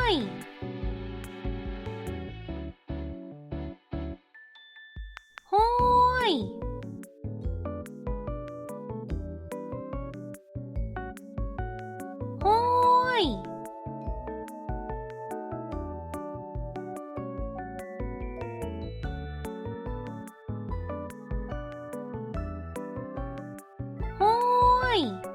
ーい。ほーい。ほーい。ほーい。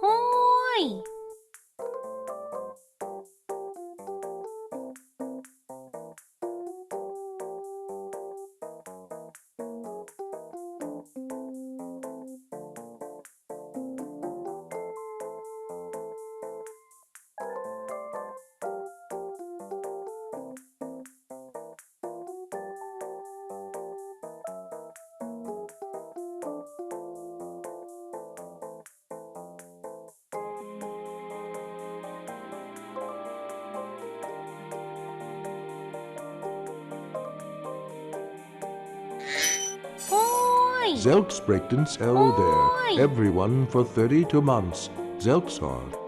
ほーい。ほーい。 Selbstbrechtens L Hoi. there. Everyone for 32 months. Zelpsar.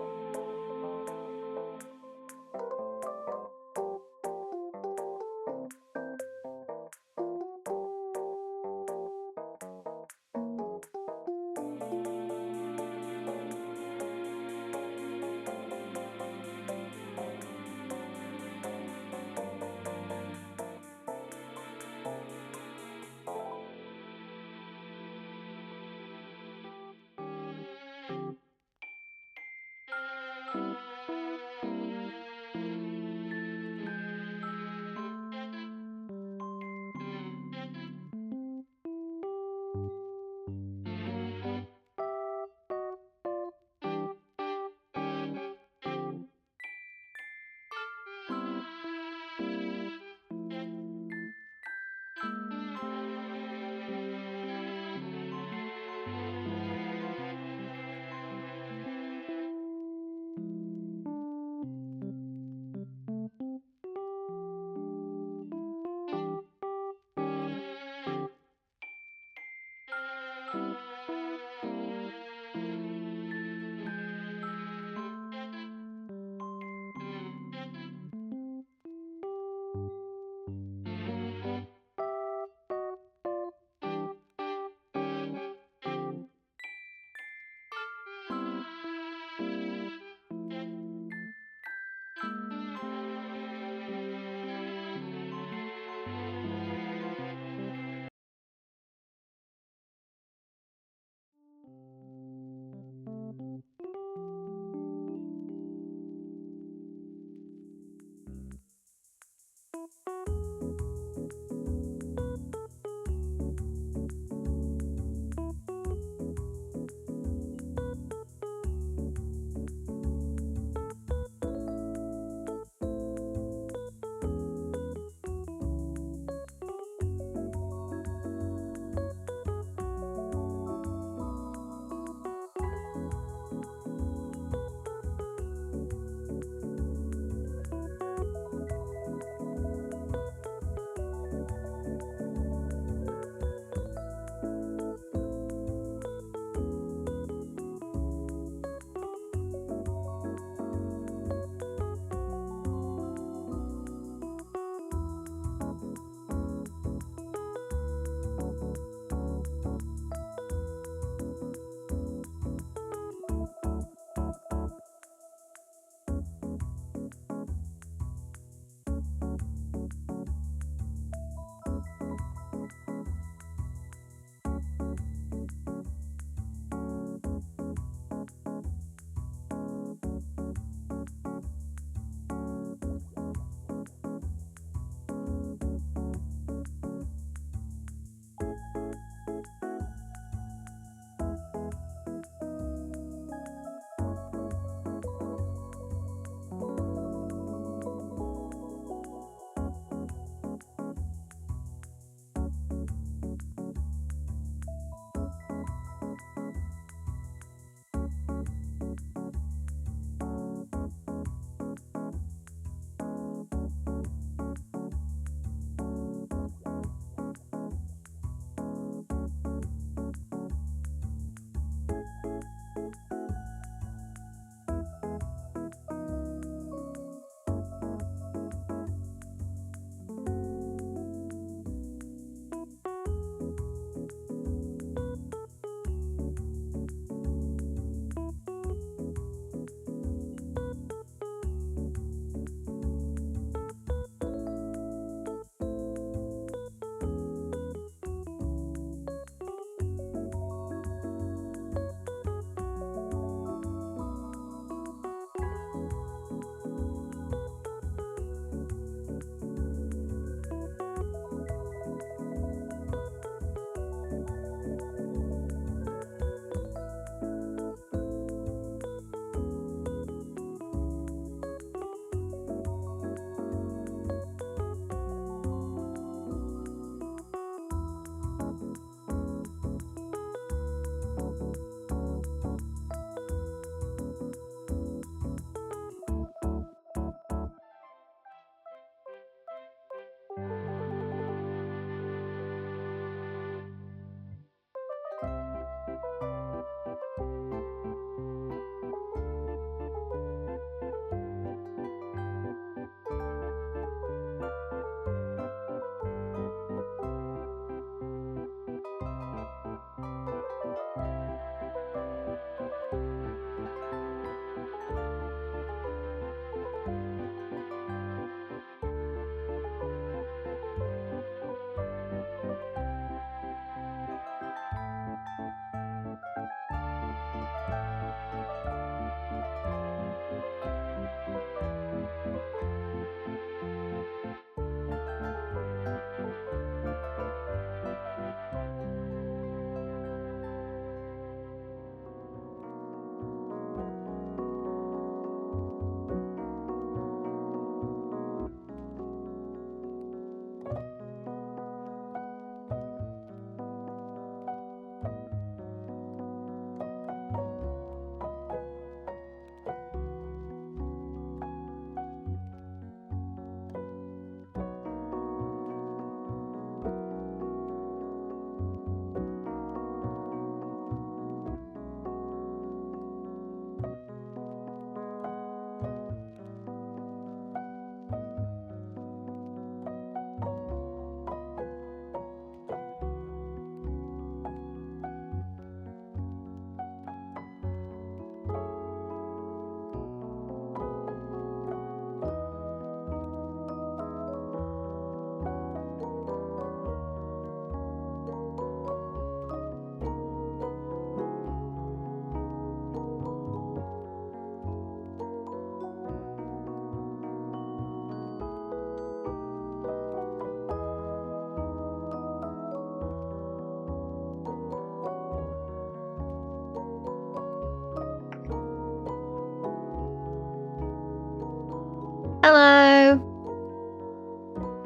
Hello.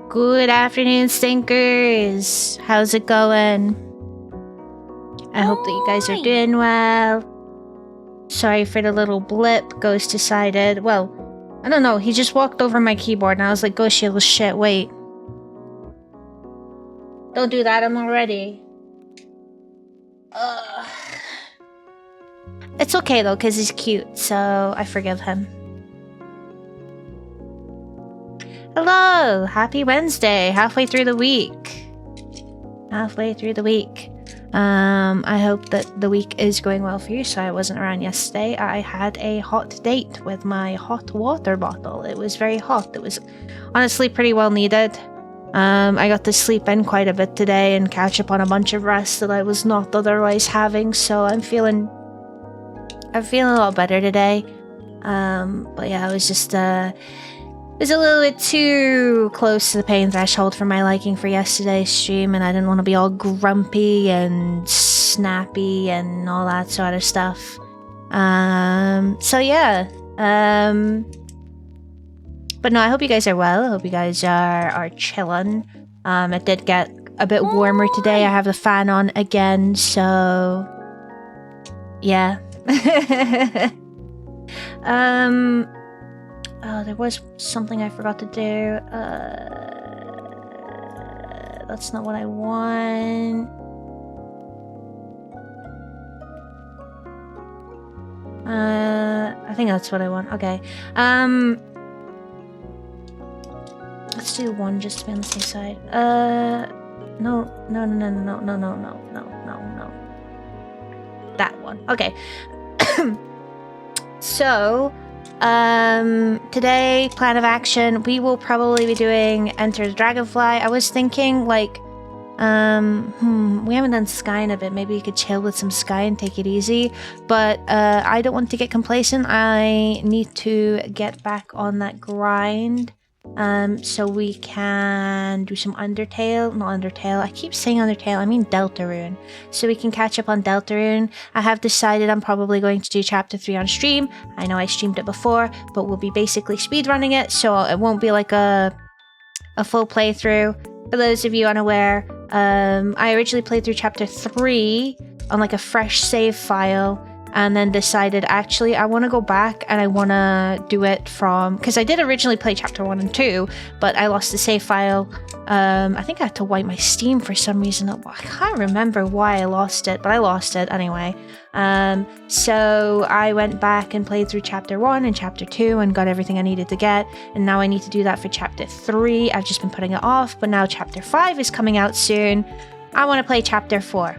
Good afternoon, stinkers. How's it going? I hope that you guys are Oi. doing well. Sorry for the little blip Ghost decided. Well, I don't know. He just walked over my keyboard and I was like, Ghost, you little shit, wait. Don't do that, I'm not ready. It's okay though, because he's cute, so I forgive him. Hello! Happy Wednesday! Halfway through the week. Halfway through the week. I hope that the week is going well for you. So I wasn't around yesterday. I had a hot date with my hot water bottle. It was very hot. It was honestly pretty well needed. I got to sleep in quite a bit today and catch up on a bunch of rest that I was not otherwise having. So I'm feeling a lot better today. But yeah, I was just it was a little bit too close to the pain threshold for my liking for yesterday's stream, and I didn't want to be all grumpy and snappy and all that sort of stuff. So yeah. But no, I hope you guys are well. I hope you guys are chilling. It did get a bit warmer today. I have the fan on again, so yeah. Oh, there was something I forgot to do. That's not what I want. I think that's what I want. Okay. Let's do one just to be on the safe side. No. That one. Okay. So, today, plan of action, we will probably be doing Enter the Dragonfly. I was thinking, like, we haven't done Sky in a bit. Maybe we could chill with some Sky and take it easy. But, I don't want to get complacent. I need to get back on that grind. So we can do some Undertale. Not Undertale. I keep saying Undertale. I mean Deltarune. So we can catch up on Deltarune. I have decided I'm probably going to do Chapter 3 on stream. I know I streamed it before, but we'll be basically speedrunning it, so it won't be like a full playthrough. For those of you unaware, I originally played through Chapter 3 on like a fresh save file, and then decided actually I want to go back and I want to do it from, because I did originally play Chapter 1 and 2, but I lost the save file. I think I had to wipe my Steam for some reason. I can't remember why I lost it, but I lost it anyway. So I went back and played through Chapter 1 and Chapter 2 and got everything I needed to get, and now I need to do that for Chapter 3. I've just been putting it off, but now Chapter 5 is coming out soon. I want to play Chapter 4.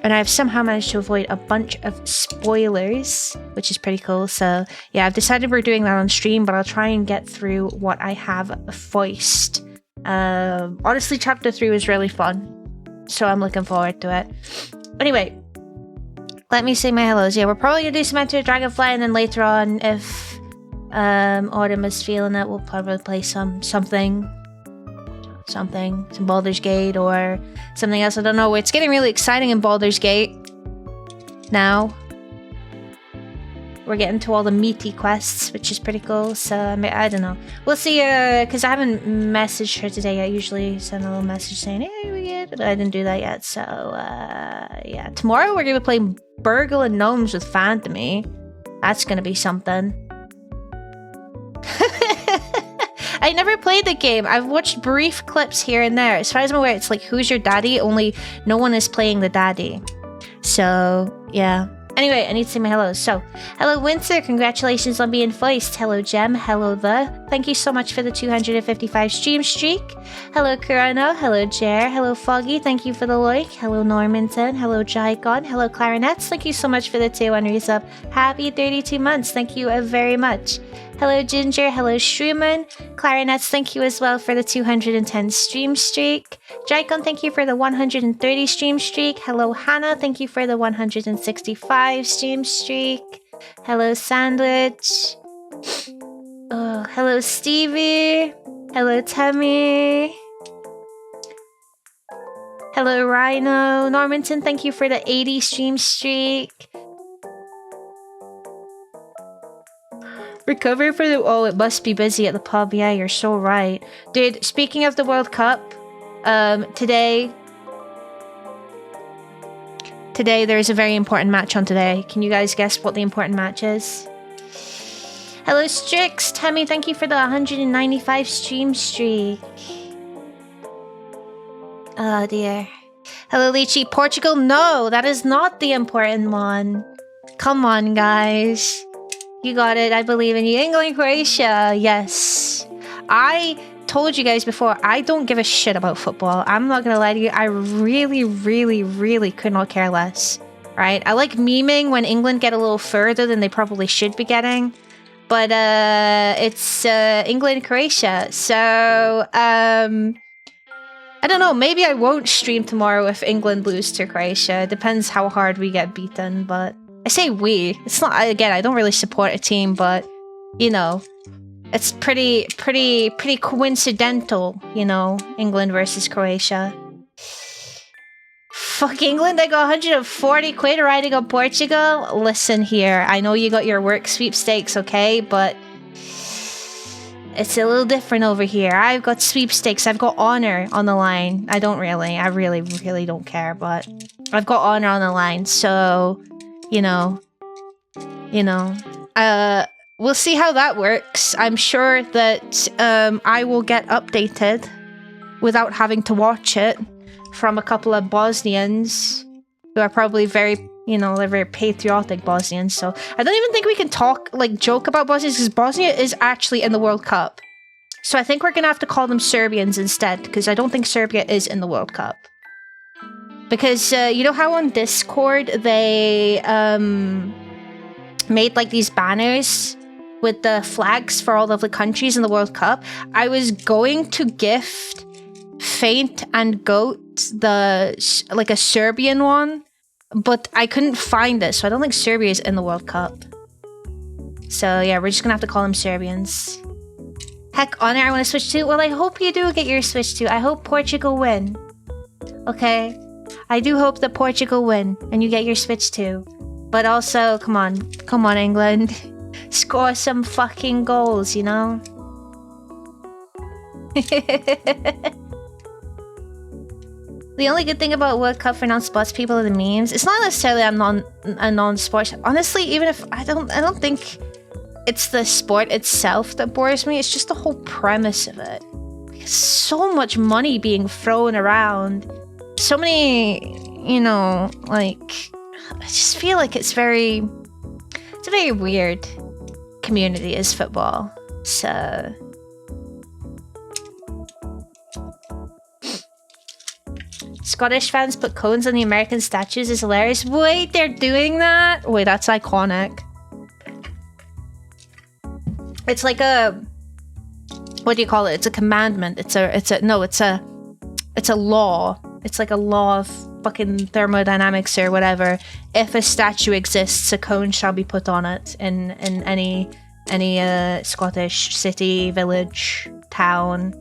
And I've somehow managed to avoid a bunch of spoilers, which is pretty cool. So yeah, I've decided we're doing that on stream, but I'll try and get through what I have voiced. Honestly, Chapter 3 was really fun, so I'm looking forward to it. Anyway, let me say my hellos. Yeah, we're probably gonna do some Enter the Dragonfly, and then later on, if Autumn is feeling it, we'll probably play some Baldur's Gate or something else. I don't know. It's getting really exciting in Baldur's Gate now. We're getting to all the meaty quests, which is pretty cool. So I don't know. We'll see. Because I haven't messaged her today. I usually send a little message saying, "Hey, we get," but I didn't do that yet. So yeah, tomorrow we're gonna be playing Burgle and Gnomes with Phantomy. That's gonna be something. I never played the game. I've watched brief clips here and there. As far as I'm aware, it's like Who's Your Daddy? Only no one is playing the daddy. So, yeah. Anyway, I need to say my hellos. So, hello Winter, congratulations on being voiced. Hello Gem, hello thank you so much for the 255 stream streak. Hello Kurano, hello Jer, hello Foggy, thank you for the like. Hello Normanton, hello Jaikon, hello Clarinets, thank you so much for the 2-1 resub. Happy 32 months, thank you very much. Hello Ginger, hello Shrooman, Clarinets, thank you as well for the 210 stream streak. Jaikon, thank you for the 130 stream streak. Hello Hannah, thank you for the 165 stream streak. Hello Sandwich. Oh, hello Stevie. Hello Tammy. Hello Rhino. Normanton, thank you for the 80 stream streak. Recovery for the... Oh, it must be busy at the pub. Yeah, you're so right. Dude, speaking of the World Cup, today there's a very important match on today. Can you guys guess what the important match is? Hello, Strix. Tammy, thank you for the 195 stream streak. Oh, dear. Hello, Lychee. Portugal? No, that is not the important one. Come on, guys. You got it. I believe in you. England, Croatia. Yes. I told you guys before, I don't give a shit about football. I'm not gonna lie to you. I really, really, really could not care less. Right? I like memeing when England get a little further than they probably should be getting. But it's England, Croatia. So, I don't know. Maybe I won't stream tomorrow if England lose to Croatia. It depends how hard we get beaten, but... I say we. It's not... Again, I don't really support a team, but... You know... It's pretty coincidental, you know? England versus Croatia. Fuck England, I got 140 quid riding on Portugal? Listen here, I know you got your work sweepstakes, okay? But... It's a little different over here. I've got sweepstakes, I've got honor on the line. I really, really don't care, but... I've got honor on the line, so... You know, we'll see how that works. I'm sure that I will get updated without having to watch it from a couple of Bosnians who are probably very, you know, they're very patriotic Bosnians. So I don't even think we can joke about Bosnians because Bosnia is actually in the World Cup. So I think we're going to have to call them Serbians instead because I don't think Serbia is in the World Cup. Because, you know how on Discord they made like these banners with the flags for all of the countries in the World Cup? I was going to gift Faint and Goat a Serbian one, but I couldn't find it, so I don't think Serbia is in the World Cup. So yeah, we're just gonna have to call them Serbians. Heck, Honor, I want to switch to. Well, I hope you do get your switch to. I hope Portugal win. Okay? I do hope that Portugal win and you get your Switch too. But also, come on, England. Score some fucking goals, you know? The only good thing about World Cup for non-sports people are the memes. It's not necessarily a non-sports. Honestly, even if I don't think it's the sport itself that bores me. It's just the whole premise of it. So much money being thrown around. So many, you know, like, I just feel like it's a very weird community is football. So Scottish fans put cones on the American statues is hilarious. Wait, they're doing that? Wait, that's iconic. It's like a, what do you call it? It's a commandment. It's a law. It's like a law of fucking thermodynamics or whatever. If a statue exists, a cone shall be put on it in any Scottish city, village, town.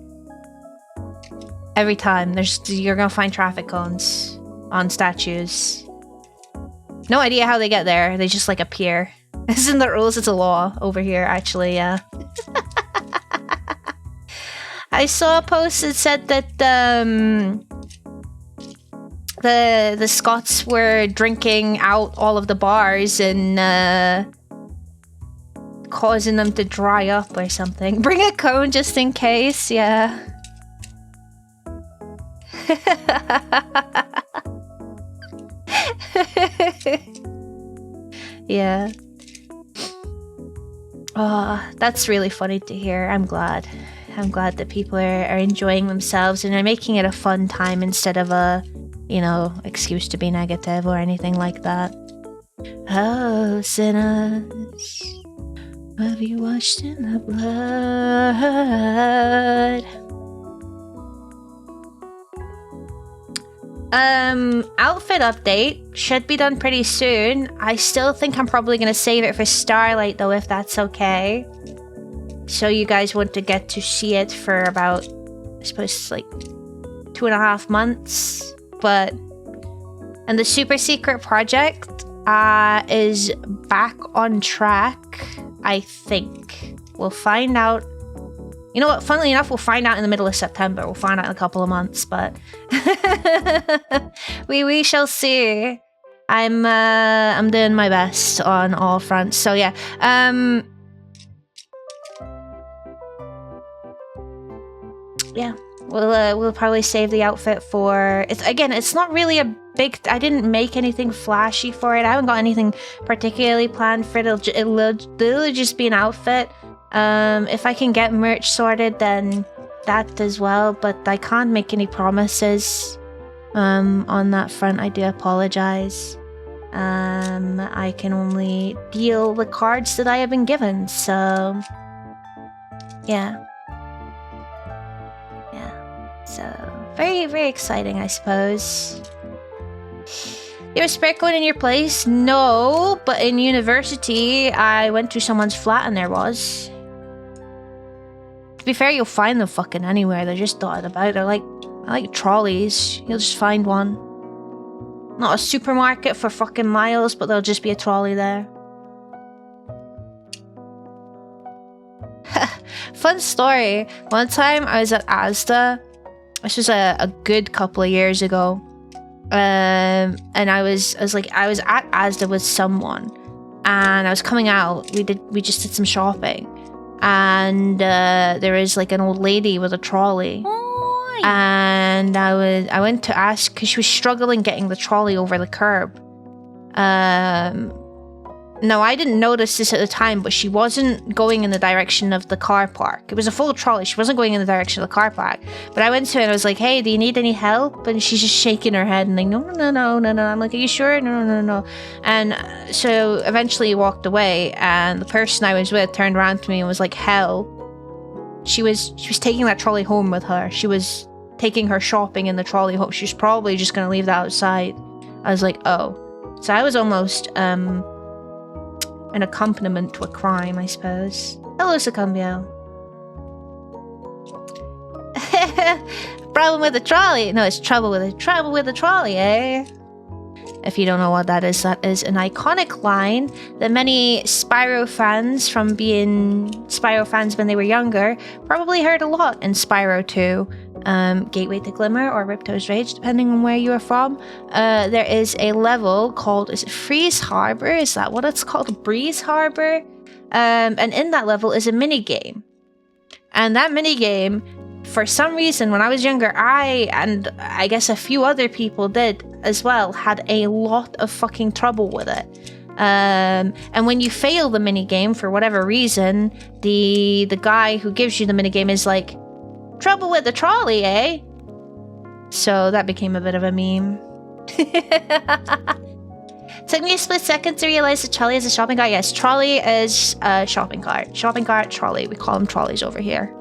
Every time you're gonna find traffic cones on statues. No idea how they get there. They just like appear. It's in the rules. It's a law over here, actually. Yeah. I saw a post that said that the Scots were drinking out all of the bars and causing them to dry up or something. Bring a cone just in case, yeah. Yeah. Oh, that's really funny to hear. I'm glad that people are enjoying themselves and are making it a fun time instead of a, you know, excuse to be negative or anything like that. Oh, sinners, have you washed in the blood? Outfit update should be done pretty soon. I still think I'm probably gonna save it for Starlight though, if that's okay. So you guys want to get to see it for about, I suppose, like 2.5 months. But, and the super secret project is back on track. I think. We'll find out. You know what? Funnily enough, we'll find out in the middle of September. We'll find out in a couple of months, but we shall see. I'm doing my best on all fronts. So yeah. Yeah. We'll probably save the outfit for it's not really a big. I didn't make anything flashy for it. I haven't got anything particularly planned for it. It'll literally just be an outfit. If I can get merch sorted, then that as well. But I can't make any promises. On that front, I do apologize. I can only deal the cards that I have been given. So yeah. So, very, very exciting, I suppose. There was spare coin in your place? No, but in university, I went to someone's flat and there was. To be fair, you'll find them fucking anywhere. They're just dotted about. They're like trolleys. You'll just find one. Not a supermarket for fucking miles, but there'll just be a trolley there. Fun story. One time I was at Asda. This was a good couple of years ago, and I was at Asda with someone, and I was coming out. We just did some shopping, and there was like an old lady with a trolley, and I went to ask because she was struggling getting the trolley over the curb. No, I didn't notice this at the time, but she wasn't going in the direction of the car park. It was a full trolley. She wasn't going in the direction of the car park. But I went to her and I was like, hey, do you need any help? And she's just shaking her head and like, no. I'm like, are you sure? No. And so eventually walked away, and the person I was with turned around to me and was like, hell. She was taking that trolley home with her. She was taking her shopping in the trolley home. She was probably just going to leave that outside. I was like, oh. So I was almost, an accompaniment to a crime, I suppose. Hello, Succumbio. Problem with the trolley. No, it's trouble with the trolley, eh? If you don't know what that is an iconic line that many Spyro fans, from being Spyro fans when they were younger, probably heard a lot in Spyro 2. Gateway to Glimmer or Ripto's Rage, depending on where you are from. There is a level called, is it Freeze Harbor? Is that what it's called? Breeze Harbor? And in that level is a mini game. And that mini game, for some reason, when I was younger, I, and I guess a few other people did as well, had a lot of fucking trouble with it. And when you fail the mini game for whatever reason, the guy who gives you the mini game is like, trouble with the trolley, eh? So that became a bit of a meme. Took me a split second to realize that trolley is a shopping cart. Yes, trolley is a shopping cart. Shopping cart, trolley. We call them trolleys over here.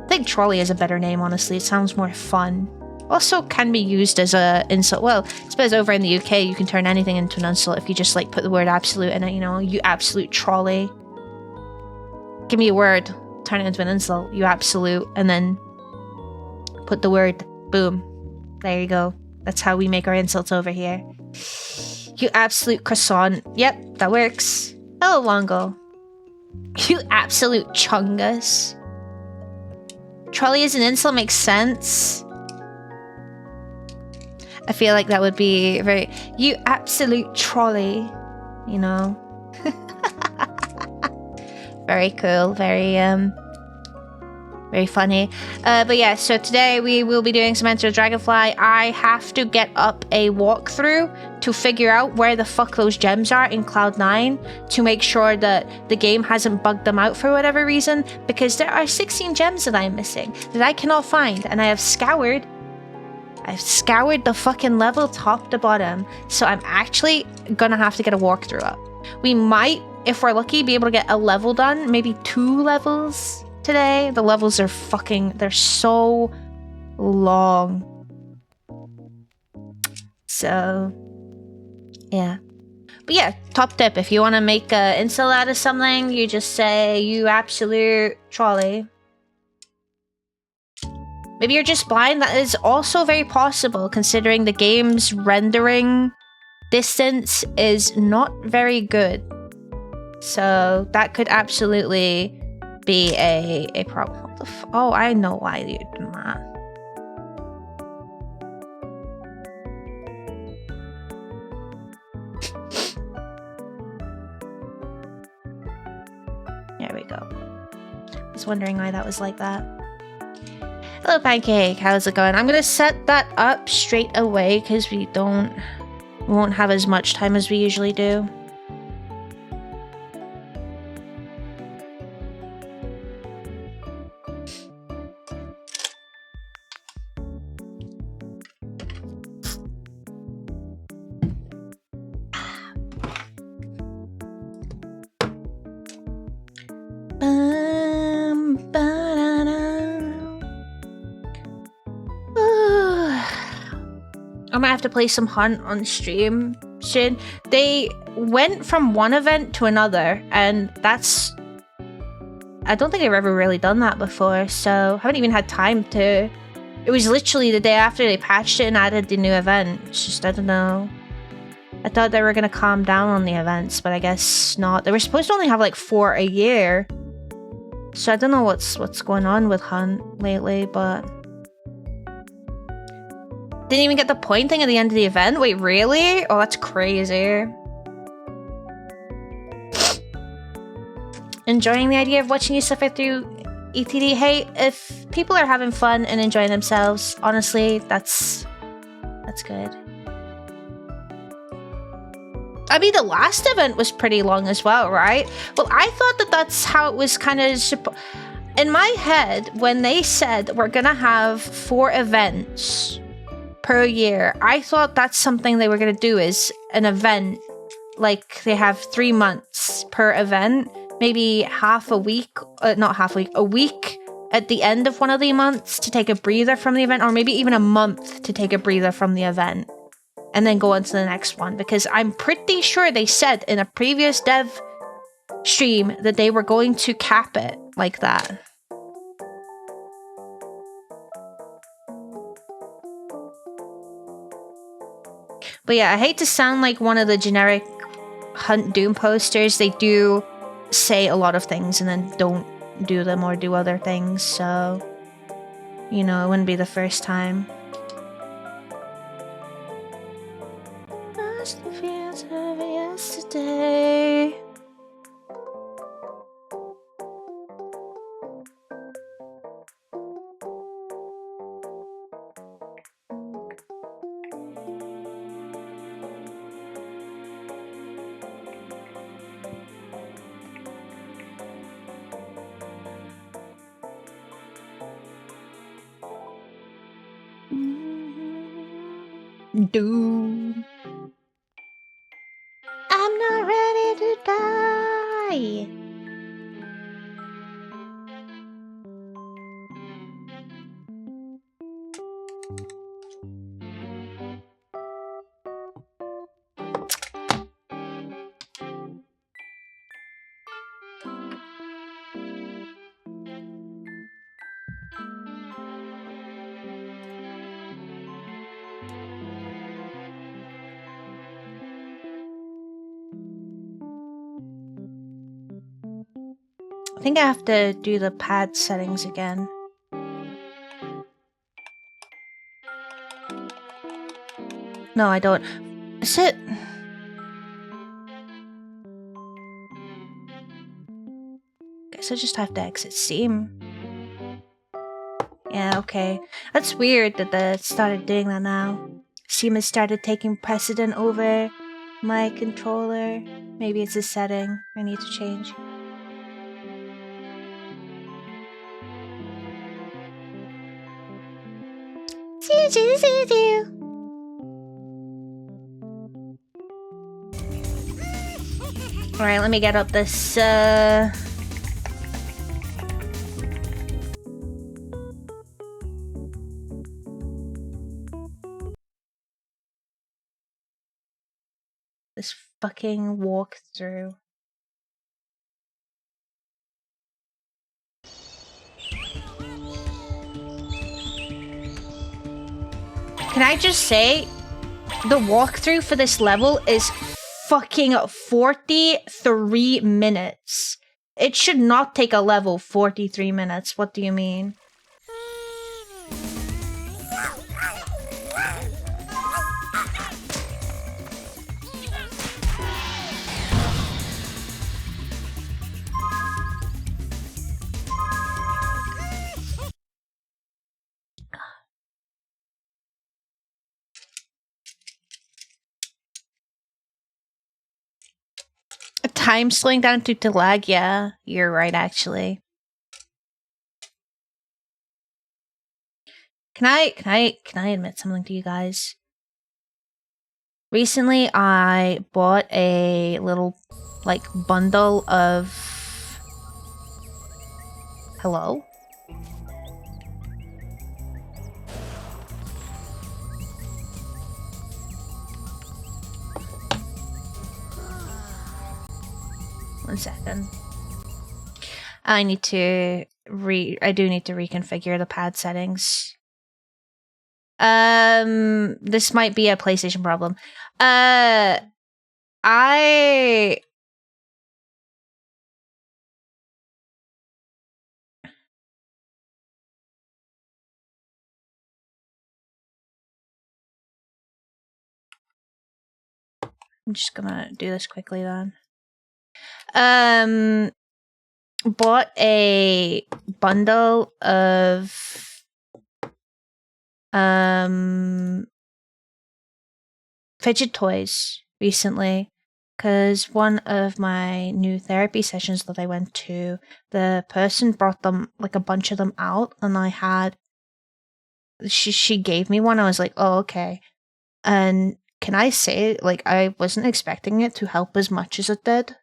I think trolley is a better name, honestly. It sounds more fun. Also can be used as a insult. Well, I suppose over in the UK you can turn anything into an insult if you just like put the word absolute in it, you know, you absolute trolley. Give me a word. Turn it into an insult, you absolute, and then put the word, boom. There you go. That's how we make our insults over here. You absolute croissant. Yep, that works. Hello, Longo. You absolute chungus. Trolley is an insult makes sense. I feel like that would be very... You absolute trolley. You know? Very cool, very funny. But yeah, so today we will be doing some Enter the Dragonfly. I have to get up a walkthrough to figure out where the fuck those gems are in Cloud 9 to make sure that the game hasn't bugged them out for whatever reason, because there are 16 gems that I'm missing that I cannot find, and I've scoured the fucking level top to bottom, so I'm actually gonna have to get a walkthrough up. We might, if we're lucky, be able to get a level done, maybe 2 levels today. The levels are they're so long. So, yeah. But yeah, top tip, if you want to make an insult out of something, you just say, you absolute trolley. Maybe you're just blind. That is also very possible, considering the game's rendering distance is not very good. So that could absolutely be a problem. What the oh, I know why you're doing that. There we go. I was wondering why that was like that. Hello, Pancake. How's it going? I'm gonna set that up straight away because we won't have as much time as we usually do. I might have to play some Hunt on stream soon. They went from one event to another, and that's... I don't think I've ever really done that before, so I haven't even had time to... It was literally the day after they patched it and added the new event. It's just, I don't know. I thought they were gonna calm down on the events, but I guess not. They were supposed to only have like 4 a year. So I don't know what's going on with Hunt lately, but... Didn't even get the point thing at the end of the event? Wait, really? Oh, that's crazy. Enjoying the idea of watching you suffer through ETD? Hey, if people are having fun and enjoying themselves, honestly, that's good. I mean, the last event was pretty long as well, right? Well, I thought that's how it was kind of... In my head, when they said we're gonna have 4 events per year, I thought that's something they were gonna do, is an event. Like, they have 3 months per event. Maybe half a week, not half a week, a week at the end of one of the months to take a breather from the event, or maybe even a month to take a breather from the event. And then go on to the next one, because I'm pretty sure they said in a previous dev stream that they were going to cap it like that. But yeah, I hate to sound like one of the generic Hunt Doom posters. They do say a lot of things and then don't do them or do other things, so, you know, it wouldn't be the first time. The fears of yesterday. Doom. I'm not ready to die. I think I have to do the pad settings again. No, I don't. Is it? Guess I just have to exit Steam. Yeah, okay. That's weird that it started doing that now. Steam has started taking precedent over my controller. Maybe it's a setting I need to change. Alright, let me get up this, this fucking walkthrough. Can I just say, the walkthrough for this level is fucking 43 minutes. It should not take a level 43 minutes. What do you mean? Time slowing down due to lag? Yeah, you're right, actually. Can I admit something to you guys? Recently, I bought a little, like, bundle of... Hello? One second. I do need to reconfigure the pad settings. This might be a PlayStation problem. I'm just gonna do this quickly then. Bought a bundle of fidget toys recently because one of my new therapy sessions that I went to, the person brought them, like, a bunch of them out, and I had she gave me one. I was like, oh, okay. And can I say, like, I wasn't expecting it to help as much as it did.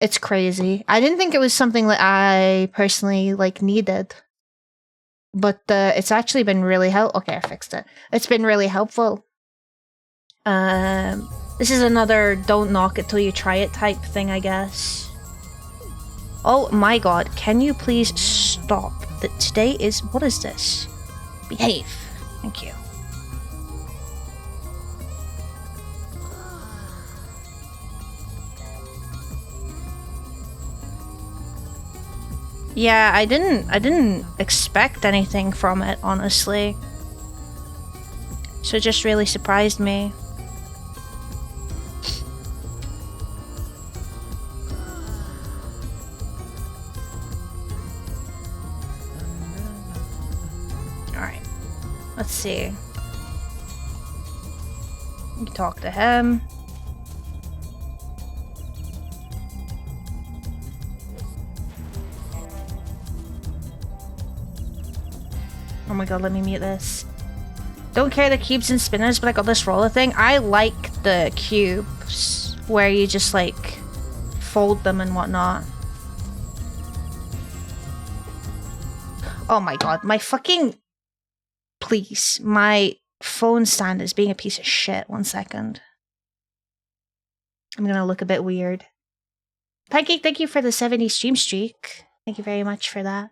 It's crazy. I didn't think it was something that I personally, like, needed. But it's actually been really Okay, I fixed it. It's been really helpful. This is another don't knock it till you try it type thing, I guess. Oh my god, can you please stop? That today is... What is this? Behave. Thank you. Yeah, I didn't expect anything from it, honestly. So it just really surprised me. Alright. Let's see. You can talk to him. Oh my god, let me mute this. Don't carry the cubes and spinners, but I got this roller thing. I like the cubes where you just, like, fold them and whatnot. Oh my god, my fucking... Please, my phone stand is being a piece of shit. 1 second. I'm gonna look a bit weird. Pancake, thank you for the 70 stream streak. Thank you very much for that.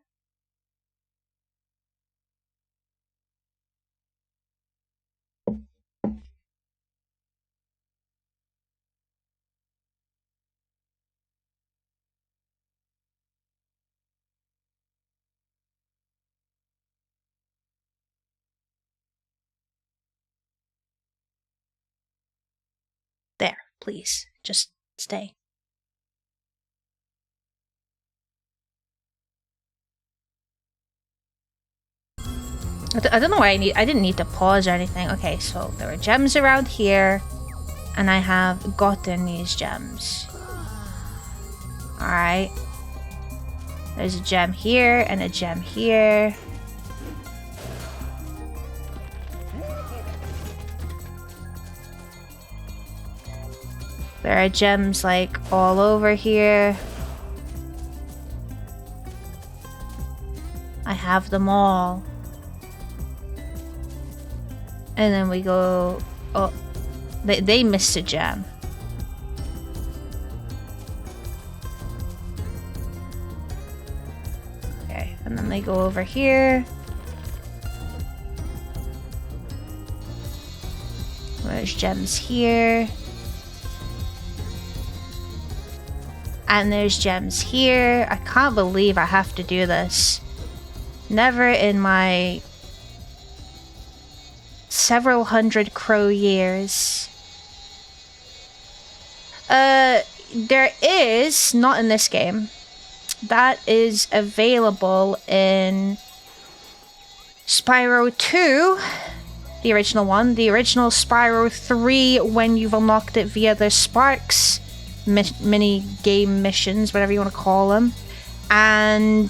There, please. Just stay. I don't know why I didn't need to pause or anything. Okay, so there are gems around here, and I have gotten these gems. Alright. There's a gem here and a gem here. There are gems, like, all over here. I have them all. And then we go... Oh, they missed a gem. Okay, and then they go over here. There's gems here. And there's gems here. I can't believe I have to do this. Never in my several hundred crow years. There is, not in this game, that is available in Spyro 2, the original one, the original Spyro 3 when you've unlocked it via the Sparks mini game missions, whatever you want to call them, and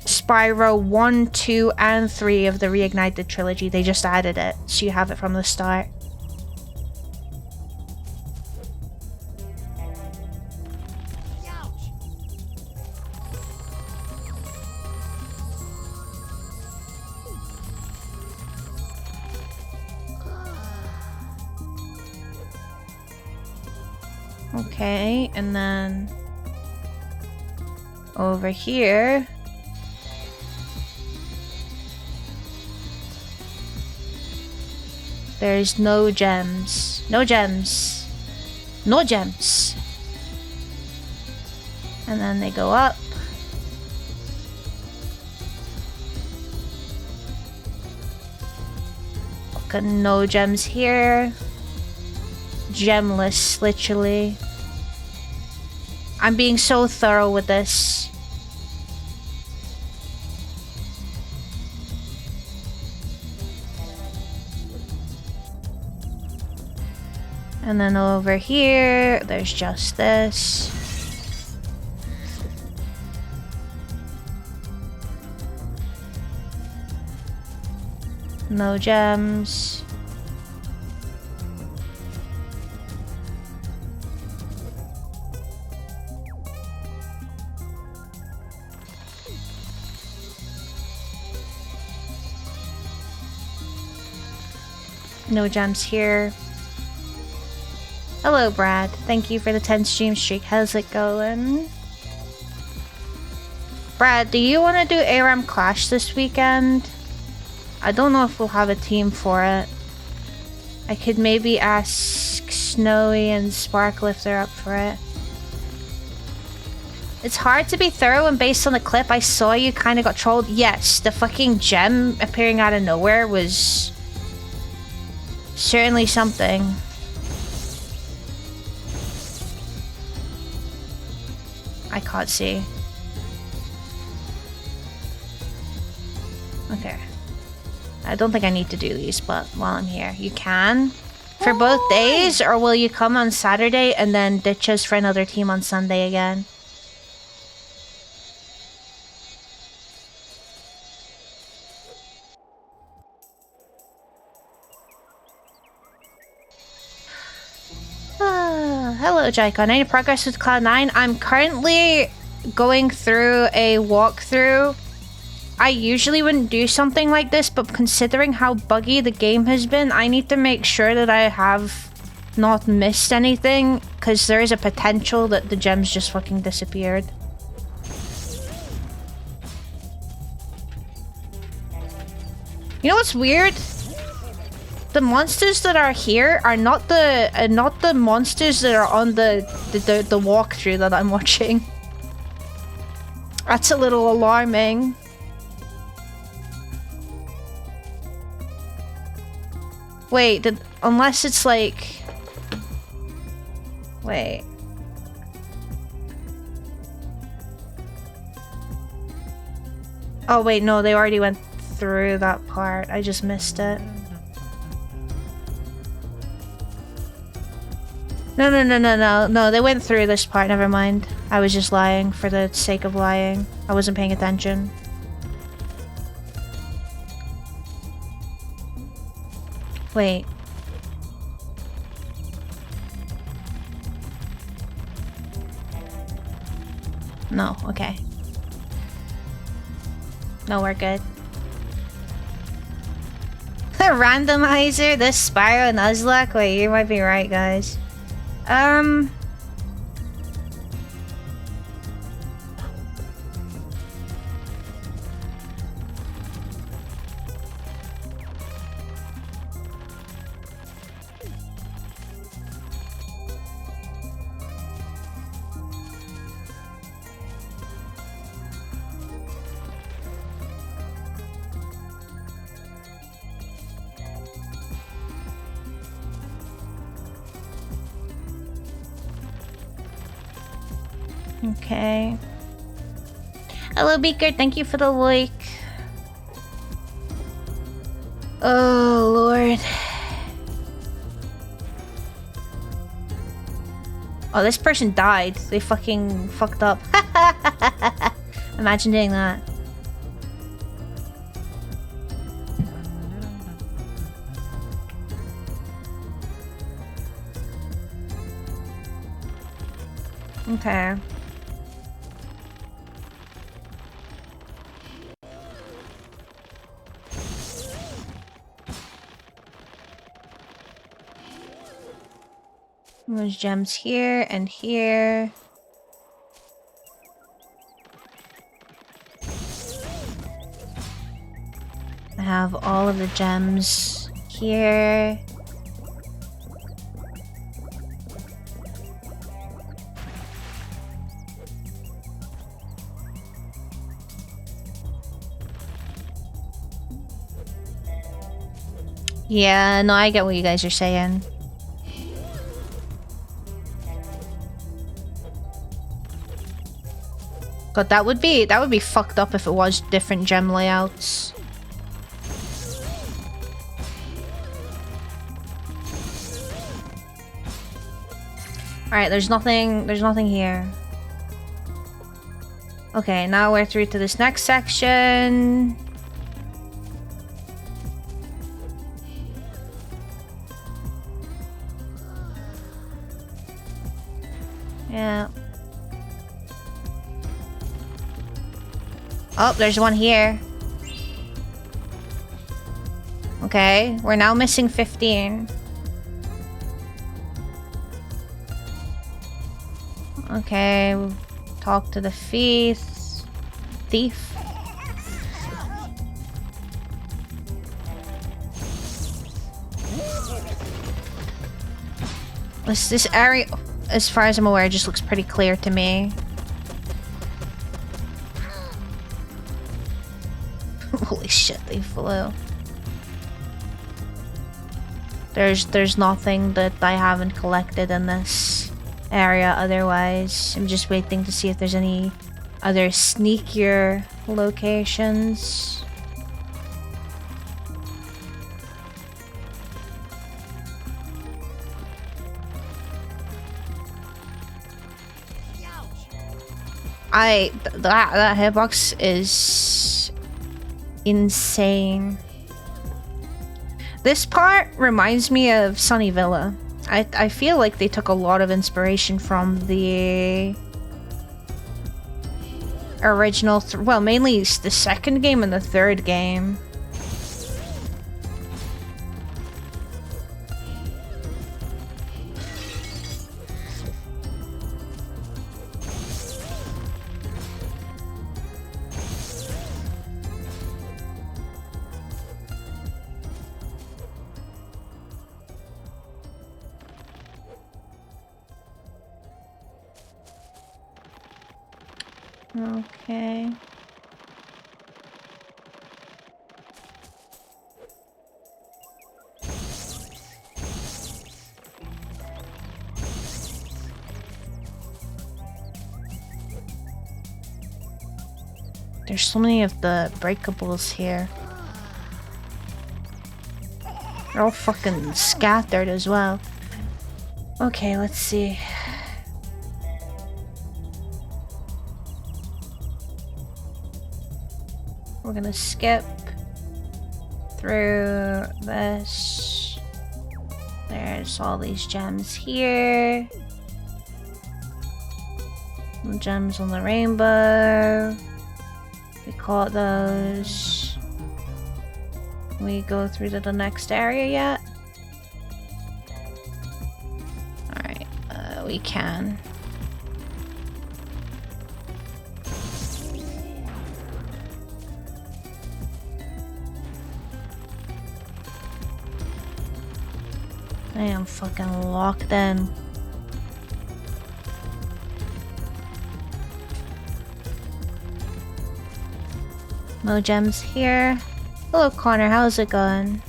Spyro 1, 2, and 3 of the Reignited trilogy. They just added it, so you have it from the start. Okay, and then over here there's no gems. No gems. No gems. And then they go up. Got no gems here. Gemless, literally. I'm being so thorough with this. And then over here, there's just this. No gems. No gems here. Hello, Brad. Thank you for the 10 stream streak. How's it going? Brad, do you want to do ARAM Clash this weekend? I don't know if we'll have a team for it. I could maybe ask Snowy and Sparkle if they're up for it. It's hard to be thorough, and based on the clip I saw, you kind of got trolled. Yes, the fucking gem appearing out of nowhere was certainly something. I can't see. Okay. I don't think I need to do these, but while I'm here, you can. For both days, or will you come on Saturday and then ditch us for another team on Sunday again? Hello, Jaikon. Any progress with Cloud9? I'm currently going through a walkthrough. I usually wouldn't do something like this, but considering how buggy the game has been, I need to make sure that I have not missed anything, because there is a potential that the gems just fucking disappeared. You know what's weird? The monsters that are here are not the monsters that are on the walkthrough that I'm watching. That's a little alarming. Wait, unless it's like... Wait. Oh wait, no, they already went through that part. I just missed it. No, they went through this part, never mind. I was just lying for the sake of lying. I wasn't paying attention. Wait. No, okay. No, we're good. Randomizer, this Spyro Nuzlocke? Wait, you might be right, guys. Okay. Hello, Beaker. Thank you for the like. Oh, Lord. Oh, this person died. They fucking fucked up. Imagine doing that. Okay. There's gems here and here. I have all of the gems here. Yeah, no, I get what you guys are saying. God, that would be fucked up if it was different gem layouts. Alright, there's nothing here. Okay, now we're through to this next section. Yeah. Oh, there's one here. Okay, we're now missing 15. Okay, we'll talk to the thief. This area, as far as I'm aware, just looks pretty clear to me. Holy shit, they flew. There's nothing that I haven't collected in this area otherwise. I'm just waiting to see if there's any other sneakier locations. That hitbox is insane. This part reminds me of Sunny Villa. I feel like they took a lot of inspiration from the original, well, mainly the second game and the third game. Okay. There's so many of the breakables here. They're all fucking scattered as well. Okay, let's see. We're gonna skip through this. There's all these gems here. The gems on the rainbow. We caught those. We go through to the next area yet? Alright, we can. I am fucking locked in. No gems here. Hello Connor, how's it going?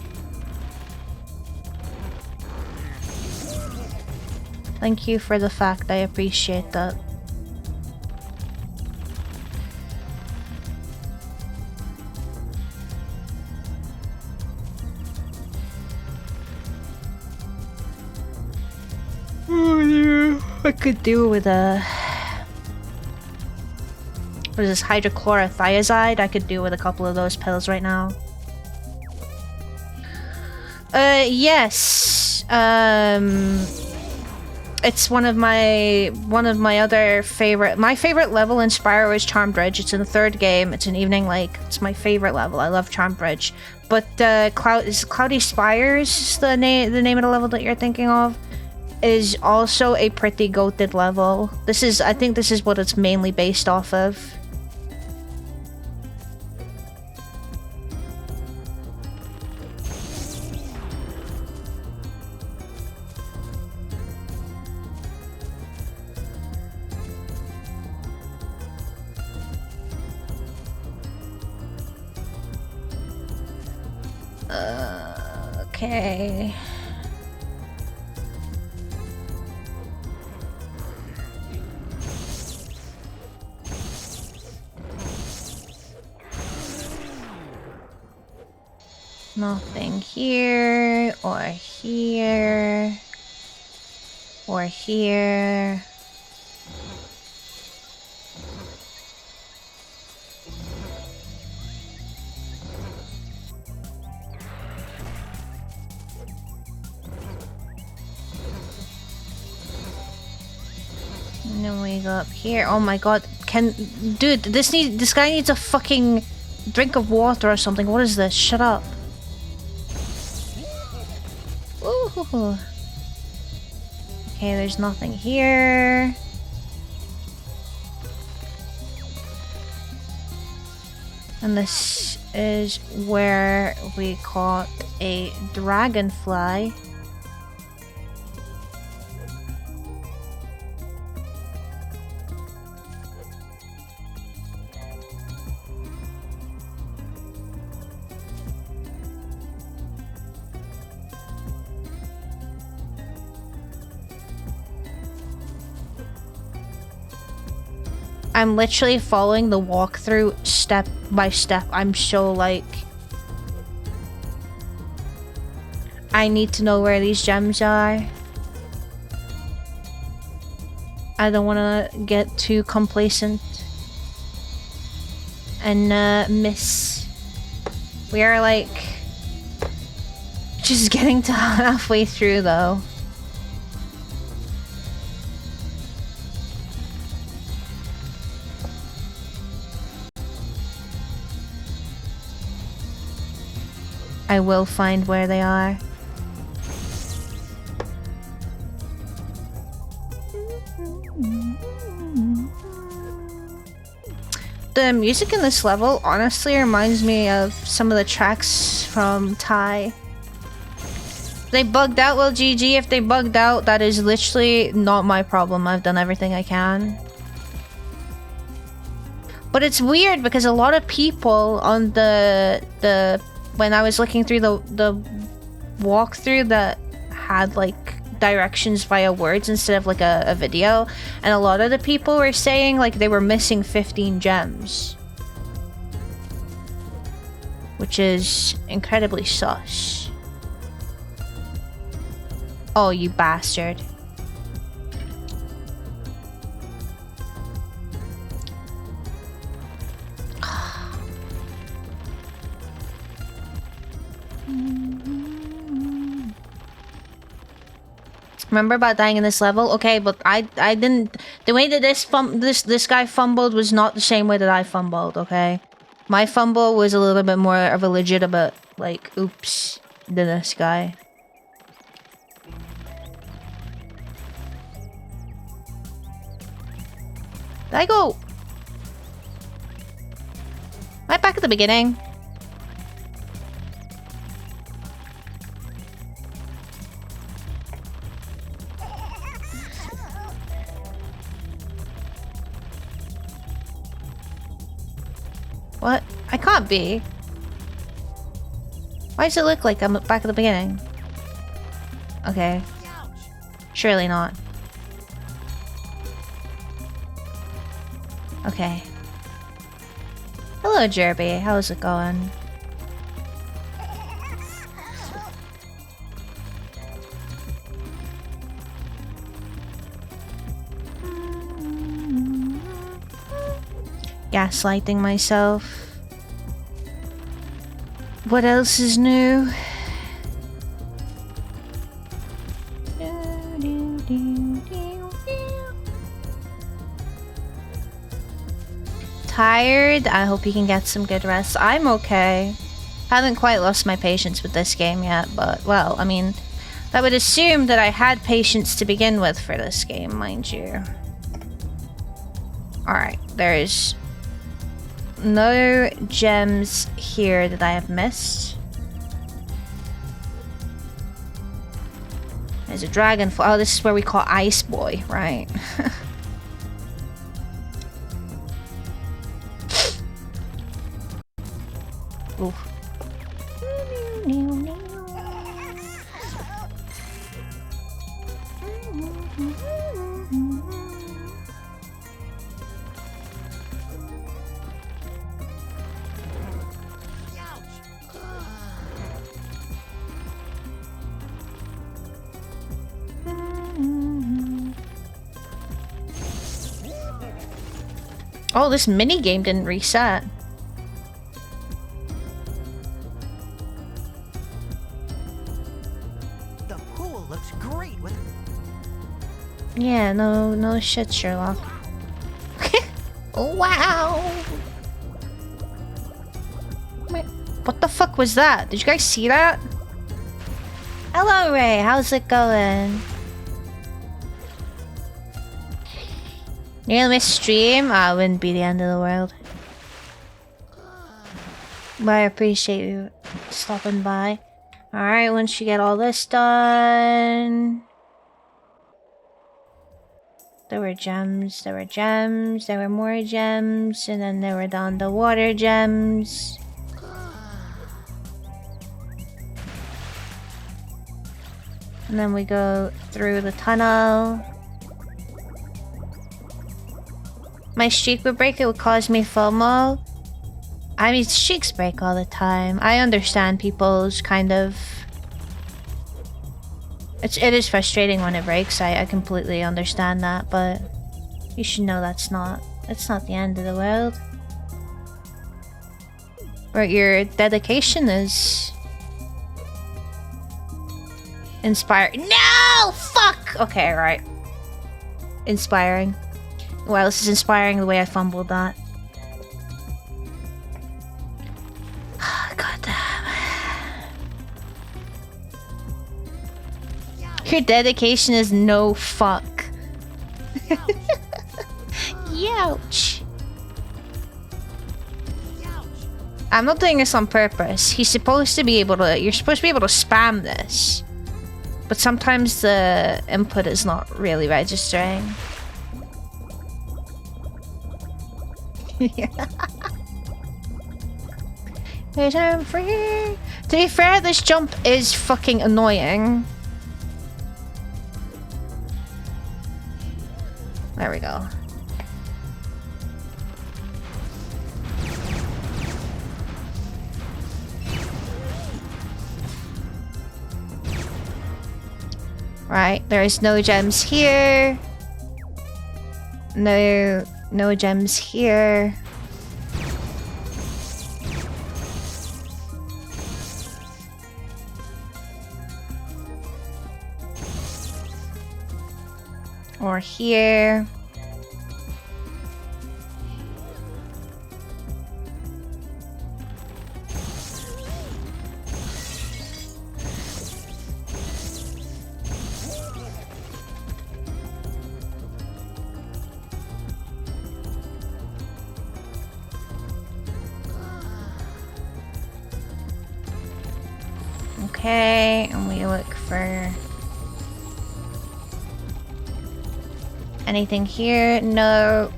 Thank you for the fact, I appreciate that. I could do with a... What is this? Hydrochlorothiazide? I could do with a couple of those pills right now. Yes. It's one of my other favorite... My favorite level in Spyro is Charmed Ridge. It's in the 3rd game. It's an Evening Lake. It's my favorite level. I love Charmed Ridge. But Cloudy Spires, the name of the level that you're thinking of, is also a pretty goated level. I think this is what it's mainly based off of. Okay. Nothing here, or here, or here. And then we go up here. Oh my god, dude, this guy needs a fucking drink of water or something. What is this? Shut up. Ooh. Okay, there's nothing here. And this is where we caught a dragonfly. I'm literally following the walkthrough step by step. I'm so like... I need to know where these gems are. I don't want to get too complacent and miss. We are like... just getting to halfway through though. I will find where they are. The music in this level honestly reminds me of some of the tracks from Tai. They bugged out, well GG, if they bugged out, that is literally not my problem. I've done everything I can. But it's weird because a lot of people on the when I was looking through the walkthrough that had like directions via words instead of like a video, and a lot of the people were saying like they were missing 15 gems, which is incredibly sus. Oh, you bastard. Remember about dying in this level? Okay, but I didn't... The way that this guy fumbled was not the same way that I fumbled, okay? My fumble was a little bit more of a legitimate, like, oops, than this guy. Did I go... Am I back at the beginning? What? I can't be. Why does it look like I'm back at the beginning? Okay. Surely not. Okay. Hello, Jerby. How's it going? gaslighting myself. What else is new? Tired? I hope you can get some good rest. I'm okay. Haven't quite lost my patience with this game yet, but, well, I mean, that would assume that I had patience to begin with for this game, mind you. Alright, there's no gems here that I have missed. There's a dragonfly. Oh, this is where we call Ice Boy, right? Oof. Oh, this mini game didn't reset. The pool looks great with. Yeah, no shit, Sherlock. Oh, wow. Wait, what the fuck was that? Did you guys see that? Hello, Ray. How's it going? You're gonna miss stream? Oh, it wouldn't be the end of the world. But I appreciate you stopping by. Alright, once you get all this done... There were gems, there were gems, there were more gems, and then there were the underwater gems. And then we go through the tunnel. My streak would break, it would cause me FOMO. I mean, streaks break all the time. I understand people's kind of... It is frustrating when it breaks, I completely understand that, but... You should know it's not the end of the world. But your dedication is... inspiring. No! Fuck! Okay, right. Inspiring. Wow, this is inspiring the way I fumbled that. God damn. Your dedication is no fuck. Youch. I'm not doing this on purpose. He's supposed to be able to... You're supposed to be able to spam this. But sometimes the input is not really registering. Cause I'm free. To be fair, this jump is fucking annoying. There we go. Right, there's no gems here. No gems here. Or here. Okay, and we look for anything here. No.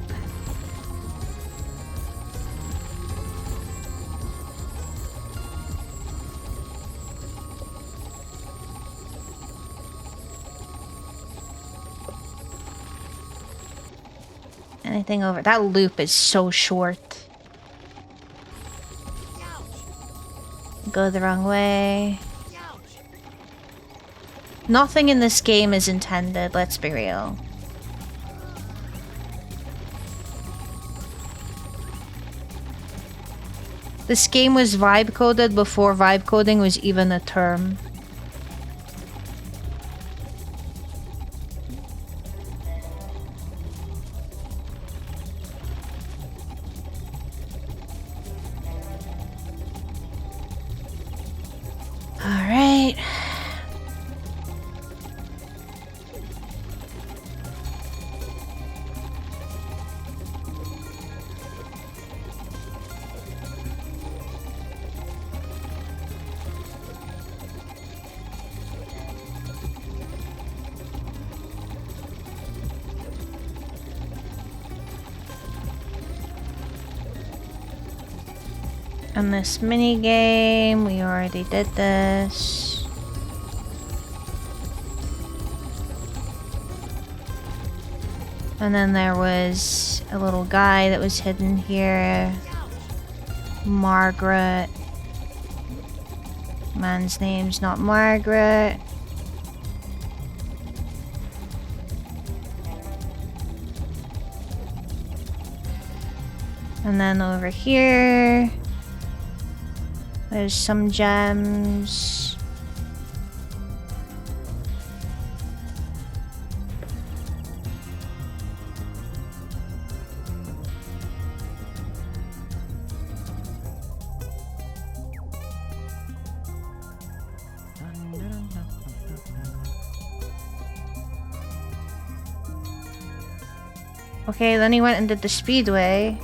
Anything over? That loop is so short. Go the wrong way. Nothing in this game is intended, let's be real. This game was vibe coded before vibe coding was even a term. Alright. And this mini game, we already did this. And then there was a little guy that was hidden here. Margaret. Man's name's not Margaret. And then over here, there's some gems. Okay, then he went and did the speedway.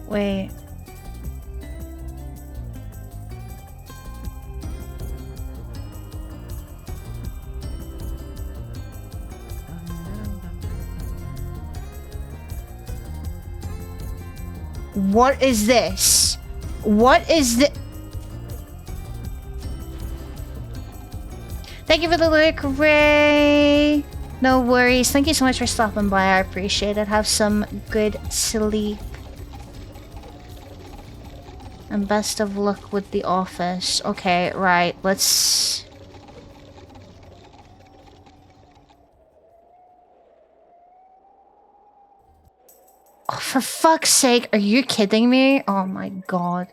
Wait. What is this? What is this? Thank you for the lyric, Ray. No worries. Thank you so much for stopping by. I appreciate it. Have some good sleep. And best of luck with the office. Okay, right. Let's... Oh, for fuck's sake, are you kidding me? Oh my god.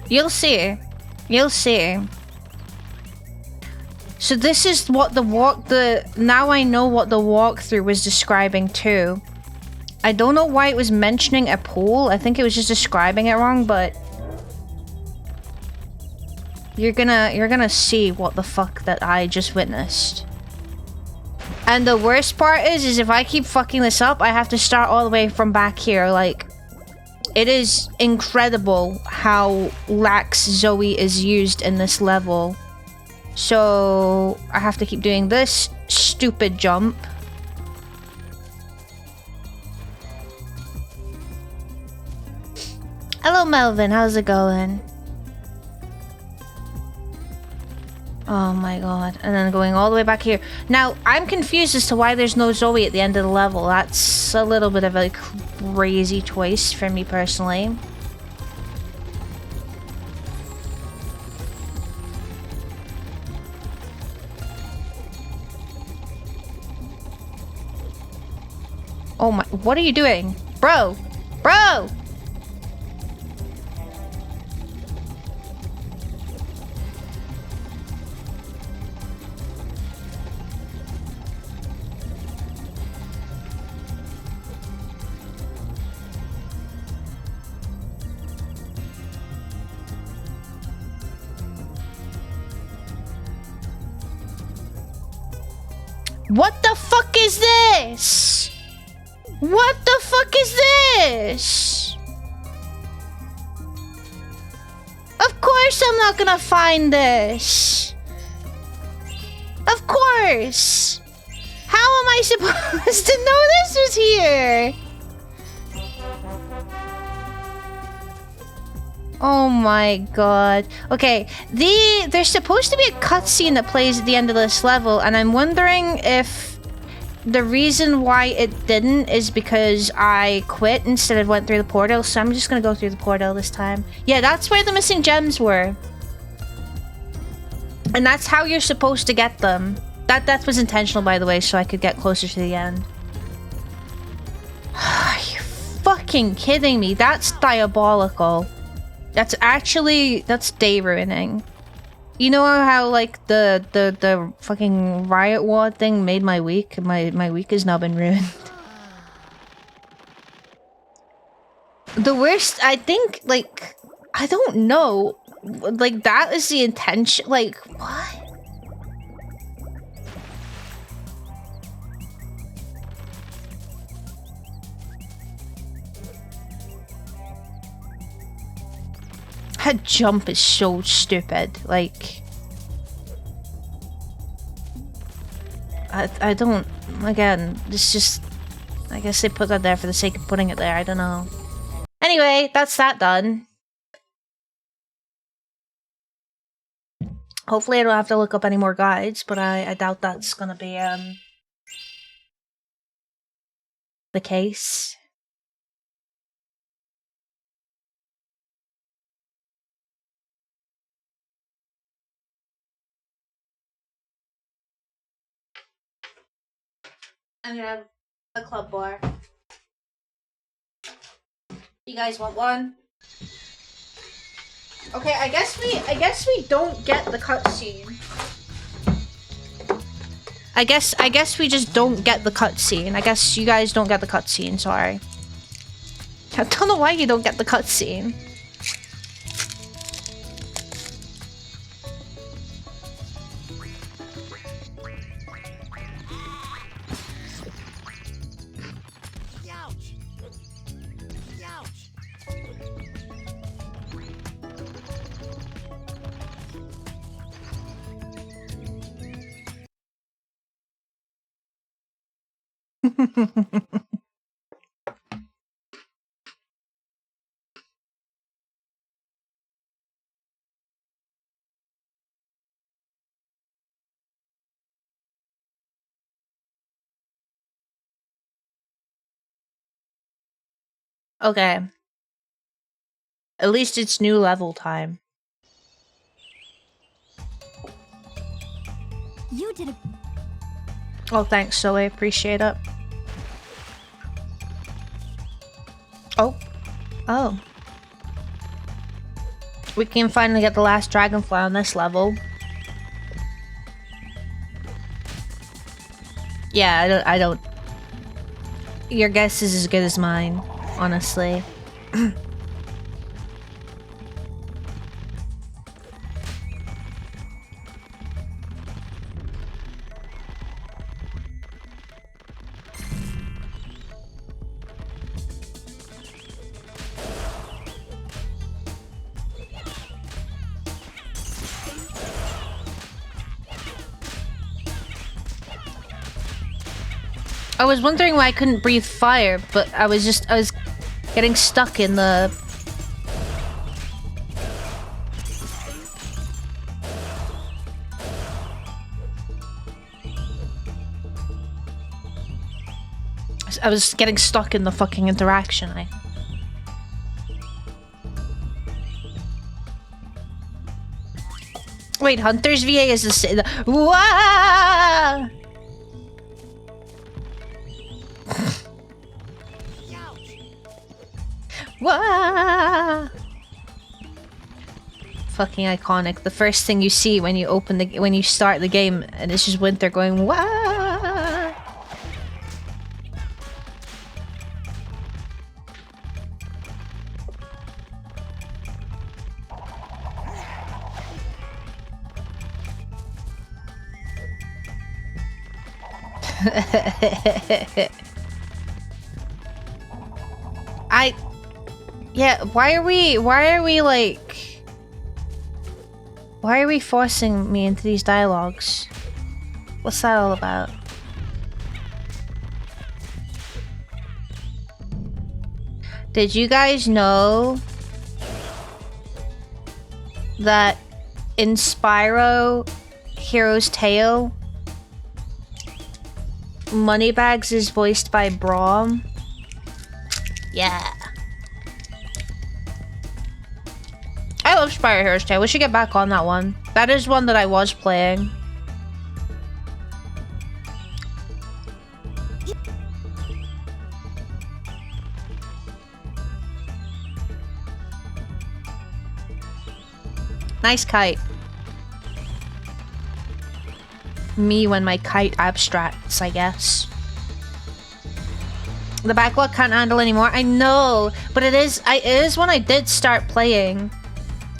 You'll see. You'll see. So this is what now I know what the walkthrough was describing too. I don't know why it was mentioning a pool. I think it was just describing it wrong, but you're gonna see what the fuck that I just witnessed. And the worst part is if I keep fucking this up, I have to start all the way from back here. Like, it is incredible how lax Zoe is used in this level. So I have to keep doing this stupid jump. Hello, Melvin. How's it going? Oh my god. And then going all the way back here. Now, I'm confused as to why there's no Zoe at the end of the level. That's a little bit of a crazy choice for me personally. Oh my... What are you doing? Bro! Bro! What the fuck is this? What the fuck is this? Of course I'm not gonna find this. Of course. How am I supposed to know this was here? Oh my god. Okay, there's supposed to be a cutscene that plays at the end of this level, and I'm wondering if the reason why it didn't is because I quit instead of went through the portal, so I'm just gonna go through the portal this time. Yeah, that's where the missing gems were. And that's how you're supposed to get them. That was intentional, by the way, so I could get closer to the end. Are you fucking kidding me? That's diabolical. That's day ruining. You know how like the fucking riot ward thing made my week? My week has now been ruined. The worst, I think, like, I don't know. Like, that is the intention. Like, what? That jump is so stupid. Like, I don't, again, it's just, I guess they put that there for the sake of putting it there. I don't know. Anyway, that's that done. Hopefully I don't have to look up any more guides, but I doubt that's gonna be the case. I'm gonna have a club bar. You guys want one? Okay, I guess we don't get the cutscene. I guess we just don't get the cutscene. I guess you guys don't get the cutscene, sorry. I don't know why you don't get the cutscene. Okay. At least it's new level time. You did a... Oh, thanks, Zoe. Appreciate it. Oh. Oh. We can finally get the last dragonfly on this level. Yeah, I don't... Your guess is as good as mine, honestly. I was wondering why I couldn't breathe fire, but I was getting stuck in the... I was getting stuck in the fucking interaction. Wait, Hunter's VA is the same. Wah! Wah! Fucking iconic. The first thing you see when you start the game, and it's just Winter going wah! Yeah, why are we forcing me into these dialogues? What's that all about? Did you guys know that in Spyro Hero's Tale Moneybags is voiced by Braum. Yeah. I love Spyro Heroes Tale. We should get back on that one. That is one that I was playing. Nice kite. Me when my kite abstracts, I guess. The backlog can't handle anymore. I know, but it is when I did start playing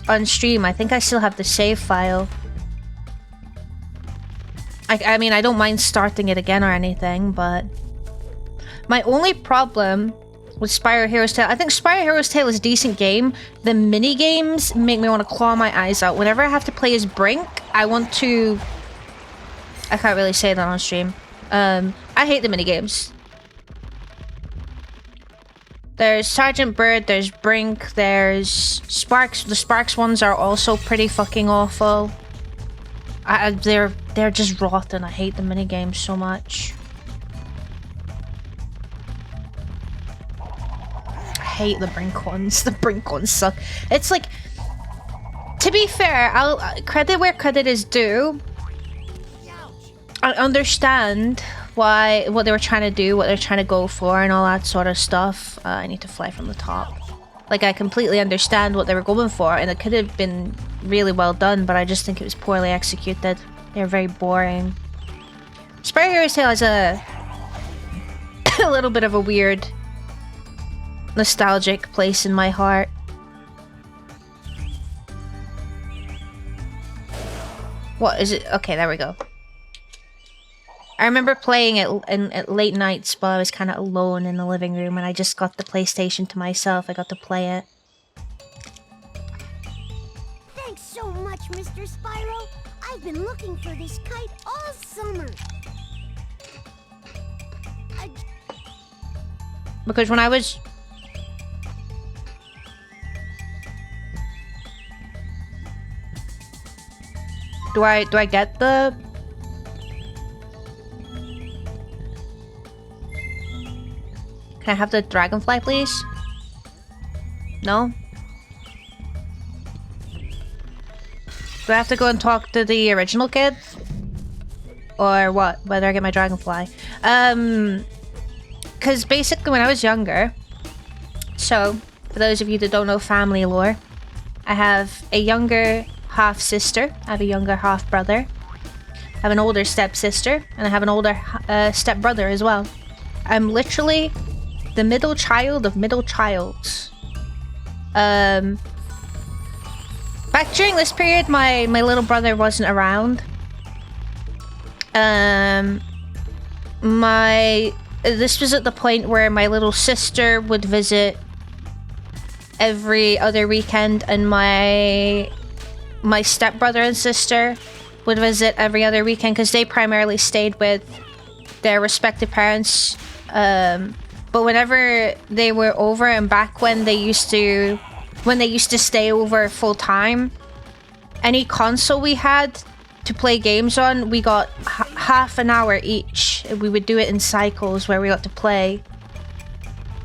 on stream. I think I still have the save file. I mean, I don't mind starting it again or anything, but my only problem with Spyro Heroes Tale, I think Spyro Heroes Tale is a decent game. The mini games make me want to claw my eyes out. Whenever I have to play as Brink, I want to. I can't really say that on stream. I hate the mini games. There's Sergeant Bird, there's Brink, there's Sparks. The Sparks ones are also pretty fucking awful. They're just rotten. I hate the mini games so much. I hate the Brink ones. The Brink ones suck. It's like, to be fair, I'll credit where credit is due. I understand what they were trying to do, what they're trying to go for, and all that sort of stuff. I need to fly from the top. Like, I completely understand what they were going for, and it could have been really well done, but I just think it was poorly executed. They're very boring. Spyro Heroes Tale has a little bit of a weird, nostalgic place in my heart. What is it? Okay, there we go. I remember playing it at late nights while I was kind of alone in the living room, and I just got the PlayStation to myself. I got to play it. Thanks so much, Mr. Spyro. I've been looking for this kite all summer. Because when I was... Do I get the... Can I have the dragonfly, please? No? Do I have to go and talk to the original kid? Or what? Whether I get my dragonfly? Because basically when I was younger... So, for those of you that don't know family lore, I have a younger half-sister, I have a younger half-brother, I have an older step-sister, and I have an older step-brother as well. I'm literally the middle child of middle childs. Back during this period, my little brother wasn't around. This was at the point where my little sister would visit every other weekend, and my stepbrother and sister would visit every other weekend because they primarily stayed with their respective parents. But whenever they were over, and back when they used to stay over full time, any console we had to play games on, we got half an hour each. We would do it in cycles where we got to play.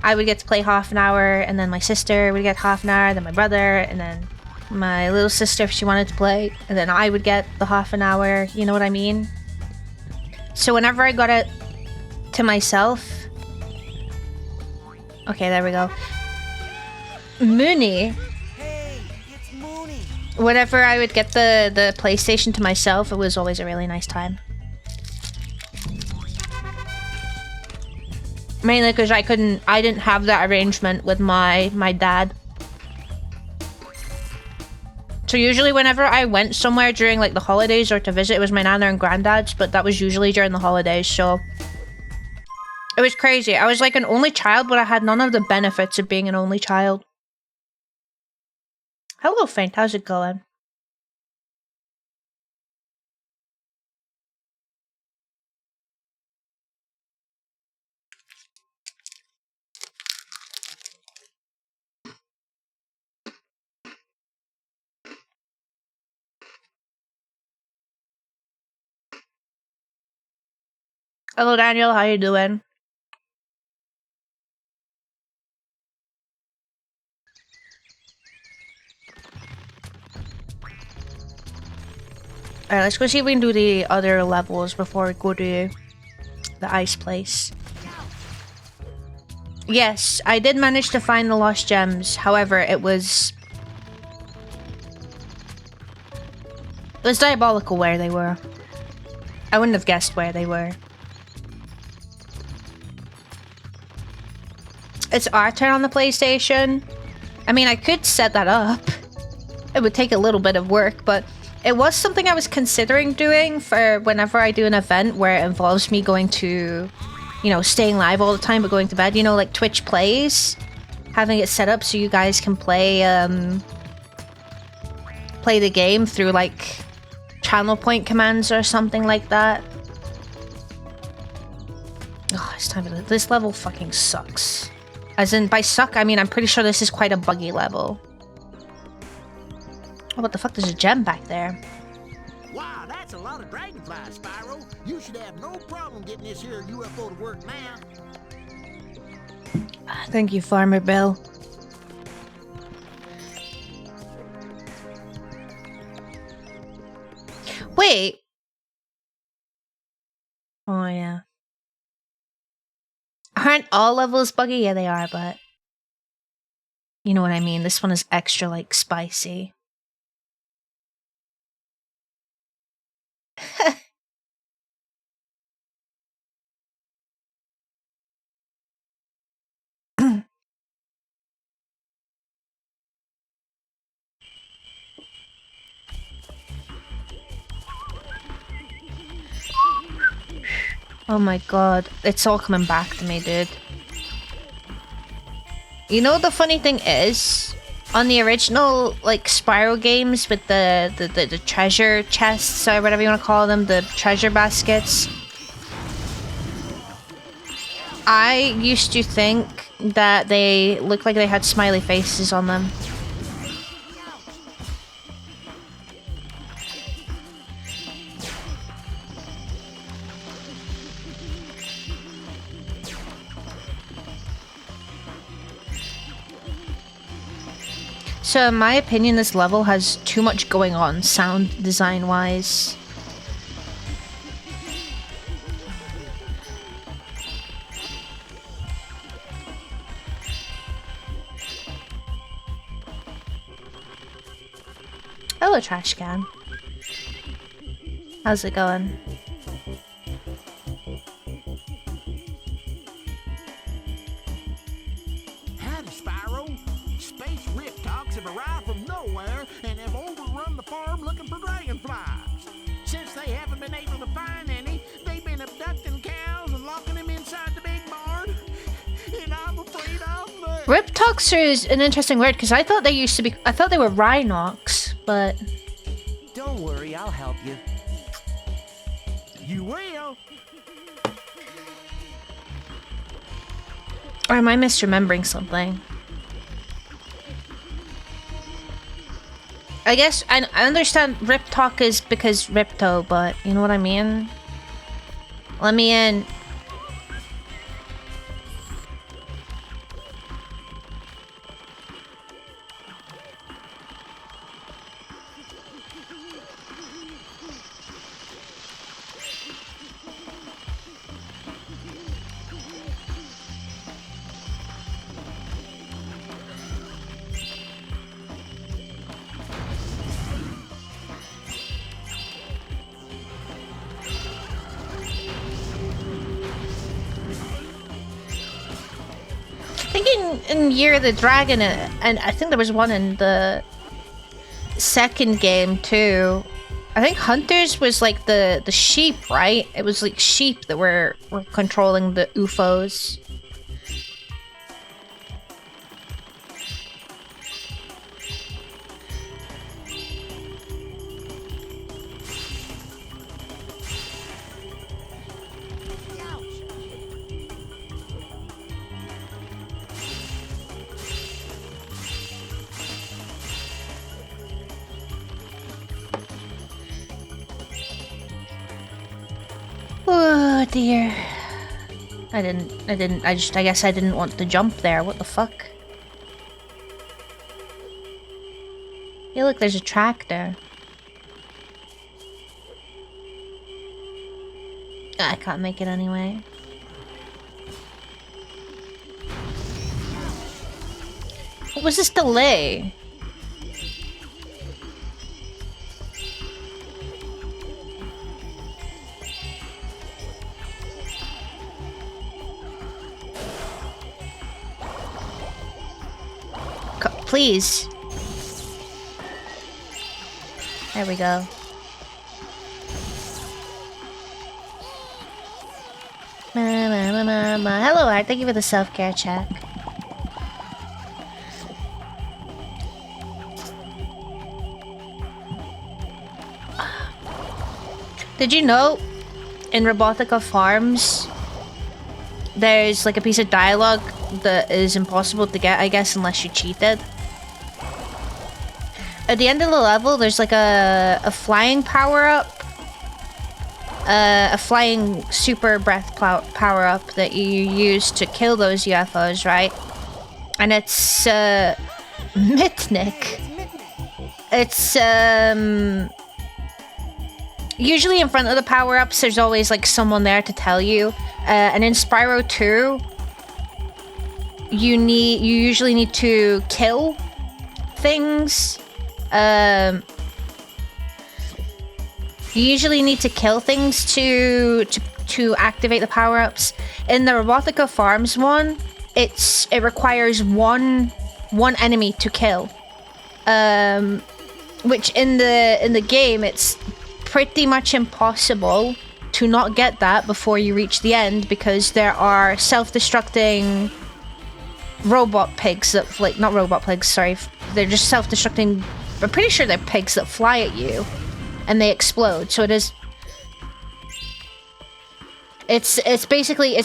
I would get to play half an hour, and then my sister would get half an hour, then my brother, and then my little sister if she wanted to play, and then I would get the half an hour, you know what I mean? So whenever I got it to myself... Okay, there we go. Mooney. Hey, it's Mooney. Whenever I would get the PlayStation to myself, it was always a really nice time. Mainly because I didn't have that arrangement with my dad. So usually whenever I went somewhere during like the holidays or to visit, it was my nana and granddad's, but that was usually during the holidays, so... It was crazy. I was like an only child, but I had none of the benefits of being an only child. Hello, Faint. How's it going? Hello, Daniel. How you doing? Alright, let's go see if we can do the other levels before we go to the ice place. Yes, I did manage to find the lost gems. However, it was diabolical where they were. I wouldn't have guessed where they were. It's our turn on the PlayStation. I mean, I could set that up. It would take a little bit of work, but it was something I was considering doing for whenever I do an event where it involves me going to, you know, staying live all the time but going to bed. You know, like Twitch Plays. Having it set up so you guys can play the game through, like, channel point commands or something like that. Oh, it's time to... This level fucking sucks. As in, by suck, I mean I'm pretty sure this is quite a buggy level. Oh, what the fuck? There's a gem back there. Wow, that's a lot of dragonflies, Spyro. You should have no problem getting this here UFO to work now. Thank you, Farmer Bill. Wait. Oh, yeah. Aren't all levels buggy? Yeah, they are, but... You know what I mean. This one is extra, like, spicy. Oh my god, it's all coming back to me, dude. You know the funny thing is, on the original like Spyro games with the treasure chests or whatever you want to call them, the treasure baskets, I used to think that they looked like they had smiley faces on them. So in my opinion, this level has too much going on, sound design-wise. Hello, trash can. How's it going? Howdy, Spyro. Space Riptocs have arrived from nowhere and have overrun the farm looking for dragonflies. Since they haven't been able to find any, they've been abducting cows and locking them inside the big barn. And I'm afraid of the... Riptocs is an interesting word because I thought they used to be. I thought they were Rhinox, but Don't worry, I'll help you. You will. or am I misremembering something? I guess I understand Riptok is because Ripto, but you know what I mean? Let me in. I think in Year of the Dragon, and I think there was one in the second game too. I think Hunters was like the sheep, right? It was like sheep that were controlling the UFOs. Oh dear. I guess I didn't want to jump there. What the fuck? Hey, look, there's a tractor. I can't make it anyway. What was this delay? Please. There we go. Hello, Art. Thank you for the self-care check. Did you know in Robotica Farms there's like a piece of dialogue that is impossible to get, I guess, unless you cheated? At the end of the level, there's like a flying power-up. A flying super breath power-up that you use to kill those UFOs, right? And it's, Mitnick. It's, usually in front of the power-ups, there's always, like, someone there to tell you. And in Spyro 2, you usually need to kill things. You usually need to kill things to activate the power-ups. In the Robotica Farms one, it requires one enemy to kill. Which in the game, it's pretty much impossible to not get that before you reach the end, because there are self-destructing robot pigs that, like, not robot pigs, sorry, they're just self-destructing. I'm pretty sure they're pigs that fly at you and they explode. So it's basically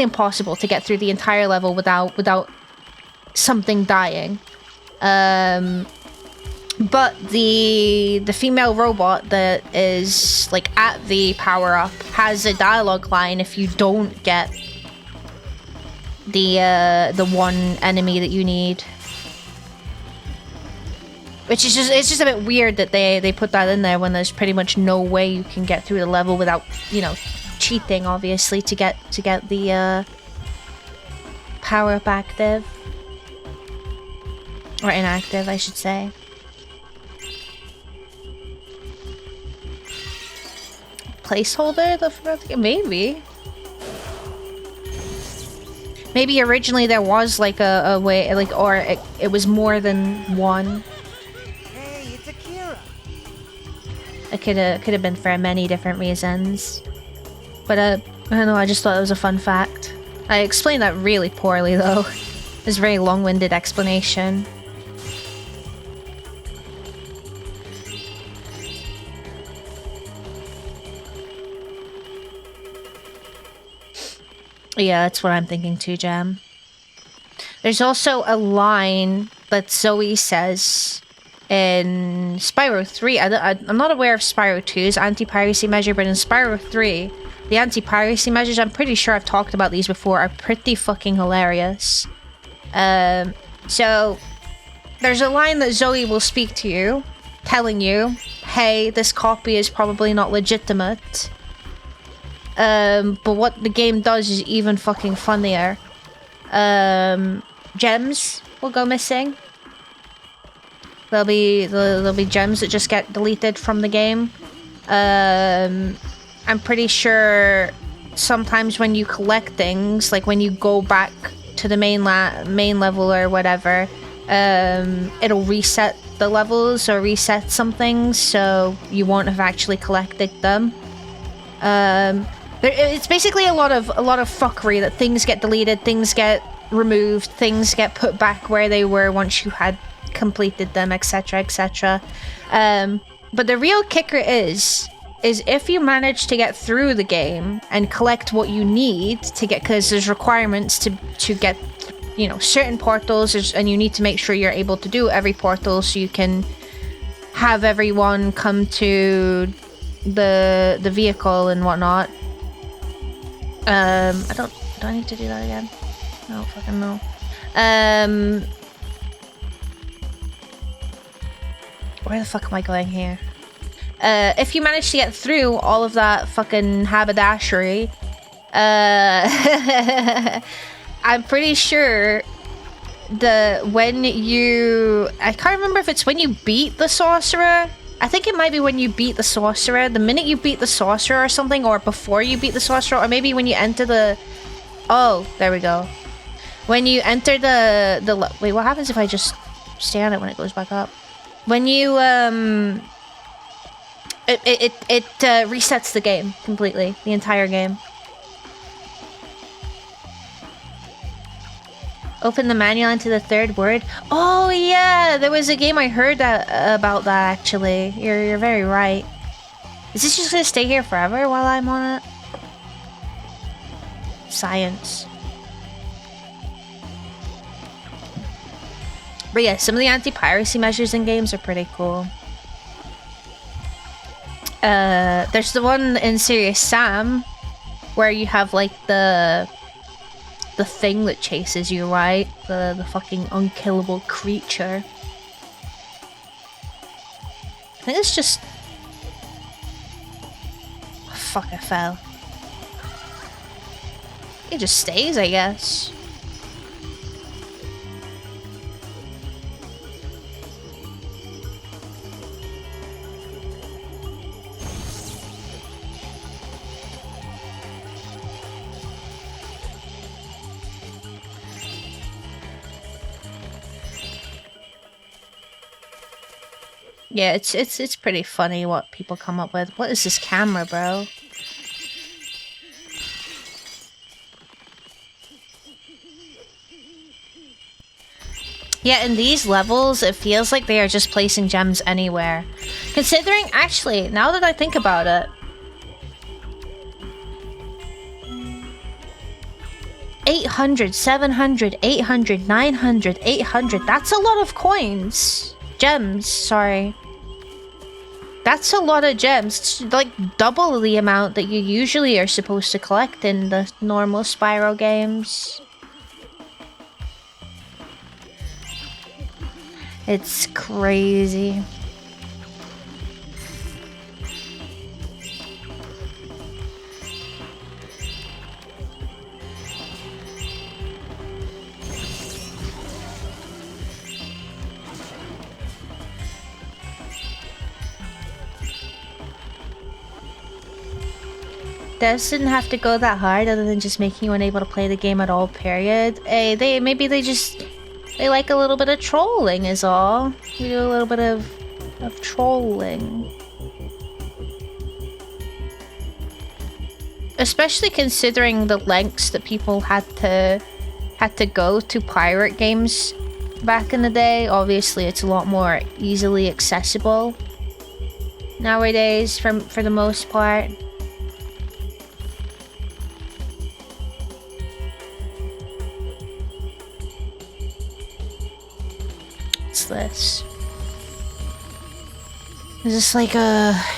impossible to get through the entire level without something dying. But the female robot that is like at the power up has a dialogue line if you don't get the one enemy that you need. Which is just a bit weird that they put that in there when there's pretty much no way you can get through the level without, you know, cheating, obviously, to get the power up active. Or inactive, I should say. Placeholder? Maybe. Maybe originally there was like a way, like, or it was more than one. It could have been for many different reasons. But I don't know, I just thought it was a fun fact. I explained that really poorly though. It's a very long-winded explanation. Yeah, that's what I'm thinking too, Jam. There's also a line that Zoe says in Spyro 3. I'm not aware of Spyro 2's anti-piracy measure, but in Spyro 3, the anti-piracy measures, I'm pretty sure I've talked about these before, are pretty fucking hilarious. So, there's a line that Zoe will speak to you, telling you, hey, this copy is probably not legitimate. But what the game does is even fucking funnier. Gems will go missing. There'll be gems that just get deleted from the game. I'm pretty sure sometimes when you collect things, like when you go back to the main level or whatever, it'll reset the levels or reset some things, so you won't have actually collected them. It's basically a lot of fuckery, that things get deleted, things get removed, things get put back where they were once you had completed them, etc, etc. But the real kicker is if you manage to get through the game and collect what you need to get, because there's requirements to get, you know, certain portals, and you need to make sure you're able to do every portal so you can have everyone come to the vehicle and whatnot. Do I need to do that again? No, fucking no. Where the fuck am I going here? If you manage to get through all of that fucking haberdashery, I'm pretty sure when you... I can't remember if it's when you beat the sorcerer. I think it might be when you beat the sorcerer. The minute you beat the sorcerer or something, or before you beat the sorcerer, or maybe when you enter the... Oh, there we go. When you enter the... Wait, what happens if I just stay on it when it goes back up? When you, It resets the game completely. The entire game. Open the manual into the third word. Oh yeah, there was a game I heard about that actually. You're very right. Is this just gonna stay here forever while I'm on it? Science. But yeah, some of the anti-piracy measures in games are pretty cool. There's the one in Serious Sam where you have like the thing that chases you, right? The fucking unkillable creature. I think it's just... Oh, fuck, I fell. It just stays, I guess. Yeah, it's pretty funny what people come up with. What is this camera, bro? Yeah, in these levels, it feels like they are just placing gems anywhere. Considering, actually, now that I think about it... 800, 700, 800, 900, 800. That's a lot of coins. Gems, sorry. That's a lot of gems. It's like double the amount that you usually are supposed to collect in the normal Spyro games. It's crazy. Devs didn't have to go that hard other than just making you unable to play the game at all, period. Hey, they like a little bit of trolling is all. We do a little bit of trolling. Especially considering the lengths that people had to go to pirate games back in the day. Obviously it's a lot more easily accessible nowadays for the most part. This is this like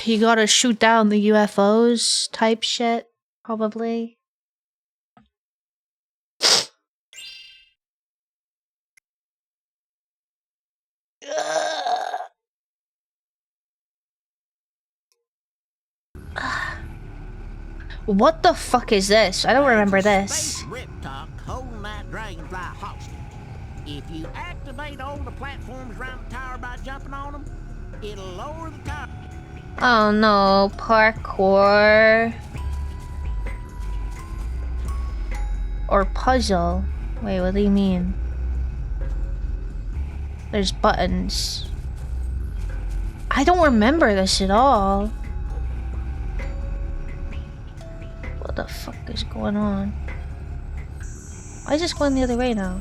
you gotta shoot down the UFOs type shit, probably. What the fuck is this? I don't remember this. Space Riptalk holding that dragonfly hostage. If you activate all the platforms around the tower by jumping on them, it'll lower the tower. Oh no, parkour. Or puzzle. Wait, what do you mean? There's buttons. I don't remember this at all. What the fuck is going on? Why is this going the other way now?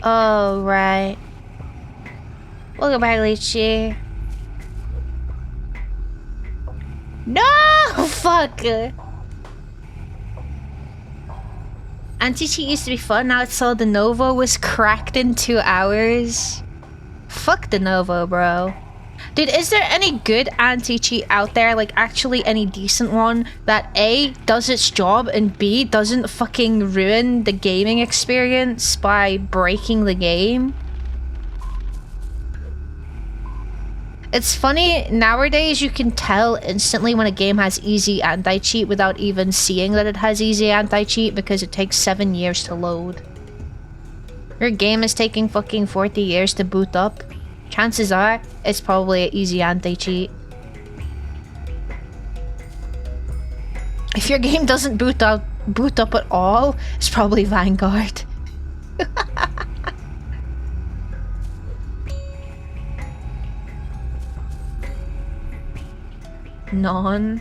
Oh, right. Welcome back, Lychee. fuck? Anti-cheat used to be fun, now it's all Denuvo was cracked in 2 hours. Fuck Denuvo, bro. Dude, is there any good anti-cheat out there? Like, actually any decent one that A, does its job, and B, doesn't fucking ruin the gaming experience by breaking the game? It's funny, nowadays you can tell instantly when a game has easy anti-cheat without even seeing that it has easy anti-cheat because it takes 7 years to load. Your game is taking fucking 40 years to boot up. Chances are, it's probably an easy anti-cheat. If your game doesn't boot up at all, it's probably Vanguard. Non.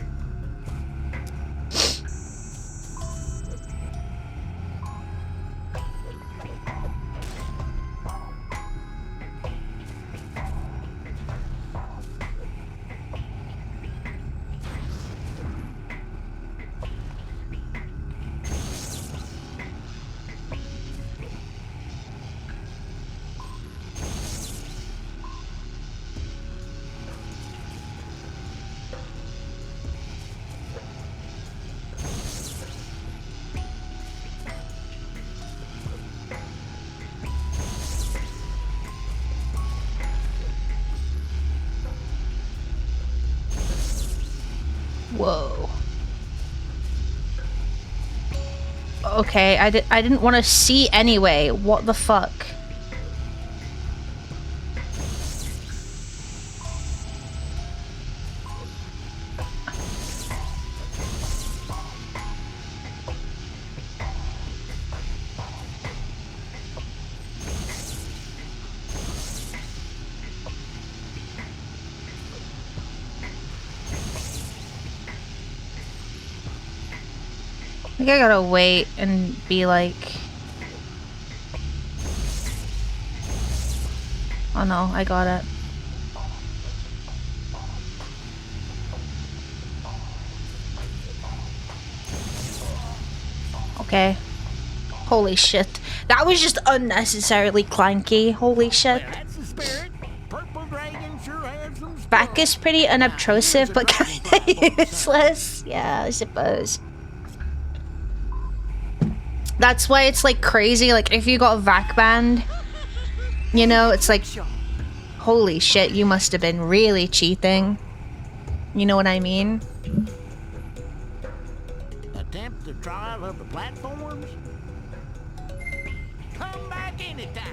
Whoa. Okay, I didn't want to see anyway. What the fuck? I think I gotta wait and be like... Oh no, I got it. Okay. Holy shit. That was just unnecessarily clanky. Holy shit. That's the spirit. Purple Dragon sure has some Back is pretty unobtrusive, but kinda useless. Yeah, I suppose. That's why it's like crazy, like if you got VAC banned, you know, it's like, holy shit, you must have been really cheating. You know what I mean? attempt the trial of the platforms. Come back anytime.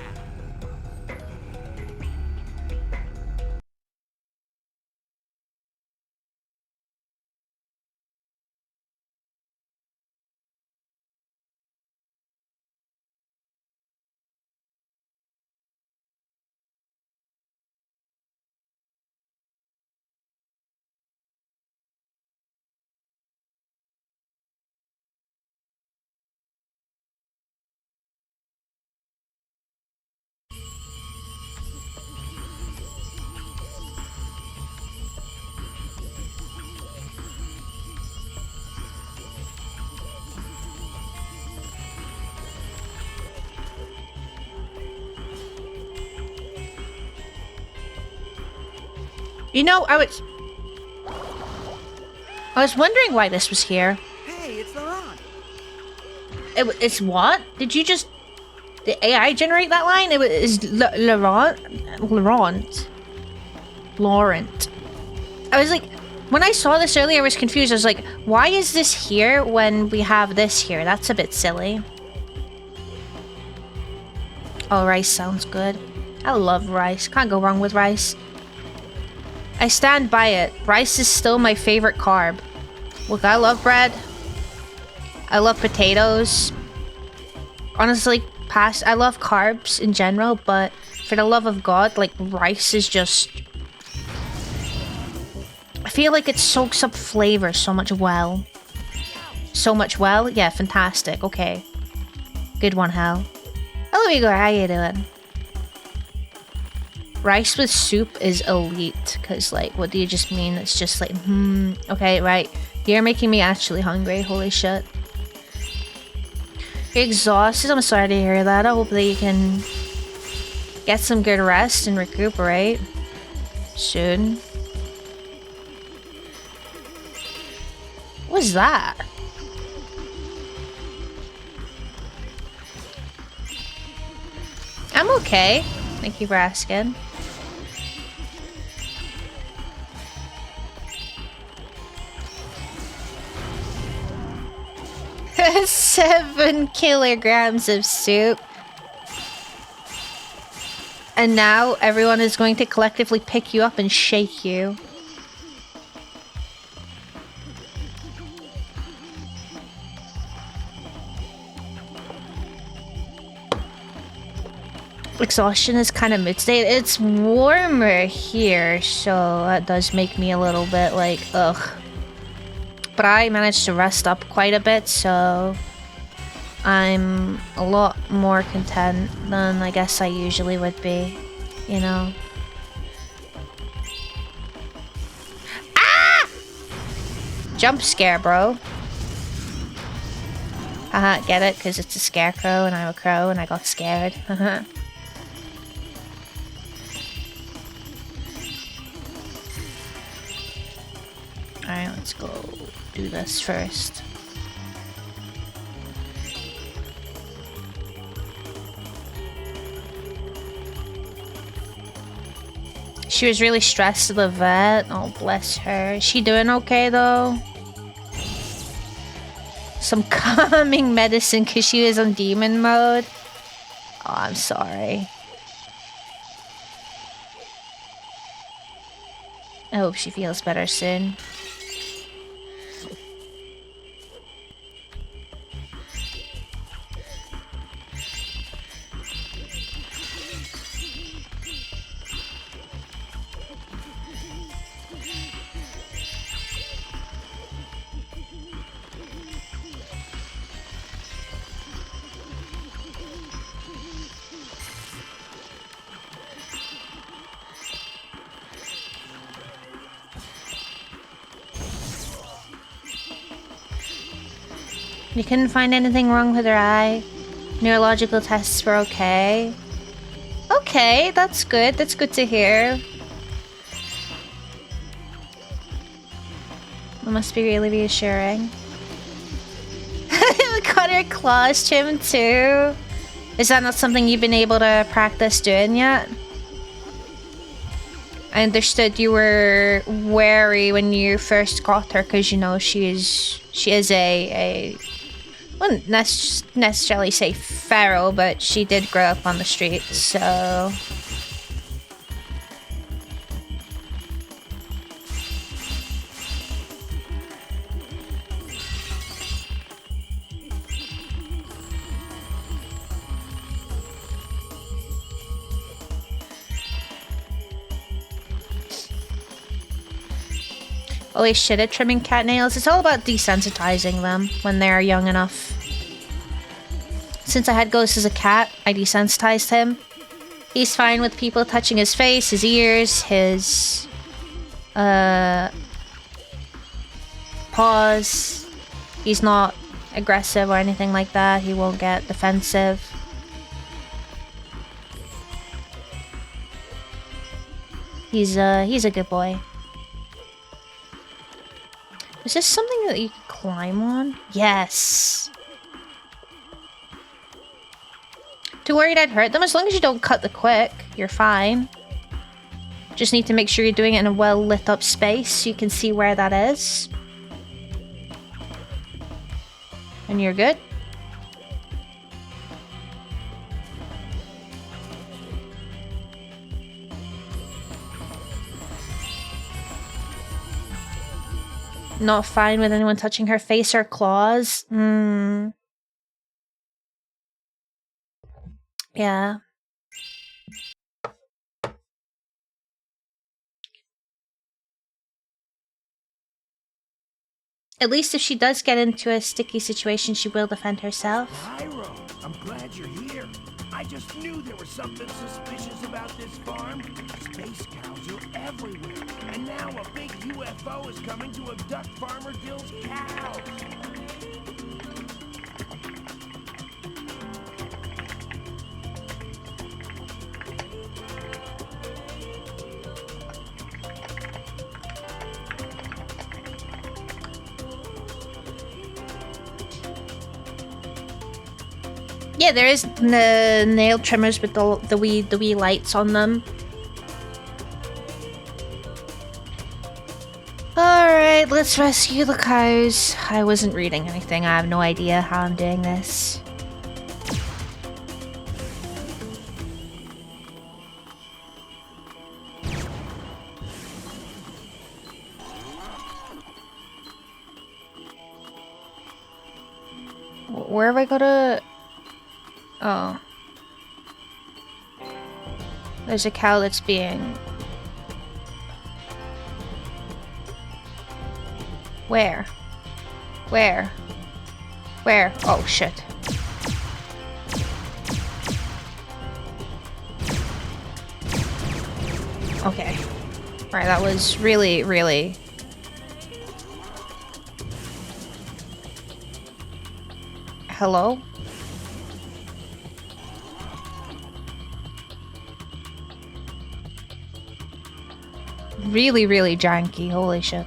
You know, I was wondering why this was here. Hey, it's Laurent. It's what? Did you just... The AI generate that line? It was Laurent. I was like... When I saw this earlier, I was confused. I was like, why is this here when we have this here? That's a bit silly. Oh, rice sounds good. I love rice. Can't go wrong with rice. I stand by it. Rice is still my favorite carb. Look, I love bread. I love potatoes. Honestly, I love carbs in general, but for the love of God, like, rice is just... I feel like it soaks up flavor so much well. So much well? Yeah, fantastic. Okay. Good one, Hal. Hello, Igor. How you doing? Rice with soup is elite, because, like, what do you just mean? It's just like, okay, right. You're making me actually hungry. Holy shit. You're exhausted. I'm sorry to hear that. I hope that you can get some good rest and recuperate soon. What was that? I'm okay. Thank you for asking. Seven kilograms of soup. And now everyone is going to collectively pick you up and shake you. Exhaustion is kind of mid-state. It's warmer here, so that does make me a little bit like, ugh. But I managed to rest up quite a bit, so I'm a lot more content than I guess I usually would be, you know. Ah! Jump scare, bro. Haha, get it? Because it's a scarecrow and I'm a crow and I got scared. Haha. Alright, let's go do this first. She was really stressed at the vet. Oh, bless her. Is she doing okay, though? Some calming medicine because she was on demon mode. Oh, I'm sorry. I hope she feels better soon. You couldn't find anything wrong with her eye? Neurological tests were okay? Okay, that's good. That's good to hear. That must be really reassuring. We got her claws trimmed too. Is that not something you've been able to practice doing yet? I understood you were wary when you first got her because you know she is a I wouldn't necessarily say feral, but she did grow up on the streets, so... Always shit at trimming cat nails. It's all about desensitizing them when they're young enough. Since I had Ghost as a cat, I desensitized him. He's fine with people touching his face, his ears, his... paws. He's not aggressive or anything like that. He won't get defensive. He's a good boy. Is this something that you can climb on? Yes! Too worried I'd hurt them? As long as you don't cut the quick, you're fine. Just need to make sure you're doing it in a well lit up space so you can see where that is. And you're good. Not fine with anyone touching her face or claws? Yeah. At least if she does get into a sticky situation, she will defend herself. Pyro, I'm glad you're here. I I just knew there was something suspicious about this farm. Space cows are everywhere. And now a big UFO is coming to abduct Farmer Dill's cows. Yeah, there is the nail trimmers with the wee lights on them. Alright, let's rescue the cows. I wasn't reading anything. I have no idea how I'm doing this. Where have I got to... Oh. There's a cow that's being... Where? Where? Where? Oh, shit. Okay. Right, that was really, really... Hello? Really, really janky. Holy shit.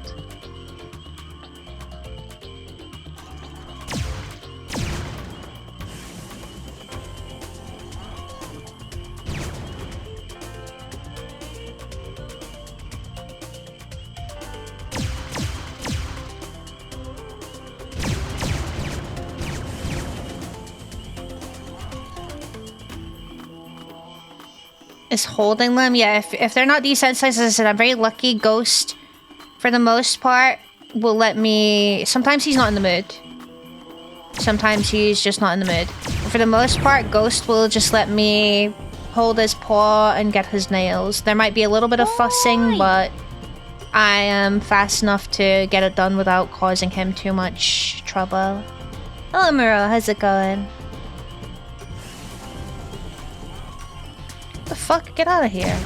Is holding them? Yeah, if they're not desensitized, as I said, I'm very lucky. Ghost, for the most part, will let me... Sometimes he's not in the mood. Sometimes he's just not in the mood. But for the most part, Ghost will just let me hold his paw and get his nails. There might be a little bit of fussing, but I am fast enough to get it done without causing him too much trouble. Hello, Miro. How's it going? What the fuck? Get out of here.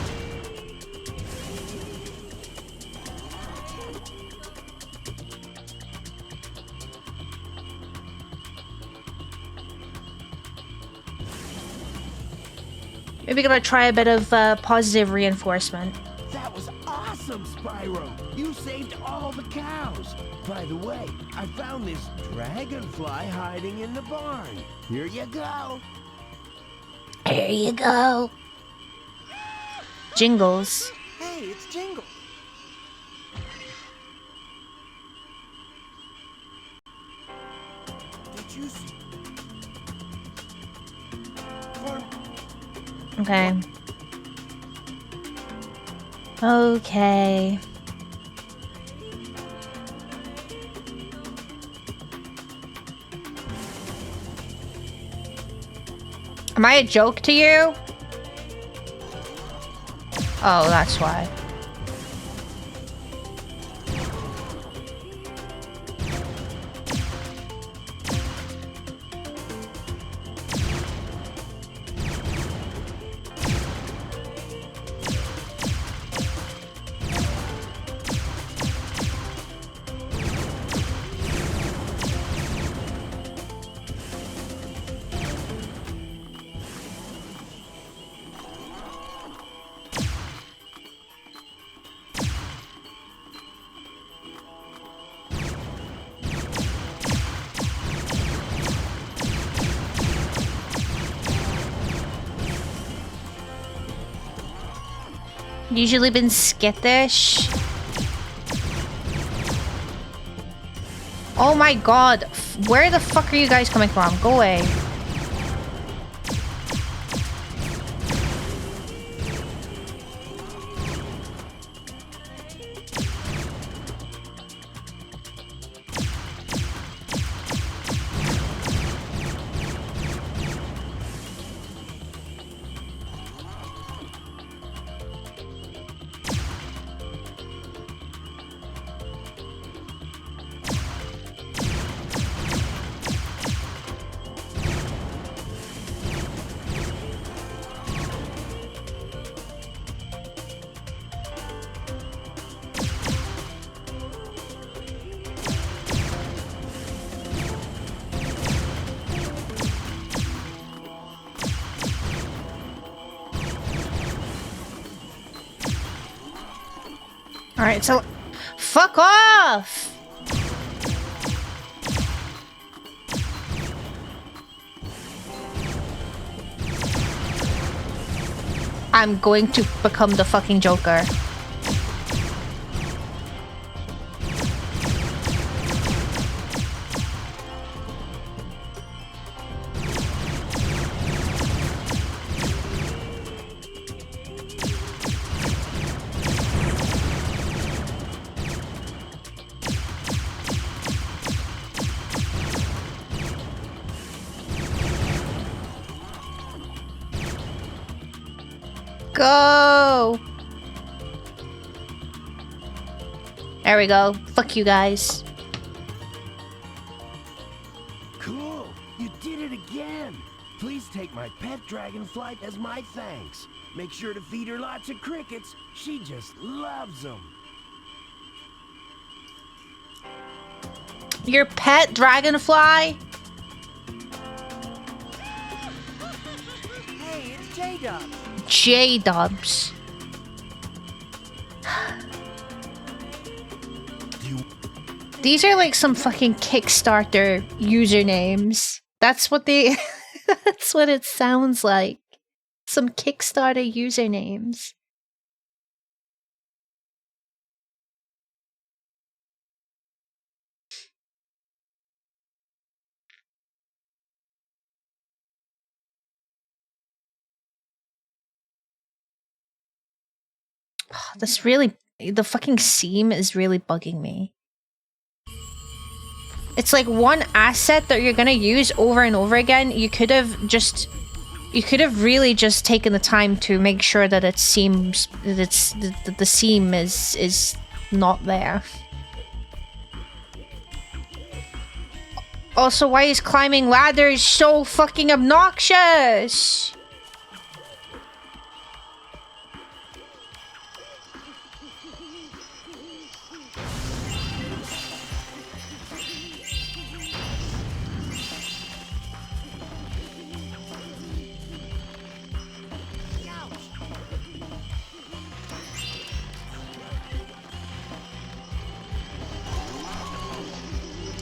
Maybe gonna try a bit of positive reinforcement. That was awesome, Spyro! You saved all the cows! By the way, I found this dragonfly hiding in the barn. Here you go. Here you go. Jingles. Hey, it's Jingle. Did you see? Okay. Okay. Am I a joke to you? Oh, that's why. Usually been skittish. Oh my god. Where the fuck are you guys coming from? Go away. Alright, so... Fuck off! I'm going to become the fucking Joker. Go! There we go. Fuck you guys. Cool! You did it again! Please take my pet dragonfly as my thanks. Make sure to feed her lots of crickets. She just loves them. Your pet dragonfly? Hey, it's J-Dub. J-Dubs. These are like some fucking Kickstarter usernames. That's what they... That's what it sounds like. Some Kickstarter usernames. This really... The fucking seam is really bugging me. It's like one asset that you're gonna use over and over again. You could have just... You could have really just taken the time to make sure that it seems... That it's... That the seam is not there. Also, why is climbing ladders so fucking obnoxious?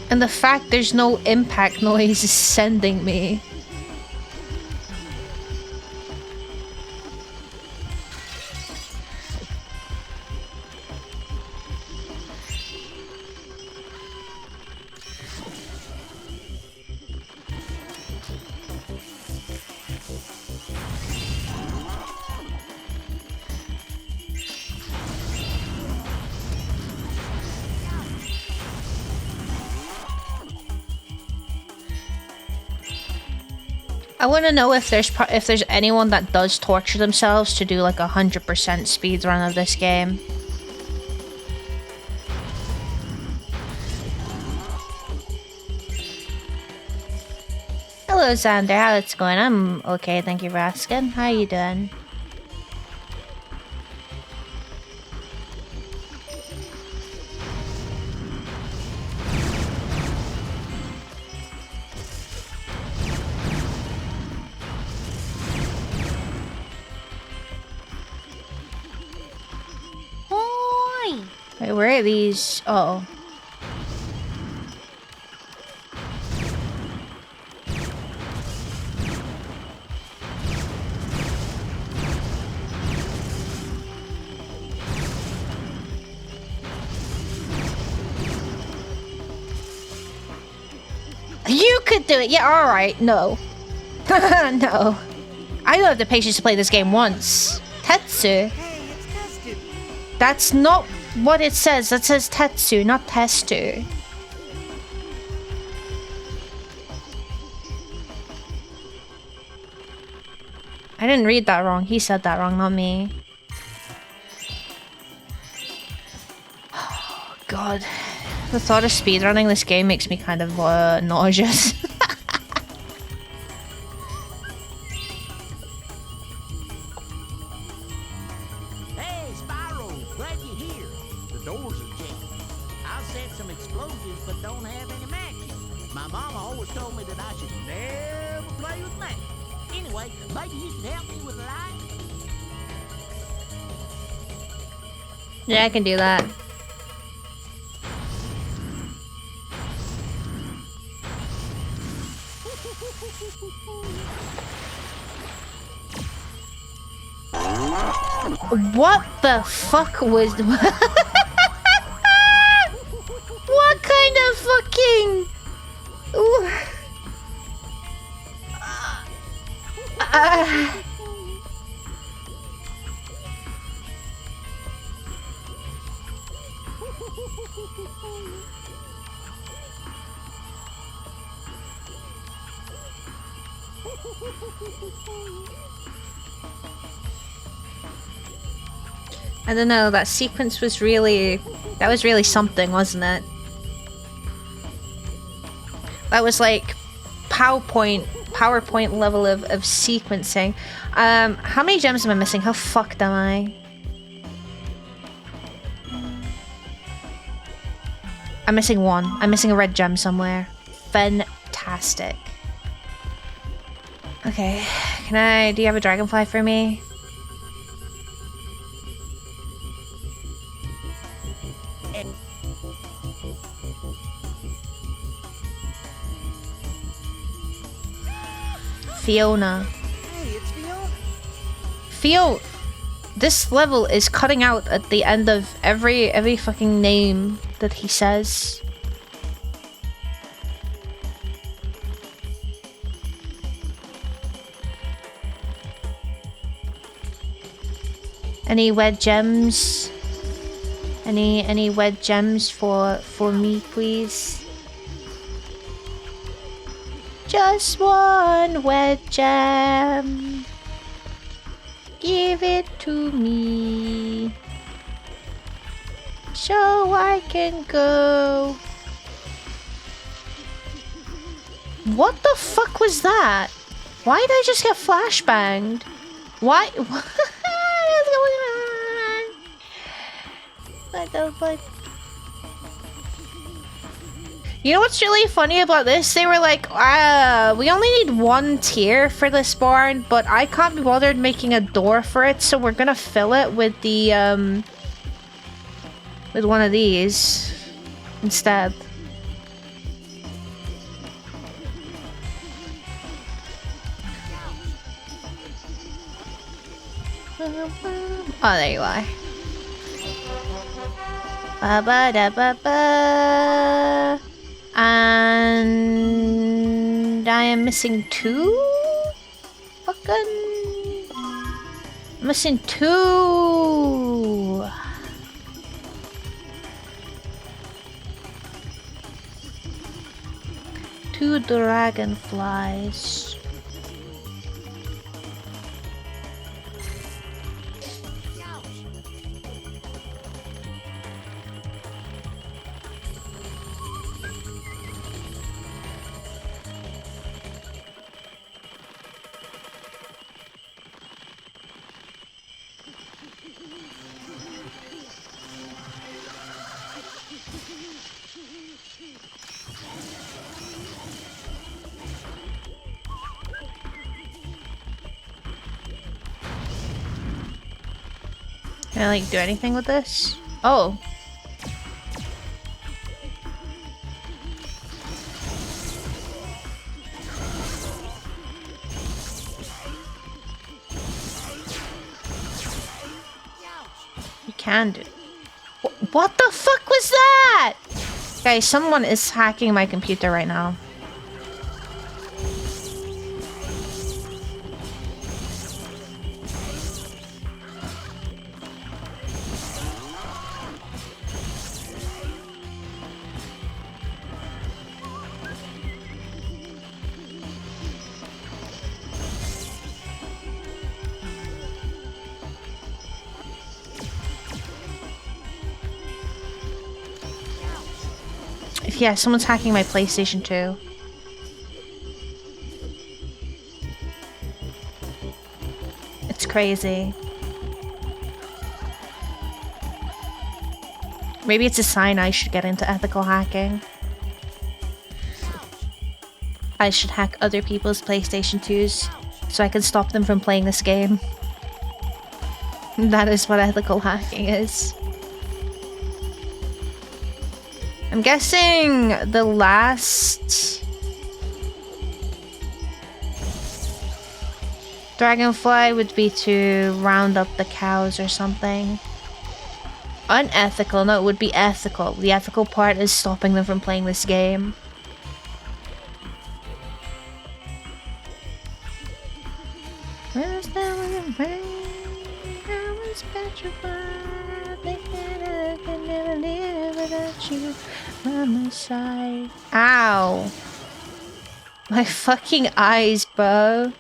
And the fact there's no impact noise is sending me. I want to know if there's anyone that does torture themselves to do like 100% speedrun of this game. Hello Xander, how it's going? I'm okay, thank you for asking. How you doing? Wait, where are these? Uh oh. You could do it! Yeah, alright. No. No. I don't have the patience to play this game once. Tetsu. Hey, it's Testu. That's not what it says. That says Tetsu, not Testu. I didn't read that wrong. He said that wrong, not me. Oh, God. The thought of speedrunning this game makes me kind of nauseous. Hey, Spyro, glad you're here. The doors are jammed. I'll set some explosives, but don't have any matches. My mama always told me that I should never play with matches. Anyway, maybe you could help me with a light? Yeah, I can do that. What the fuck was... What kind of fucking... Ooh. I don't know, that sequence was really... That was really something, wasn't it? That was like PowerPoint level of sequencing. How many gems am I missing? How fucked am I? I'm missing one. I'm missing a red gem somewhere. Fantastic. Okay, do you have a dragonfly for me? Fiona. Hey, it's Fiona. Fiona. This level is cutting out at the end of every fucking name that he says. Any red gems? Any red gems for me, please? Just one red gem. Give it to me, so I can go. What the fuck was that? Why did I just get flashbanged? Why? What is going on? What the fuck? You know what's really funny about this? They were like, we only need one tier for this barn, but I can't be bothered making a door for it, so we're gonna fill it with the, with one of these instead. Oh, there you are. Ba-ba-da-ba-ba. And I am missing two? Fucking... I'm missing two! Two dragonflies. Can I like do anything with this? Oh. You can do. What the fuck was that? Guys, someone is hacking my computer right now. Yeah, someone's hacking my PlayStation 2. It's crazy. Maybe it's a sign I should get into ethical hacking. I should hack other people's PlayStation 2s so I can stop them from playing this game. That is what ethical hacking is. I'm guessing the last dragonfly would be to round up the cows or something. Unethical? No, it would be ethical. The ethical part is stopping them from playing this game. I was petrified, thinking I could never live without you by my side. Ow. My fucking eyes, bro.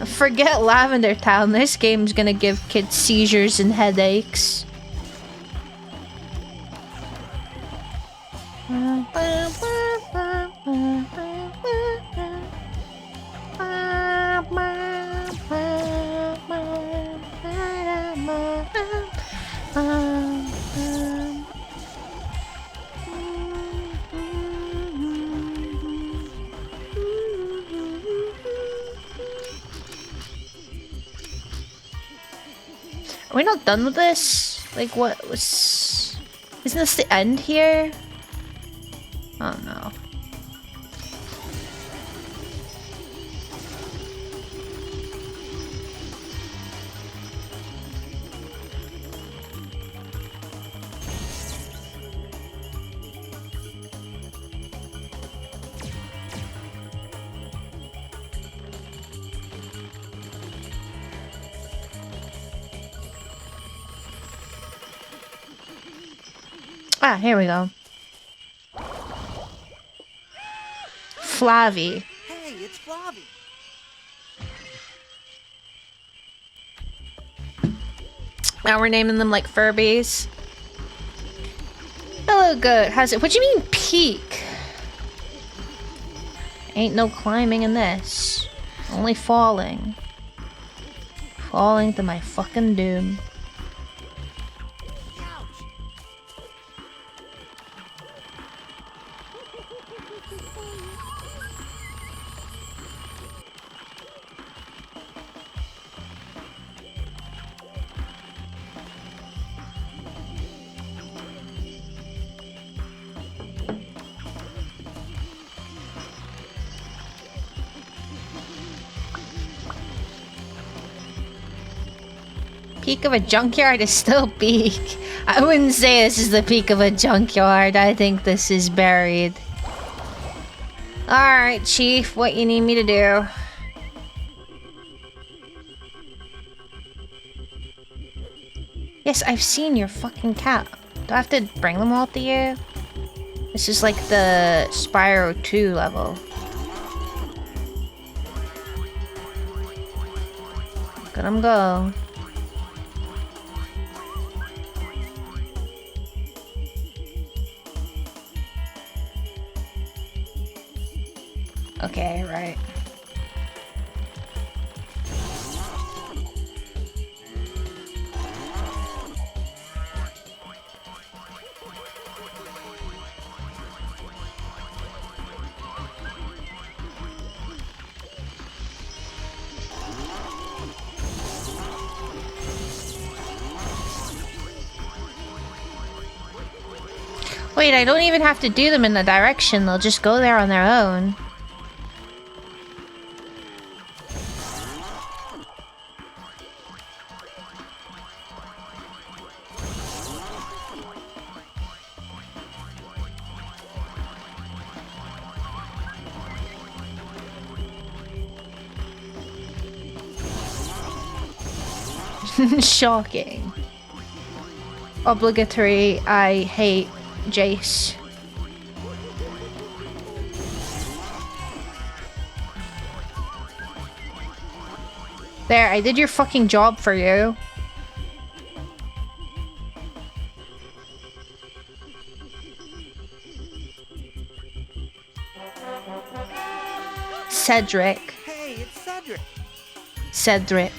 Forget Lavender Town. This game's gonna give kids seizures and headaches. Are we not done with this? Like, what was... Isn't this the end here? Oh no. Ah, here we go. Flavie. Hey, it's Flavie. Now we're naming them like Furbies. Hello, good. How's it? What do you mean peak? Ain't no climbing in this. Only falling. Falling to my fucking doom. Peak of a junkyard is still peak. I wouldn't say this is the peak of a junkyard. I think this is buried. Alright, Chief, what you need me to do? Yes, I've seen your fucking cat. Do I have to bring them all to you? This is like the Spyro 2 level. Look at him go. Okay, right. Wait, I don't even have to do them in the direction. They'll just go there on their own. Shocking. Obligatory, I hate Jace. There, I did your fucking job for you. Cedric. Hey, it's Cedric. Cedric.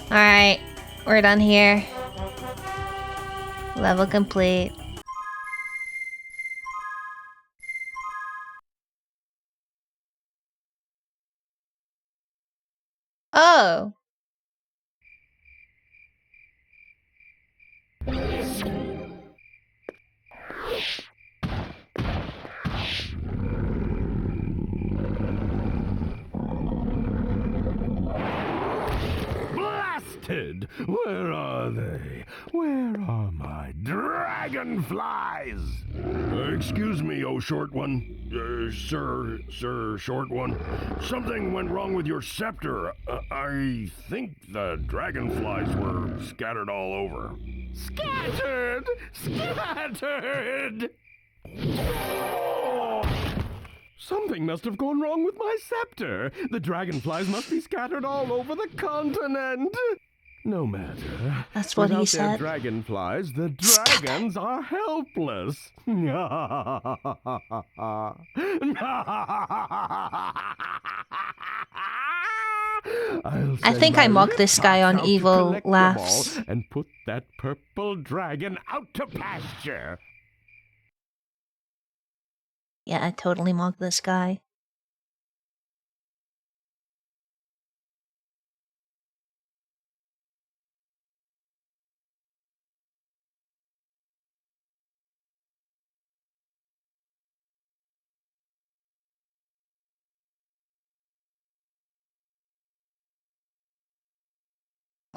Alright, we're done here. Level complete. Oh. scattered. Where are they? Where are my dragonflies? Excuse me, oh short one. Sir, short one. Something went wrong with your scepter. I think the dragonflies were scattered all over. Scattered! Scattered! Oh! Something must have gone wrong with my scepter. The dragonflies must be scattered all over the continent. No matter. That's what he Without said. their dragonflies, the dragons are helpless. I think I mocked this guy on Evil Laughs. And put that purple dragon out to pasture. Yeah, I totally mocked this guy.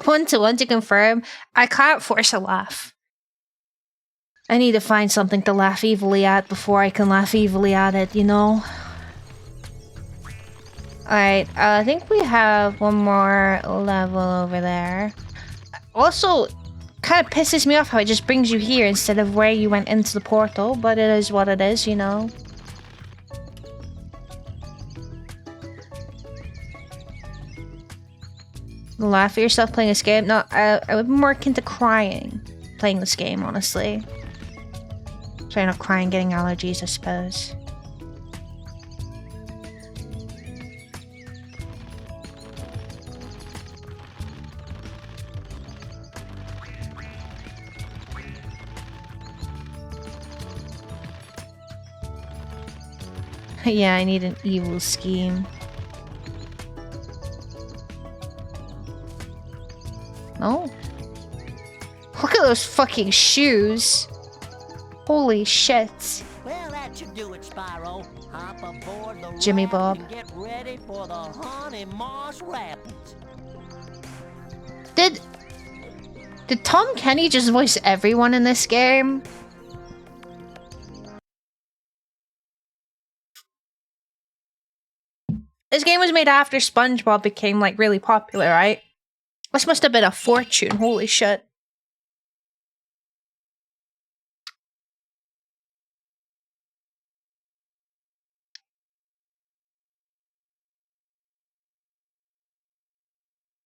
One to confirm, I can't force a laugh. I need to find something to laugh evilly at before I can laugh evilly at it, you know? Alright, I think we have one more level over there. Also, kind of pisses me off how it just brings you here instead of where you went into the portal, but it is what it is, you know? Laugh at yourself playing this game? No, I would be more akin to crying playing this game, honestly. Sorry, not crying, getting allergies, I suppose. Yeah, I need an evil scheme. Oh. Look at those fucking shoes. Holy shit. Well, that should do it, Spyro. Hop aboard the Jimmy raft Bob. and get ready for the Haunted Marsh Rapids. Did Tom Kenny just voice everyone in this game? This game was made after SpongeBob became, like, really popular, right? This must have been a fortune, holy shit.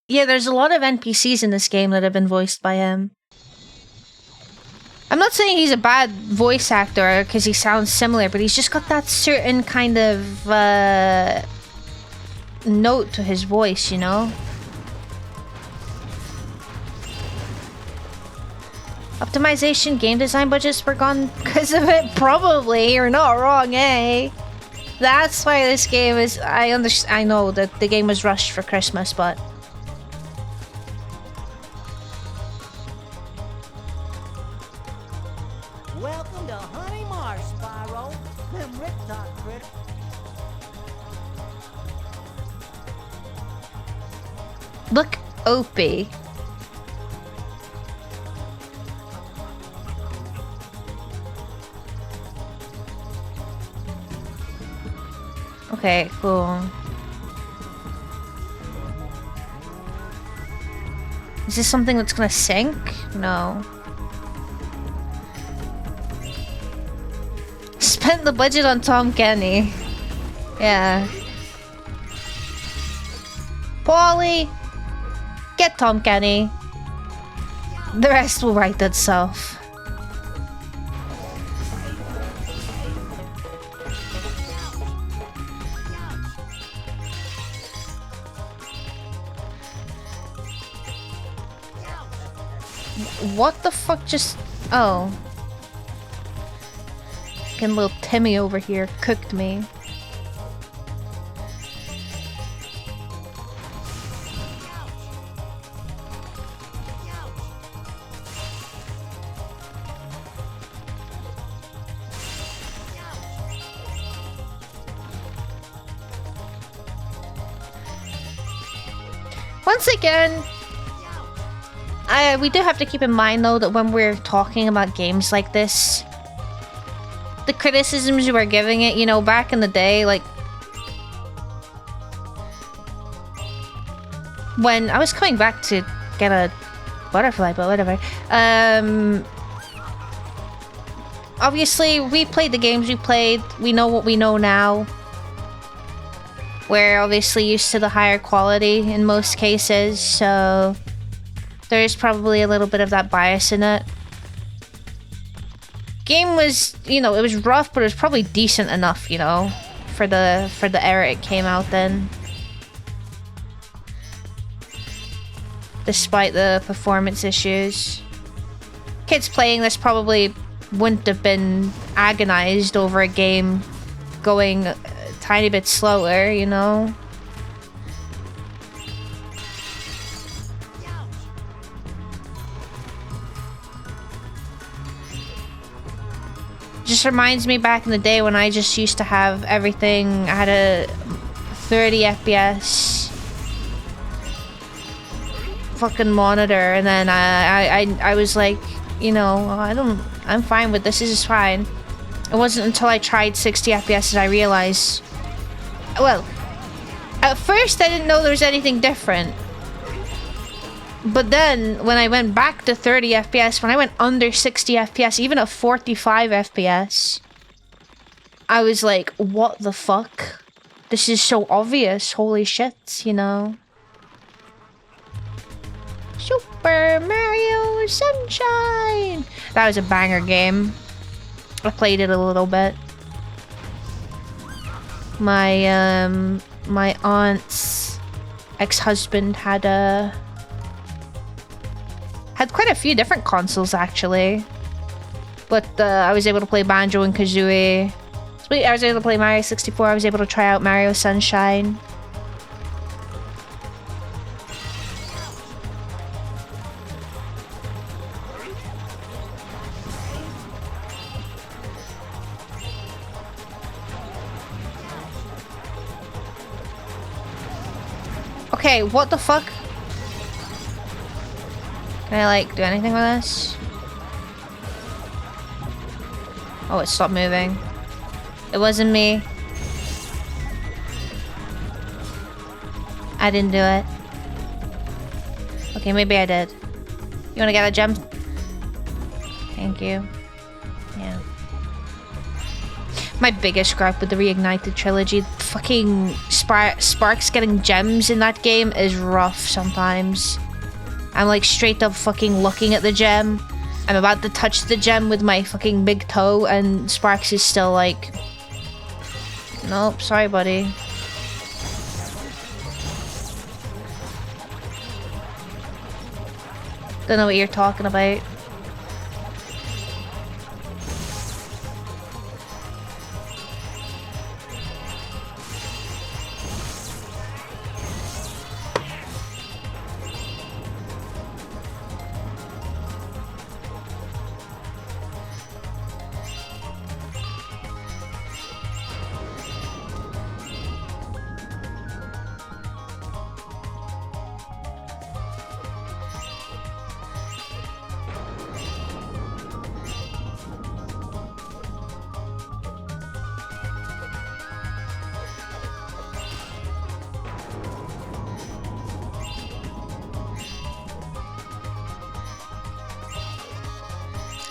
Yeah, there's a lot of NPCs in this game that have been voiced by him. I'm not saying he's a bad voice actor, because he sounds similar, but he's just got that certain kind of, note to his voice, you know? Optimization, game design budgets were gone because of it? Probably, you're not wrong, eh? That's why this game is... I know that the game was rushed for Christmas, but... Welcome to Honey Marsh, Spyro. Them Riptide critters. Look, Opie. Okay, cool. Is this something that's gonna sink? No. Spent the budget on Tom Kenny. Yeah. Paulie! Get Tom Kenny. The rest will write itself. What the fuck just... Oh. Fucking little Timmy over here cooked me. Once again, we do have to keep in mind though that when we're talking about games like this, the criticisms you are giving it, you know, back in the day, like when I was coming back to get a butterfly, but whatever. Obviously, we played the games we played. We know what we know now. We're obviously used to the higher quality in most cases, so there's probably a little bit of that bias in it. Game was, you know, it was rough, but it was probably decent enough, you know, for the era it came out in. Despite the performance issues. Kids playing this probably wouldn't have been agonized over a game going a tiny bit slower, you know? Just reminds me back in the day when I just used to have everything. I had a 30 FPS fucking monitor, and then I was like, you know, I'm fine with this. This is fine. It wasn't until I tried 60 FPS that I realized. Well, at first I didn't know there was anything different. But then when I went back to 30 FPS, when I went under 60 FPS, even at 45 FPS, I was like, what the fuck? This is so obvious. Holy shit, you know? Super Mario Sunshine! That was a banger game. I played it a little bit. My aunt's ex-husband had quite a few different consoles actually, but I was able to play Banjo and Kazooie. Sweet, I was able to play Mario 64. I was able to try out Mario Sunshine. Okay, what the fuck? Can I, like, do anything with this? Oh, it stopped moving. It wasn't me. I didn't do it. Okay, maybe I did. You wanna get a gem? Thank you. Yeah. My biggest gripe with the Reignited trilogy, fucking Sparks getting gems in that game is rough sometimes. I'm like straight up fucking looking at the gem. I'm about to touch the gem with my fucking big toe and Sparks is still like, nope, sorry buddy. Don't know what you're talking about.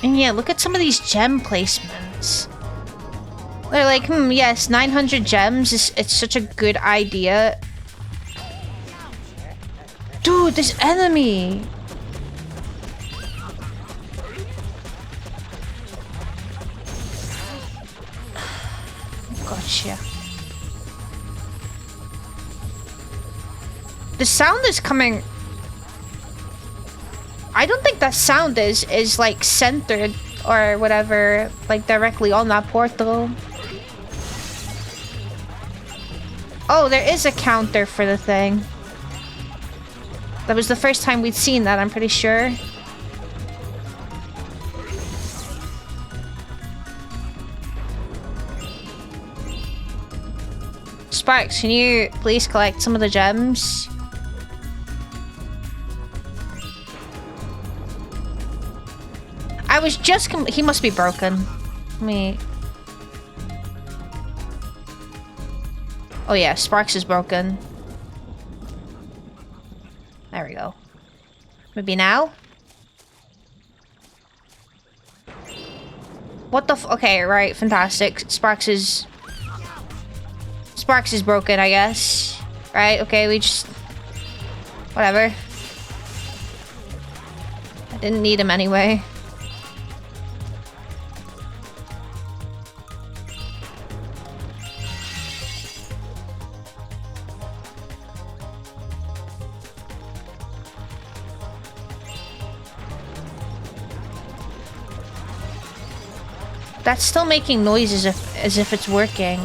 And yeah, look at some of these gem placements. They're like, yes, 900 gems it's such a good idea. Dude, this enemy! Gotcha. The sound is coming... I don't think that sound is like centered or whatever, like directly on that portal. Oh, there is a counter for the thing. That was the first time we'd seen that, I'm pretty sure. Sparks, can you please collect some of the gems? was just he must be broken. Let me... Oh yeah, Sparks is broken. There we go. Maybe now? What the okay, right, fantastic. Sparks is broken, I guess. Right, okay, we just... Whatever. I didn't need him anyway. That's still making noise as if it's working.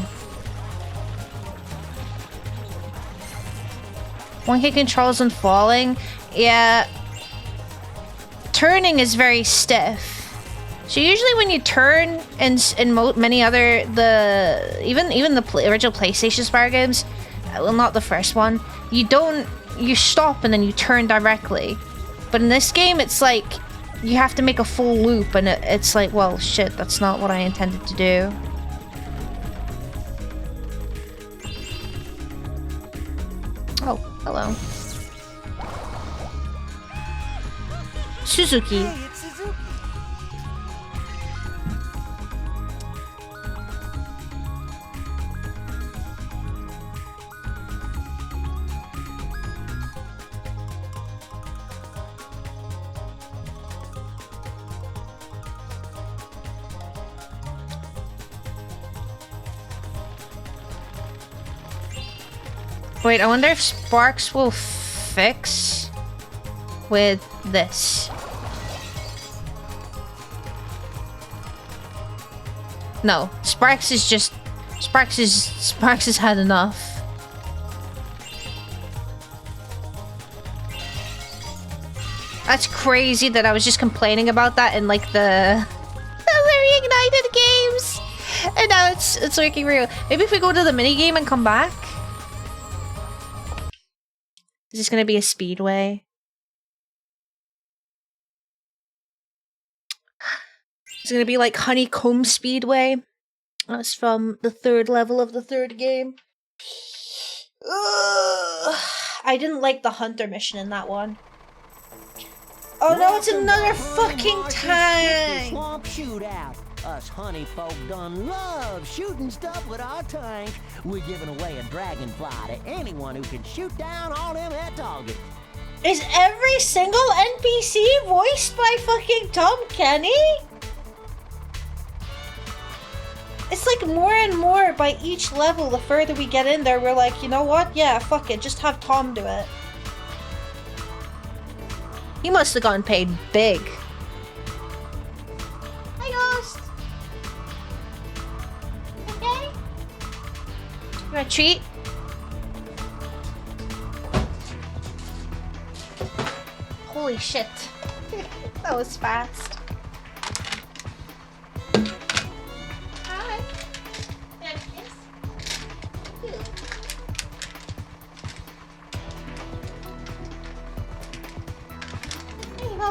One hit controls and falling. Yeah. Turning is very stiff. So usually when you turn in many other even the original PlayStation Spyro games, well, not the first one, you stop and then you turn directly. But in this game, it's like you have to make a full loop, and it's like, well, shit, that's not what I intended to do. Oh, hello. Suzuki. Hey, it's Suzuki. Wait, I wonder if Sparks will fix with this. No, Sparks has had enough. That's crazy that I was just complaining about that in like the Reignited games, and now it's working real. Maybe if we go to the mini game and come back. Is this gonna be a speedway? It's gonna be like Honeycomb Speedway. That's from the 3rd level of the 3rd game. Ugh. I didn't like the hunter mission in that one. Oh no, it's another fucking tank! Swamp shootout. Us honey folk done love shooting stuff with our tank. We're giving away a dragonfly to anyone who can shoot down all them at target. Is every single NPC voiced by fucking Tom Kenny? It's like more and more by each level, the further we get in there, we're like, you know what? Yeah, fuck it, just have Tom do it. He must have gotten paid big. Hi, Ghost. Okay? You want a treat? Holy shit. That was fast. Hi. Can I have a kiss? Cute. There you go.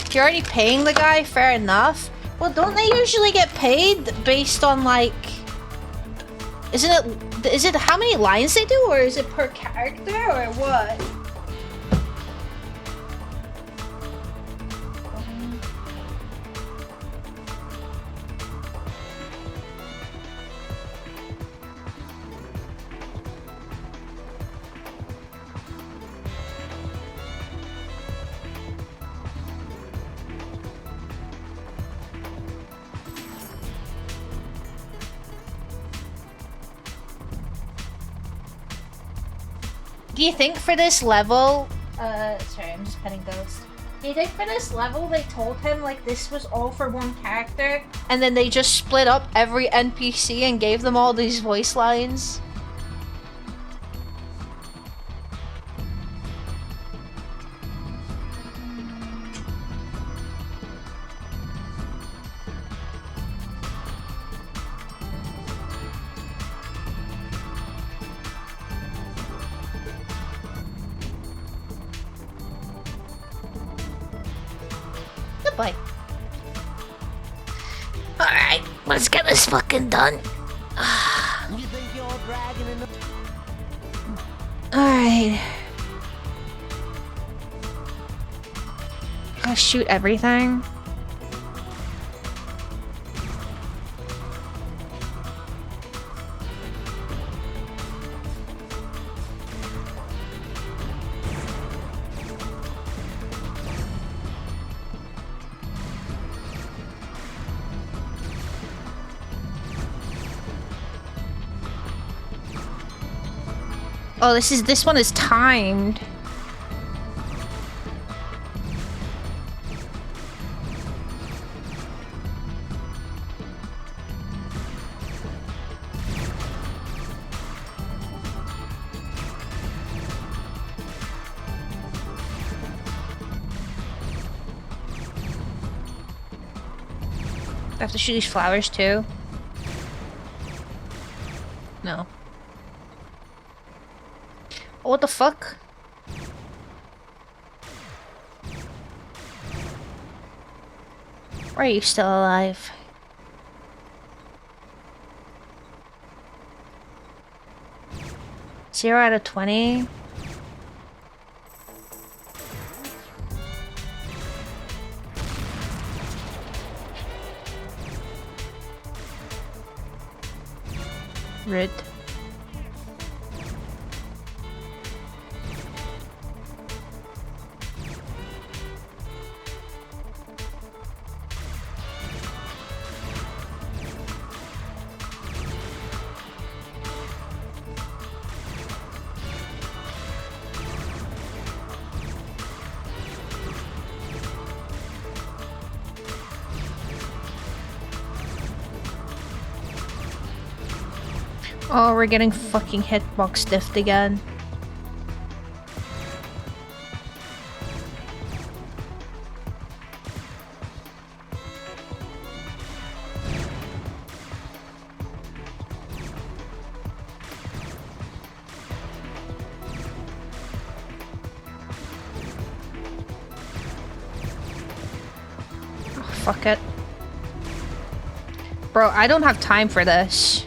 If you're already paying the guy, fair enough. Well, don't they usually get paid based on like... Is it how many lines they do, or is it per character, or what? Do you think for this level, sorry, I'm just petting Ghost. Do you think for this level they told him like this was all for one character, and then they just split up every NPC and gave them all these voice lines? boy. Alright, let's get this fucking done. You think you're dragging in the... Alright. Gotta shoot everything. Oh, this one is timed. I have to shoot these flowers too. No. What the fuck? Why are you still alive? Zero out of 20? Rude. Oh, we're getting fucking hitbox stiffed again. Oh, fuck it. Bro, I don't have time for this.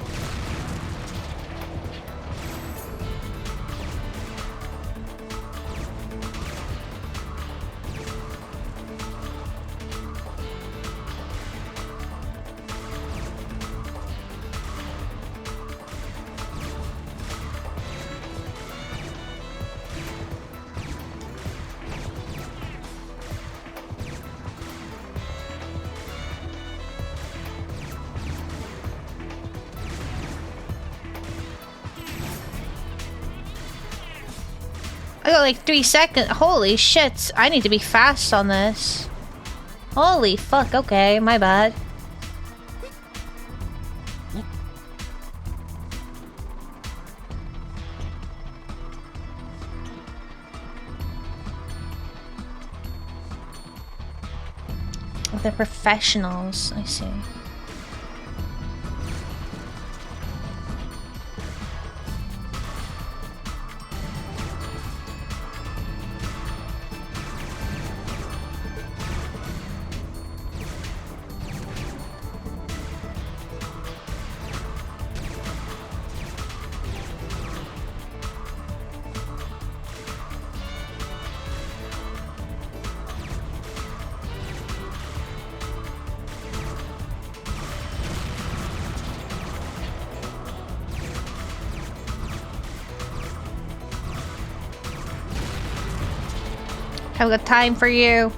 I got like 3 seconds. Holy shit. I need to be fast on this. Holy fuck. Okay, my bad. They're professionals, I see. I've got time for you.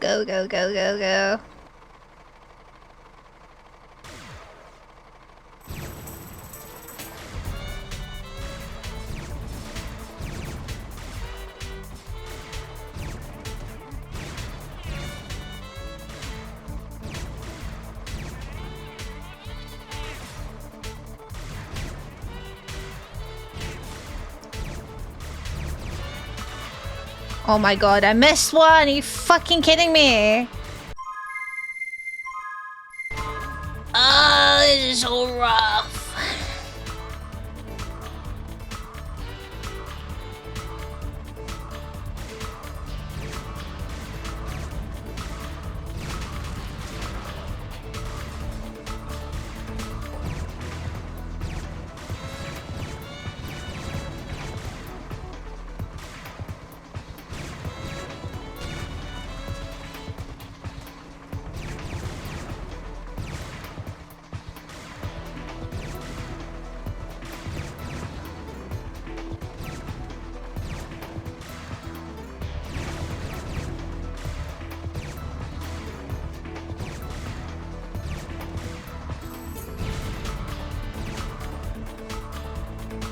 Go, go, go, go, go. Oh my god, I missed one! Are you fucking kidding me? Oh, this is so rough.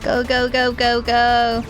Go, go, go, go, go.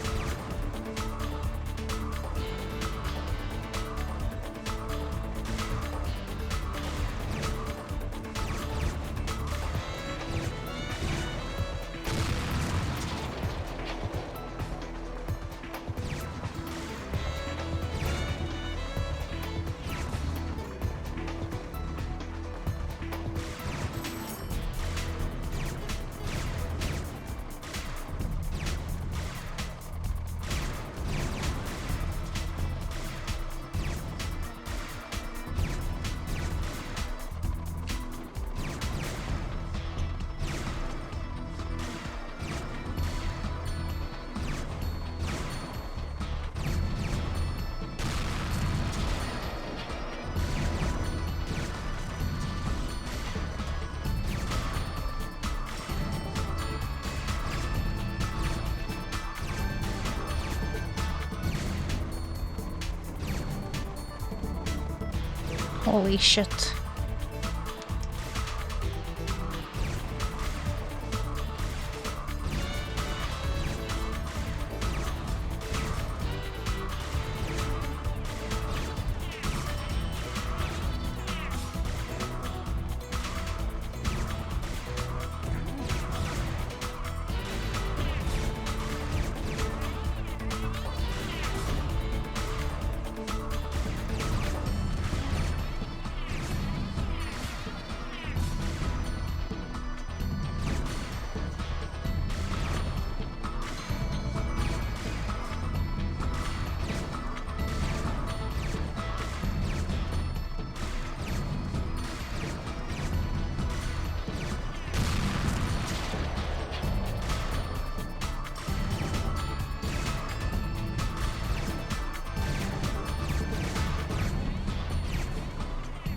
Holy shit.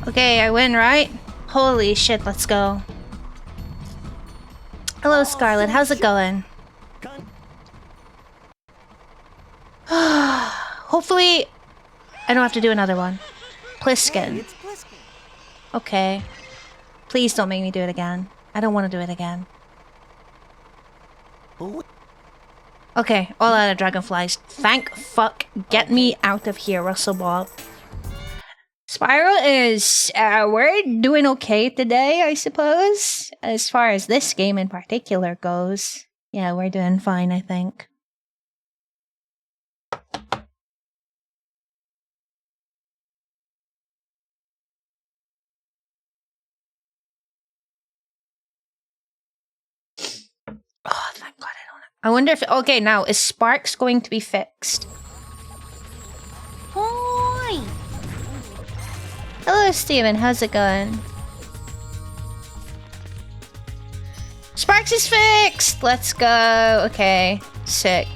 Okay, I win, right? Holy shit, let's go. Hello, Scarlet. How's it going? Hopefully, I don't have to do another one. Pliskin. It's Pliskin. Okay. Please don't make me do it again. I don't want to do it again. Oh, Okay, all out of dragonflies. Thank fuck. Get me out of here, Russell Bob. Spyro is... we're doing okay today, I suppose. As far as this game in particular goes. Yeah, we're doing fine, I think. Oh, thank God I don't... I wonder if... Okay, now, is Sparks going to be fixed? Hoi! Hello, Steven. How's it going? Sparks is fixed! Let's go. Okay. Sick.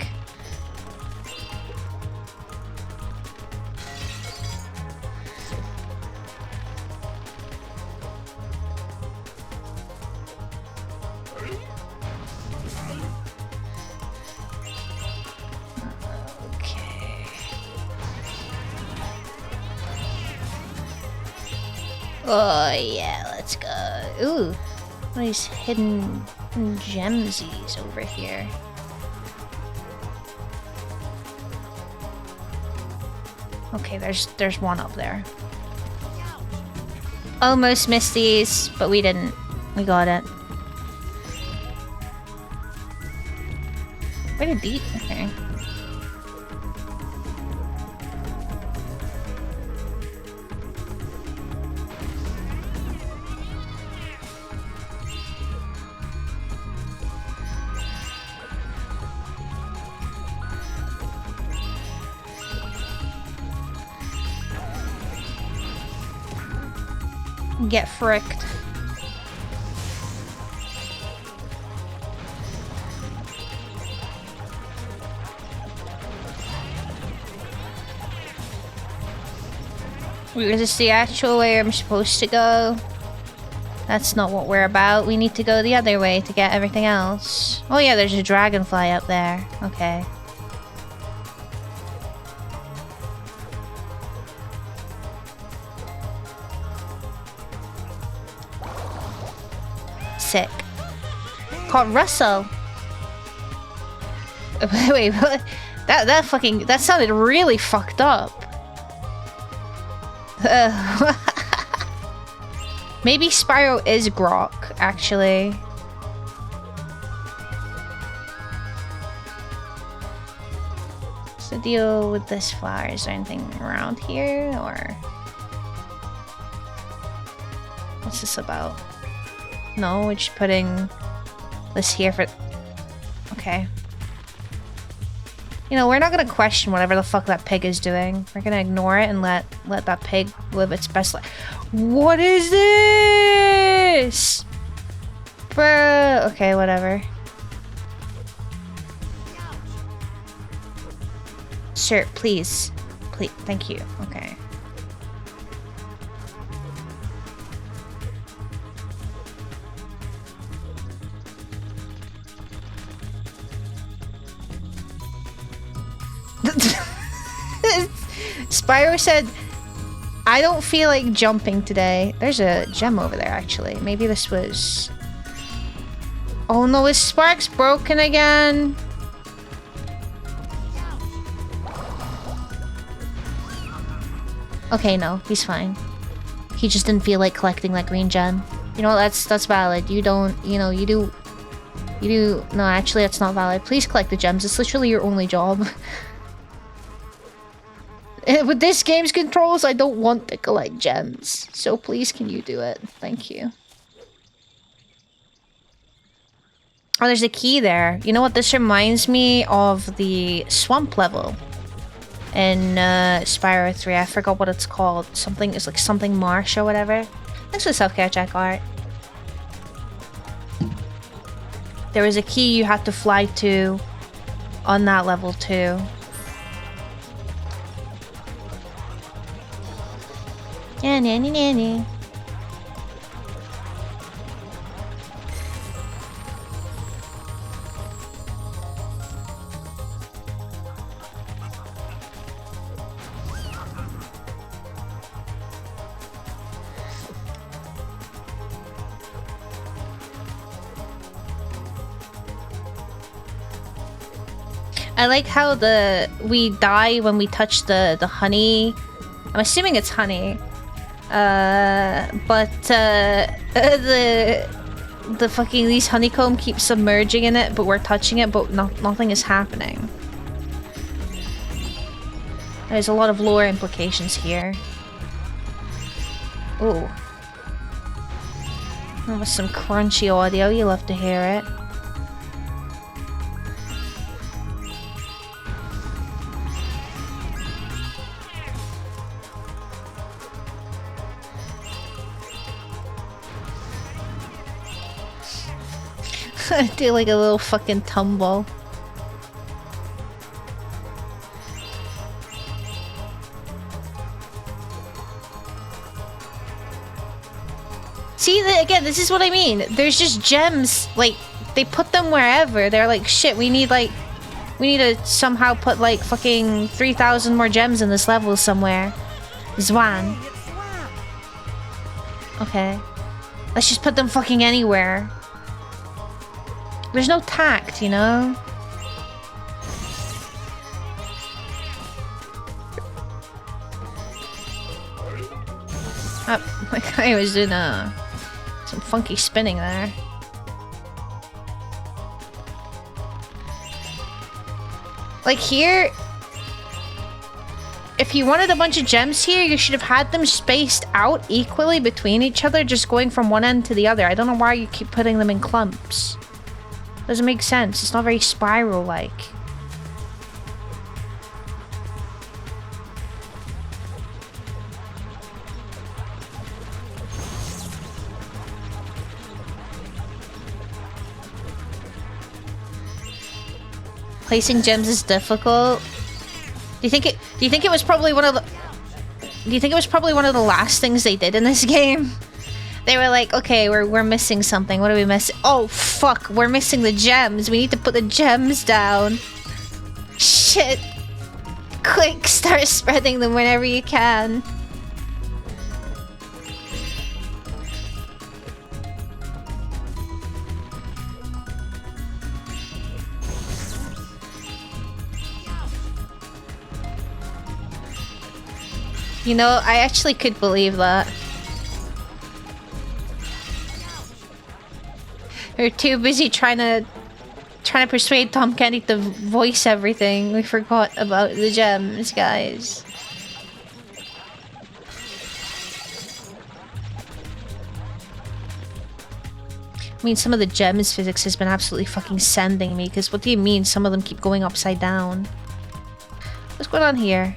Oh yeah, let's go. Ooh, what are these hidden gemsies over here? Okay, there's one up there. Almost missed these, but we didn't. We got it. Where did these? Okay. Get fricked. Is this the actual way I'm supposed to go? That's not what we're about. We need to go the other way to get everything else. Oh yeah, there's a dragonfly up there. Okay. Sick. Called Russell. Wait, what? That sounded really fucked up. Maybe Spyro is Grok, actually. What's the deal with this flower? Is there anything around here, or what's this about? No, we're just putting this here for... Okay. You know, we're not gonna question whatever the fuck that pig is doing. We're gonna ignore it and let that pig live its best life. What is this? Bruh. Okay, whatever. Sir, please. Please, thank you. Okay. Spyro said, I don't feel like jumping today. There's a gem over there, actually. Maybe this was... Oh no, his spark's broken again. Okay, no, he's fine. He just didn't feel like collecting that green gem. You know, that's valid. You don't, you know, you do... No, actually, that's not valid. Please collect the gems. It's literally your only job. With this game's controls, I don't want to collect gems. So please, can you do it? Thank you. Oh, there's a key there. You know what? This reminds me of the swamp level in Spyro 3. I forgot what it's called. Something, it's like something marsh or whatever. Thanks for the self-care check, Art. There was a key you had to fly to on that level too. Nanny nanny. I like how we die when we touch the honey. I'm assuming it's honey. But the fucking these honeycomb keep submerging in it, but we're touching it, but nothing is happening. There's a lot of lore implications here. Ooh. With some crunchy audio, you love to hear it. Do like a little fucking tumble. See, again, this is what I mean. There's just gems, like, they put them wherever. They're like, shit, we need to somehow put like fucking 3,000 more gems in this level somewhere. Zwan. Okay. Let's just put them fucking anywhere. There's no tact, you know? Oh, my guy was doing some funky spinning there. Like here, if you wanted a bunch of gems here, you should have had them spaced out equally between each other, just going from one end to the other. I don't know why you keep putting them in clumps. Doesn't make sense. It's not very spiral-like. Placing gems is difficult. Do you think it was probably one of the... Do you think it was probably one of the last things they did in this game? They were like, okay, we're missing something. What are we missing? Oh, fuck. We're missing the gems. We need to put the gems down. Shit. Quick, start spreading them whenever you can. You know, I actually could believe that. We're too busy trying to persuade Tom Kenny to voice everything. We forgot about the gems, guys. I mean, some of the gems physics has been absolutely fucking sending me, because what do you mean some of them keep going upside down? What's going on here?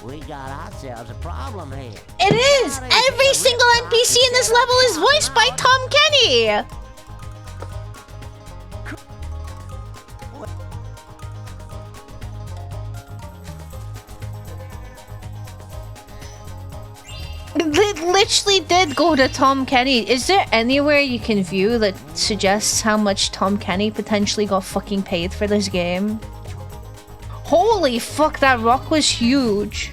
We got ourselves a problem here. It is! Every single NPC in this level is voiced by Tom Kenny! It literally did go to Tom Kenny. Is there anywhere you can view that suggests how much Tom Kenny potentially got fucking paid for this game? Holy fuck, that rock was huge.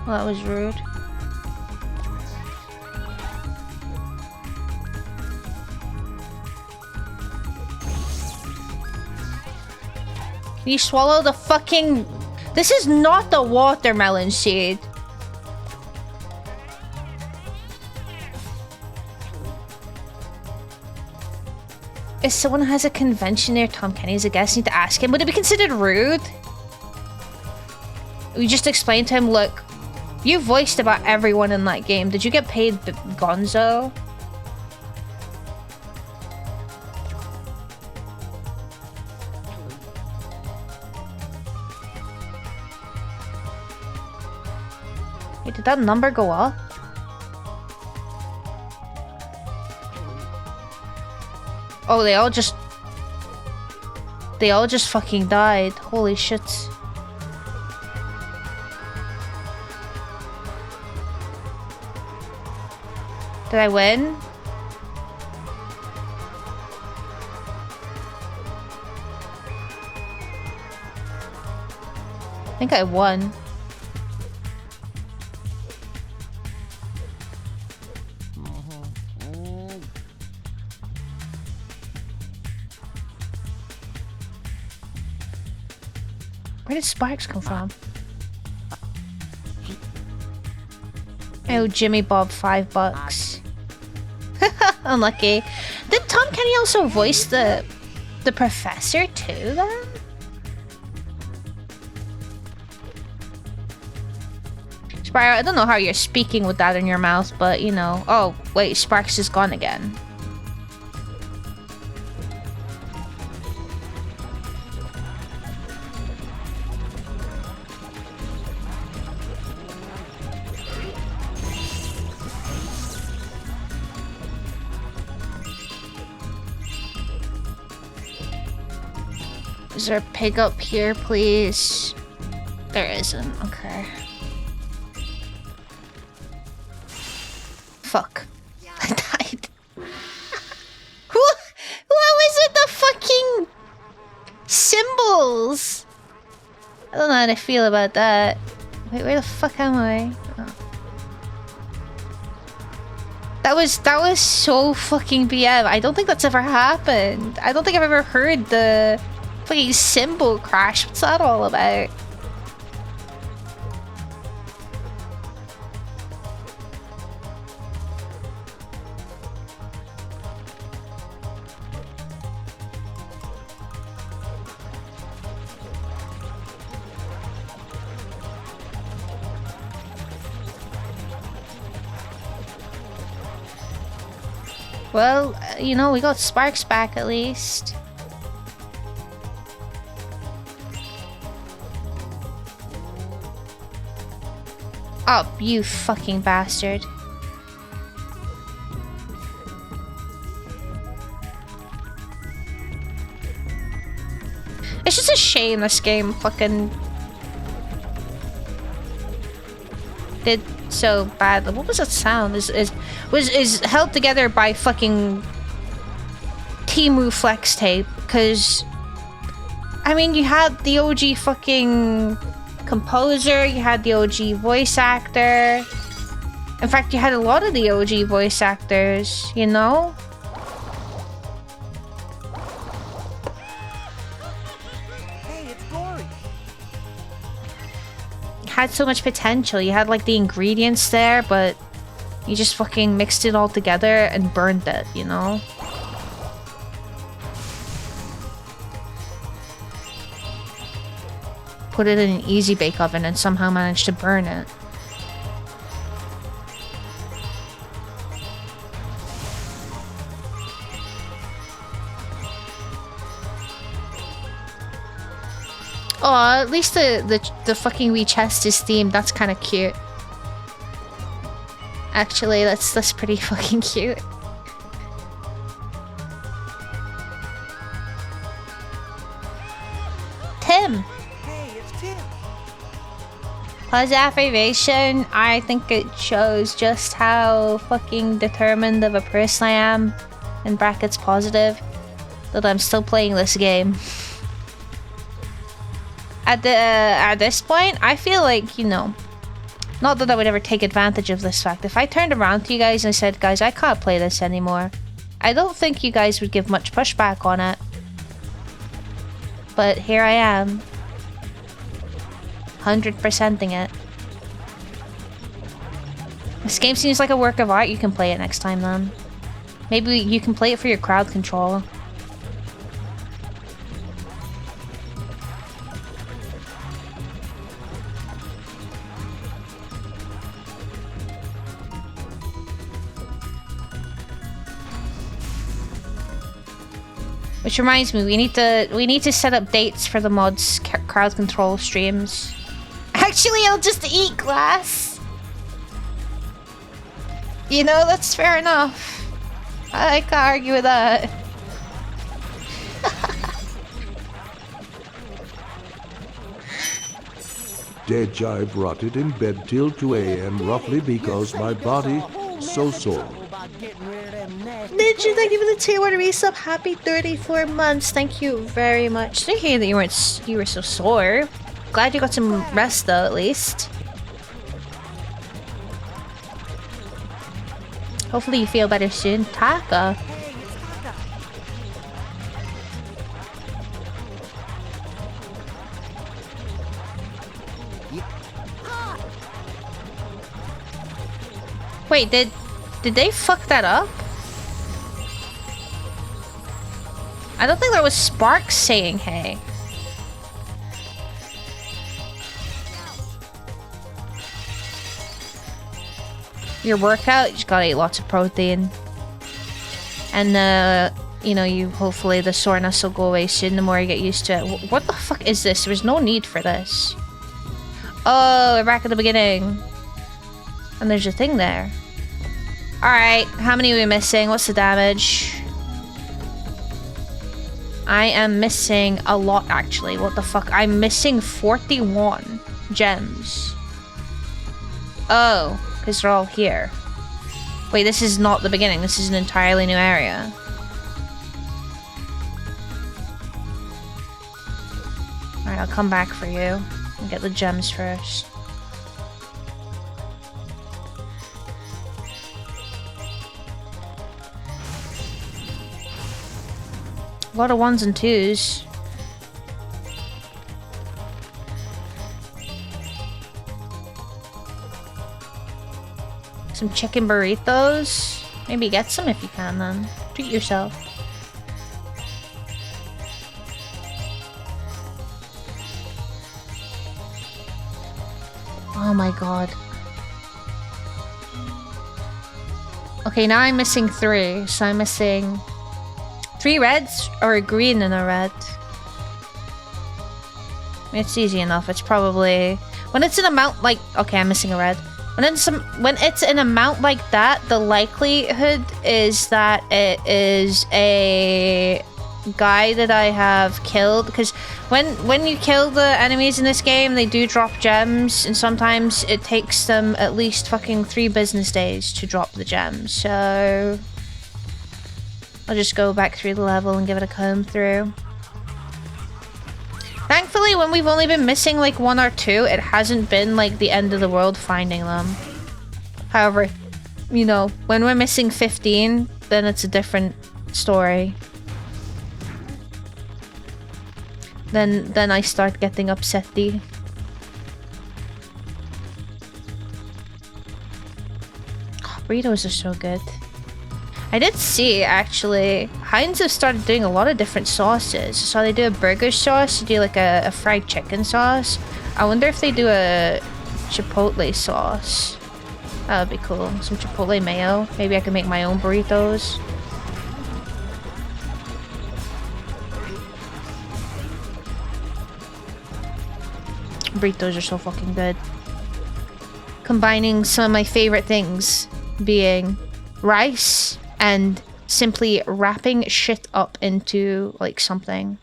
Well, that was rude. Can you swallow the fucking... This is not the watermelon seed. If someone has a convention near Tom Kenny as a guest, need to ask him. Would it be considered rude? We just explained to him, look, you voiced about everyone in that game. Did you get paid, Gonzo? Wait, did that number go up? Oh, they all just fucking died. Holy shit. Did I win? I think I won. Where did Sparks come from? Oh, Jimmy Bob, $5. Unlucky. Did Tom Kenny also voice the professor too, then? Spyro, I don't know how you're speaking with that in your mouth, but you know. Oh, wait, Sparks is gone again. Is there a pig up here, please? There isn't. Okay. Fuck. I died. What was with the fucking symbols? I don't know how to feel about that. Wait, where the fuck am I? Oh. That was so fucking BM. I don't think that's ever happened. I don't think I've ever heard the fucking symbol crash. What's that all about? Well, you know, we got Sparks back at least. Oh, you fucking bastard. It's just a shame this game fucking did so badly. What was that sound? Is held together by fucking Temu flex tape, because I mean you had the OG fucking composer, you had the OG voice actor. In fact, you had a lot of the OG voice actors, you know? Hey, it's Gory. Had so much potential. You had like the ingredients there, but you just fucking mixed it all together and burned it, you know? Put it in an easy bake oven and somehow managed to burn it. Oh, at least the fucking wee chest is themed. That's kind of cute. Actually, that's pretty fucking cute. Tim. Hey, it's Tim. Positive affirmation. I think it shows just how fucking determined of a person I am. In brackets positive. That I'm still playing this game. At this point, I feel like, you know, not that I would ever take advantage of this fact. If I turned around to you guys and said, guys, I can't play this anymore, I don't think you guys would give much pushback on it. But here I am. 100%ing it. This game seems like a work of art. You can play it next time then. Maybe you can play it for your crowd control. Which reminds me, we need to set up dates for the mods crowd control streams. Actually, I'll just eat glass. You know, that's fair enough. I can't argue with that. Dead jive rotted in bed till 2 a.m. roughly because my body so sore. Ninja, thank you for the tier 1 resub. Happy 34 months. Thank you very much. Did hear that you were so sore. Glad you got some rest though, at least. Hopefully you feel better soon. Taka. Wait, did they fuck that up? I don't think that was Sparks saying hey. Your workout, you just gotta eat lots of protein. And you know, hopefully the soreness will go away soon the more you get used to it. What the fuck is this? There's no need for this. Oh, we're back at the beginning. And there's a thing there. Alright, how many are we missing? What's the damage? I am missing a lot, actually. What the fuck? I'm missing 41 gems. Oh, because they're all here. Wait, this is not the beginning. This is an entirely new area. Alright, I'll come back for you and get the gems first. A lot of 1s and 2s. Some chicken burritos. Maybe get some if you can then. Treat yourself. Oh my god. Okay, now I'm missing 3. So I'm missing 3 reds or a green and a red. It's easy enough. It's probably... When it's an amount like... Okay, I'm missing a red. When it's an amount like that, the likelihood is that it is a guy that I have killed. Because when you kill the enemies in this game, they do drop gems. And sometimes it takes them at least fucking 3 business days to drop the gems. So... I'll just go back through the level and give it a comb through. Thankfully, when we've only been missing like 1 or 2, it hasn't been like the end of the world finding them. However, you know, when we're missing 15, then it's a different story. Then I start getting upsetty. Oh, burritos are so good. I did see, actually, Heinz have started doing a lot of different sauces. So they do a burger sauce, they do like a fried chicken sauce. I wonder if they do a chipotle sauce. That would be cool. Some chipotle mayo. Maybe I can make my own burritos. Burritos are so fucking good. Combining some of my favorite things being rice and simply wrapping shit up into, like, something.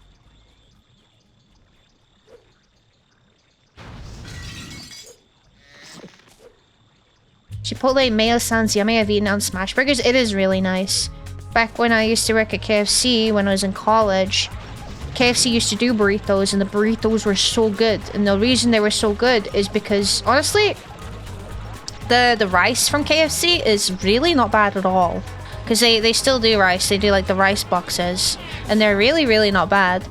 Chipotle mayo sounds yummy. I've eaten it on smash burgers. It is really nice. Back when I used to work at KFC, when I was in college, KFC used to do burritos, and the burritos were so good. And the reason they were so good is because, honestly, the rice from KFC is really not bad at all. Because they still do rice. They do like the rice boxes. And they're really, really not bad.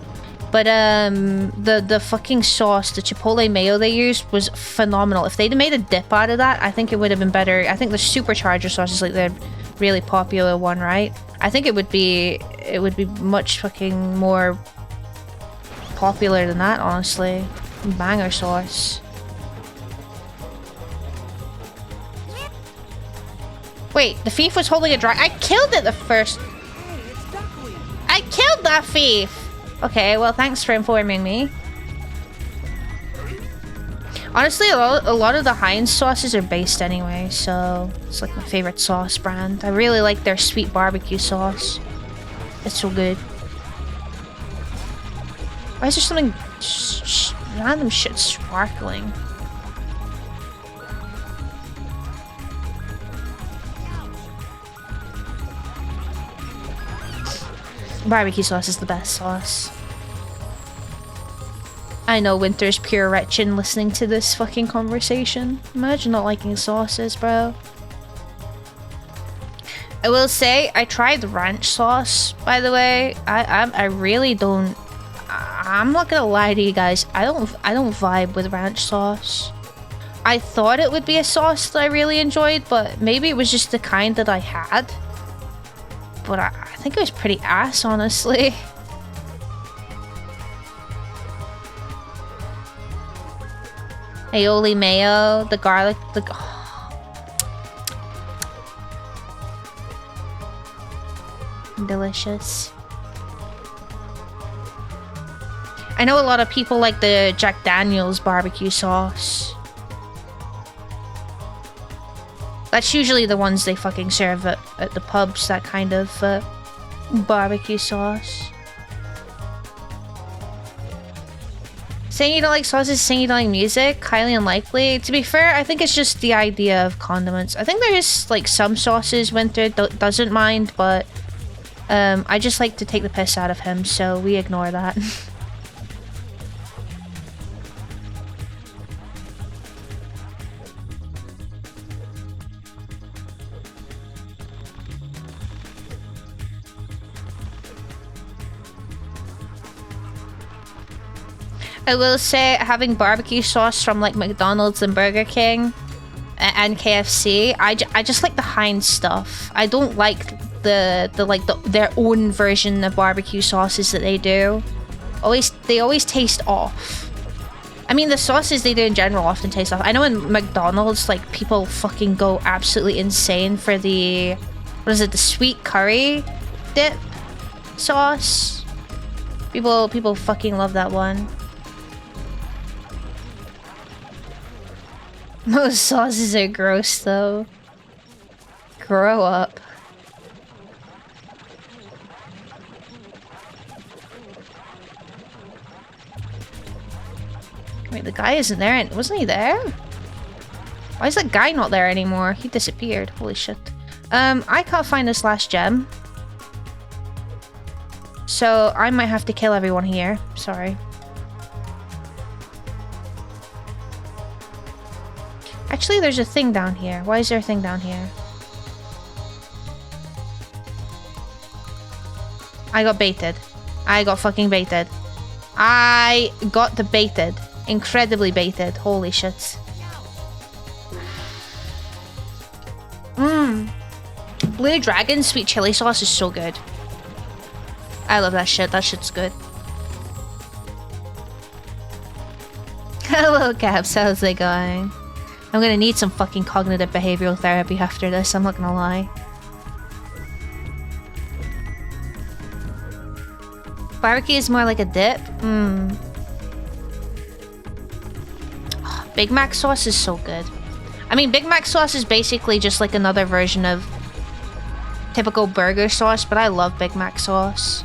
But the fucking sauce, the chipotle mayo they used was phenomenal. If they'd made a dip out of that, I think it would have been better. I think the supercharger sauce is like the really popular one, right? I think it would be much fucking more popular than that, honestly. Banger sauce. Wait, the thief was holding a dragon. I killed it the first. I killed that thief. Okay, well, thanks for informing me. Honestly, a lot of the Heinz sauces are based anyway, so it's like my favorite sauce brand. I really like their sweet barbecue sauce. It's so good. Why is there something random shit sparkling? Barbecue sauce is the best sauce. I know Winter's pure retching listening to this fucking conversation. Imagine not liking sauces, bro. I will say, I tried the ranch sauce, by the way. I really don't... I'm not gonna lie to you guys. I don't vibe with ranch sauce. I thought it would be a sauce that I really enjoyed, but maybe it was just the kind that I had. But I think it was pretty ass, honestly. Aioli mayo, the garlic, delicious. I know a lot of people like the Jack Daniel's barbecue sauce. That's usually the ones they fucking serve at the pubs, that kind of barbecue sauce. Saying you don't like sauces, saying you don't like music, highly unlikely. To be fair, I think it's just the idea of condiments. I think there is like some sauces Winter doesn't mind, but I just like to take the piss out of him, so we ignore that. I will say, having barbecue sauce from like McDonald's and Burger King and KFC, I just like the Heinz stuff. I don't like their own version of barbecue sauces that they do. They always taste off. I mean, the sauces they do in general often taste off. I know in McDonald's, like, people fucking go absolutely insane for the, what is it, the sweet curry dip sauce. People fucking love that one. Those sauces are gross, though. Grow up. Wait, the guy isn't there. Wasn't he there? Why is that guy not there anymore? He disappeared. Holy shit. I can't find this last gem. So I might have to kill everyone here. Sorry. Actually, there's a thing down here. Why is there a thing down here? I got baited. I got fucking baited. I got the baited. Incredibly baited. Holy shit. Blue Dragon sweet chili sauce is so good. I love that shit. That shit's good. Hello, Caps. How's it going? I'm gonna need some fucking cognitive behavioral therapy after this, I'm not gonna lie. Barbecue is more like a dip? Oh, Big Mac sauce is so good. I mean, Big Mac sauce is basically just like another version of typical burger sauce, but I love Big Mac sauce.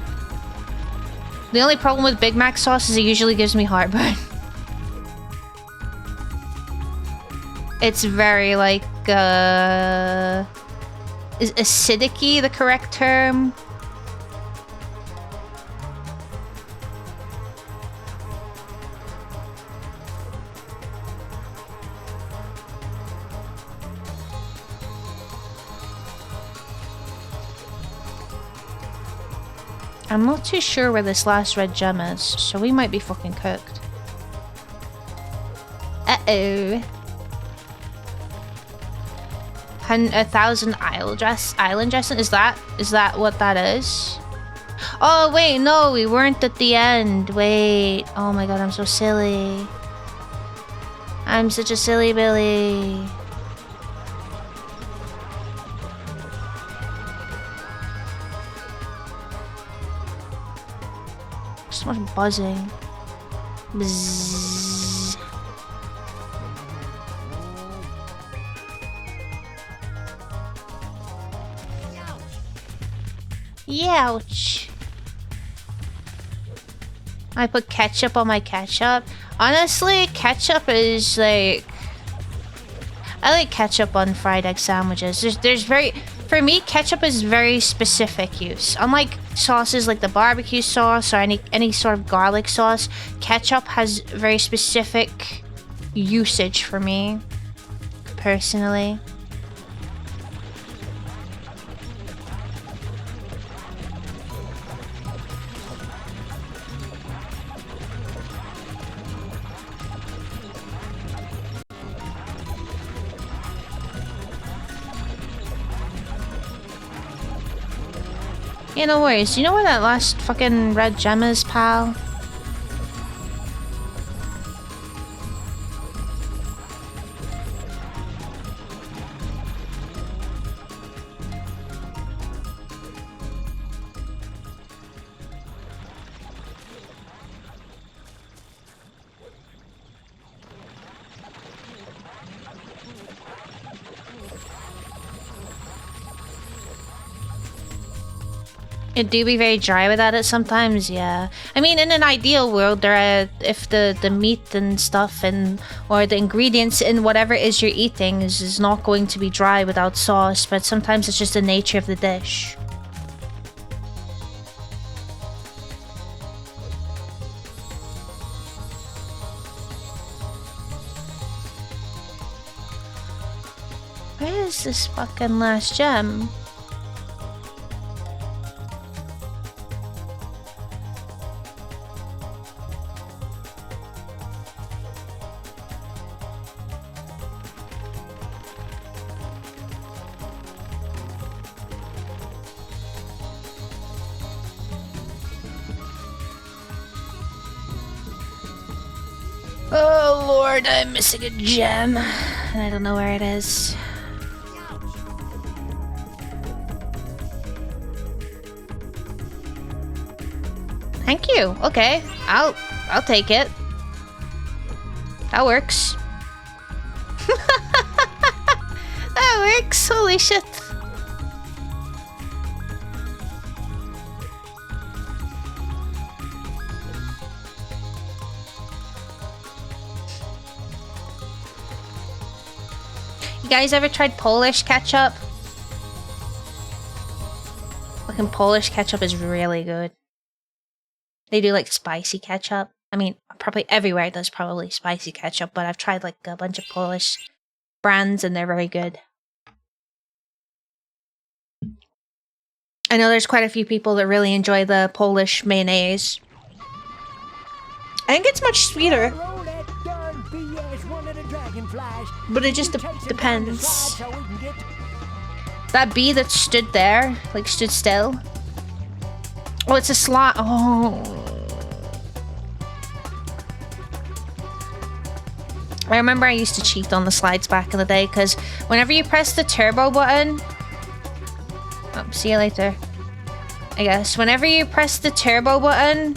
The only problem with Big Mac sauce is it usually gives me heartburn. It's very, like, is acidic-y the correct term? I'm not too sure where this last red gem is, so we might be fucking cooked. Uh-oh. 1,000 island dressing? Is that what that is? Oh wait, no, we weren't at the end. Wait. Oh my god, I'm so silly. I'm such a silly Billy. So much buzzing. Bzzz. Youch. I put ketchup on my ketchup. Honestly, ketchup is like... I like ketchup on fried egg sandwiches. There's very... For me, ketchup is very specific use. Unlike sauces like the barbecue sauce or any sort of garlic sauce, ketchup has very specific usage for me, personally. Yeah, no worries. You know where that last fucking red gem is, pal? It do be very dry without it sometimes, yeah. I mean, in an ideal world, if the meat and stuff and or the ingredients in whatever it is you're eating is not going to be dry without sauce, but sometimes it's just the nature of the dish. Where is this fucking last gem? Oh lord, I'm missing a gem. And I don't know where it is. Thank you. Okay. I'll take it. That works. That works. Holy shit. You guys ever tried Polish ketchup? Fucking Polish ketchup is really good. They do like spicy ketchup. I mean, probably everywhere does probably spicy ketchup, but I've tried like a bunch of Polish brands and they're very good. I know there's quite a few people that really enjoy the Polish mayonnaise. I think it's much sweeter. But it just depends. That bee that stood there, like stood still. Oh, it's a slot. Oh. I remember I used to cheat on the slides back in the day because whenever you press the turbo button... Oh, see you later. I guess. Whenever you press the turbo button...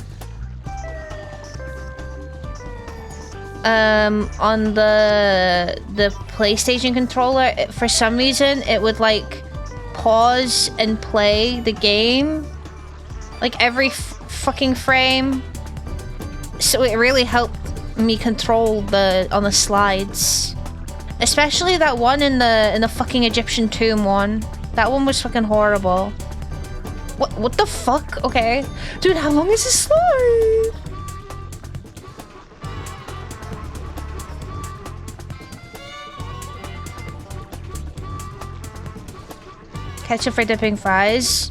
on the PlayStation controller, for some reason, it would, like, pause and play the game. Like, every fucking frame. So it really helped me control on the slides. Especially that one in the fucking Egyptian tomb one. That one was fucking horrible. What the fuck? Okay. Dude, how long is this slide? Ketchup for dipping fries.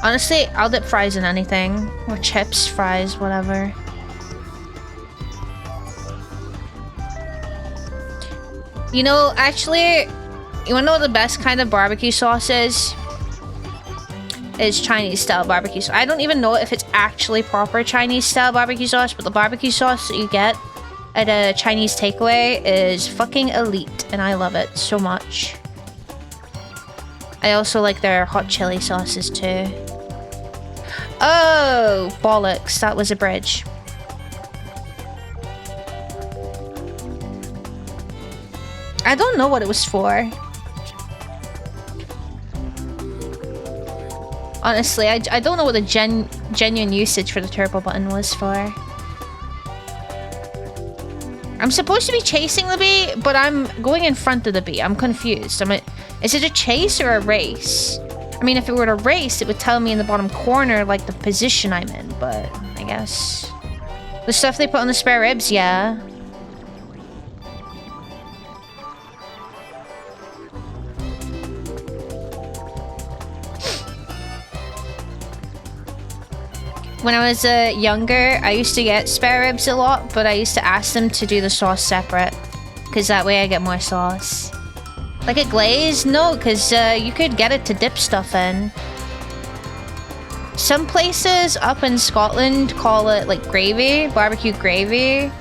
Honestly, I'll dip fries in anything. Or chips, fries, whatever. You know, actually, you wanna know what the best kind of barbecue sauce is? It's Chinese style barbecue sauce. I don't even know if it's actually proper Chinese style barbecue sauce, but the barbecue sauce that you get at a Chinese takeaway is fucking elite, and I love it so much. I also like their hot chili sauces too. Oh, bollocks. That was a bridge. I don't know what it was for. Honestly, I don't know what the genuine usage for the turbo button was for. I'm supposed to be chasing the bee, but I'm going in front of the bee. I'm confused. Is it a chase or a race? I mean, if it were a race, it would tell me in the bottom corner, like, the position I'm in, but I guess... The stuff they put on the spare ribs, yeah. When I was younger, I used to get spare ribs a lot, but I used to ask them to do the sauce separate. Because that way I get more sauce. Like a glaze? No, because you could get it to dip stuff in. Some places up in Scotland call it like gravy, barbecue gravy.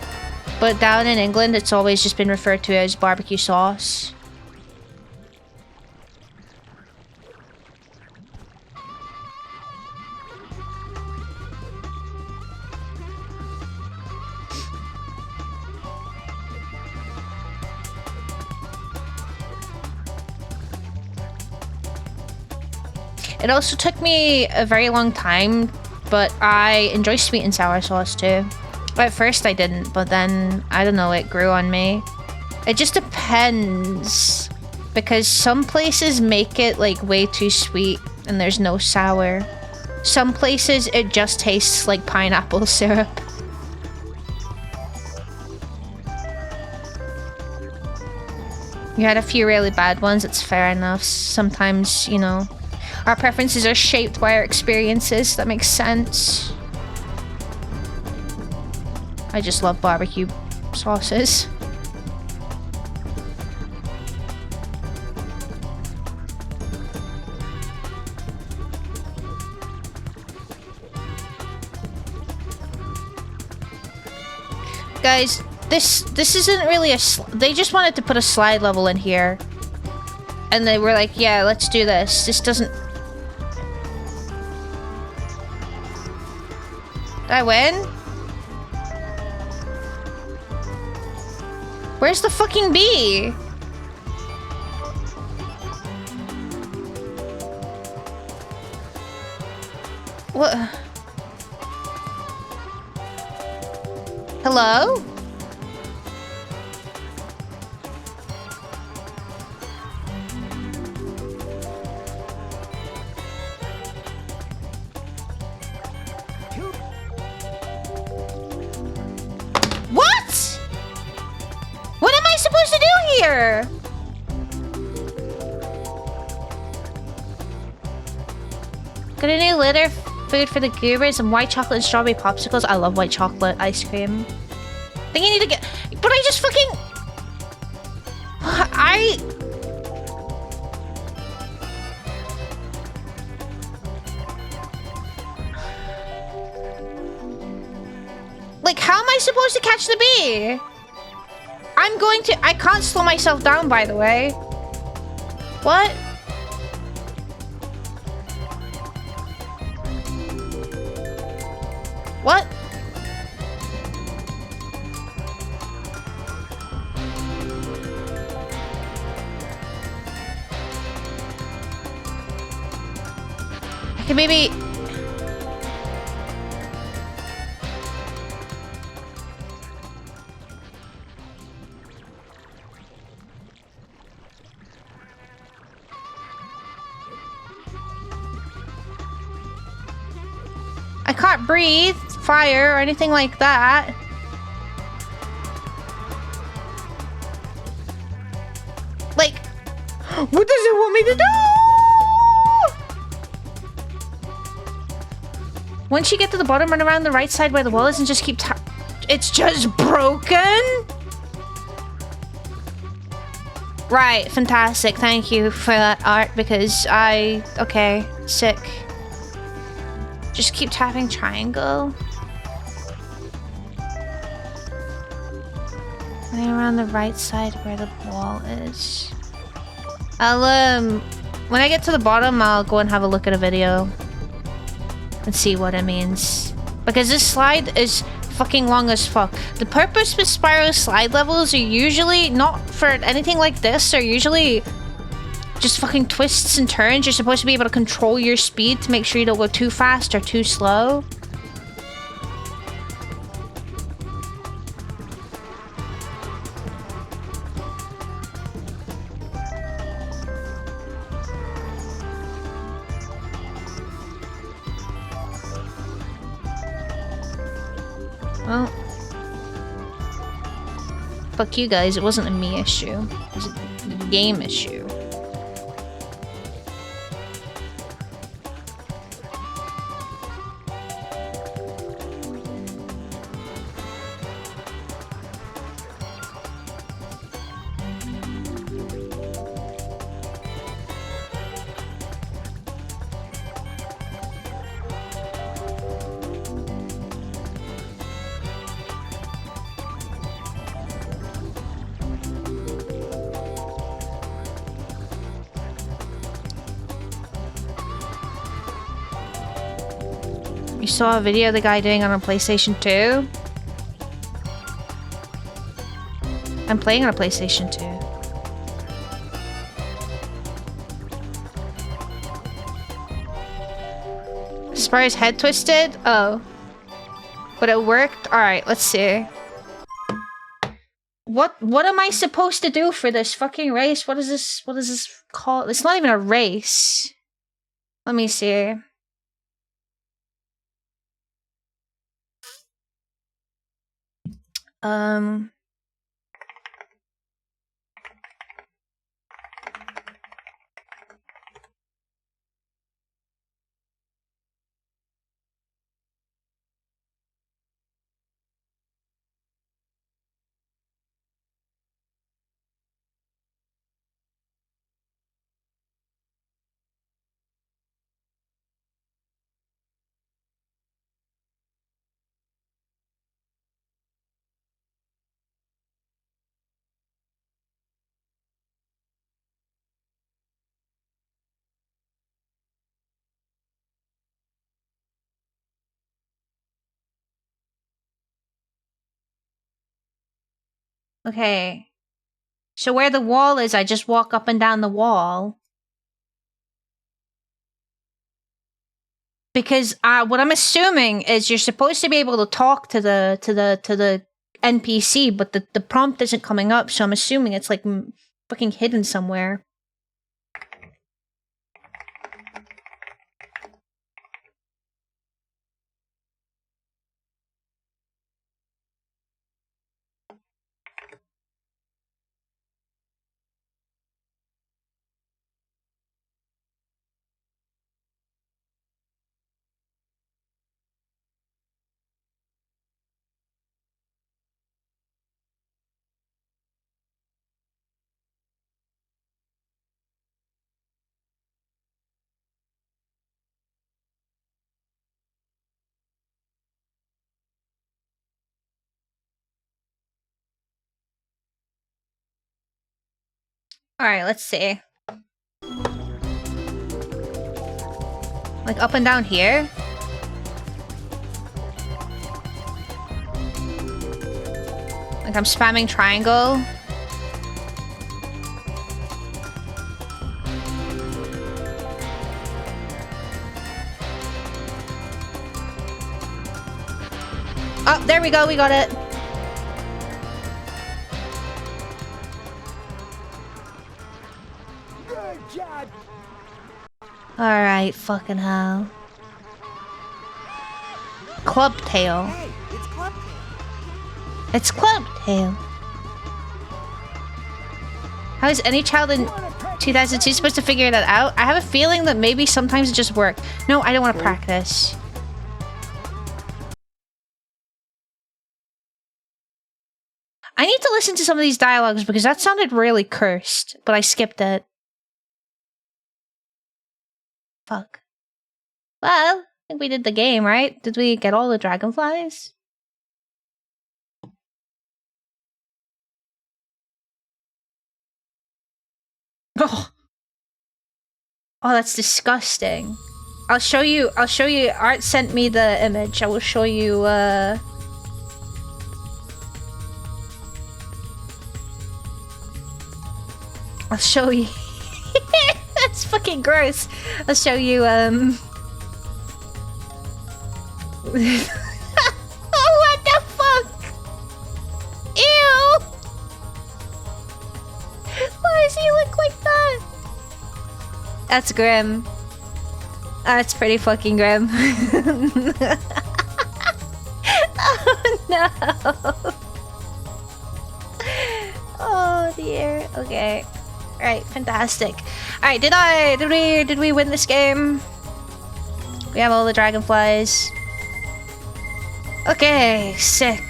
But down in England, it's always just been referred to as barbecue sauce. It also took me a very long time, but I enjoy sweet and sour sauce too. At first I didn't, but then, I don't know, it grew on me. It just depends, because some places make it like way too sweet and there's no sour. Some places it just tastes like pineapple syrup. You had a few really bad ones, it's fair enough. Sometimes, you know, our preferences are shaped by our experiences. That makes sense. I just love barbecue sauces. Guys, this isn't really a... They just wanted to put a slide level in here. And they were like, yeah, let's do this. This doesn't... Did I win? Where's the fucking bee? What? Hello? What? What am I supposed to do here? Got a new litter food for the goobers and white chocolate and strawberry popsicles. I love white chocolate ice cream. I think you need to get... But I just fucking... Like, how am I supposed to catch the bee? I'm going to... I can't slow myself down, by the way. What? What? I can maybe... I can't breathe fire or anything like that. Like, what does it want me to do? Once you get to the bottom, run around the right side where the wall is and just keep it's just broken? Right, fantastic. Thank you for that art because okay, sick. Just keep tapping triangle. Running around the right side where the wall is. I'll, when I get to the bottom, I'll go and have a look at a video. And see what it means. Because this slide is fucking long as fuck. The purpose with Spyro slide levels are usually not for anything like this. They're usually just fucking twists and turns. You're supposed to be able to control your speed to make sure you don't go too fast or too slow. Well, fuck you guys, it wasn't a me issue. It was a game issue. You saw a video of the guy doing on a PlayStation 2? I'm playing on a PlayStation 2. Spyro's head twisted? Oh. But it worked? Alright, let's see. What am I supposed to do for this fucking race? What is this called? It's not even a race. Let me see. Okay. So where the wall is, I just walk up and down the wall. Because what I'm assuming is you're supposed to be able to talk to the NPC, but the prompt isn't coming up, so I'm assuming it's like fucking hidden somewhere. Alright, let's see. Like up and down here? Like I'm spamming triangle. Oh, there we go, we got it. Alright, fucking hell. Club tail. Hey, it's Club Tail. It's Club Tail. How is any child in 2002 supposed to figure that out? I have a feeling that maybe sometimes it just worked. No, I don't want to practice. I need to listen to some of these dialogues because that sounded really cursed, but I skipped it. Fuck. Well, I think we did the game, right? Did we get all the dragonflies? Oh. Oh, that's disgusting. I'll show you, Art sent me the image. I will show you, I'll show you. That's fucking gross. I'll show you, Oh, what the fuck? Ew! Why does he look like that? That's grim. That's pretty fucking grim. Oh no! Oh dear. Okay. Alright, fantastic. Alright, did we win this game? We have all the dragonflies. Okay, sick.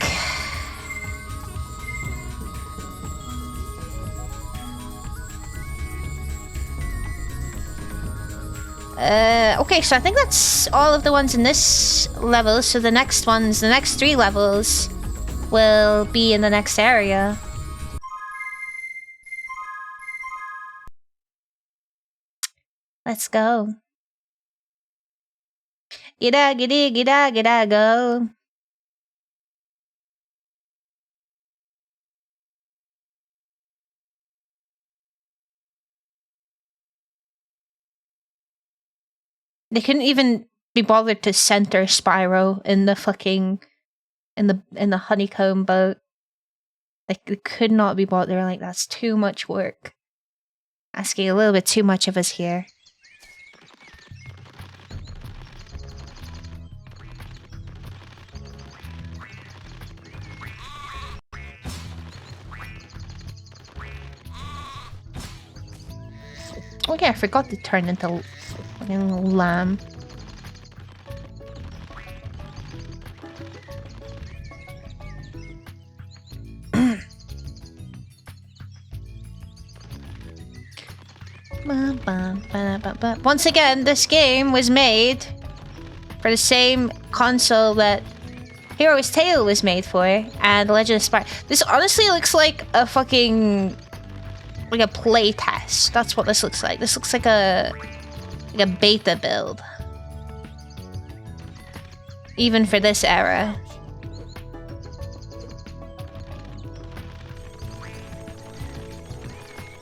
Okay, so I think that's all of the ones in this level, so the next ones, the next 3 levels will be in the next area. Let's go. Gida, giddy, gida, gida, go. They couldn't even be bothered to center Spyro in the fucking in the honeycomb boat. Like, they could not be bothered. They were like, that's too much work. Asking a little bit too much of us here. Oh yeah, I forgot to turn into fucking lamb. Once again, this game was made for the same console that Hero's Tail was made for, and Legend of Spyro. This honestly looks like a fucking like a play test. That's what this looks like. This looks like a beta build, even for this era.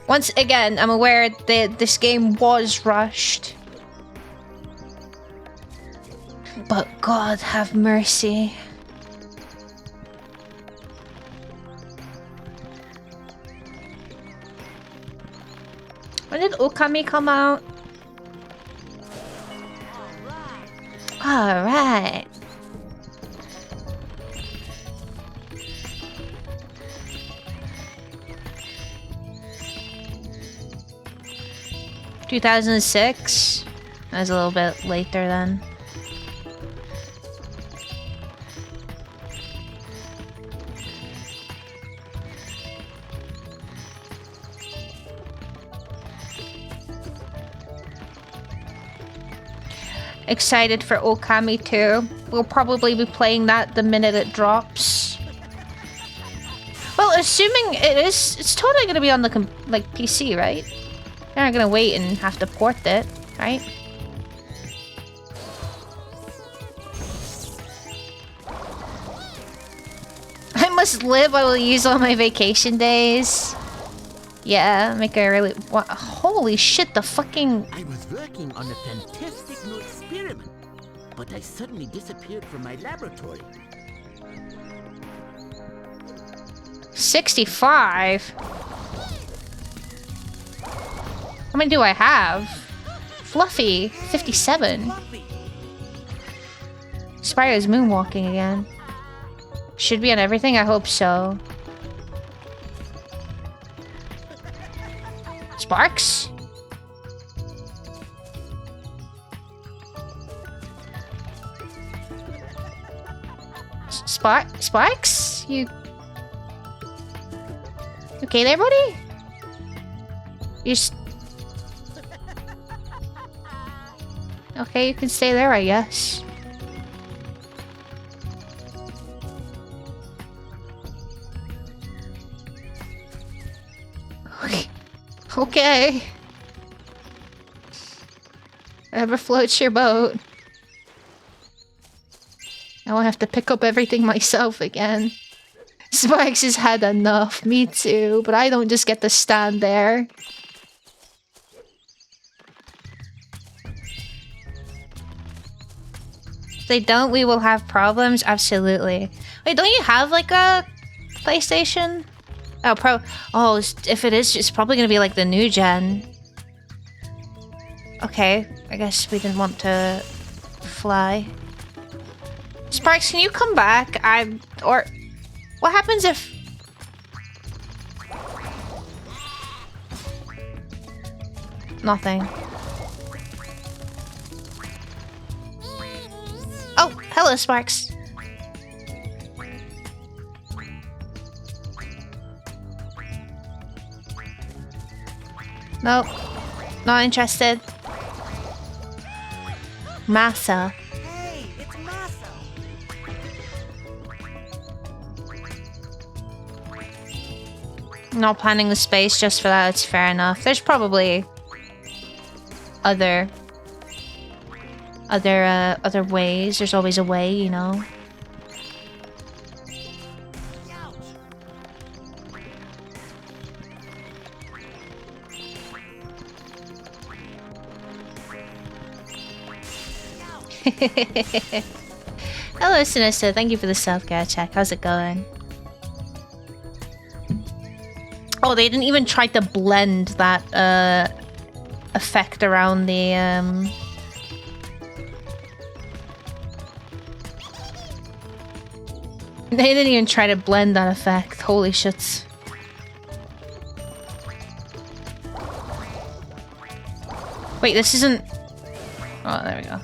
Once again, I'm aware that this game was rushed. But God have mercy. When did Okami come out? Alright. (2006). That was a little bit later then. Excited for Okami 2. We'll probably be playing that the minute it drops. Well, assuming it's totally gonna be on the like PC, right? They're not gonna wait and have to port it, right? I must live. I will use all my vacation days. Yeah, make a really... What? Holy shit, the fucking... I was working on a fantastic new experiment, but I suddenly disappeared from my laboratory. 65? How many do I have? Fluffy, 57. Spyro's moonwalking again. Should be on everything? I hope so. Sparks? Sparks? You okay there, buddy? You okay, you can stay there, I guess. Okay. Whatever floats your boat. I won't have to pick up everything myself again. Sparks has had enough. Me too, but I don't just get to stand there. If they don't, we will have problems. Absolutely. Wait, don't you have like a PlayStation? Oh, Oh, if it is, it's probably gonna be like the new gen. Okay, I guess we didn't want to fly. Sparks, can you come back? Or what happens if... Nothing. Oh, hello, Sparks. Nope. Not interested. Massa. Hey, it's Massa. Not planning the space just for that, it's fair enough. There's probably other ways. There's always a way, you know. Hello, Sinister. Thank you for the self-care check. How's it going? Oh, they didn't even try to blend that effect around the They didn't even try to blend that effect. Holy shit. Wait, this isn't... Oh, there we go.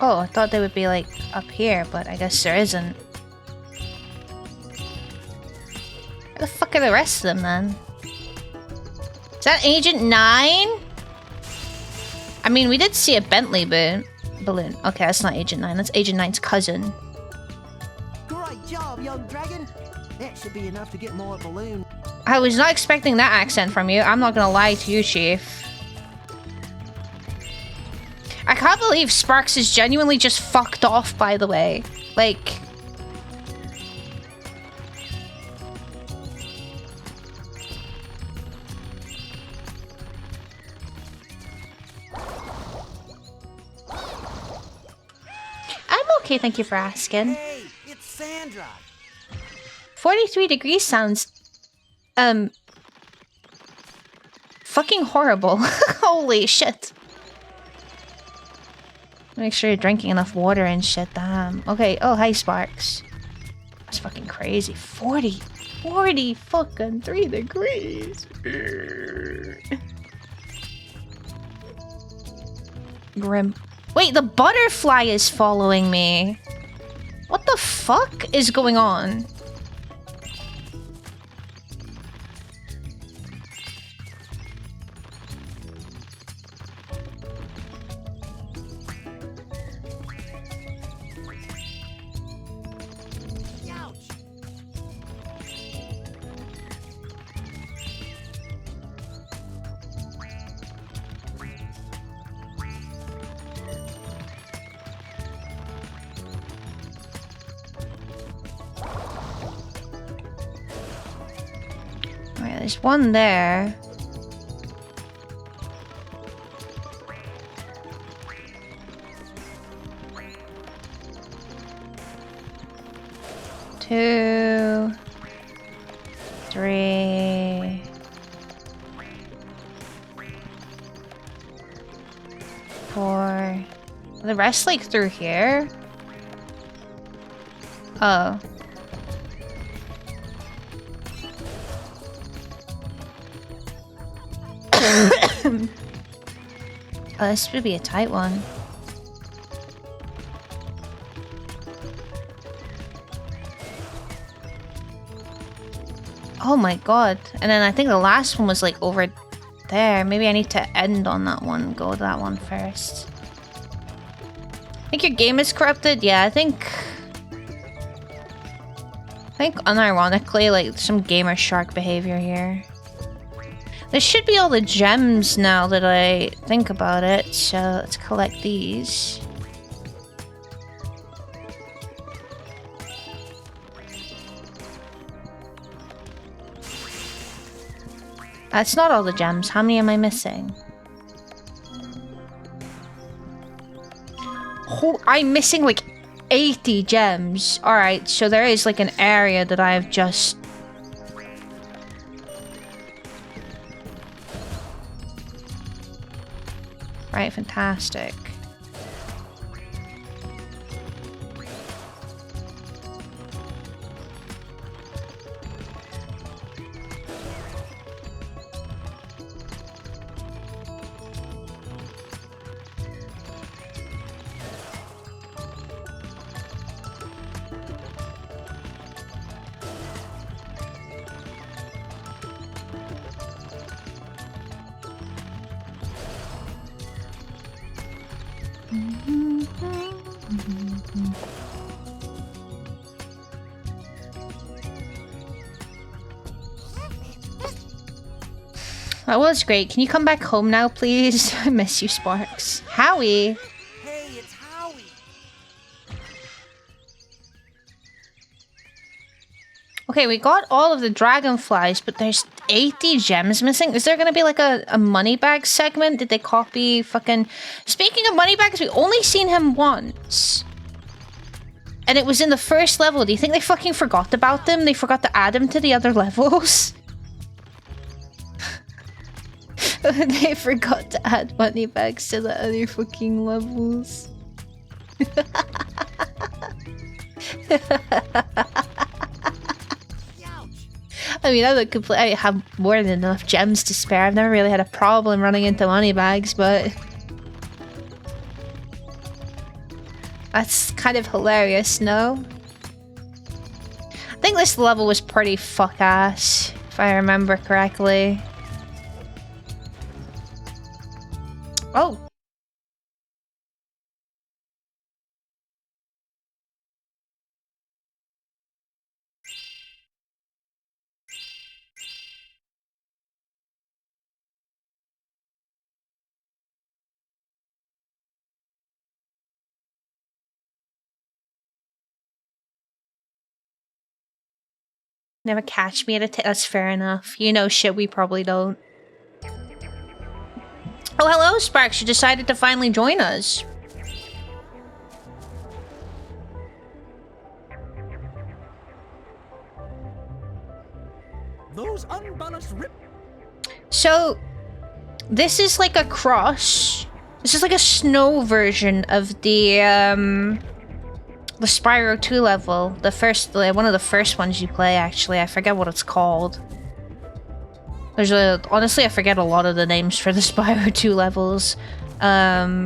Oh, I thought they would be like up here, but I guess there isn't. Where the fuck are the rest of them then? Is that Agent 9? I mean, we did see a Bentley balloon. Okay, that's not Agent 9. That's Agent 9's cousin. Great job, young dragon. That should be enough to get more balloon. I was not expecting that accent from you. I'm not gonna lie to you, Chief. I can't believe Sparks is genuinely just fucked off, by the way. Like... I'm okay, thank you for asking. Hey, it's Sandra. 43 degrees sounds... fucking horrible. Holy shit. Make sure you're drinking enough water and shit, damn. Okay, oh, hi, Sparks. That's fucking crazy. 40 fucking 3 degrees. Grim. Wait, the butterfly is following me. What the fuck is going on? There's one there. Two, three, four. The rest like through here? Oh. Oh, this would be a tight one. Oh my god. And then I think the last one was like over there. Maybe I need to end on that one. Go to that one first. I think your game is corrupted? Yeah, I think unironically, like some gamer shark behavior here. This should be all the gems now that I think about it, so let's collect these. That's not all the gems. How many am I missing? Oh, I'm missing like 80 gems. Alright, so there is like an area that I have just... Right, fantastic. That was great. Can you come back home now, please? I miss you, Sparks. Howie! Hey, it's Howie. Okay, we got all of the dragonflies, but there's 80 gems missing. Is there gonna be like a money bag segment? Did they copy fucking... Speaking of money bags, we only seen him once. And it was in the first level. Do you think they fucking forgot about them? They forgot to add them to the other levels? They forgot to add money bags to the other fucking levels. I mean, I have more than enough gems to spare. I've never really had a problem running into money bags, but... That's kind of hilarious, no? I think this level was pretty fuck-ass, if I remember correctly. Oh! Never catch me at a that's fair enough. You know shit we probably don't. Oh, hello, Sparks. You decided to finally join us. Those unbalanced rip. So, this is like a cross. This is like a snow version of the Spyro 2 level. One of the first ones you play, actually. I forget what it's called. Honestly, I forget a lot of the names for the Spyro 2 levels. Oh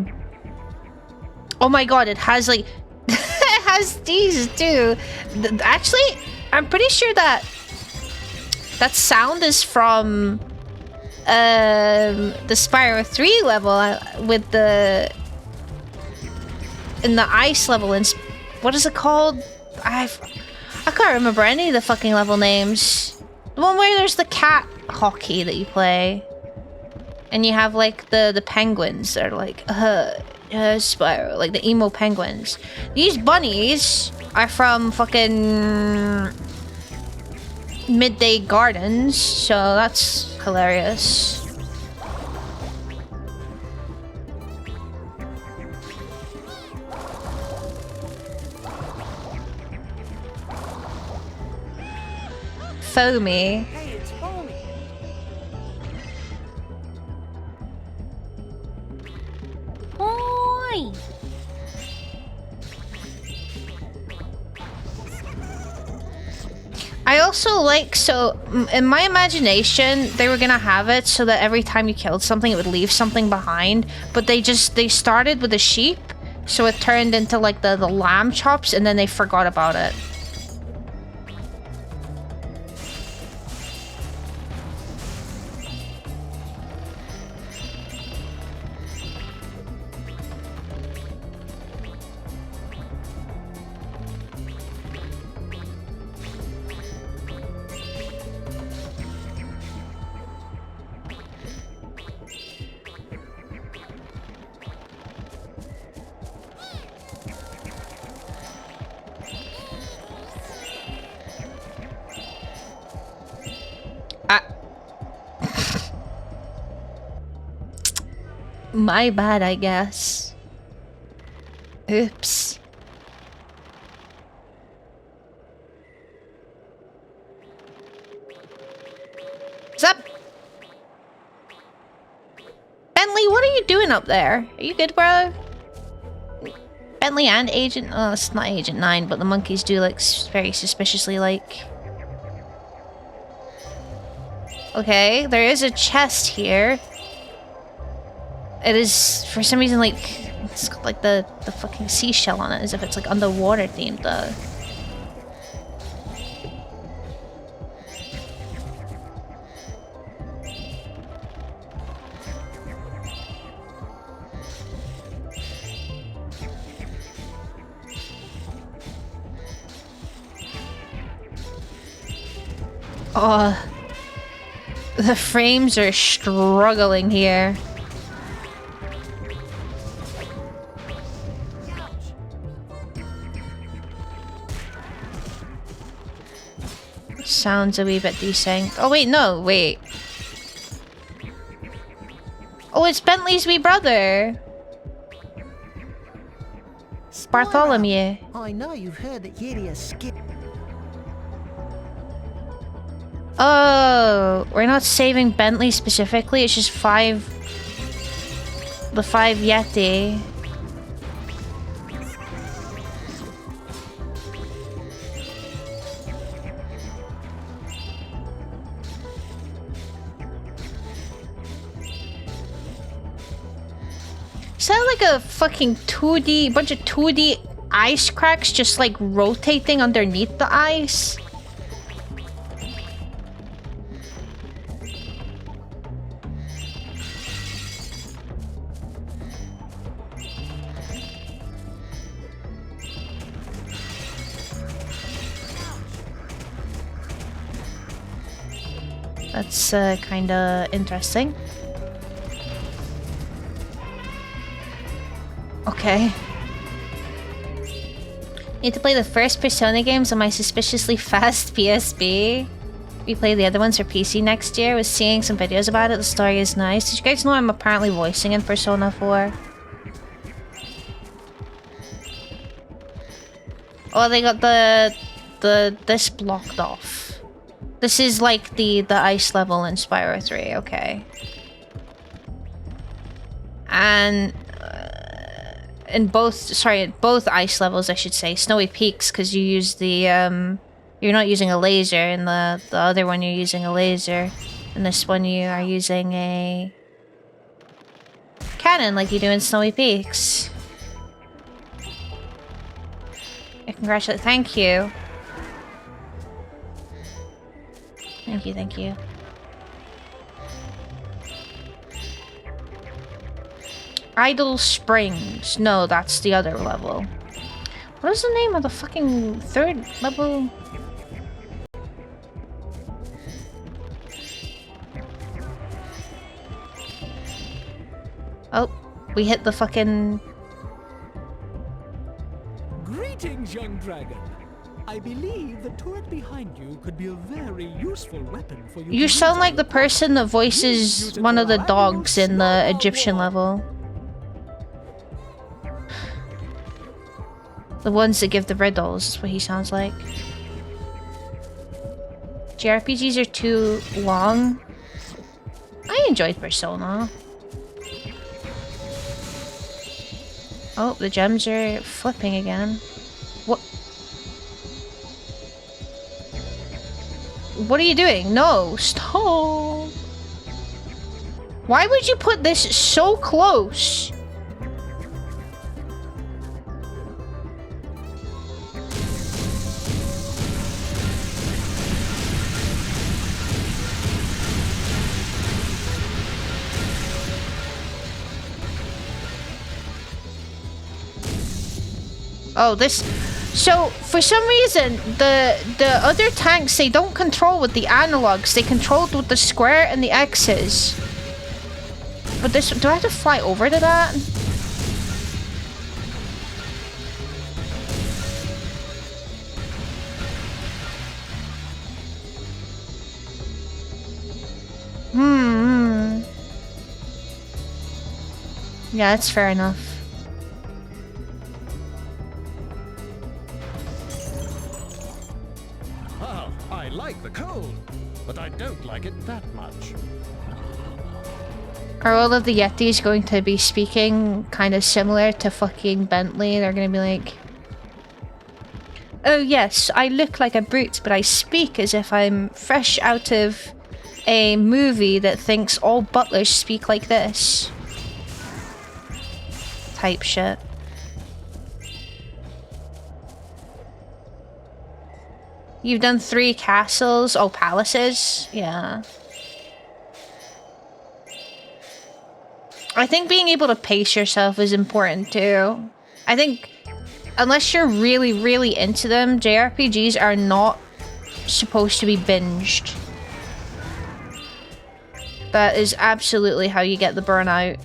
my god, it has like... it has these too. Actually, I'm pretty sure that sound is from the Spyro 3 level with the... in the ice level. What is it called? I can't remember any of the fucking level names. The one where there's the cat hockey that you play. And you have like the penguins that are like, Spyro, like the emo penguins. These bunnies are from fucking Midday Gardens, so that's hilarious. Foamy. Hey, it's Foamy. Oi! I also like, so in my imagination, they were gonna have it so that every time you killed something, it would leave something behind. But they started with a sheep, so it turned into like the lamb chops, and then they forgot about it. My bad, I guess. Oops. What's up? Bentley, what are you doing up there? Are you good, bro? Bentley and Agent... Oh, it's not Agent 9, but the monkeys do look very suspiciously like... Okay, there is a chest here. It is, for some reason, like, it's got like the fucking seashell on it, as if it's like underwater themed though. Oh, the frames are struggling here. Sounds a wee bit desynced. Oh wait, no, wait. Oh, it's Bentley's wee brother. Bartholomew. I know you've heard that Yeti has skipped. Oh, we're not saving Bentley specifically. It's just the 5 Yeti. Is that like a fucking 2D, bunch of 2D ice cracks just like rotating underneath the ice? That's kinda interesting. Okay. Need to play the first Persona games on my suspiciously fast PSP. We play the other ones for PC next year. Was seeing some videos about it. The story is nice. Did you guys know I'm apparently voicing in Persona 4? Oh, they got this blocked off. This is like the ice level in Spyro 3, okay. And in both ice levels, I should say, Snowy Peaks, because you use the you're not using a laser. In the other one, you're using a laser. In this one, you are using a cannon, like you do in Snowy Peaks. Yeah, congratulations! Thank you. Thank you, thank you. Idle Springs. No, that's the other level. What is the name of the fucking 3rd level? Oh, we hit the fucking... Greetings, young dragon. I believe the turret behind you could be a very useful weapon for you. You sound like the person that voices one of the dogs in the Egyptian level. The ones that give the riddles is what he sounds like. JRPGs are too long. I enjoyed Persona. Oh, the gems are flipping again. What? What are you doing? No, stop. Why would you put this so close? Oh, this... So, for some reason, the other tanks, they don't control with the analogs. They control with the square and the X's. But this... Do I have to fly over to that? Yeah, that's fair enough. I like the cold, but I don't like it that much. Are all of the Yetis going to be speaking kind of similar to fucking Bentley? They're going to be like... Oh yes, I look like a brute, but I speak as if I'm fresh out of a movie that thinks all butlers speak like this. Type shit. You've done 3 castles. Oh, palaces? Yeah. I think being able to pace yourself is important too. I think unless you're really, really into them, JRPGs are not supposed to be binged. That is absolutely how you get the burnout.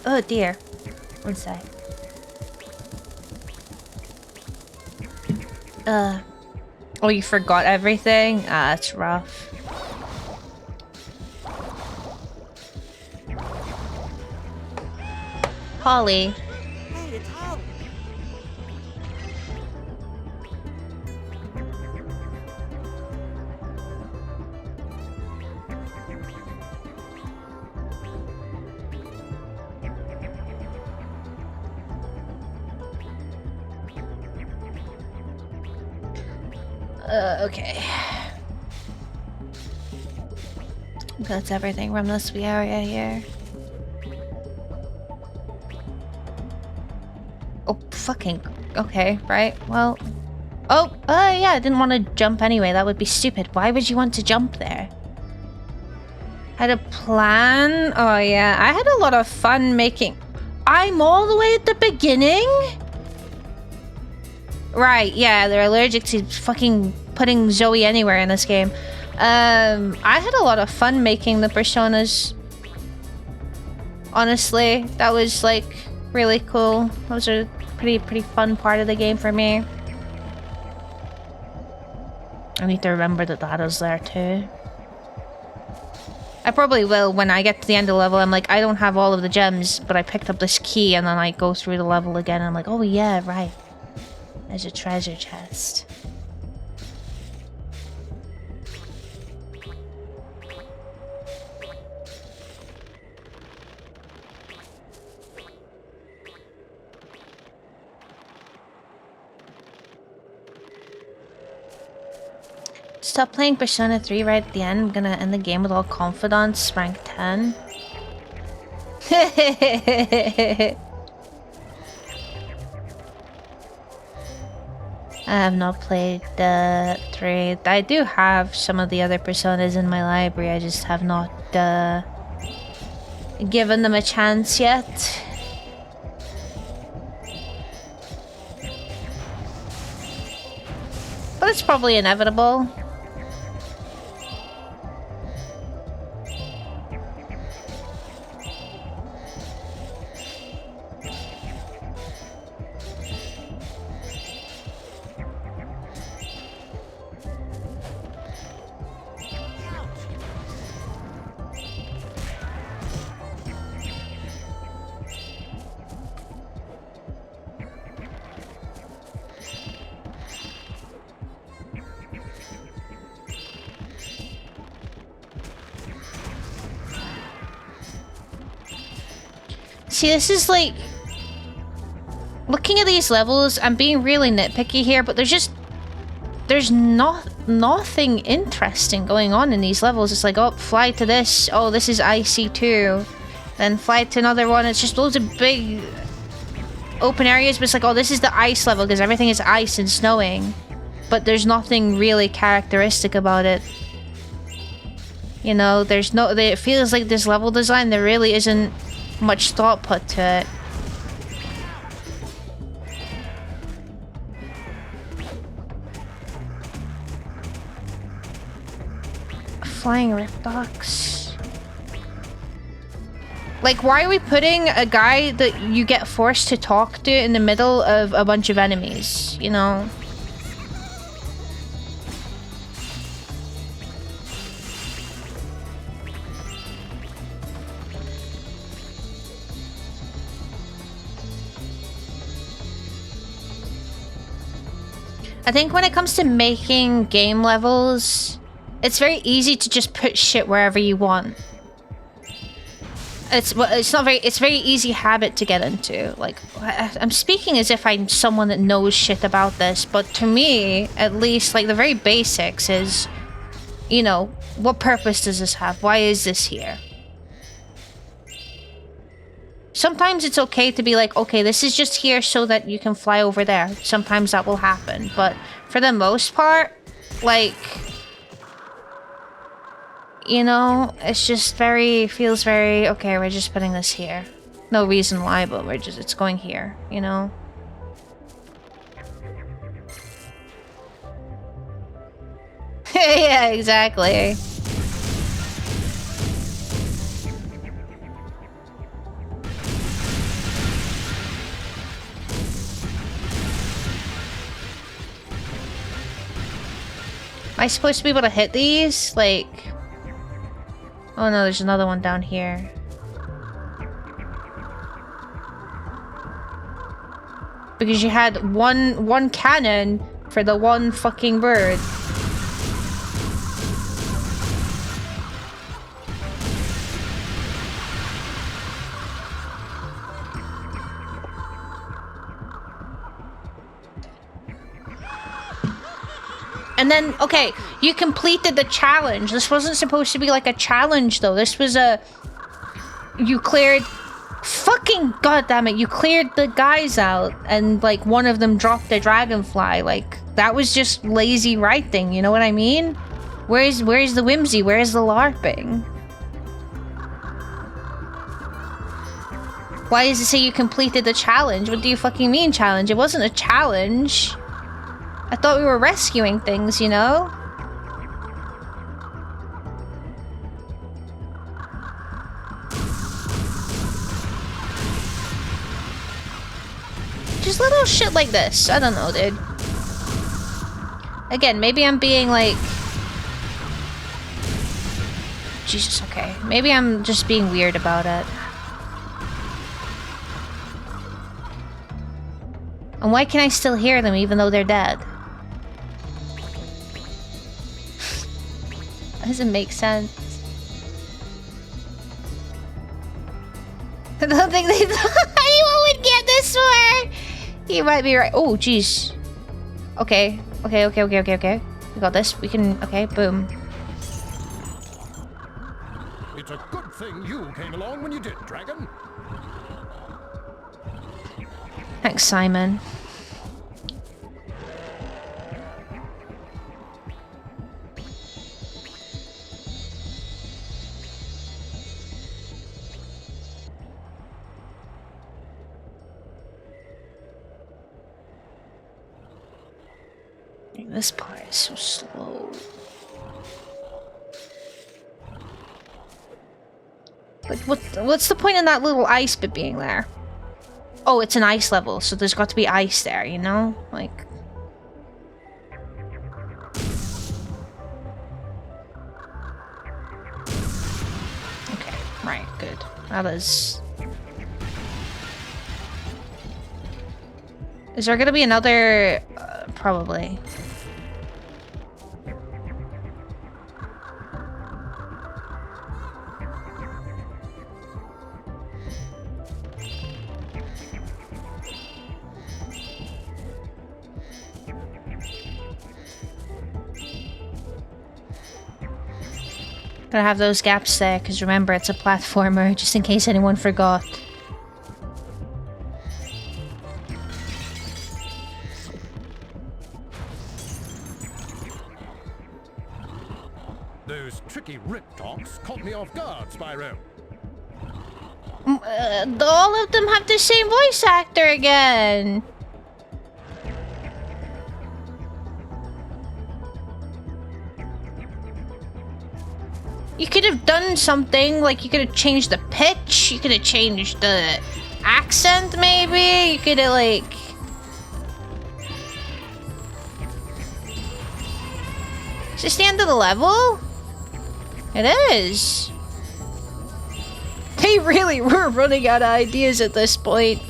Oh dear. One sec. Oh, you forgot everything? Ah, that's rough. Holly. Hey, it's Holly. Okay. That's everything from this area here. Oh, fucking... Okay, right, well... Oh, yeah, I didn't want to jump anyway. That would be stupid. Why would you want to jump there? Had a plan? Oh, yeah. I had a lot of fun making... I'm all the way at the beginning? Right, yeah, they're allergic to fucking putting Zoe anywhere in this game. I had a lot of fun making the personas. Honestly, that was like really cool. That was a pretty fun part of the game for me. I need to remember that that is there too. I probably will when I get to the end of the level. I'm like, I don't have all of the gems, but I picked up this key, and then I go through the level again and I'm like, oh yeah, right. There's a treasure chest. Stop playing Persona 3 right at the end. I'm gonna end the game with all confidence, rank 10. I have not played 3. I do have some of the other Personas in my library. I just have not given them a chance yet. But it's probably inevitable. See, this is like... Looking at these levels, I'm being really nitpicky here, but there's nothing interesting going on in these levels. It's like, oh, fly to this. Oh, this is IC2. Then fly to another one. It's just loads of big open areas, but it's like, oh, this is the ice level because everything is ice and snowing. But there's nothing really characteristic about it. You know, there's no... It feels like this level design, there really isn't much thought put to it. Flying Riptox. Like, why are we putting a guy that you get forced to talk to in the middle of a bunch of enemies, you know? I think when it comes to making game levels, it's very easy to just put shit wherever you want. It's not very. It's very easy habit to get into. Like I'm speaking as if I'm someone that knows shit about this, but to me, at least, like the very basics is, you know, what purpose does this have? Why is this here? Sometimes it's okay to be like, okay, this is just here so that you can fly over there. Sometimes that will happen, but for the most part, like, you know, it's just feels very, okay, we're just putting this here. No reason why, but it's going here, you know? Yeah, exactly. Am I supposed to be able to hit these? Like... Oh no, there's another one down here. Because you had one cannon for the one fucking bird. And then, okay, you completed the challenge. This wasn't supposed to be like a challenge, though. This was a... You cleared... Fucking goddammit, you cleared the guys out, and, like, one of them dropped a dragonfly. Like, that was just lazy writing, you know what I mean? Where's the whimsy? Where's the LARPing? Why does it say you completed the challenge? What do you fucking mean, challenge? It wasn't a challenge. I thought we were rescuing things, you know? Just little shit like this. I don't know, dude. Again, maybe I'm being like... Jesus, okay. Maybe I'm just being weird about it. And why can I still hear them even though they're dead? Doesn't make sense. I don't think they thought anyone would get this far. You might be right. Oh, jeez. Okay. Okay. We got this. We can... Okay, boom. It's a good thing you came along when you did, Dragon. Thanks, Simon. This part is so slow. Like, what's the point in that little ice bit being there? Oh, it's an ice level, so there's got to be ice there, you know? Like... Okay, right, good. That is... Is there gonna be another... probably. Gotta have those gaps there, because remember, it's a platformer, just in case anyone forgot. Those tricky rip talks caught me off guard, Spyro. All of them have the same voice actor again. You could have done something, like you could have changed the pitch, you could have changed the accent maybe, you could have like... Is this the end of the level? It is. They really were running out of ideas at this point.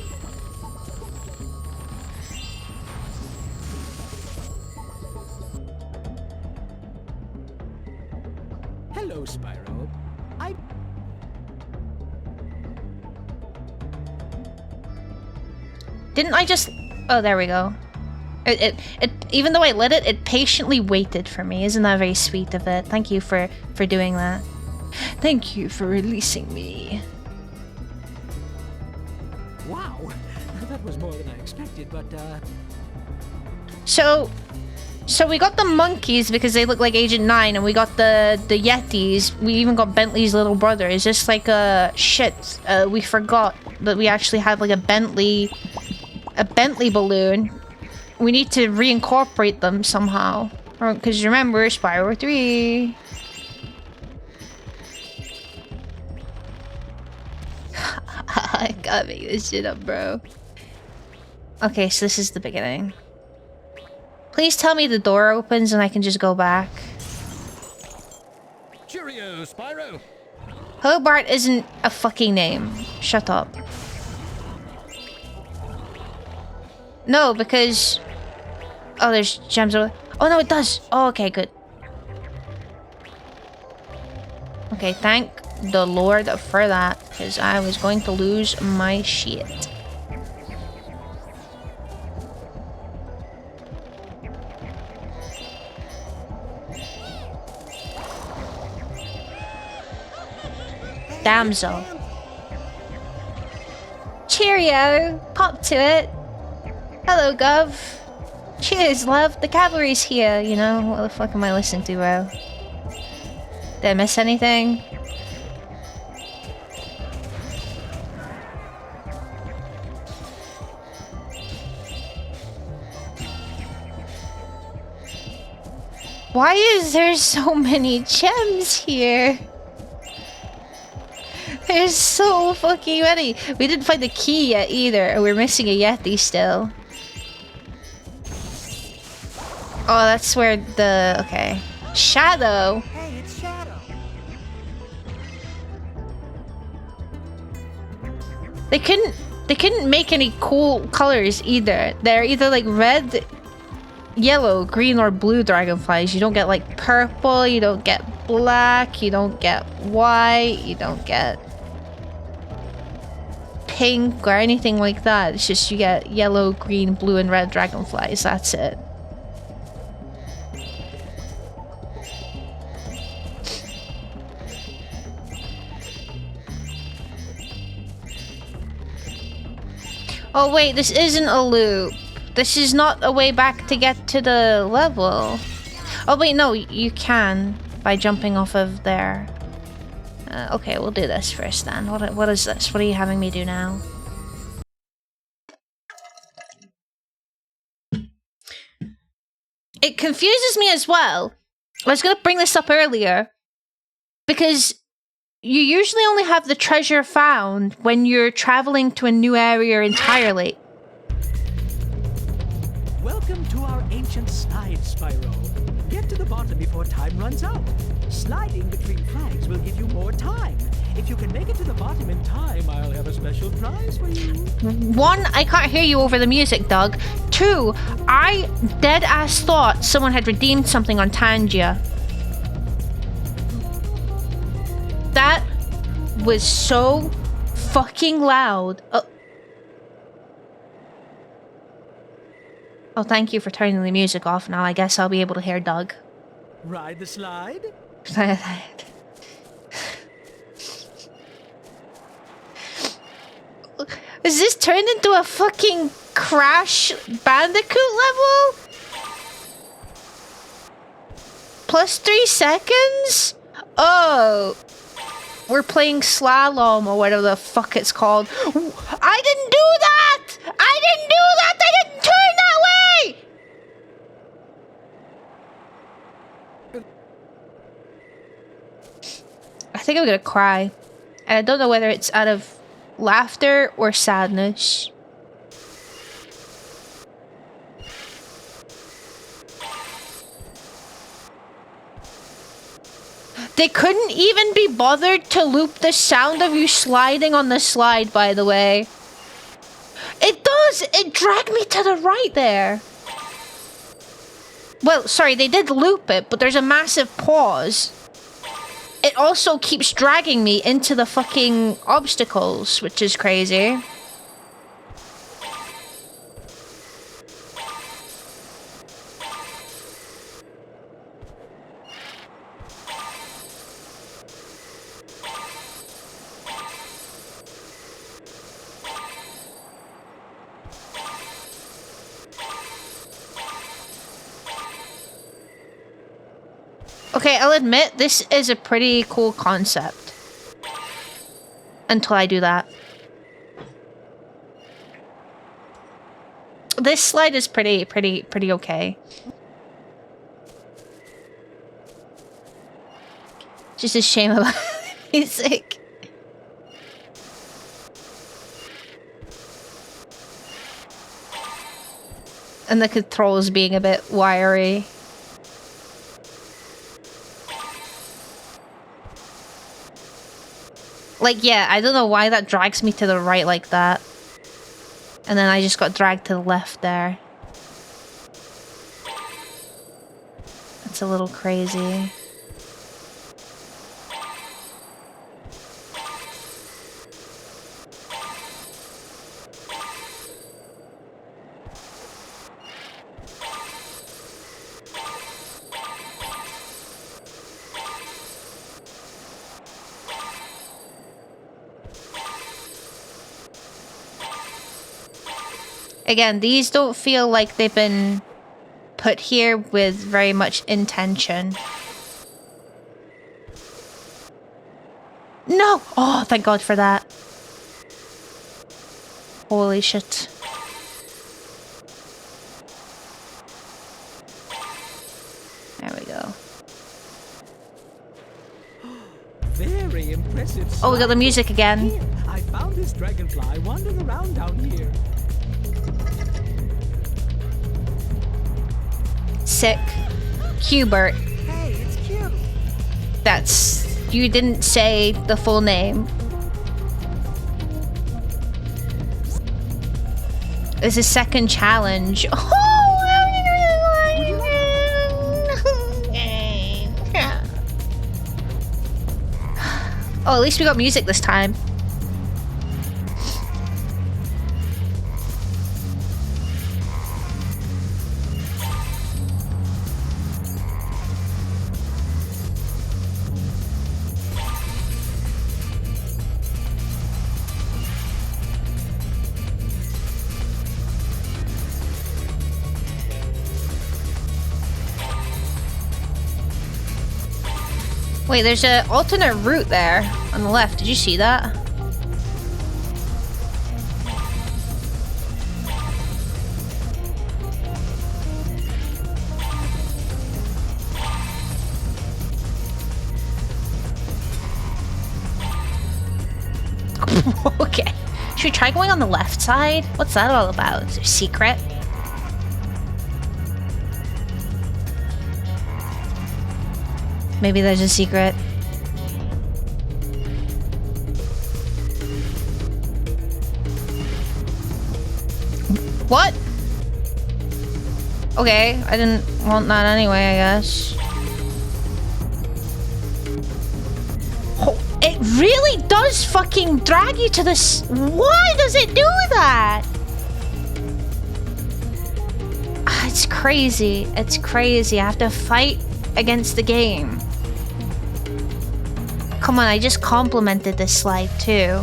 Hello, Spyro. Didn't I just... Oh, there we go. It even though I lit it, it patiently waited for me. Isn't that very sweet of it? Thank you for doing that. Thank you for releasing me. Wow, that was more than I expected, but So we got the monkeys because they look like Agent 9, and we got the Yetis. We even got Bentley's little brother. It's just like shit. We forgot that we actually had like a Bentley balloon. We need to reincorporate them somehow. Because remember, Spyro 3. I gotta make this shit up, bro. Okay, so this is the beginning. Please tell me the door opens and I can just go back. Cheerio, Spyro. Hobart isn't a fucking name. Shut up. No, because... Oh, there's gems over... Oh, no, it does! Oh, okay, good. Okay, thank the Lord for that, because I was going to lose my shit. Damsel. Cheerio! Pop to it! Hello, Gov. Cheers, love. The cavalry's here, you know? What the fuck am I listening to, bro? Did I miss anything? Why is there so many gems here? There's so fucking many. We didn't find the key yet either. We're missing a Yeti still. Oh, that's where the... Okay. Shadow? Hey, it's Shadow. They couldn't make any cool colors either. They're either like red, yellow, green, or blue dragonflies. You don't get like purple, you don't get black, you don't get white, you don't get pink or anything like that. It's just you get yellow, green, blue, and red dragonflies. That's it. Oh wait, this isn't a loop. This is not a way back to get to the level. Oh wait, no, you can by jumping off of there. Okay, we'll do this first then. What is this? What are you having me do now? It confuses me as well. I was gonna bring this up earlier because you usually only have the treasure found when you're traveling to a new area entirely. welcome to our ancient slide, Spyro. Get to the bottom before time runs out. Sliding between flags will give you more time. If you can make it to the bottom in time, I'll have a special prize for you. 1, I can't hear you over the music, Doug. 2, I dead-ass thought someone had redeemed something on Tangia. That was so fucking loud. Oh, thank you for turning the music off now. I guess I'll be able to hear Doug. Ride the slide? Is this turned into a fucking Crash Bandicoot level? Plus 3 seconds? Oh. We're playing slalom or whatever the fuck it's called. I didn't do that! I didn't do that! I didn't turn that way! I think I'm gonna cry. And I don't know whether it's out of laughter or sadness. They couldn't even be bothered to loop the sound of you sliding on the slide, by the way. It does! It dragged me to the right there. Well, sorry, they did loop it, but there's a massive pause. It also keeps dragging me into the fucking obstacles, which is crazy. Okay, I'll admit this is a pretty cool concept. Until I do that. This slide is pretty okay. Just a shame about music. And the controls being a bit wiry. Like, yeah, I don't know why that drags me to the right like that. And then I just got dragged to the left there. That's a little crazy. Again, these don't feel like they've been put here with very much intention. No! Oh, thank God for that. Holy shit. There we go. Very impressive. Oh, we got the music again. Here, I found this dragonfly wandering around down here. Sick. Hubert. Hey, it's cute. That's... You didn't say the full name. This is second challenge. Oh, at least we got music this time. Wait, there's an alternate route there on the left. Did you see that? Okay. Should we try going on the left side? What's that all about? Is there a secret? Maybe there's a secret. What? Okay, I didn't want that anyway, I guess. Oh, it really does fucking drag you to this. Why does it do that? It's crazy. It's crazy. I have to fight against the game. Come on, I just complimented this slide too.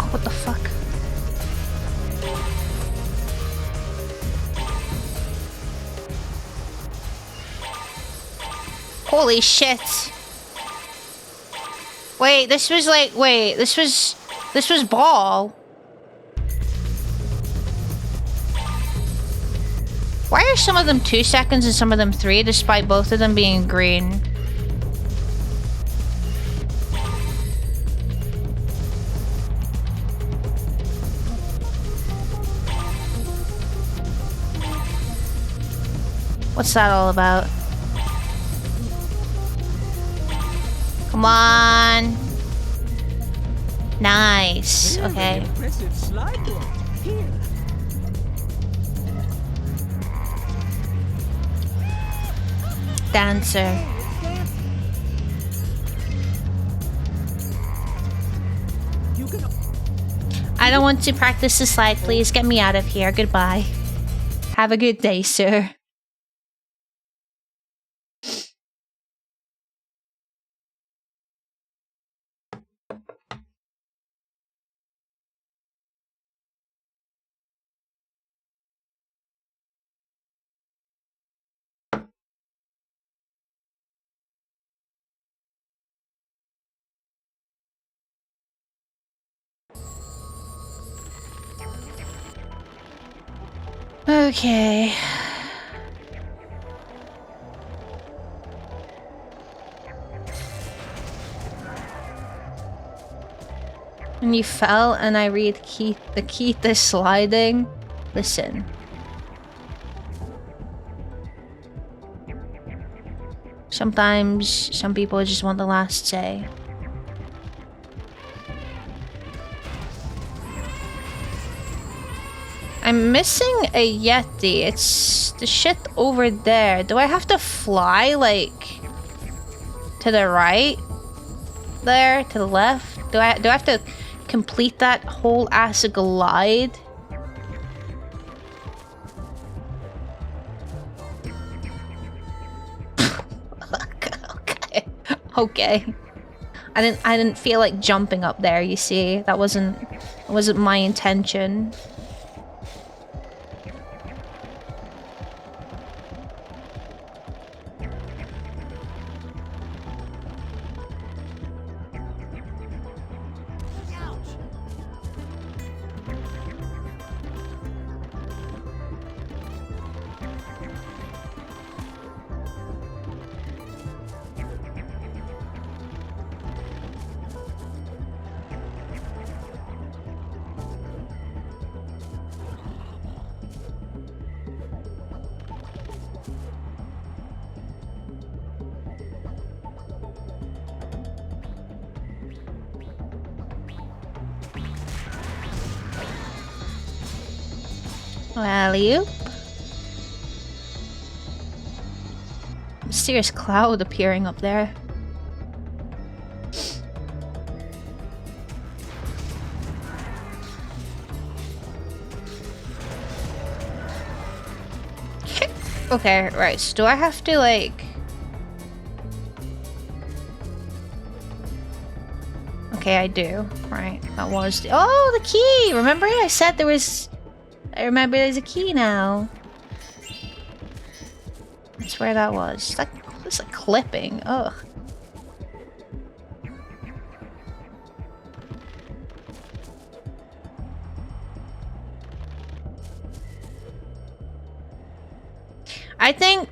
What the fuck? Holy shit. Wait, this was like, this was ball. Why are some of them 2 seconds and some of them 3, despite both of them being green? What's that all about? Come on. Nice. Okay. Impressive slide work. Here. Dancer. I don't want to practice the slide. Please get me out of here. Goodbye. Have a good day, sir. Okay. When you fell and I read the key to sliding, listen. Sometimes some people just want the last say. I'm missing a Yeti. It's the shit over there. Do I have to fly, like, to the right? There? To the left? Do I have to complete that whole ass glide? Okay. I didn't feel like jumping up there, you see. That wasn't my intention. Alley-oop. Mysterious cloud appearing up there. Okay, right, so do I have to, like... Okay, I do. Right, that was the... Oh, the key! Remember I said there was... I remember there's a key now. That's where that was. That's a clipping. Ugh. I think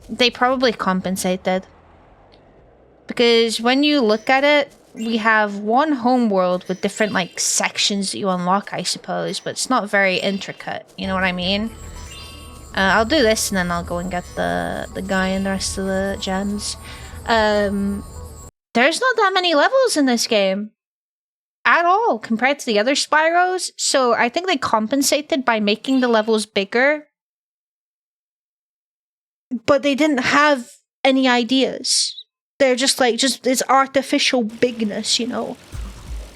they probably compensated. Because when you look at it, we have one homeworld with different, like, sections that you unlock, I suppose, but it's not very intricate, you know what I mean? I'll do this and then I'll go and get the guy and the rest of the gems. There's not that many levels in this game. At all, compared to the other Spyros, so I think they compensated by making the levels bigger. But they didn't have any ideas. They're just like, it's artificial bigness, you know.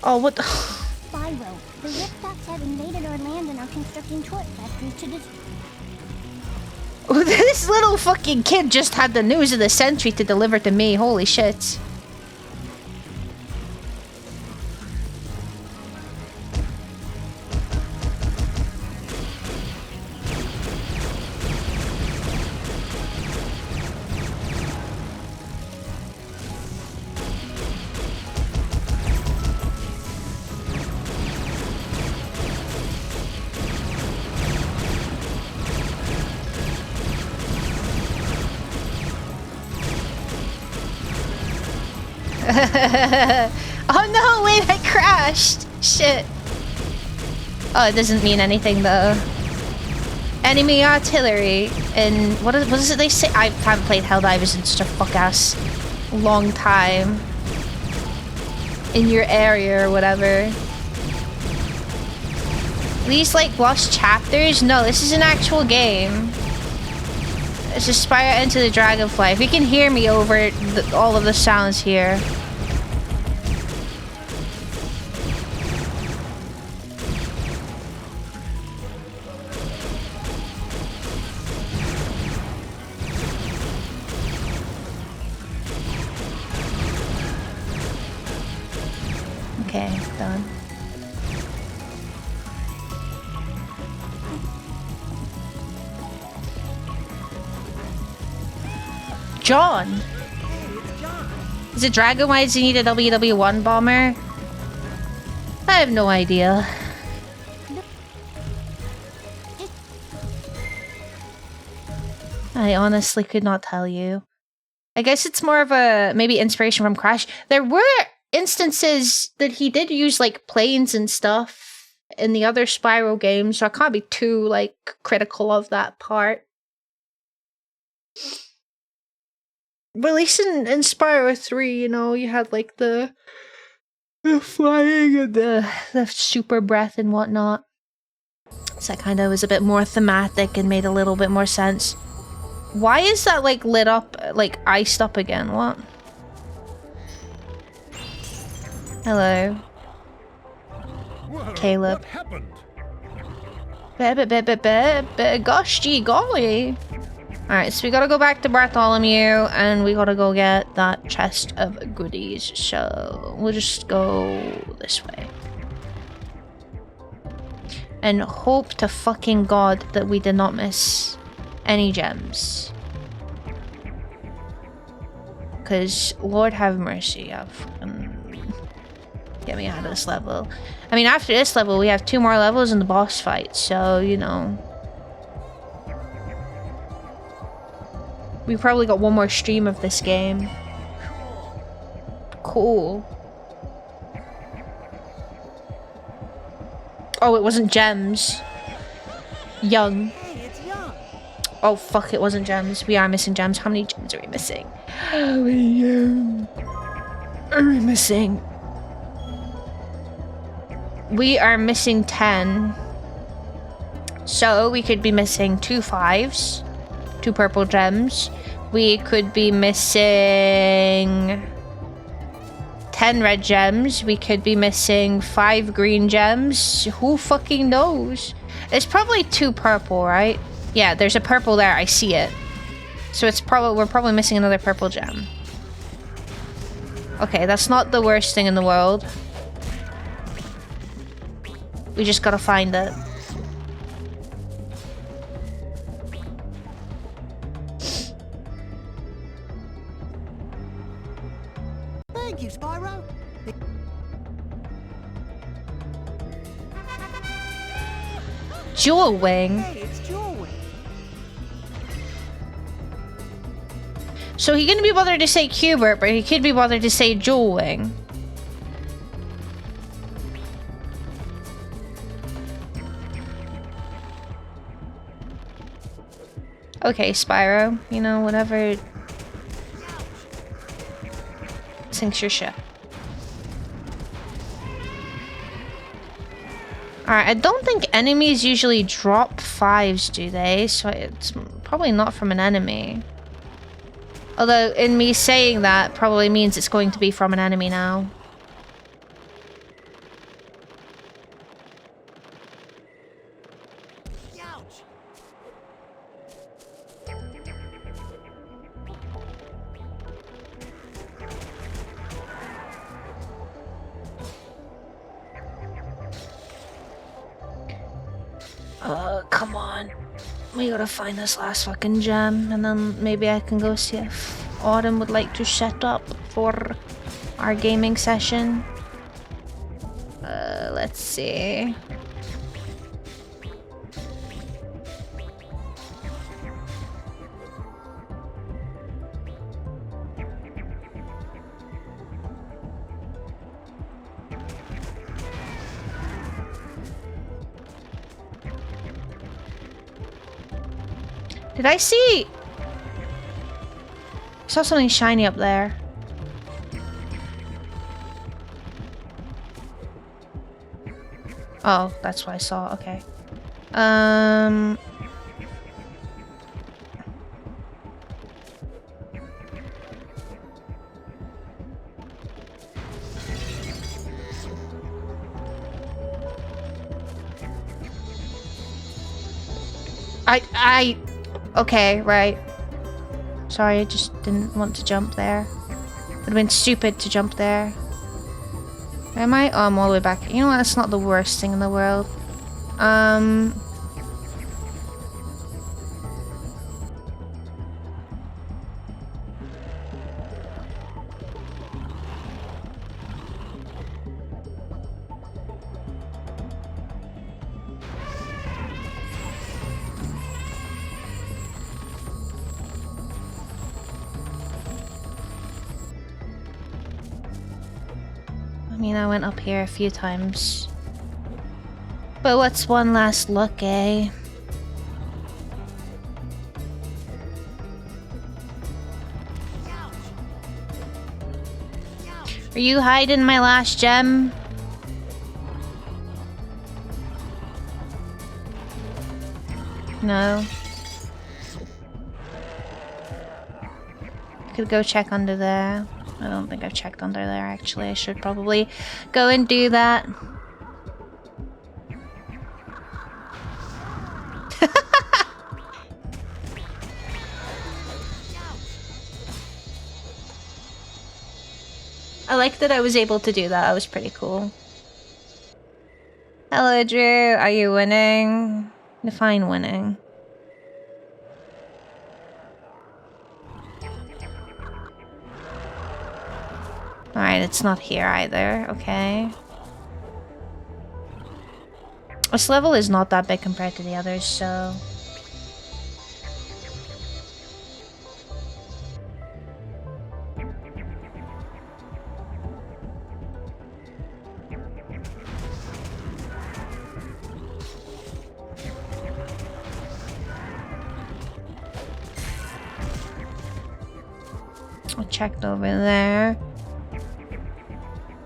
Oh, what the... Spyro, the Riptocs have invaded our land and are constructing torch factories to This little fucking kid just had the news of the century to deliver to me. Holy shit. Oh no, wait, I crashed! Shit. Oh, it doesn't mean anything though. Enemy artillery, and what is it they say? I haven't played Helldivers in such a fuck-ass long time. In your area or whatever. These, like, lost chapters? No, this is an actual game. It's just Spyro Into the Dragonfly. If you can hear me over all of the sounds here. done. John! Hey, it's John. Is it Dragon? Why does he need a WW1 bomber? I have no idea. I honestly could not tell you. I guess it's more of a maybe inspiration from Crash. There were instances that he did use like planes and stuff in the other Spyro games, so I can't be too like critical of that part. But at least in Spyro 3, you know, you had like the flying and the super breath and whatnot. So that kind of was a bit more thematic and made a little bit more sense. Why is that like lit up, like iced up again? What? Hello. Whoa, Caleb. What happened? Gosh gee golly. Alright, so we gotta go back to Bartholomew and we gotta go get that chest of goodies. So we'll just go this way. And hope to fucking God that we did not miss any gems. Because Lord have mercy, get me out of this level. I mean, after this level, we have 2 more levels in the boss fight, so, you know. We probably got 1 more stream of this game. Cool. Oh, it wasn't gems. Young. Hey, it's Young. Oh, fuck, it wasn't gems. We are missing gems. How many gems are we missing? How many gems are we missing? We are missing 10. So, we could be missing 2 5s. 2 purple gems. We could be missing 10 red gems. We could be missing 5 green gems. Who fucking knows? It's probably 2 purple, right? Yeah, there's a purple there. I see it. So it's probably we're probably missing another purple gem. Okay, that's not the worst thing in the world. We just gotta find it. Thank you, Spyro. Jewel Wing. Hey, it's Jewel Wing. So he couldn't be bothered to say Cubert, but he could be bothered to say Jewel Wing. Okay, Spyro. You know, whatever sinks your ship. Alright, I don't think enemies usually drop 5s, do they? So it's probably not from an enemy. Although, in me saying that, probably means it's going to be from an enemy now. Ouch. Come on. We gotta find this last fucking gem, and then maybe I can go see if Autumn would like to set up for our gaming session. Let's see. Did I see? I saw something shiny up there. Oh, that's what I saw. Okay. Okay, right. Sorry, I just didn't want to jump there. Would have been stupid to jump there. Am I? Oh, I'm all the way back. You know what? That's not the worst thing in the world. I mean, I went up here a few times. But what's one last look, eh? Are you hiding my last gem? No. Could go check under there. I don't think I've checked under there, actually. I should probably go and do that. I like that I was able to do that. That was pretty cool. Hello, Drew. Are you winning? Define winning. Alright, it's not here either. Okay. This level is not that big compared to the others, so... I checked over there.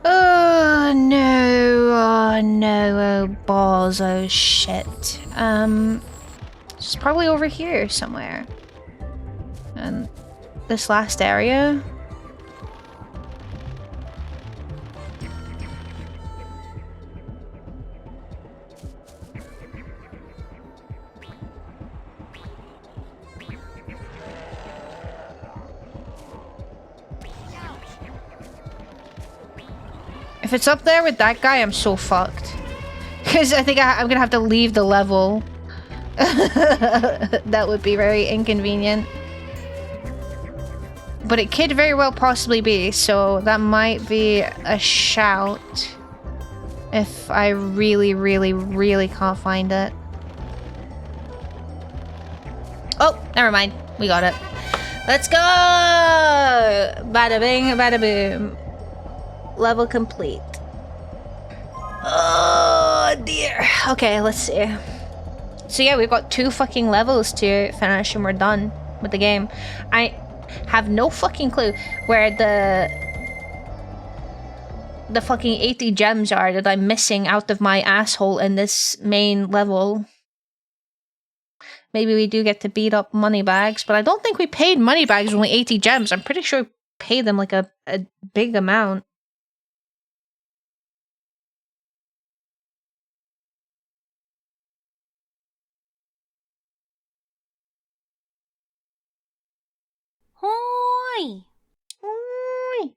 Oh no, oh no, oh balls, oh shit. It's probably over here somewhere. And this last area? If it's up there with that guy, I'm so fucked. Because I think I'm gonna have to leave the level. That would be very inconvenient. But it could very well possibly be, so that might be a shout. If I really, really, really can't find it. Oh, never mind. We got it. Let's go! Bada bing, bada boom. Level complete. Oh dear. Okay, let's see. So yeah, we've got 2 fucking levels to finish and we're done with the game. I have no fucking clue where the fucking 80 gems are that I'm missing out of my asshole in this main level. Maybe we do get to beat up Moneybags, but I don't think we paid Moneybags only 80 gems. I'm pretty sure we paid them like a big amount. Hoi! Hoi!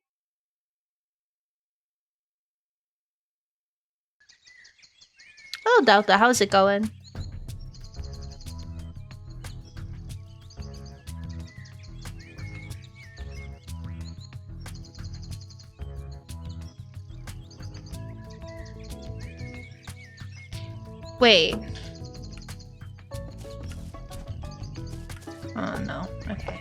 Oh, Delta, how's it going? Wait. Oh no, okay.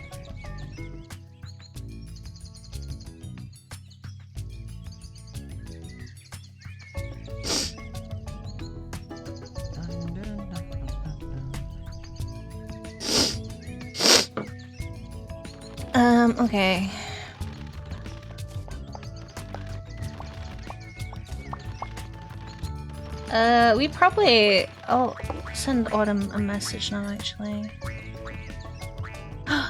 Okay. We probably... I'll send Autumn a message now, actually. Yeah.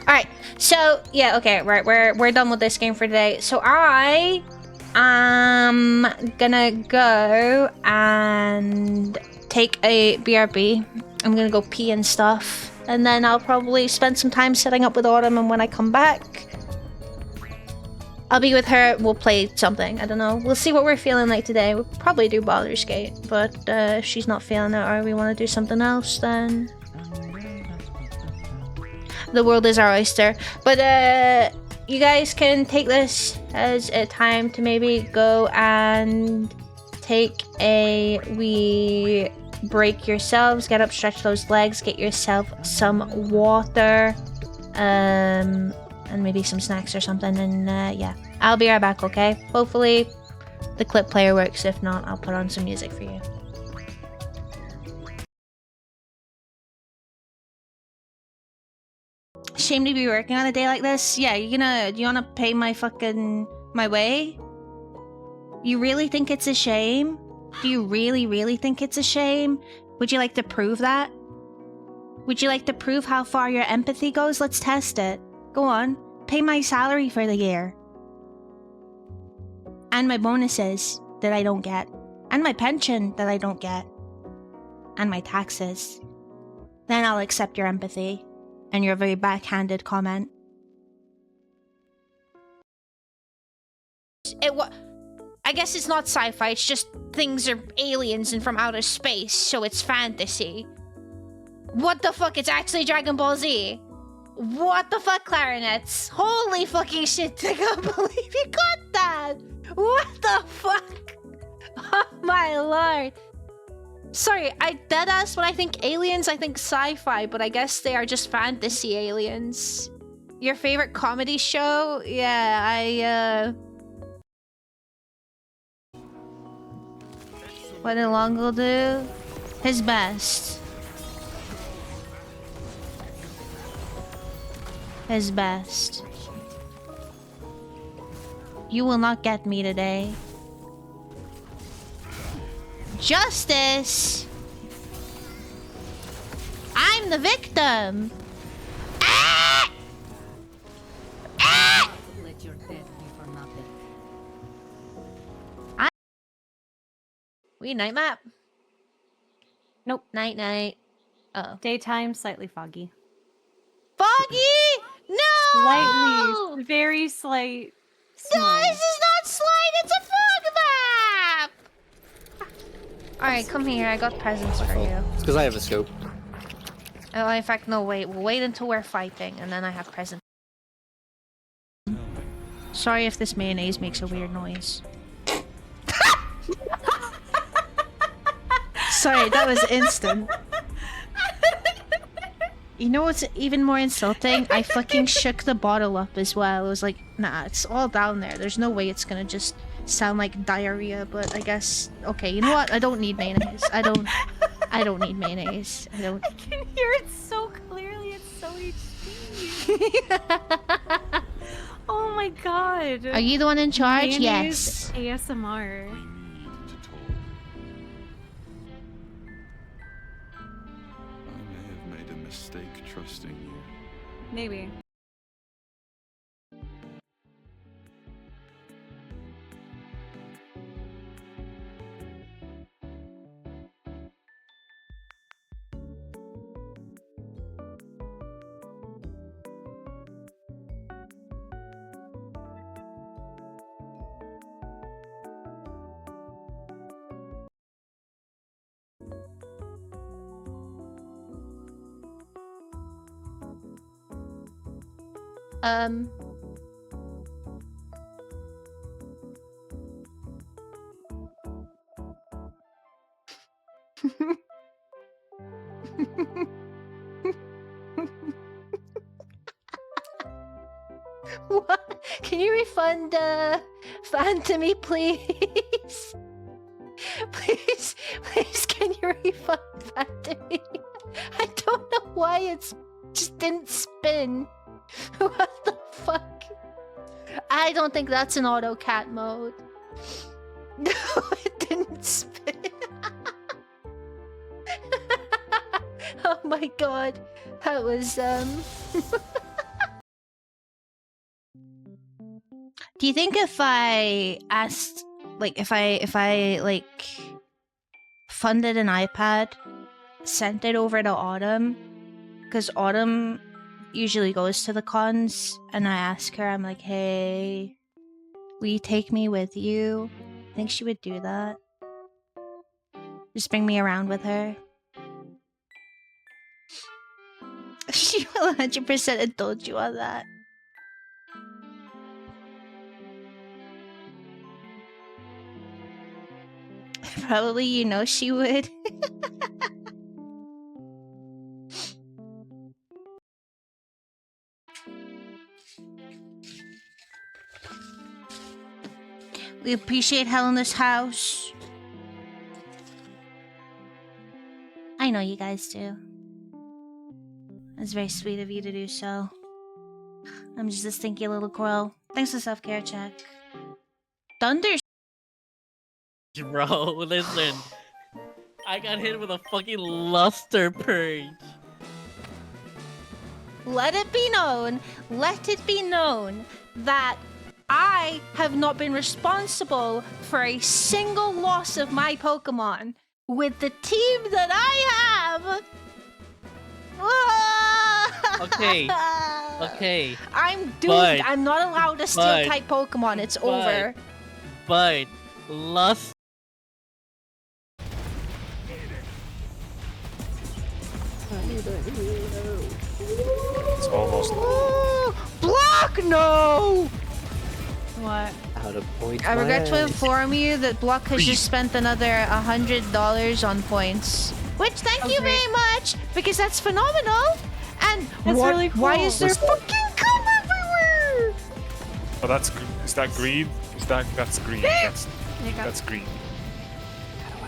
Alright, so, yeah, okay, right, we're done with this game for today. So I I'm gonna go and take a BRB. I'm gonna go pee and stuff. And then I'll probably spend some time setting up with Autumn, and when I come back, I'll be with her. We'll play something. I don't know. We'll see what we're feeling like today. We'll probably do Baldur's Gate, but if she's not feeling it or we want to do something else, then the world is our oyster. But you guys can take this as a time to maybe go and take a wee break yourselves. Get up, stretch those legs, get yourself some water, and maybe some snacks or something. And yeah, I'll be right back, okay? Hopefully the clip player works. If not, I'll put on some music for you. Shame to be working on a day like this. Yeah, do you wanna pay my way? You really think it's a shame? Do you really think it's a shame? Would you like to prove that? Would you like to prove how far your empathy goes? Let's test it. Go on, pay my salary for the year. And my bonuses that I don't get. And my pension that I don't get. And my taxes. Then I'll accept your empathy. And your very backhanded comment. I guess it's not sci-fi, it's just things are aliens and from outer space, so it's fantasy. What the fuck, it's actually Dragon Ball Z? What the fuck, clarinets? Holy fucking shit, I can't believe you got that! What the fuck? Oh my lord. Sorry, I deadass when I think aliens, I think sci-fi, but I guess they are just fantasy aliens. Your favorite comedy show? Yeah, what did Longo do? His best. His best. You will not get me today. Justice! I'm the victim! Ah! Ah! Let your death be for nothing. We night map? Nope. Night night. Uh-oh. Daytime, slightly foggy. Foggy! No! Slightly. Very slight. No, this is not slight, it's a fog map! Alright, come here, I got presents for you. It's because I have a scope. Oh, in fact, no, wait. We'll wait until we're fighting, and then I have presents. Sorry if this mayonnaise makes a weird noise. Sorry, that was instant. You know what's even more insulting? I fucking shook the bottle up as well. It was like, nah, it's all down there. There's no way it's gonna just sound like diarrhea, but I guess... Okay, you know what? I don't need mayonnaise. I don't need mayonnaise. I don't... I can hear it so clearly. It's so HD. Oh my god. Are you the one in charge? Mayonnaise Yes. ASMR. I may have made a mistake trusting you. Maybe. What? Can you refund Fan to me, please? Please, can you refund Fan to me? I don't know why it's just didn't spin. What the fuck? I don't think that's an auto cat mode. No, it didn't spin. Oh my god. That was Do you think if I asked, like, if I like funded an iPad, sent it over to Autumn, because Autumn usually goes to the cons, and I ask her, I'm like, hey, will you take me with you? I think she would do that. Just bring me around with her. She will 100% indulge you on that. Probably, you know she would. We appreciate Helena's house. I know you guys do. It's very sweet of you to do so. I'm just a stinky little girl. Thanks for self-care check. Thunder. Bro, listen. I got hit with a fucking luster purge. Let it be known that I have not been responsible for a single loss of my Pokemon with the team that I have. Okay. Okay. I'm doomed. But- I'm not allowed to steal type Pokemon. It's over. But lust. It's almost Block, no! What? Out of points. I regret to inform you that Block has just spent another $100 on points. Which, thank you very much, because that's phenomenal. And That's what, really cool. why is there fucking cum everywhere? Oh, that's is that green? That's green? That's green.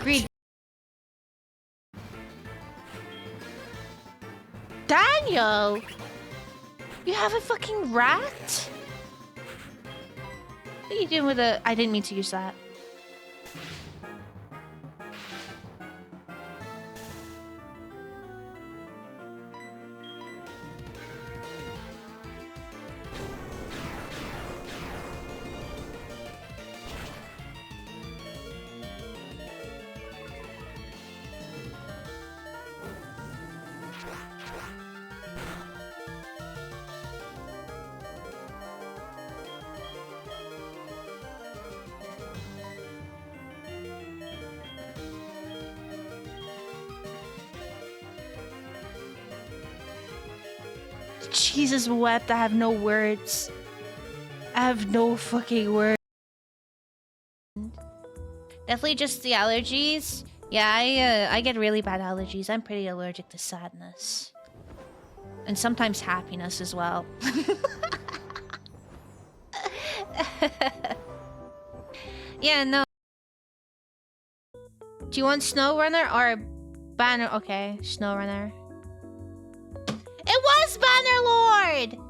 Greed. Daniel, you have a fucking rat? What are you doing with a? I didn't mean to use that. Jesus wept. I have no words. I have no fucking words. Definitely just the allergies. Yeah, I get really bad allergies. I'm pretty allergic to sadness. And sometimes happiness as well. Yeah, no. Do you want SnowRunner or Banner? Okay, SnowRunner. It was Bannerlord!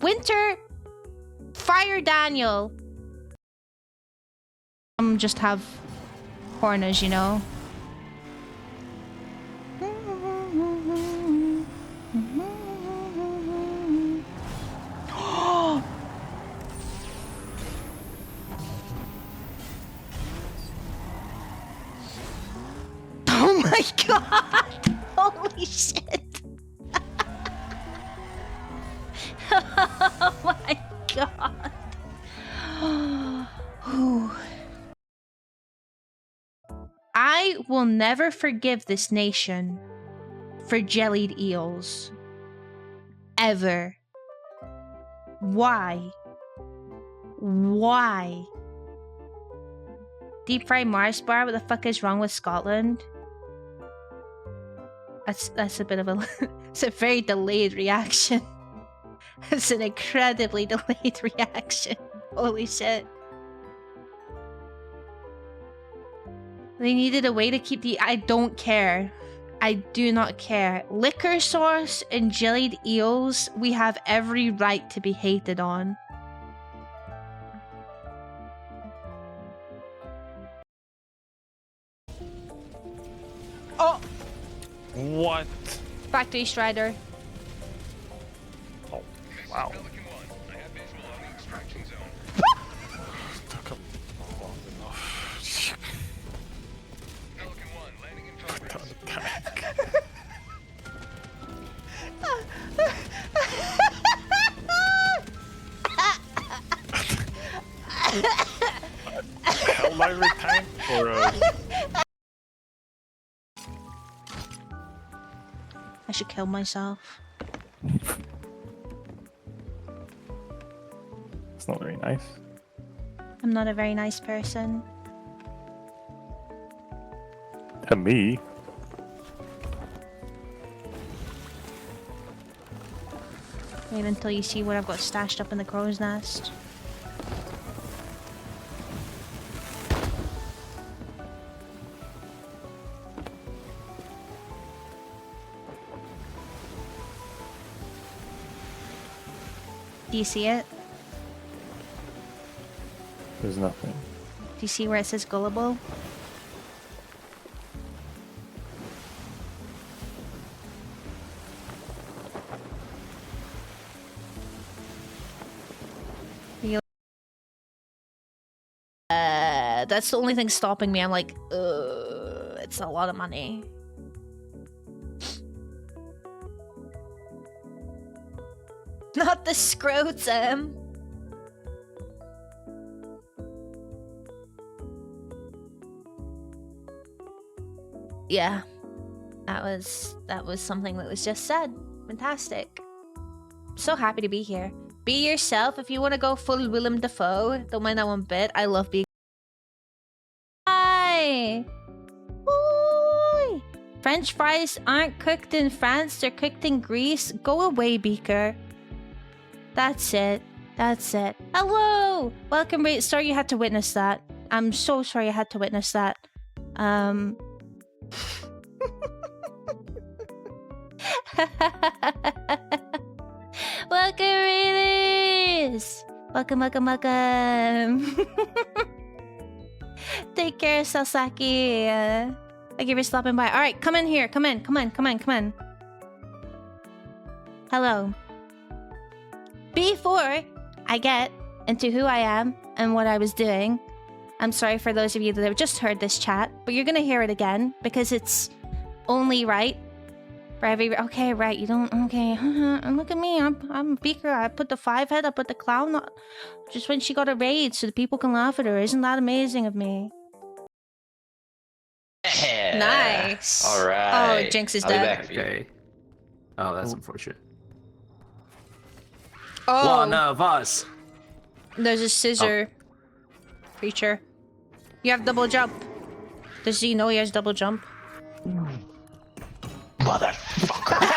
Winter, Fire Daniel. Just have Horners, you know. Oh my god! Holy shit! Oh my god! Whew. I will never forgive this nation for jellied eels. Ever. Why? Why? Deep fried Mars bar? What the fuck is wrong with Scotland? That's a bit of a it's a very delayed reaction. It's an incredibly delayed reaction. Holy shit. They needed a way to keep the I don't care. I do not care. Liquor sauce and jellied eels, we have every right to be hated on. Oh! What? Factory Strider. Oh, wow. Or I should kill myself. it's not very nice. I'm not a very nice person. To me. Wait until you see what I've got stashed up in the crow's nest. Do you see it? There's nothing. Do you see where it says gullible? That's the only thing stopping me. I'm like, it's a lot of money. Not the scrotum. Yeah, that was something that was just said. Fantastic. So happy to be here. Be yourself. If you want to go full Willem Dafoe, don't mind that one bit. I love being. Hi. Ooh. French fries aren't cooked in France. They're cooked in Greece. Go away, Beaker. That's it. That's it. Hello. Welcome. Sorry you had to witness that. I'm so sorry you had to witness that. Welcome, Raiders! Welcome, welcome, welcome. Take care, Sasaki. Thank you for stopping by. Alright, come in here. Come in, come in, come in, come in. Hello. Before I get into who I am and what I was doing, I'm sorry for those of you that have just heard this chat, but you're gonna hear it again because it's only right for every. Okay, right? You don't. Okay, and look at me. I'm Beaker. I put the 5-head. I put the clown. Just when she got a raid, so the people can laugh at her. Isn't that amazing of me? Yeah. Nice. All right. Oh, Jinx is I'll be dead. back for you. Okay. Oh, that's unfortunate. Oh One of us. There's a scissor creature. You have double jump. Does he know he has double jump? Motherfucker.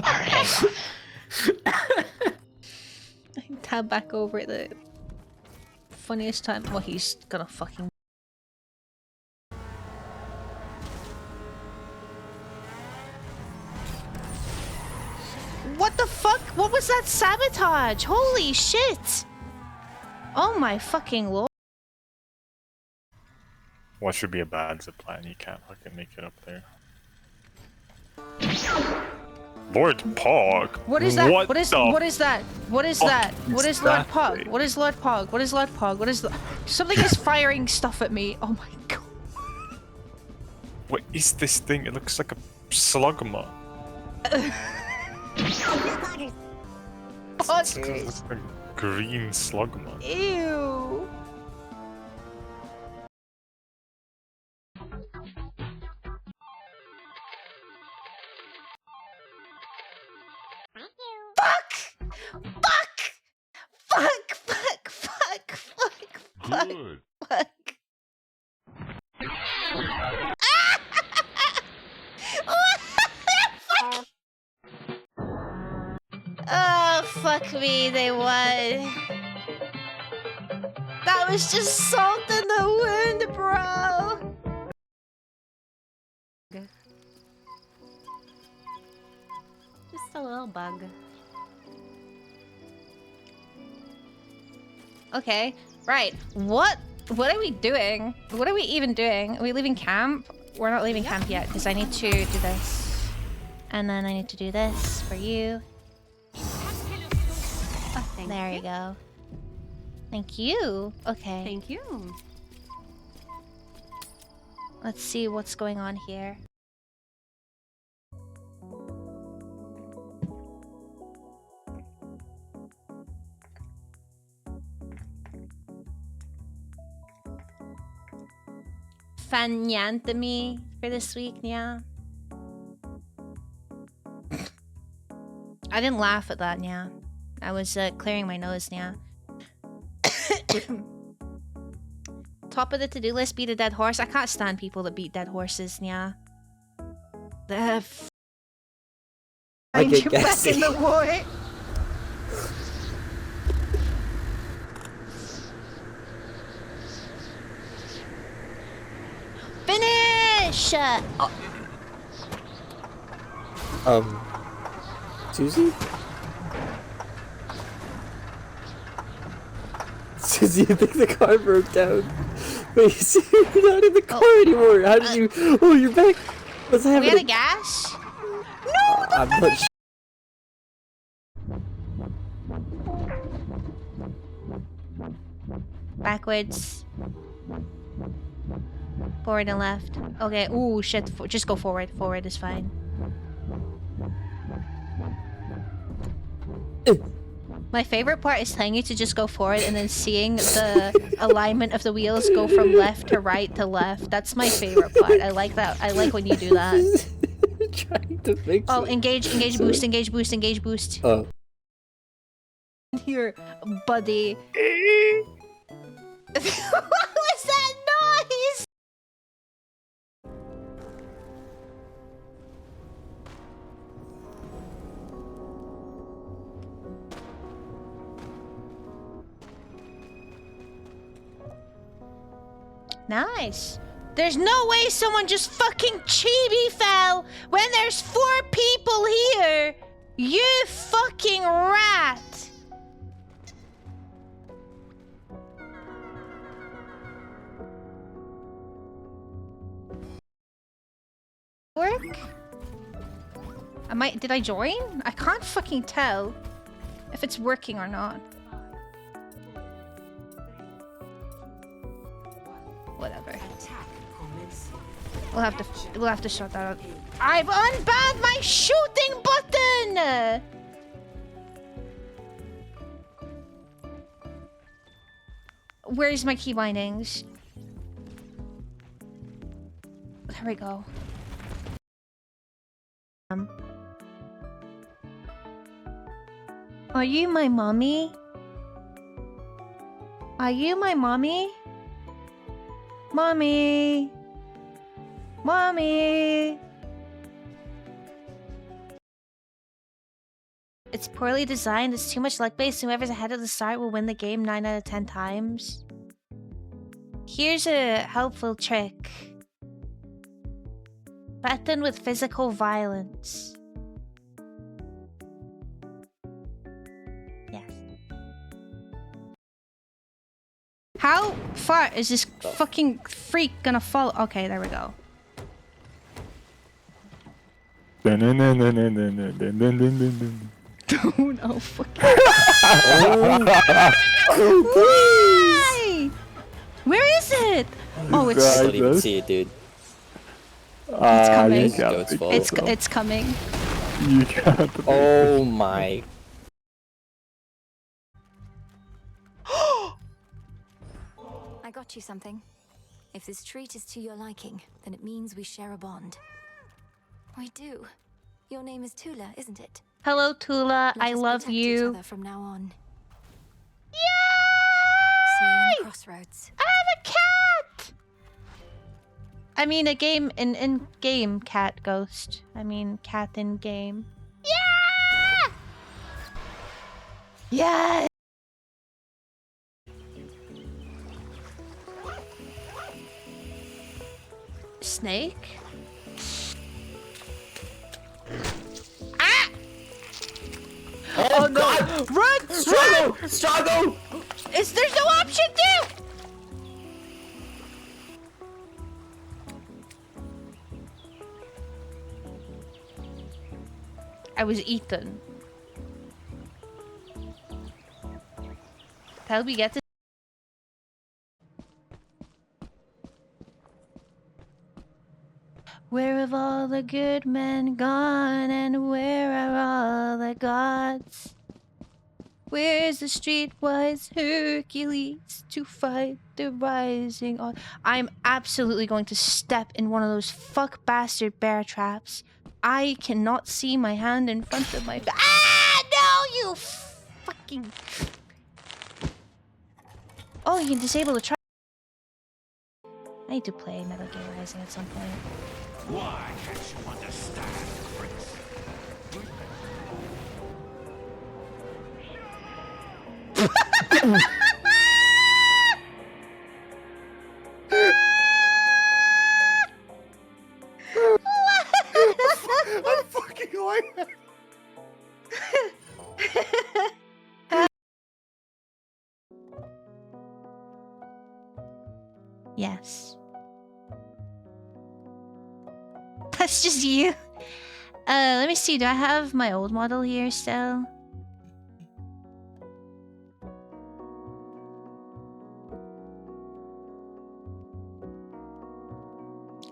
Alright, hang on. Tab back over at the funniest time. Well, he's gonna fucking. What the fuck? What was that sabotage? Holy shit! Oh my fucking lord. What should be a bad zipline? You can't fucking make it up there. Lord Pog. What is that? What Is the what is that? What is fuck that? What is is Lord that Pog? thing? What is Lord Pog? What is Lord Pog? What is the something is firing stuff at me. Oh my god. What is this thing? It looks like a slugma. What? It's a green slugma. Ew. Good. Fuck. Oh, fuck me, they won. That was just salt in the wound, bro. Just a little bug. Okay, right. What are we doing? What are we even doing? Are we leaving camp? We're not leaving camp yet because I need to do this. And then I need to do this for you. Oh, there you go. Thank you. Okay. Thank you. Let's see what's going on here. Fanyanthemy for this week, yeah. I didn't laugh at that, yeah. I was clearing my nose, yeah. Top of the to-do list, beat a dead horse. I can't stand people that beat dead horses, yeah. I get Find your back in the war. Finish! Susie? Susie, I think the car broke down. Wait, you're not in the car anymore. How did you... Oh, you're back. What's We happening? had a gas? No! I'm not sure. Backwards. Forward and left. Okay, ooh, shit. Just go forward. Forward is fine. My favorite part is telling you to just go forward and then seeing the alignment of the wheels go from left to right to left. That's my favorite part. I like that. I like when you do that. Trying to fix Oh, it. engage boost, engage boost, engage boost. Oh. Your buddy. What was that noise? Nice. There's no way someone just fucking chibi fell when there's 4 people here. You fucking rat. Work? Did I join? I can't fucking tell if it's working or not. Whatever. We'll have to shut that up. I've unbanned my shooting button! Where's my key bindings? There we go. Are you my mommy? Are you my mommy? Mommy! Mommy! It's poorly designed, it's too much luck-based, whoever's ahead of the start will win the game 9 out of 10 times. Here's a helpful trick. Threaten with physical violence. Yes. How far is this fucking freak gonna fall? Okay, there we go. Oh no, fuck. Why? Where is it? Oh, it's. I don't even see it, dude. It's coming. It's It's coming. You got oh my. I got you something. If this treat is to your liking, then it means we share a bond. We do. Your name is Tula, isn't it? Hello, Tula. Let I us love protect you. each other from now on. Yay! See you in the crossroads. I have a cat. I mean, a game in game cat ghost. I mean, cat in game. Yeah! Yeah! Snake? Ah! Oh no! God! Run! Struggle! Run! Struggle! There's no option to! I was eaten. How we get to? Where have all the good men gone, and where are all the gods? Where's the streetwise Hercules to fight the rising on? I'm absolutely going to step in one of those fuck bastard bear traps. I cannot see my hand in front of my... Ah! No, you fucking... Oh, you can disable the trap. I need to play Metal Gear Rising at some point. Why can't you understand, Prince? I'm fucking like Yes. That's just you. Let me see. Do I have my old model here still?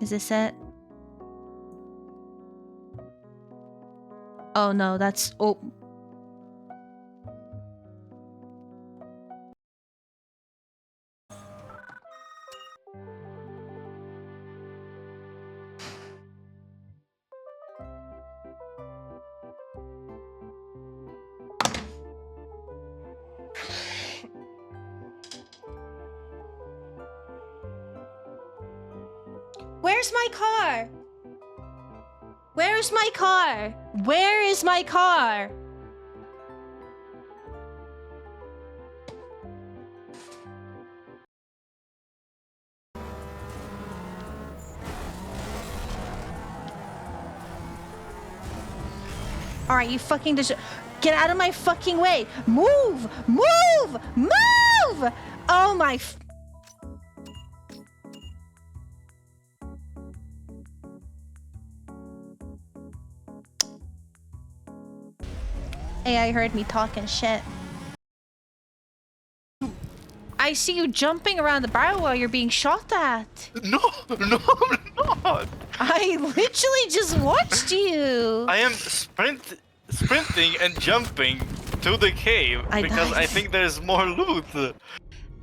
Is this it? Oh no, that's... Oh. Where's my car? Where's my car? Where is my car? Alright, you fucking get out of my fucking way! Move! Move! Move! Oh my... AI heard me talking shit. I see you jumping around the barrel while you're being shot at. No, I'm not. I literally just watched you. I am sprinting and jumping to the cave because I think there's more loot.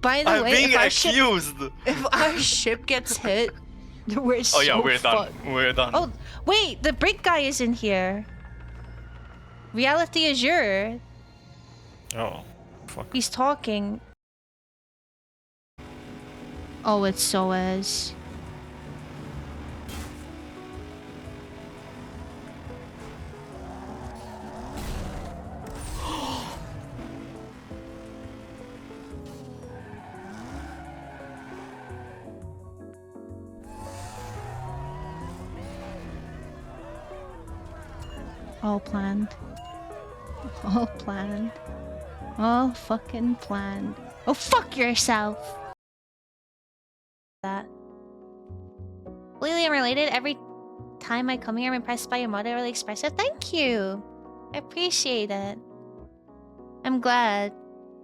By the I'm way, being if accused. If our ship gets hit, we're so Oh yeah, we're done. fucked. We're done. Oh, wait, the brick guy is in here. Reality Azure. Oh, fuck. He's talking. Oh, it's Soaz. All planned. All planned. All fucking planned. Oh, fuck yourself! That. Completely unrelated, every time I come here, I'm impressed by your mother, really expressive. Thank you! I appreciate it. I'm glad.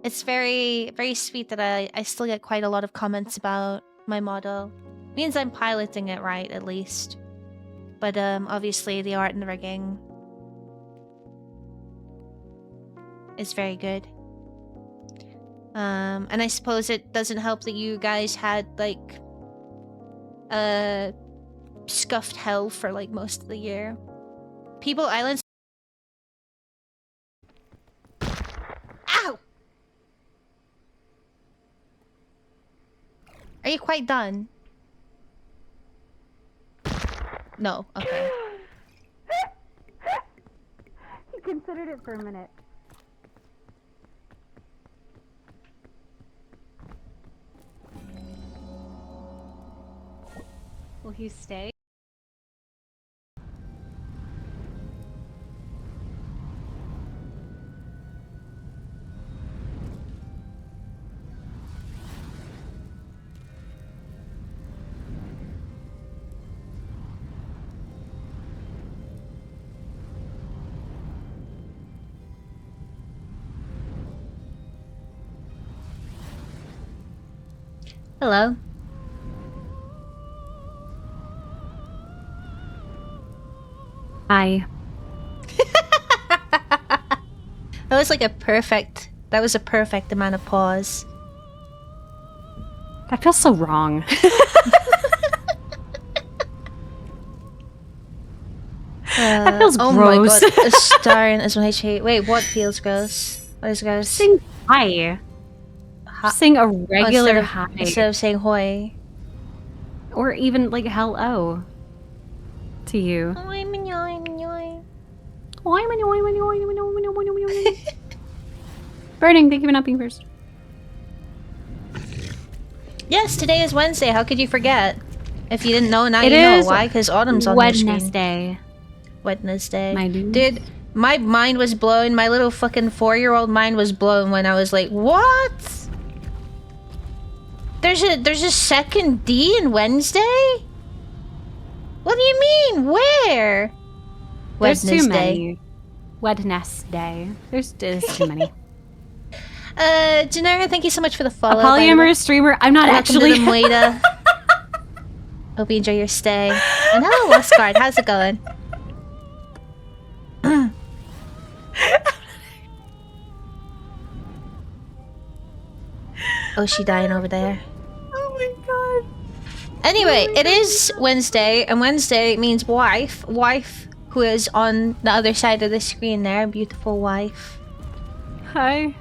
It's very, very sweet that I still get quite a lot of comments about my model. Means I'm piloting it right, at least. But, obviously, the art and the rigging is very good. And I suppose it doesn't help that you guys had, like, scuffed hell for, like, most of the year. People Islands... Ow! Are you quite done? No, okay. He considered it for a minute. Will he stay? Hello. Hi. That was like a perfect That was a perfect amount of pause. That feels so wrong. That feels oh gross. my god, Astarion is 1 HP. Wait, what feels gross? What is gross? Sing hi. Sing a regular hi. Instead of saying hoi. Or even like hello to you. Burning, thank you for not being first. Yes, today is Wednesday. How could you forget? If you didn't know, now you It know. is Why? Because Autumn's on the screen. Wednesday. Wednesday. My dude. Dude, my mind was blown. My little fucking 4-year-old mind was blown when I was like, what? There's a second D in Wednesday? What do you mean? Where? There's too Wednesday. many. Wednesday. There's too many. Janera, thank you so much for the follow. A polyamorous streamer. I'm not Welcome actually. to the Moida. Hope you enjoy your stay. And hello, Oscar. How's it going? Oh, she dying over there. Oh my god. Anyway, it is Wednesday, and Wednesday means wife. Wife who is on the other side of the screen there. Beautiful wife. Hi.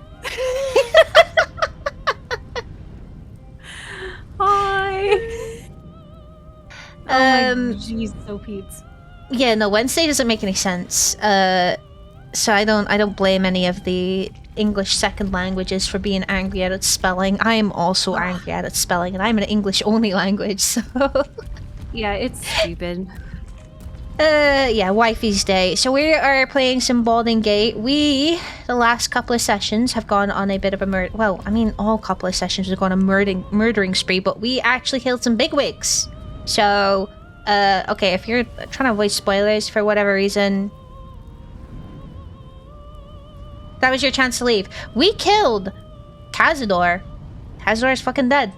Hi. Jeez, so Pete. Yeah, no, Wednesday doesn't make any sense. So I don't blame any of the English second languages for being angry at its spelling. I am also angry at its spelling, and I'm an English only language, so Yeah, it's stupid. Yeah, Wifey's Day. So we are playing some Baldur's Gate. We, the last couple of sessions, have gone on a bit of a well, I mean, all couple of sessions have gone on a murdering spree, but we actually killed some bigwigs. So, okay, if you're trying to avoid spoilers for whatever reason, that was your chance to leave. We killed Cazador. Cazador is fucking dead.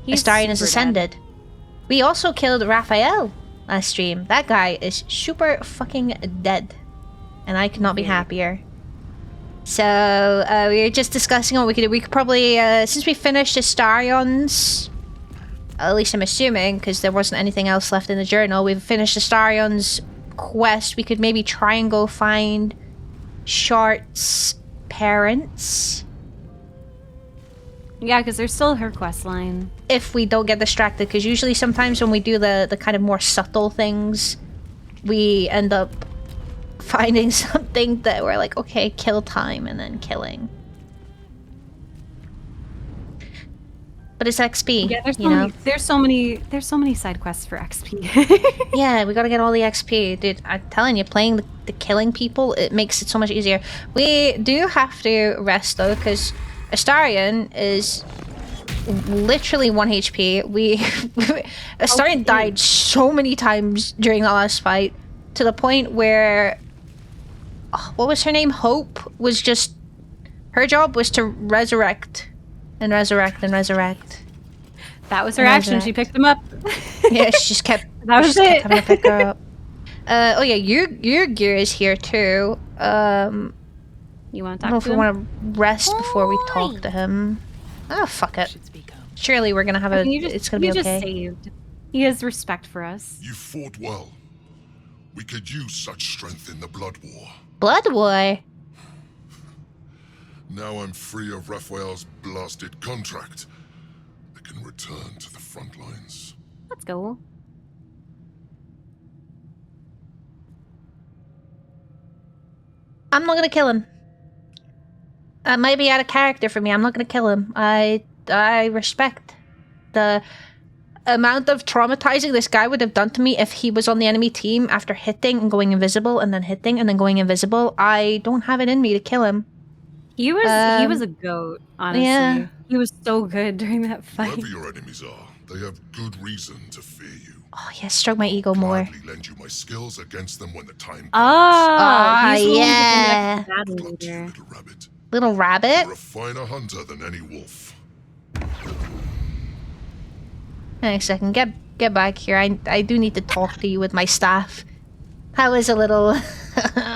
Astarion is ascended. Dead. We also killed Raphael last stream. That guy is super fucking dead. And I could not be happier. So, we were just discussing what we could do. We could probably, since we finished Astarion's, at least I'm assuming, because there wasn't anything else left in the journal, we've finished Astarion's quest. We could maybe try and go find Shart's parents. Yeah, because there's still her quest line. If we don't get distracted, because usually sometimes when we do the kind of more subtle things, we end up finding something that we're like, okay, kill time, and then killing. But it's XP. Yeah, there's so many side quests for XP. Yeah, we gotta get all the XP. Dude, I'm telling you, playing the killing people, it makes it so much easier. We do have to rest though, because Astarion is literally 1 HP. Astarion died so many times during the last fight, to the point where, what was her name? Hope was just, her job was to resurrect. And resurrect and resurrect. That was her action. She picked them up. Yeah, she just kept. That was kept it. having to pick her up. Oh yeah, your gear is here too. You want to I don't talk know if to we him? want to rest before we talk to him. Oh fuck it. Surely we're gonna have a. It's gonna be okay. Just saved. He has respect for us. You fought well. We could use such strength in the Blood War. Blood War. Now I'm free of Raphael's blasted contract. I can return to the front lines. Let's go. I'm not gonna kill him. That might be out of character for me. I'm not gonna kill him. I respect the amount of traumatizing this guy would have done to me if he was on the enemy team after hitting and going invisible and then hitting and then going invisible. I don't have it in me to kill him. He was a goat, honestly. Yeah. He was so good during that fight. Whoever your enemies are, they have good reason to fear you. Oh yeah, stroke my ego more. Gladly lend you my skills against them when the time comes. Ah, he's the one yeah. with the battle leader. Little rabbit? You're a finer hunter than any wolf. Hang on a second, get back here. I do need to talk to you with my staff. That was a little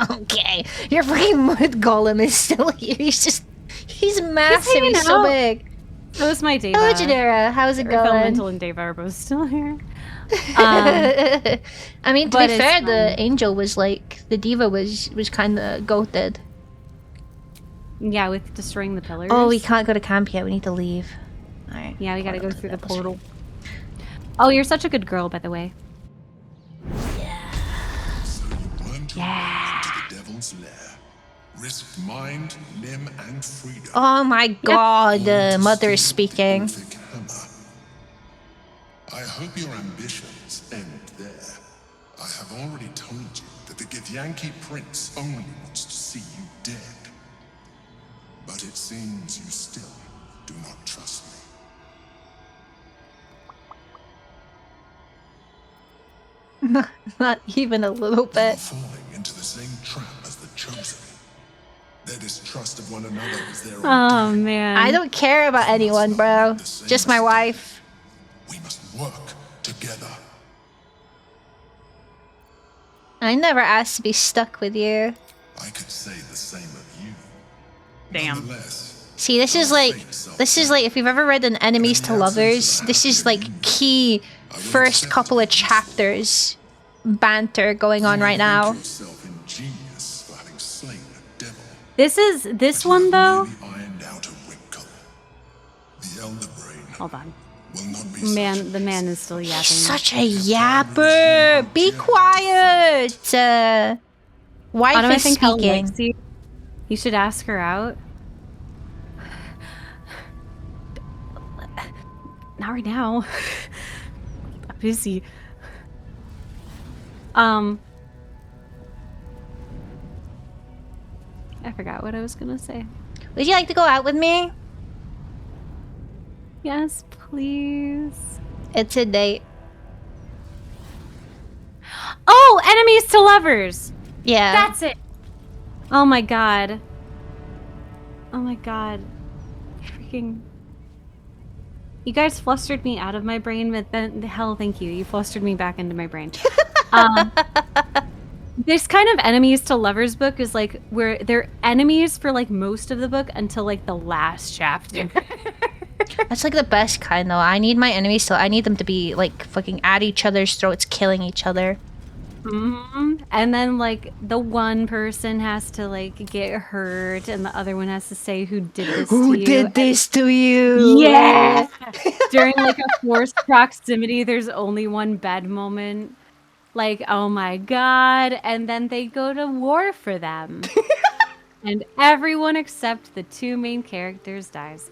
Okay, your freaking mud golem is still here. He's massive. He's so big. That was my Deva. Hello, Jadera. How's it going? Elemental and Deva are both still here. I mean, to be but fair, it's the angel was like the diva was kind of goated. Yeah, with destroying the pillars. Oh, we can't go to camp yet. We need to leave. All right. Yeah, we gotta go through the portal. Oh, you're such a good girl, by the way. Yeah. Into the devil's lair. Risked mind, limb, and freedom. Oh my God, the mother is speaking. I hope your ambitions end there. I have already told you that the Githyanki Prince only wants to see you dead. But it seems you still do not trust me. Not even a little bit. Falling into the same trap as the Chosen. Their distrust of one another is their Oh man. I don't care about anyone, bro. Just my wife. We must work together. I never asked to be stuck with you. I could say the same of you. Damn. See, this is like if you've ever read an Enemies to Lovers, this is like key first couple of chapters banter going on right now. This one though. Hold on. Man, the man is still yapping. Such a yapper. Be quiet. Wife is speaking. You should ask her out. Not right now. I'm busy. I forgot what I was gonna say. Would you like to go out with me? Yes, please. It's a date. Oh, enemies to lovers. Yeah. That's it. Oh my god. Oh my god. Freaking. You guys flustered me out of my brain, but then hell, thank you. You flustered me back into my brain. This kind of enemies to lovers book is like where they're enemies for like most of the book until like the last chapter. That's like the best kind though. I need my enemies I need them to be like fucking at each other's throats, killing each other. And then like the one person has to like get hurt and the other one has to say who did this to you. Who did this to you? Yeah. During like a forced proximity, there's only one bed moment. Like, oh my god. And then they go to war for them. And everyone except the two main characters dies.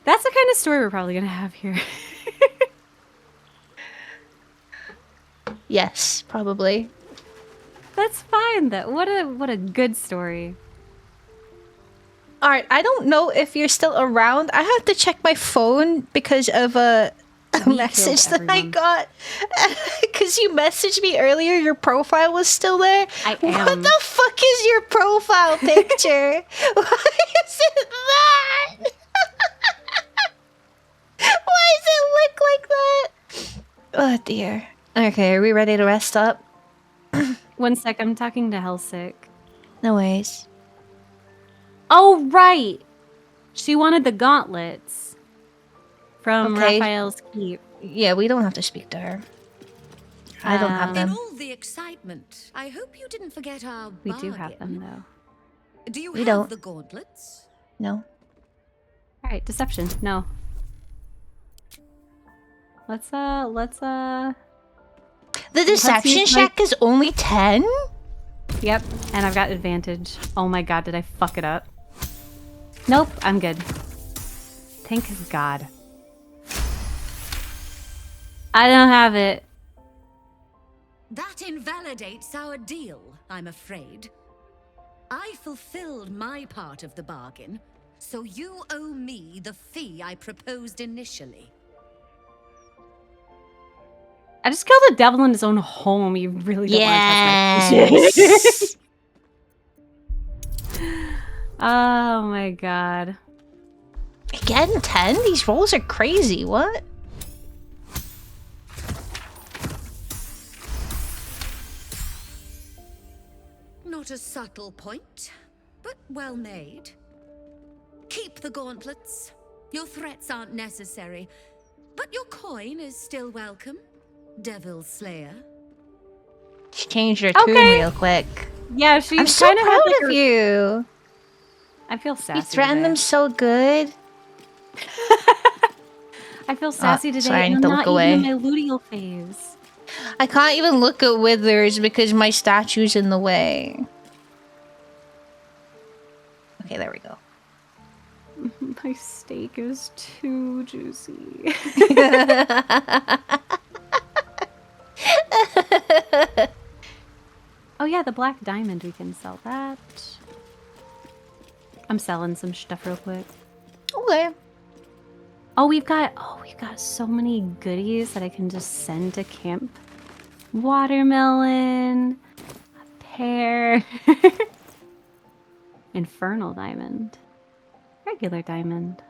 That's the kind of story we're probably gonna have here. Yes, probably. That's fine though. What a good story. Alright, I don't know if you're still around. I have to check my phone because of a message that I got. Because you messaged me earlier, your profile was still there. What the fuck is your profile picture? Why is it that? Why does it look like that? Oh dear. Okay, are we ready to rest up? 1 sec, I'm talking to Hellsick. No worries. Oh, right! She wanted the gauntlets from Raphael's keep. Yeah, we don't have to speak to her. I don't have them. In all the excitement, I hope you didn't forget our We do have them, though. Do you We have don't. the gauntlets? No. Alright, deception. No. Let's The deception check is only 10? Yep, and I've got advantage. Oh my god, did I fuck it up? Nope, I'm good. Thank God. I don't have it. That invalidates our deal, I'm afraid. I fulfilled my part of the bargain, so you owe me the fee I proposed initially. I just killed a devil in his own home. You really don't want to touch my Oh my god. Again, 10? These rolls are crazy. What? not a subtle point, but well made. Keep the gauntlets. Your threats aren't necessary, but your coin is still welcome, Devil Slayer. She changed her tune real quick. Yeah, she's I'm so kind proud like of you. I feel sassy. You threatened them today. so good. I feel sassy today. Sorry, I need and to I'm look not away. even in my luteal phase. I can't even look at Withers because my statue's in the way. Okay, there we go. My steak is too juicy. Oh yeah, the black diamond, we can sell that. I'm selling some stuff real quick. Okay. Oh, we've got so many goodies that I can just send to camp. Watermelon, a pear, infernal diamond, regular diamond.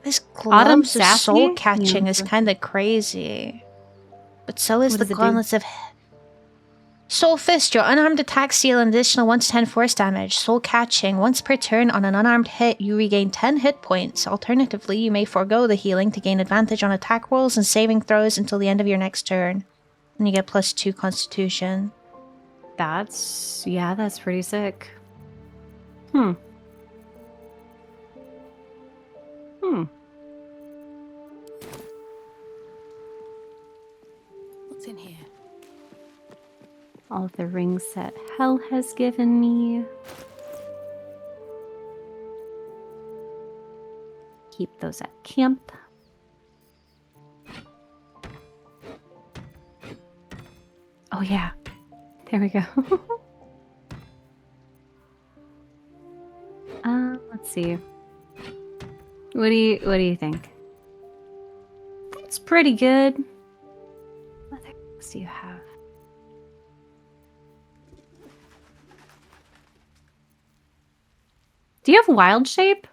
This Autumn gloves of Sassy? soul catching Yeah. is kind of crazy. But so is What the does it do? gauntlets of Soul Fist. Your unarmed attacks deal an additional 1 to 10 force damage. Soul catching. Once per turn on an unarmed hit, you regain 10 hit points. Alternatively, you may forego the healing to gain advantage on attack rolls and saving throws until the end of your next turn. And you get +2 constitution. That's pretty sick. What's in here? All of the rings that Hell has given me. Keep those at camp. Oh yeah. There we go. Let's see. What do you think? That's pretty good. What other things do you have? Do you have wild shape?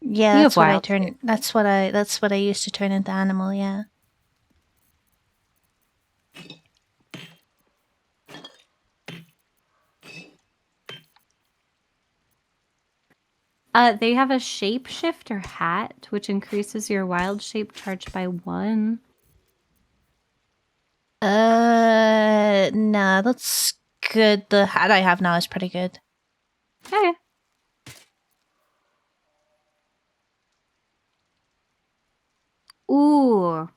Yeah, You that's have what I wild turn. That's what I used to turn into animal. Yeah. They have a shapeshifter hat, which increases your wild shape charge by 1. Nah, that's good. The hat I have now is pretty good. Okay. Ooh.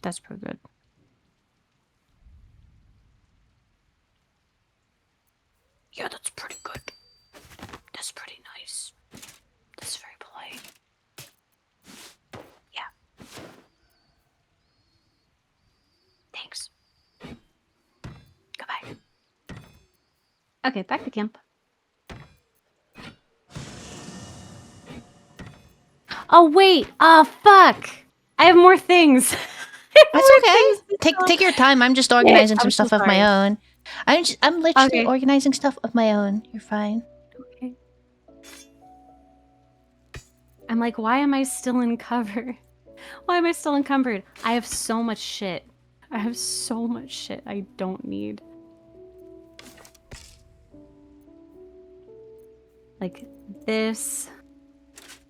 That's pretty good. Yeah, that's pretty good. That's pretty nice. That's very polite. Yeah. Thanks. Goodbye. Okay, back to camp. Oh wait! Oh fuck! I have more things. That's okay. Take your time. I'm just organizing some I'm so stuff of my sorry. own. I'm literally Okay. organizing stuff of my own. You're fine. Okay. I'm like, why am I still in cover? Why am I still encumbered? I have so much shit. I have so much shit I don't need. Like this,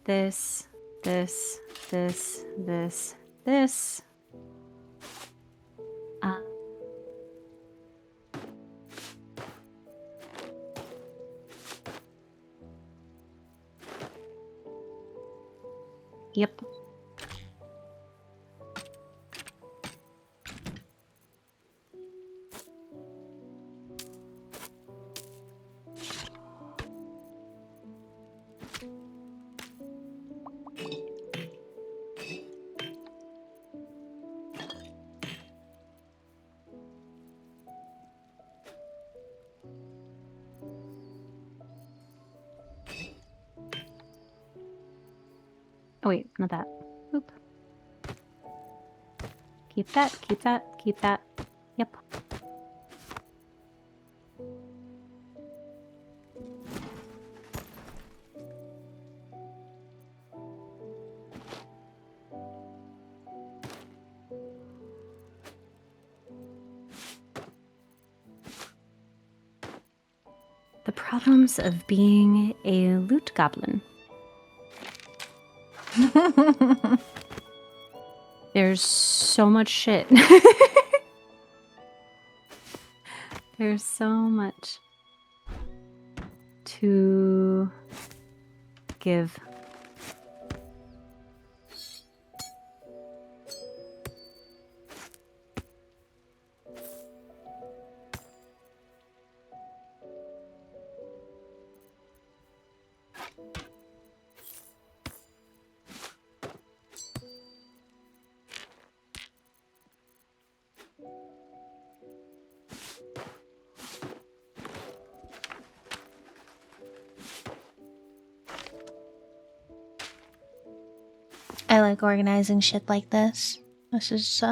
this, this, this, this, this. Yep. Oh wait, not that. Oop. Keep that, keep that, keep that. Yep. problems of being a loot goblin. There's so much shit. There's so much to give. I like organizing shit like this. This is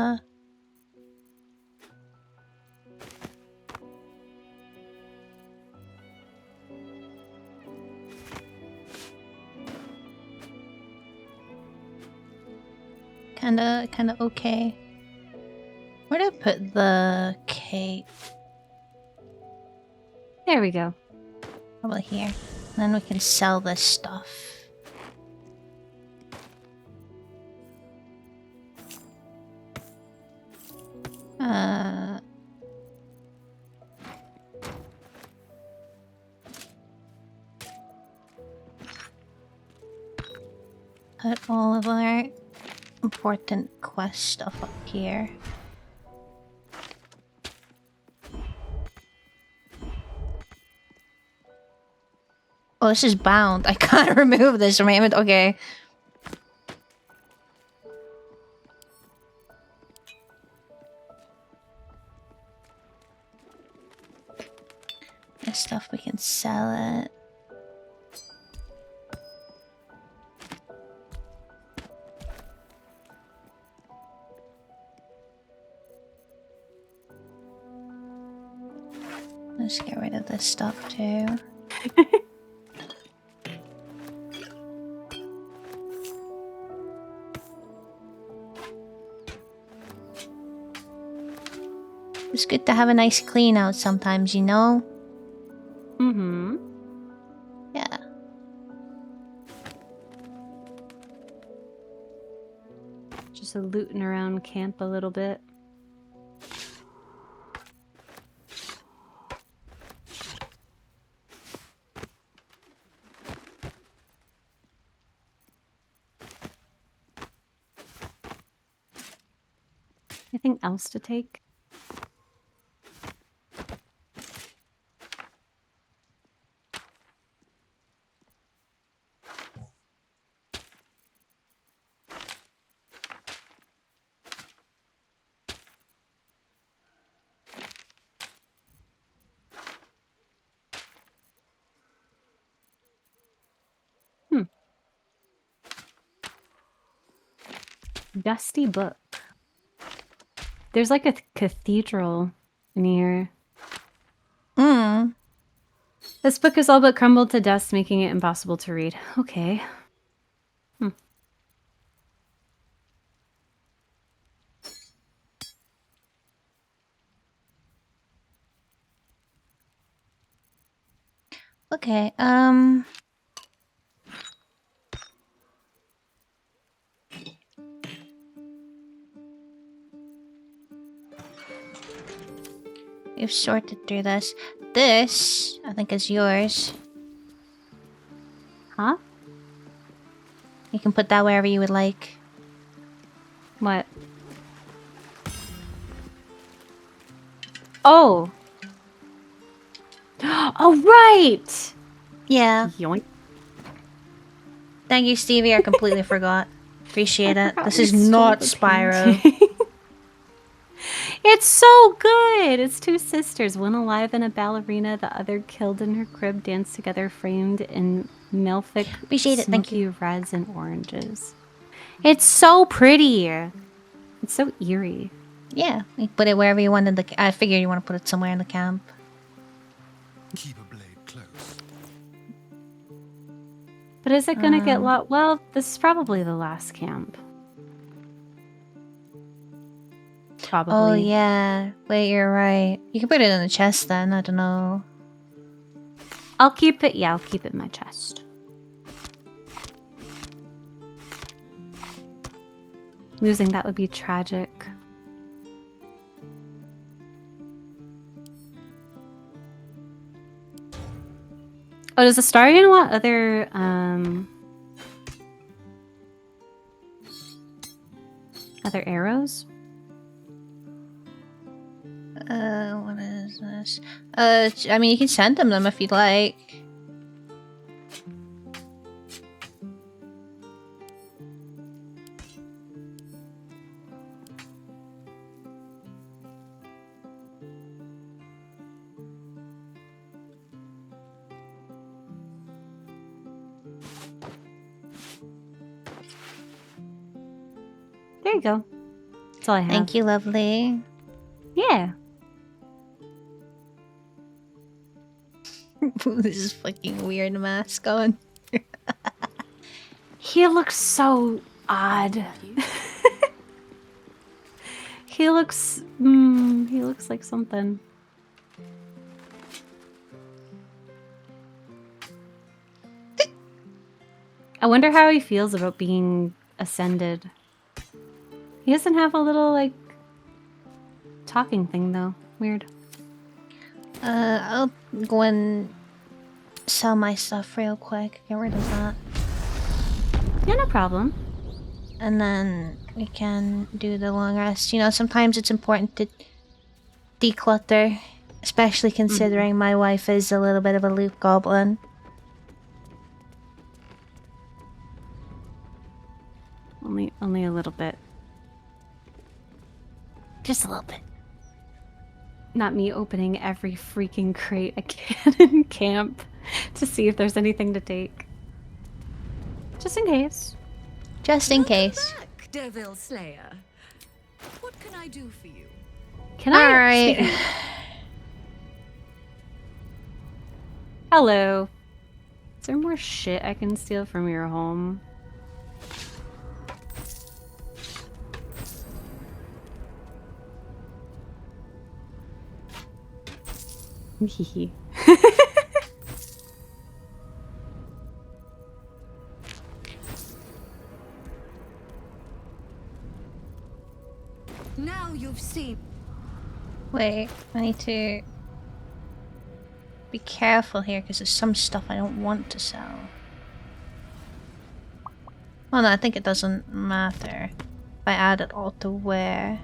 kinda okay. Where did I put the cake? There we go. Probably here. And then we can sell this stuff. Put all of our important quest stuff up here. Oh, this is bound. I can't remove this from my inventory. Okay. This stuff, we can sell it. Let's get rid of this stuff too. It's good to have a nice clean out sometimes, you know? Mm-hmm. Yeah. Just looting around camp a little bit. Anything else to take? Dusty book. There's like a cathedral in here. This book is all but crumbled to dust, making it impossible to read. Okay. Okay, we've sorted through this. This, I think, is yours. Huh? You can put that wherever you would like. What? Oh! Oh, right! Yeah. Yoink. Thank you, Stevie. I completely forgot. Appreciate it. This is we stole not the Spyro. painting. It's so good! It's two sisters, one alive in a ballerina, the other killed in her crib, danced together, framed in Melfic Appreciate it, thank smoky reds and oranges. It's so pretty! It's so eerie. Yeah, you can put it wherever you want in the... I figure you want to put it somewhere in the camp. Keep a blade close. But is it gonna get lost? Well, this is probably the last camp. Probably. Oh, yeah. Wait, you're right. You can put it in the chest then. I don't know. I'll keep it. Yeah, I'll keep it in my chest. Losing that would be tragic. Oh, does Astarion want other other arrows? What is this? I mean, you can send them if you'd like. There you go. That's all I have. Thank you, lovely. Yeah. This is fucking weird mask on. He looks so odd. He looks like something. I wonder how he feels about being ascended. He doesn't have a little, like, talking thing, though. Weird. I'll go and sell my stuff real quick. Get rid of that. Yeah, no problem. And then we can do the long rest. You know, sometimes it's important to declutter, especially considering my wife is a little bit of a loot goblin. Only a little bit. Just a little bit. Not me opening every freaking crate I can in camp to see if there's anything to take. Just in case. Just in case. Back, Devil Slayer. What can I do for you? Can I? Alright. Hello. Is there more shit I can steal from your home? Hehe. Now you've seen. Wait, I need to be careful here because there's some stuff I don't want to sell. Oh no, I think it doesn't matter if I add it all to where.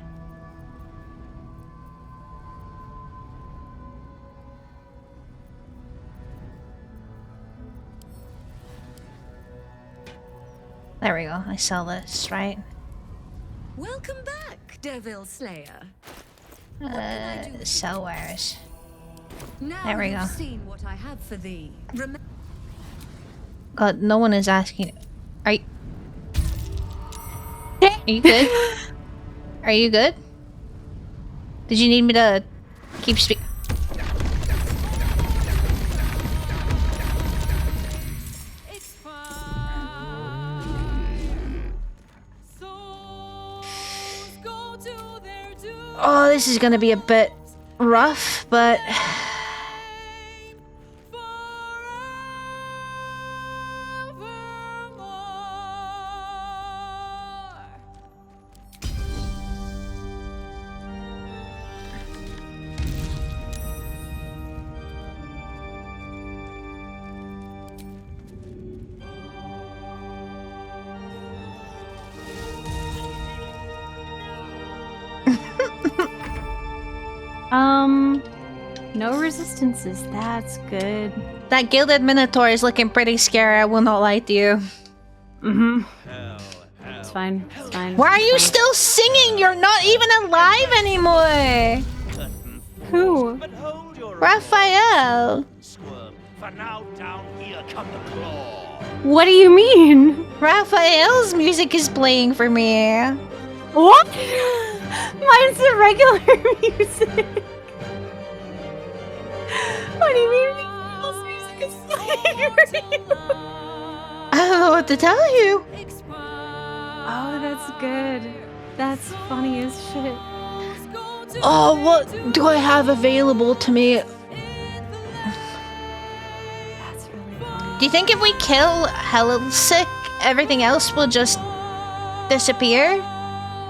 There we go, I sell this, right? Welcome back, Devil Slayer. Sell wares. Now There we go. you've seen what I have for thee. God, no one is asking. Are you good? Are you good? Did you need me to keep speaking? Oh, this is gonna be a bit rough, but No resistances. That's good. that Gilded Minotaur is looking pretty scary, I will not lie to you. Mm-hmm. It's fine. It's fine. Why are you still singing? You're not even alive anymore! Who? Raphael! For now, down here come the claw. What do you mean? Raphael's music is playing for me. What? Mine's the regular music. What do you mean people's music is playing for you? I don't know what to tell you. Oh, that's good. That's funny as shit. Oh, what do I have available to me? Do you think if we kill Hellsick, everything else will just disappear?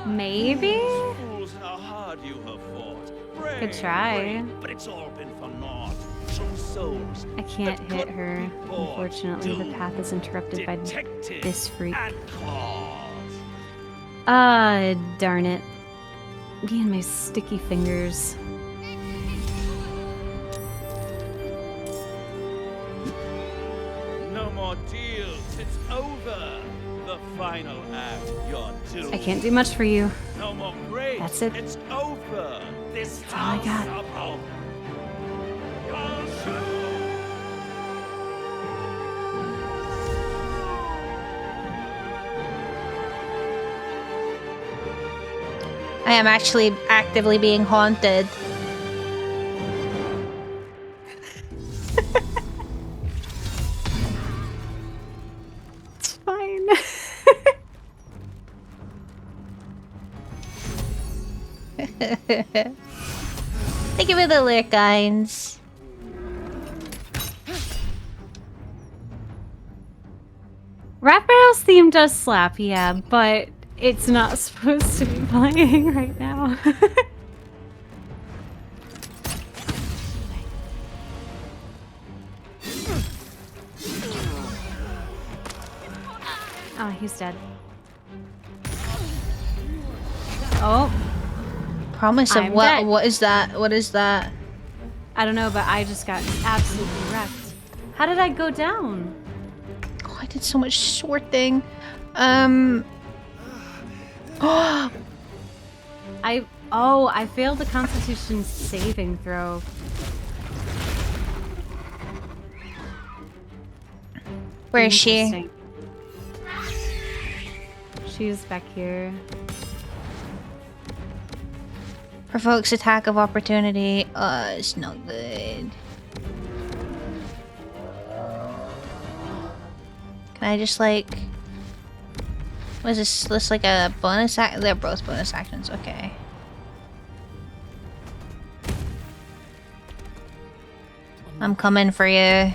Maybe? Fools, how hard you have fought. Could try. But it's all been for naught. Some souls. I can't hit her. Unfortunately, the path is interrupted by this freak. Ah, darn it. Me and my sticky fingers. No more deals. It's over. The final act. You're doomed. I can't do much for you. No more grace. That's it. It's over. This That's all I got. house of hope. I am actually actively being haunted. It's fine. Thank you for the lyric, guys. Raphael's theme does slap, yeah, but it's not supposed to be playing right now. Oh, he's dead. Oh. Promise of I'm what? dead. What is that? What is that? I don't know, but I just got absolutely wrecked. How did I go down? Oh, I did so much sorting. I failed the Constitution saving throw. Where is she? Interesting. She's back here. Provokes attack of opportunity. It's no good. Can I just like... Was this like a bonus act? They're both bonus actions, okay. I'm coming for you.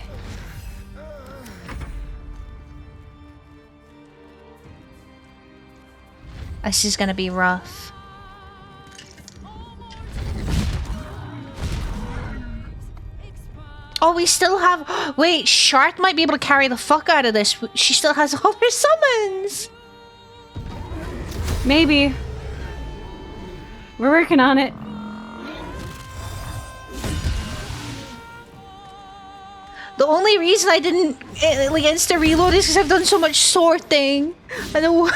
This is gonna be rough. Oh, we still have... Wait, Shart might be able to carry the fuck out of this. She still has all her summons. Maybe. We're working on it. The only reason I didn't like insta reload is because I've done so much sorting. I don't want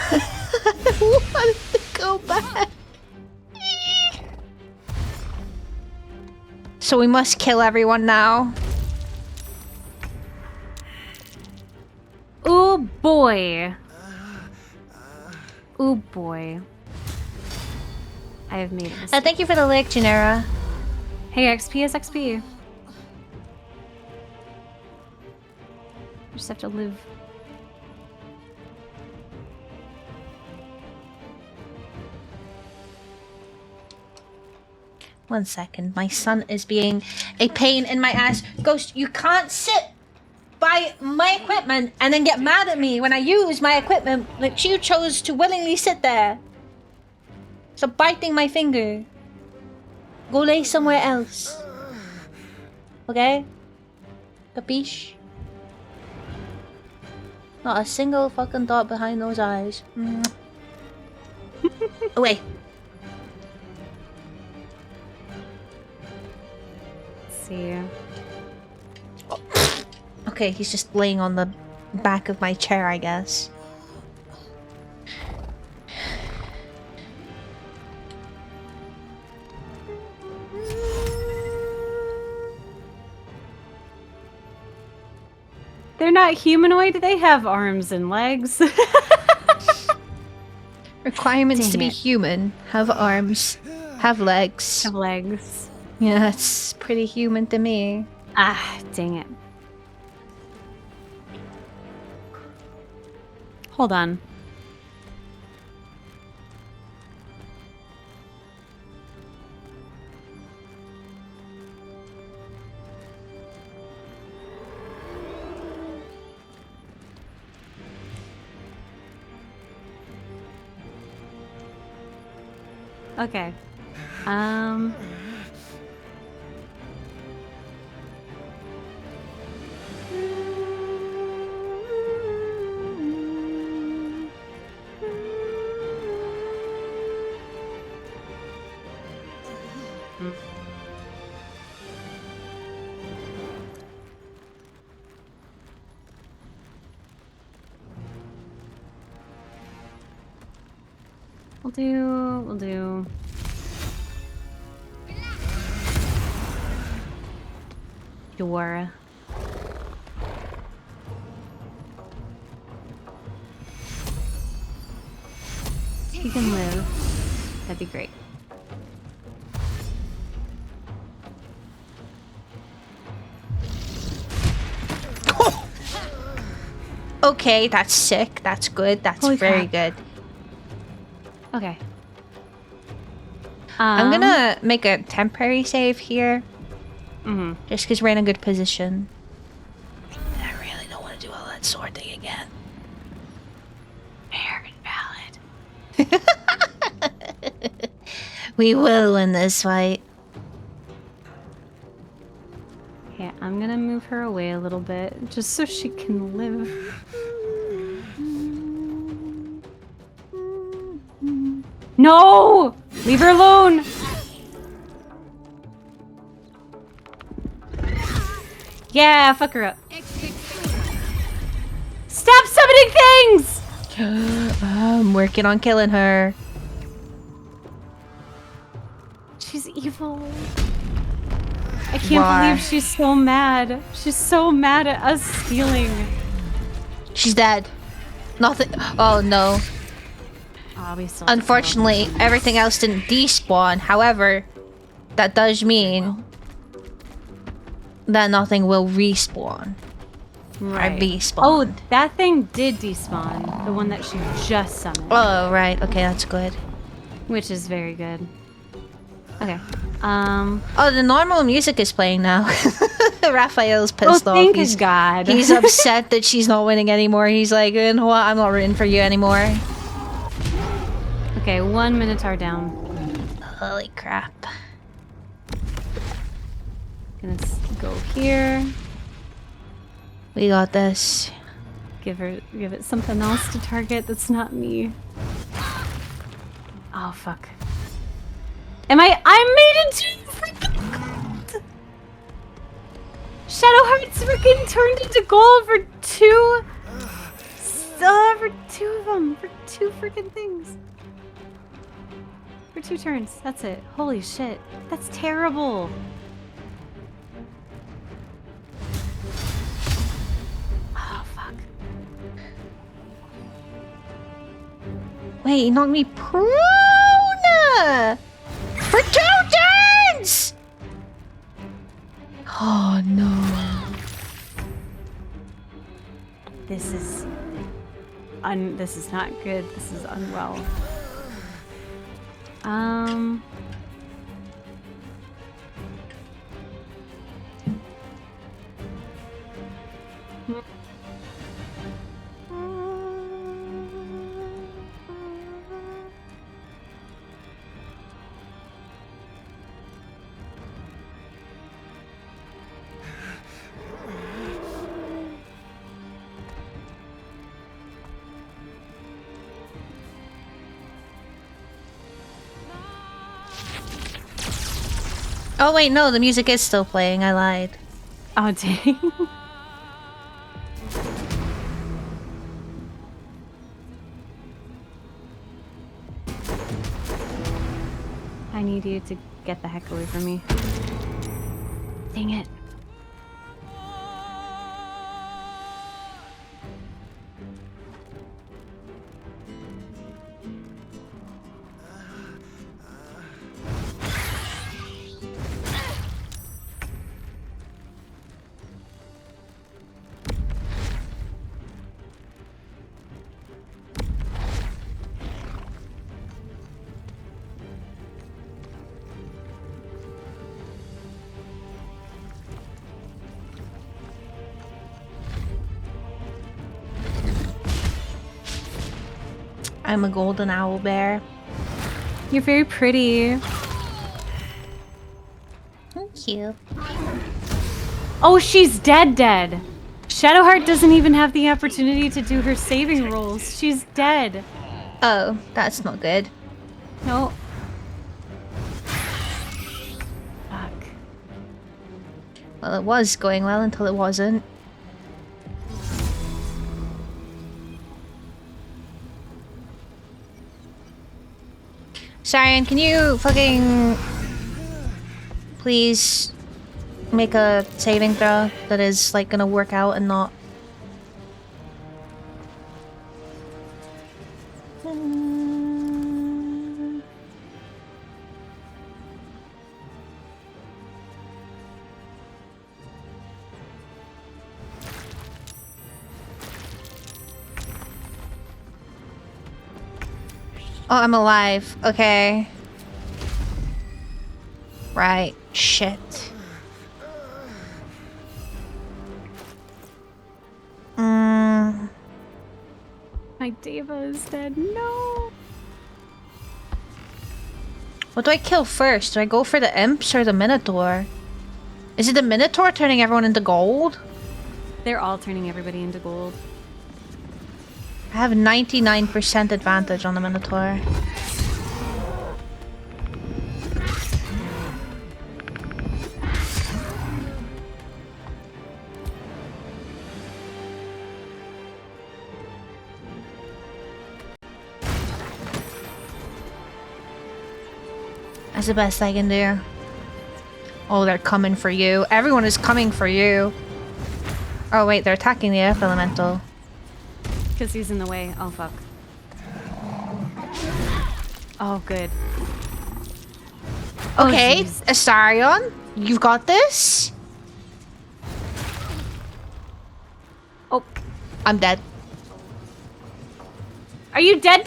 to go back. So we must kill everyone now. Oh boy. Oh boy. I have made a mistake. Thank you for the lick, Genera. Hey, XP is XP. Just have to live. One second. My son is being a pain in my ass. Ghost, you can't sit by my equipment and then get mad at me when I use my equipment. Like, you chose to willingly sit there. Stop biting my finger. Go lay somewhere else. Okay? Capiche? Not a single fucking thought behind those eyes. Away. Let's see. Okay, he's just laying on the back of my chair, I guess. They're not humanoid, they have arms and legs. Requirements Dang to be it. human. Have arms. Have legs. Have legs. Yeah, that's pretty human to me. Ah, dang it. Hold on. Okay. We'll do. Sure. You can live. That'd be great. Okay, that's sick. That's good. That's Holy very crap. good. Okay. I'm gonna make a temporary save here. Just because we're in a good position. I really don't want to do all that sword thing again. Fair and valid. We will win this fight. Yeah, I'm gonna move her away a little bit, just so she can live. No! Leave her alone! Yeah, fuck her up. Stop summoning things! I'm working on killing her. She's evil. I can't believe she's so mad. She's so mad at us stealing. She's dead. Nothing. Oh no. We still Unfortunately, everything else didn't despawn. However, that does mean that nothing will respawn. Right. Or be spawned. Oh, that thing did despawn. The one that she just summoned. Oh, right. Okay, that's good. Which is very good. Okay. Oh, the normal music is playing now. Raphael's pissed off. Thank God. He's upset that she's not winning anymore. He's like, you know what? I'm not rooting for you anymore. Okay, 1 Minotaur down. Holy crap. Gonna go here. We got this. Give it something else to target that's not me. Oh fuck. I'm made into freaking gold! Shadowheart's freaking turned into gold for two of them. For two freaking things. For 2 turns. That's it. Holy shit. That's terrible. Oh fuck. Wait, he knocked me prone! For 2 turns! Oh no. This is not good. This is unwell. Oh wait, no, the music is still playing. I lied. Oh dang. I need you to get the heck away from me. Dang it. I'm a golden owl bear. You're very pretty. Thank you. Oh, she's dead. Shadowheart doesn't even have the opportunity to do her saving rolls. She's dead. Oh, that's not good. No. Fuck. Well, it was going well until it wasn't. Siren, can you fucking please make a saving throw that is like gonna work out and not. Oh, I'm alive. Okay. Right. Shit. My Deva is dead. No. What do I kill first? Do I go for the imps or the Minotaur? Is it the Minotaur turning everyone into gold? They're all turning everybody into gold. I have 99% advantage on the Minotaur. That's the best I can do. Oh, they're coming for you. Everyone is coming for you. Oh wait, they're attacking the Earth Elemental. Because he's in the way. Oh, fuck. Oh, good. Okay, geez. Astarion, you've got this. Oh. I'm dead. Are you dead?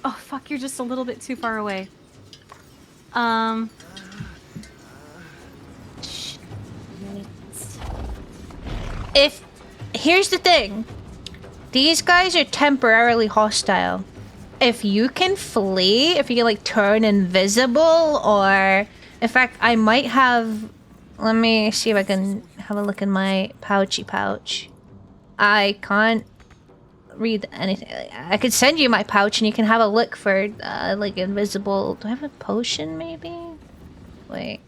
Oh, fuck, you're just a little bit too far away. Here's the thing. These guys are temporarily hostile. If you can flee, if you can like turn invisible, or in fact, I might have. Let me see if I can have a look in my pouchy pouch. I can't read anything. I could send you my pouch and you can have a look for like invisible. Do I have a potion maybe? Wait.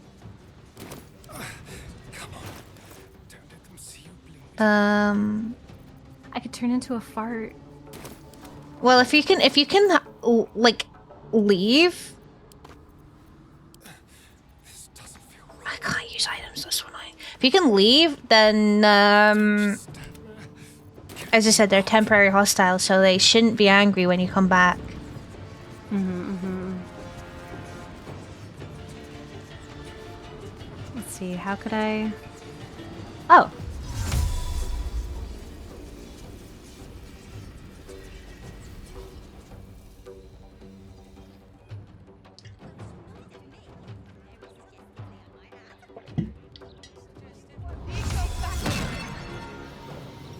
I could turn into a fart. Well, if you can like leave. I can't use items this one. If you can leave, then as I said, they're temporary hostile, so they shouldn't be angry when you come back. Let's see, how could I... Oh.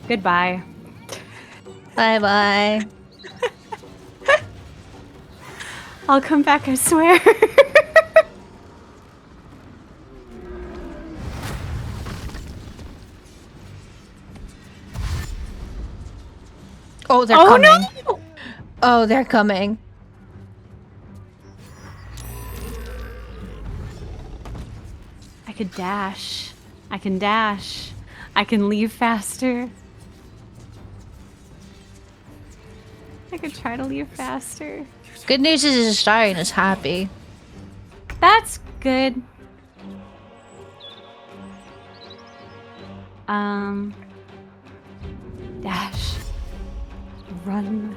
Goodbye. Bye-bye. I'll come back, I swear. Oh, they're coming. No! Oh, they're coming. I could dash. I can dash. I can leave faster. I could try to leave faster. Good news is Astarion is happy. That's good. Dash. Run.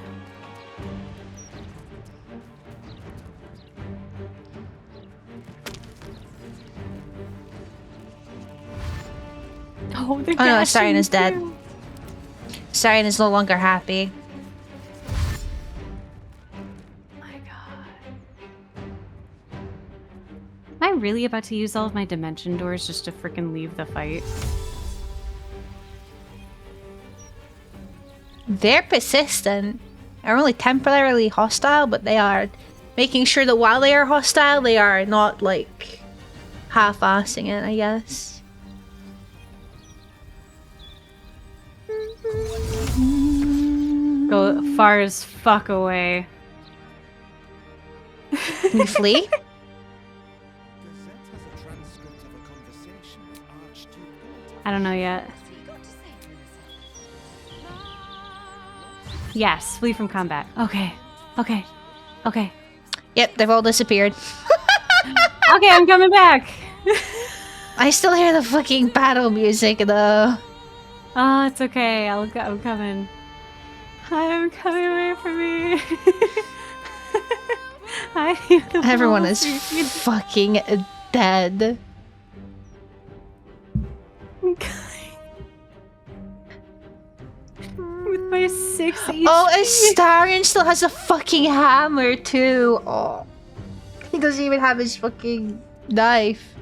Oh, they're no, Astarion is dead. too. Astarion is no longer happy. Am I really about to use all of my dimension doors just to frickin' leave the fight? They're persistent. They're only temporarily hostile, but they are making sure that while they are hostile, they are not, like, half-assing it, I guess. Go far as fuck away. Can you flee? I don't know yet. Yes, flee from combat. Okay. Okay. Okay. Yep, they've all disappeared. Okay, I'm coming back. I still hear the fucking battle music though. Oh, it's okay. I'm coming. I'm coming away from me. I hear the Everyone balls is creaking. fucking dead. With my 6 HP. Oh, Astarion still has a fucking hammer too. Oh, he doesn't even have his fucking knife.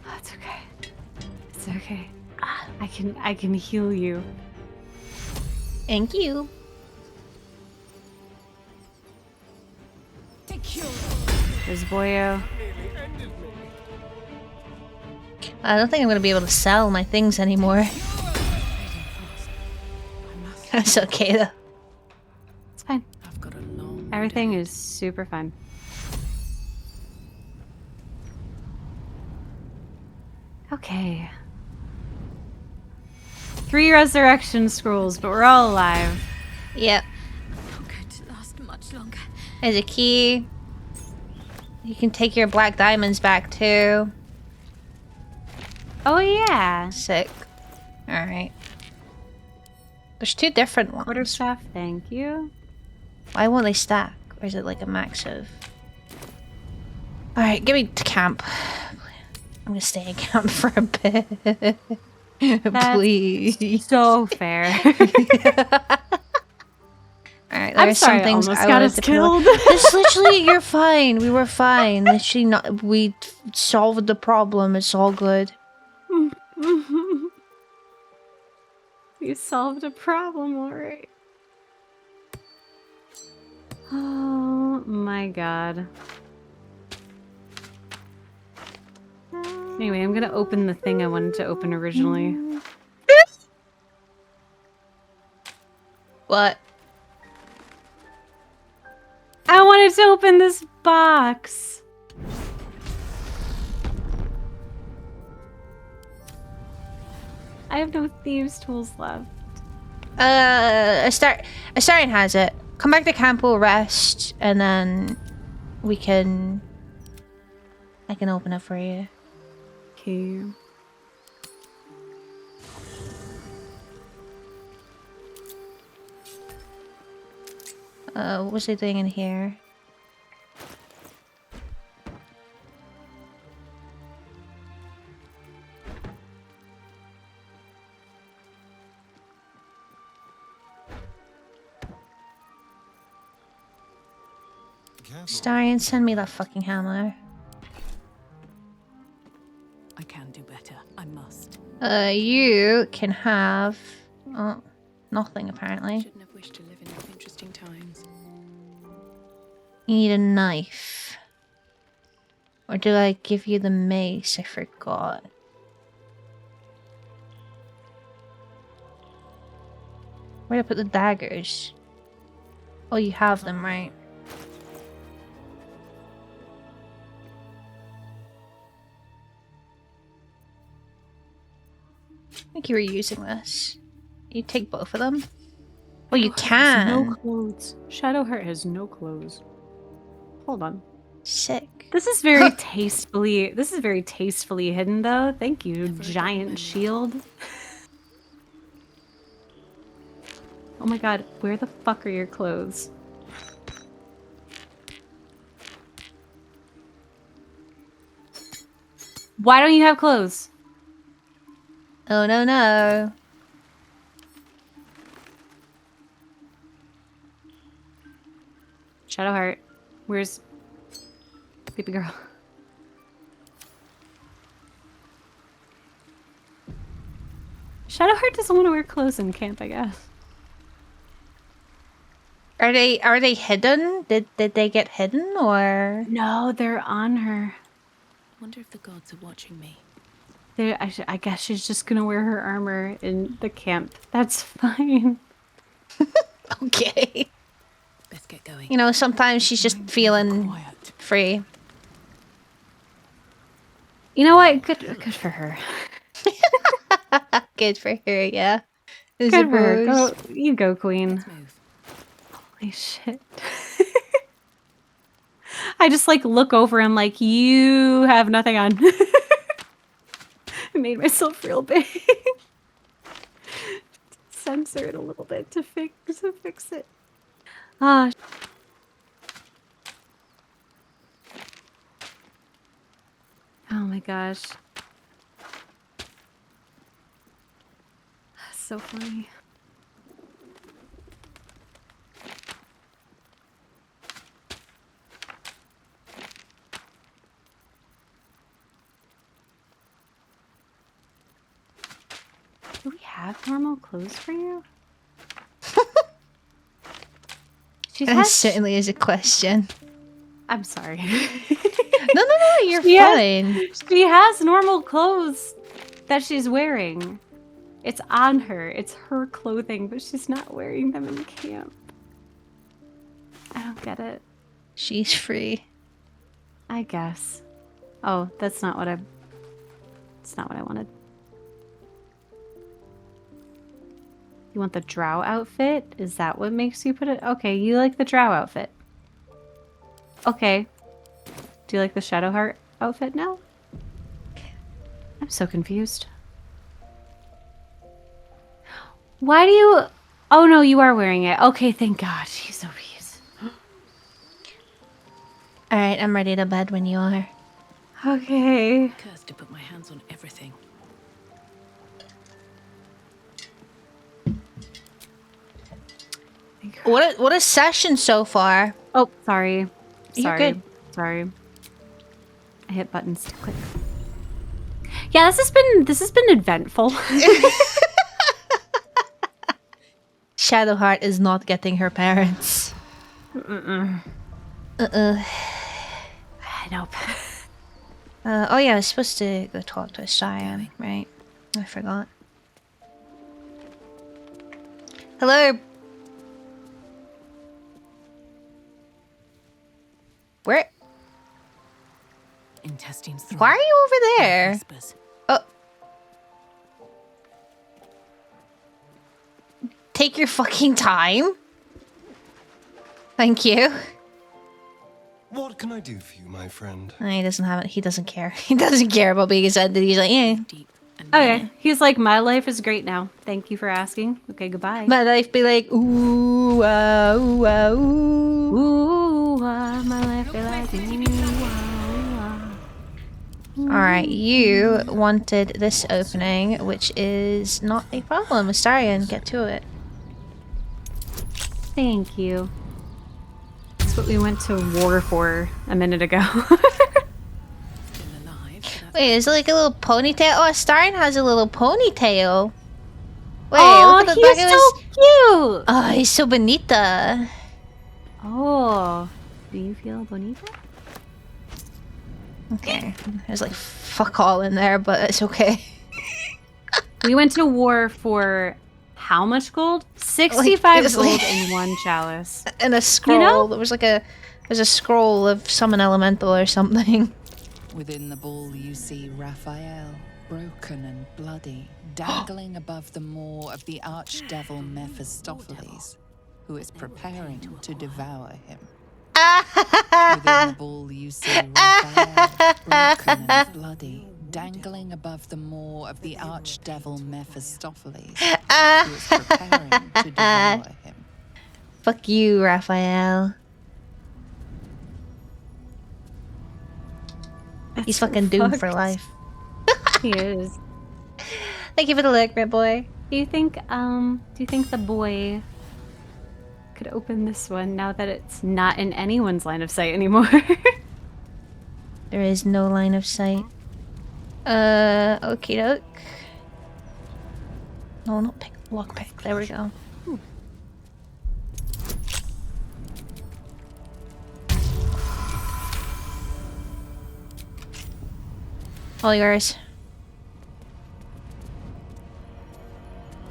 Oh, it's okay. It's okay. I can heal you. Thank you. There's Boyo. I don't think I'm gonna be able to sell my things anymore. That's okay though. It's fine. Everything is super fun. Okay. 3 resurrection scrolls, but we're all alive. Yep. Not going to last much longer. There's a key. You can take your black diamonds back too. Oh yeah. Sick. Alright. There's 2 different ones. Quarterstaff, thank you. Why won't they stack? Or is it like a max of... Alright, give me to camp. I'm gonna stay in camp for a bit. Please. So fair. Alright, I'm there's sorry, some things almost I got wanted us to killed. It's literally, you're fine. We were fine. Literally not... We solved the problem. It's all good. You solved a problem, alright. Oh my god. Anyway, I'm gonna open the thing I wanted to open originally. What? I wanted to open this box. I have no thieves' tools left. Astarion has it. Come back to camp, we'll rest, and then we can... I can open it for you. Okay. What was I doing in here? Astarion, send me that fucking hammer. I can do better. I must. You can have... Oh, nothing apparently. Shouldn't have wished to live in interesting times. You need a knife. Or did I give you the mace? I forgot. Where did I put the daggers? Oh, you have them, right? I think you were using this. You take both of them? Oh, you can! No clothes. Shadowheart has no clothes. Hold on. Sick. This is very tastefully. This is very tastefully hidden, though. Thank you, giant shield. Oh my god, where the fuck are your clothes? Why don't you have clothes? Oh no no. Shadowheart, where's baby girl? Shadowheart doesn't want to wear clothes in camp, I guess. Are they hidden? Did they get hidden or? No, they're on her. Wonder if the gods are watching me. I guess she's just gonna wear her armor in the camp. That's fine. Okay. Let's get going. You know, sometimes she's just feeling free. You know what? Good for her. Good for her, yeah. I Good for her. suppose. You go, queen. Holy shit. I just like look over and like, you have nothing on. I made myself real big. Censor it a little bit to fix it. Ah. Oh my gosh. That's so funny. Do we have normal clothes for you? That certainly is a question. I'm sorry. No, you're fine. She has normal clothes that she's wearing. It's on her. It's her clothing, but she's not wearing them in camp. I don't get it. She's free. I guess. Oh, that's not what I wanted. You want the drow outfit? Is that what makes you put it? Okay, you like the drow outfit. Okay. Do you like the Shadowheart outfit now? I'm so confused. Why do you... Oh no, you are wearing it. Okay, thank God. She's so peace. Alright, I'm ready to bed when you are. Okay. Cursed to put my hands on everything. What a session so far. Oh, sorry. You're Sorry. good. Sorry. I hit buttons too quick. Yeah, this has been eventful. Shadowheart is not getting her parents. Nope. Oh yeah, I was supposed to go talk to Cyan, right? I forgot. Hello. Where? Intestines. Why are you over there? Oh. Take your fucking time. Thank you. What can I do for you, my friend? He doesn't have it. He doesn't care. He doesn't care about being offended. He's like, yeah. Okay. He's like, my life is great now. Thank you for asking. Okay, goodbye. My life be like, ooh, ooh, ooh. Ooh, my life be like, Alright, you wanted this opening, which is not a problem. Astarion, get to it. Thank you. That's what we went to war for a minute ago. Wait, is it like a little ponytail? Oh, Astarion has a little ponytail. Wait, oh, look at the he's back of so his... cute! Oh, he's so bonita. Oh, do you feel bonita? Okay, there's like fuck all in there, but it's okay. We went to war for how much gold? 65 Like, gold in one chalice. And a scroll. You know? There was like there's a scroll of summon elemental or something. Within the ball you see Raphael, broken and bloody, dangling above the maw of the archdevil Mephistopheles, who is preparing to devour him. Within the ball you see Raphael, broken and bloody, dangling above the maw of the archdevil Mephistopheles, who is preparing to devour him. Fuck you, Raphael. He's fucking doomed for life. He is. Thank you for the look, red boy. Do you think the boy could open this one now that it's not in anyone's line of sight anymore? There is no line of sight. Okie doke. No, not pick. Lockpick. There we go. All yours.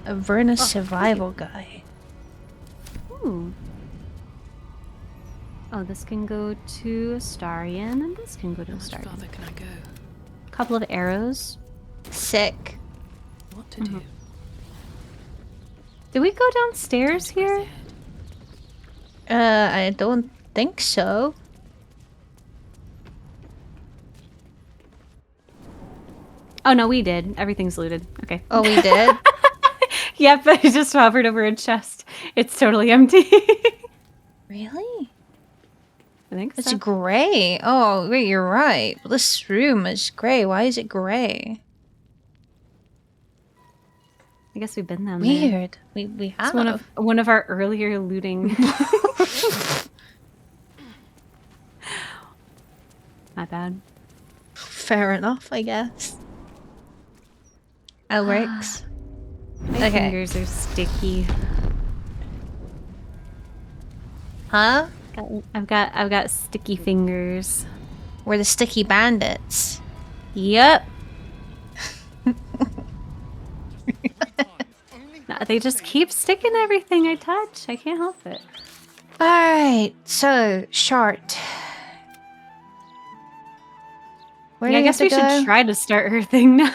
Avernus survival guy. Ooh. Oh, this can go to Astarion, and this can go to Astarion. How further can I go? Couple of arrows. Sick. What to do? Did we go downstairs here? I don't think so. Oh no, we did. Everything's looted. Okay. Oh, we did? Yep, I just hovered over a chest. It's totally empty. Really? I think It's so. gray. Oh, wait, you're right. This room is gray. Why is it gray? I guess we've been down there. Weird. We have. It's one of our earlier looting. My bad. Fair enough, I guess. That works. My fingers are sticky. Huh? I've got sticky fingers. We're the sticky bandits. Yep. They just keep sticking everything I touch. I can't help it. Alright, so, Shart. Where Yeah, I do you guess have we to go? should try to start her thing now.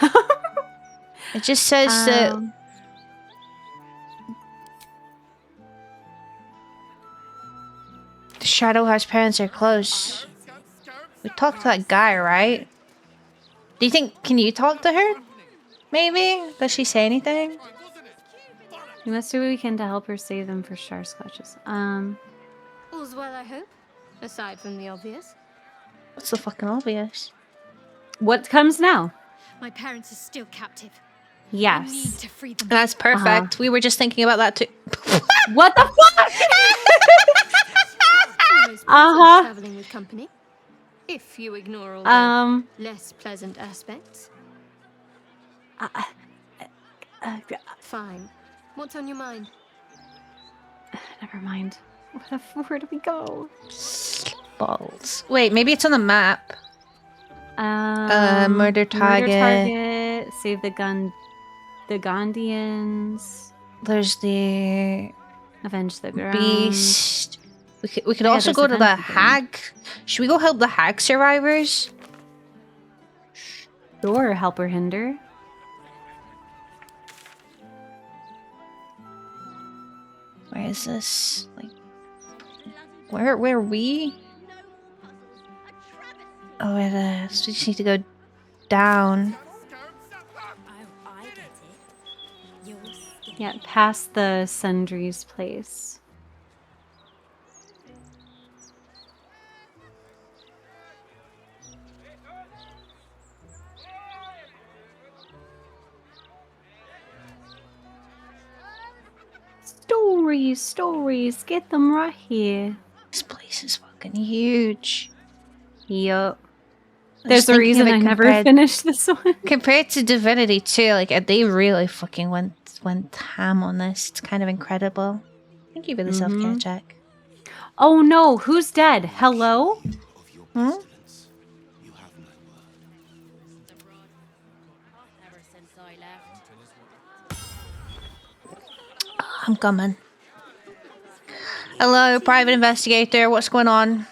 It just says that the Shadow House parents are close. We talked to that guy, right? Do you think, can you talk to her? Maybe? Does she say anything? We must do what we can to help her save them for Shar Squatches. All's well, I hope. Aside from the obvious. What's the fucking obvious? What comes now? My parents are still captive. Yes. I need to free them. That's perfect. We were just thinking about that too. What the fuck? Almost traveling with company. If you ignore all the less pleasant aspects. Fine. What's on your mind? Never mind. Where do we go? Balls. Wait, maybe it's on the map. Murder target. Save the Gondians. There's the Avenge the ground. beast. We could also go to the hag. Should we go help the hag survivors? Sure, help or hinder. Where is this? Like, where are we? Oh, it is. We just need to go down. Yeah, past the Sundry's place. Stories, get them right here. This place is fucking huge. Yup. There's a reason I never finished this one. Compared to Divinity 2, like, they really fucking went ham on this. It's kind of incredible. Thank you for the self-care check. Oh no, who's dead? Hello? Hmm? I'm coming. Hello, private investigator. What's going on?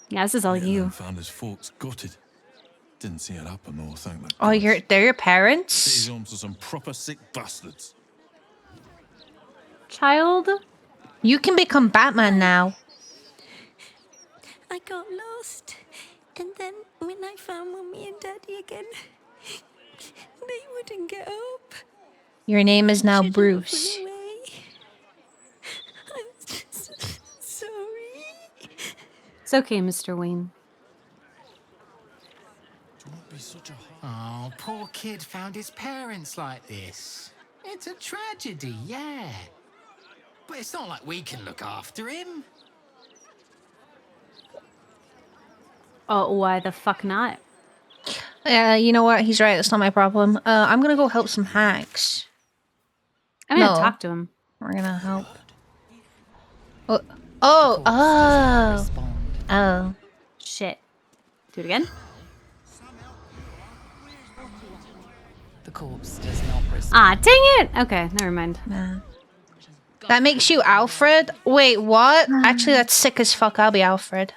Yeah, this is all you. Found his folks gutted. Didn't see it happen or thank the Oh, they're your parents? These homes are some proper sick bastards. Child? You can become Batman now. I got lost. And then when I found Mummy and Daddy again, they wouldn't get up. Your name is now Bruce. I'm sorry. It's okay, Mr. Wayne. Oh, poor kid found his parents like this. It's a tragedy, yeah. But it's not like we can look after him. Oh, why the fuck not? You know what? He's right. That's not my problem. I'm gonna go help some hags. I'm gonna talk to him. We're gonna help. Oh. Shit. Do it again. The corpse does not respond. Ah, dang it! Okay, never mind. Nah. That makes you Alfred? Wait, what? Actually, that's sick as fuck. I'll be Alfred.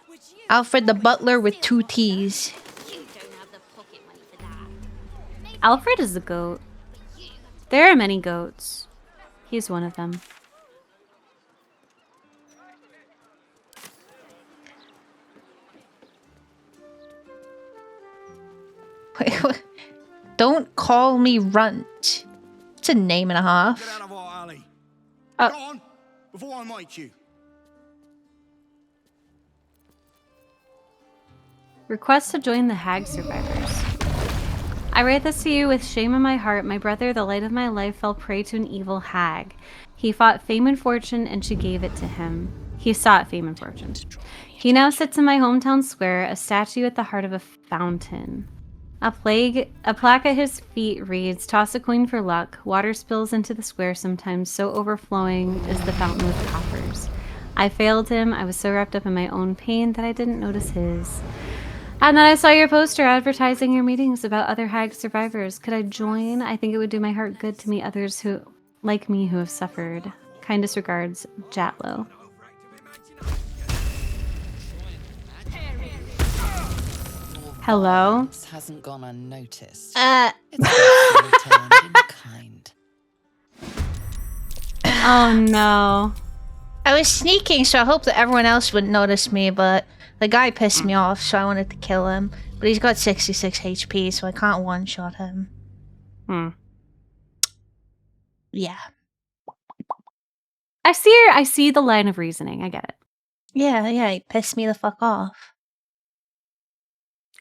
Alfred the butler with 2 T's. Alfred is a goat. There are many goats. He's one of them. Wait, don't call me Runt. It's a name and a half. Get out of our alley. Oh. Go on, before I make you. Request to join the Hag Survivors. I write this to you with shame in my heart. My brother, the light of my life, fell prey to an evil hag. He fought fame and fortune, and she gave it to him. He sought fame and fortune. He now sits in my hometown square, a statue at the heart of a fountain. A plaque at his feet reads, "Toss a coin for luck. Water spills into the square sometimes, so overflowing is the fountain with coppers." I failed him. I was so wrapped up in my own pain that I didn't notice his. And then I saw your poster advertising your meetings about other Hag survivors. Could I join? I think it would do my heart good to meet others who, like me, who have suffered. Kindest regards, Jatlo. Hello? This hasn't gone unnoticed. It's returned in kind. Oh no. I was sneaking, so I hope that everyone else wouldn't notice me, but the guy pissed me off, so I wanted to kill him. But he's got 66 HP, so I can't one-shot him. Yeah. I see the line of reasoning. I get it. Yeah, he pissed me the fuck off.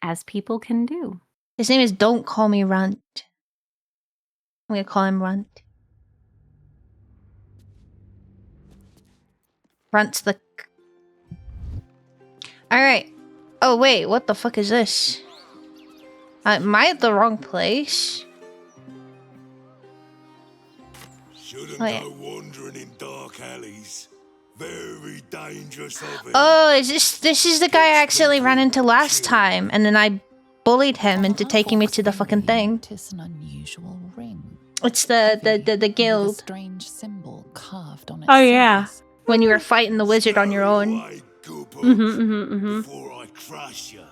As people can do. His name is Don't Call Me Runt. I'm gonna call him Runt. Runt's the... Alright. Oh wait, what the fuck is this? Am I at the wrong place? Shouldn't yeah. go wandering in dark alleys. Very dangerous of it. Oh, this is the guy I accidentally ran into last time, and then I bullied him into taking me to the fucking thing. Notice an unusual ring. It's the guild. With a strange symbol carved on its Oh yeah. surface. When you were fighting the wizard on your own. Before I crush you.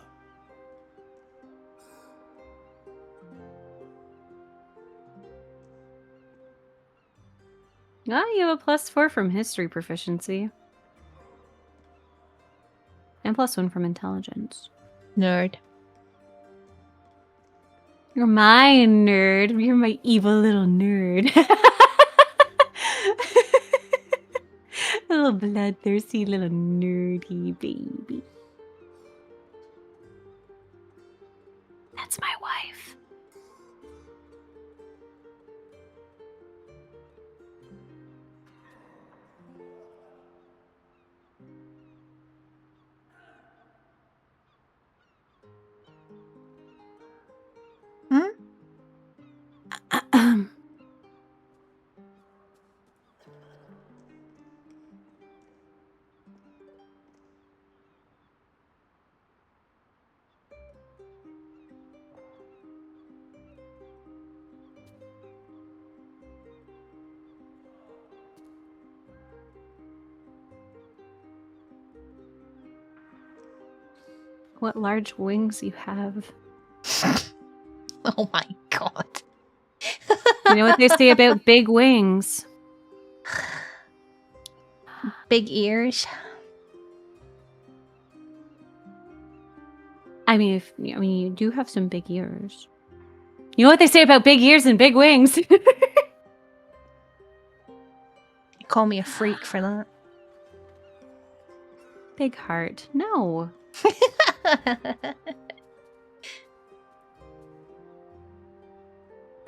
Ah, you have a +4 from history proficiency. And +1 from intelligence. Nerd. You're my nerd. You're my evil little nerd. Little bloodthirsty little nerdy baby. That's my wife. What large wings you have. Oh my god. You know what they say about big wings? Big ears. I mean, you do have some big ears. You know what they say about big ears and big wings? You call me a freak for that. Big heart. No.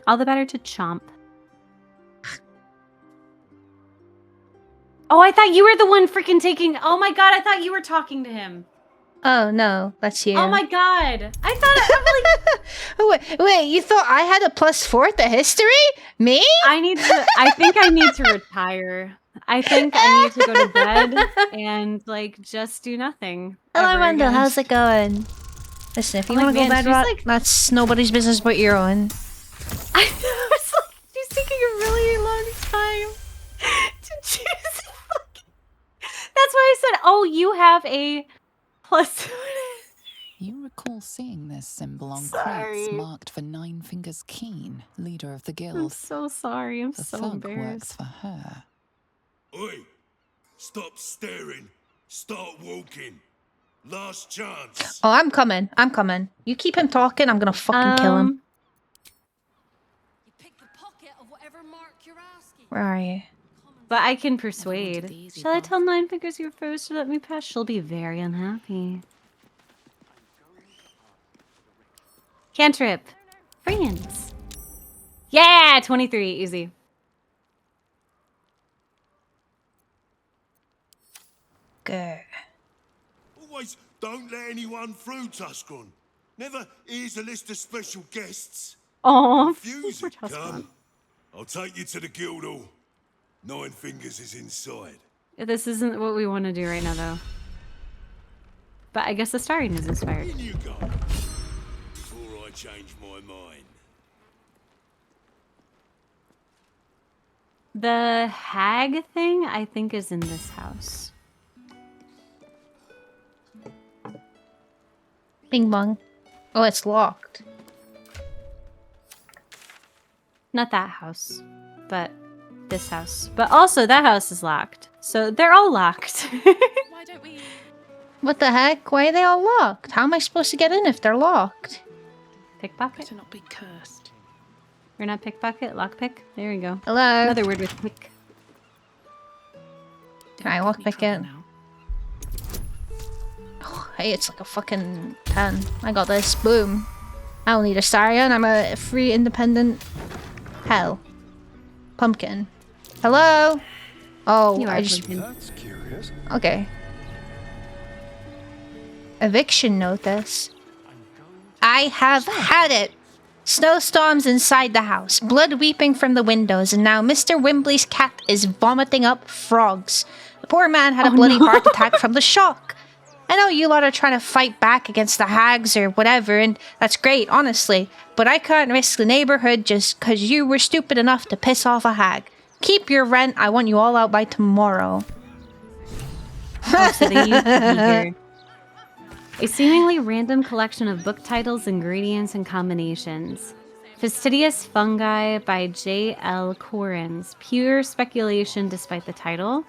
All the better to chomp. Oh, I thought you were the one freaking taking... Oh my god, I thought you were talking to him. Oh no, that's you. Oh my god. I thought... I'm like... Wait, you thought I had a +4 to history? Me? I think I need to retire. I think I need to go to bed and like just do nothing. Hello, ever Wendell. again. How's it going? Listen, if you Oh, want to go man, bed, she's Rot, like- that's nobody's business but your own. I was like, she's taking a really long time to choose. That's why I said, "Oh, you have a +2." You recall seeing this symbol on Sorry. crates marked for Nine Fingers Keen, leader of the I'm guild. so sorry. I'm The so thug embarrassed. works for her. Oi! Stop staring. Start walking. Last chance. Oh, I'm coming. I'm coming. You keep him talking, I'm gonna fucking kill him. Where are you? But I can persuade. Shall I tell Nine Fingers you're first to let me pass? She'll be very unhappy. Cantrip. Friends. Yeah, 23. Easy. Go. Always don't let anyone through, Tuscarn. Never, here's a list of special guests. Oh, Refuse it, come. I'll take you to the guild hall. Nine Fingers is inside. This isn't what we want to do right now, though. But I guess the starring is inspired. In you go. Before I change my mind. The hag thing, I think, is in this house. Bing bong. Oh, it's locked. Not that house, but this house. But also, that house is locked. So they're all locked. Why don't we? What the heck? Why are they all locked? How am I supposed to get in if they're locked? Pickpocket? To not be cursed. You're not pickpocket? Lockpick? There you go. Hello? Another word with pick. Can I lockpick it? Oh, hey, it's like a fucking 10. I got this. Boom. I don't need a Starion. I'm a free, independent hell. Pumpkin. Hello? Oh, You are I just... pumpkin. That's curious. Okay. Eviction notice. I have had it. Snowstorms inside the house, blood weeping from the windows, and now Mr. Wimbley's cat is vomiting up frogs. The poor man had a bloody heart attack from the shock. I know you lot are trying to fight back against the hags or whatever, and that's great, honestly, but I can't risk the neighborhood just because you were stupid enough to piss off a hag. Keep your rent. I want you all out by tomorrow. Oh, so they used to be here. A seemingly random collection of book titles, ingredients, and combinations. Fastidious Fungi by J.L. Corrins. Pure speculation despite the title.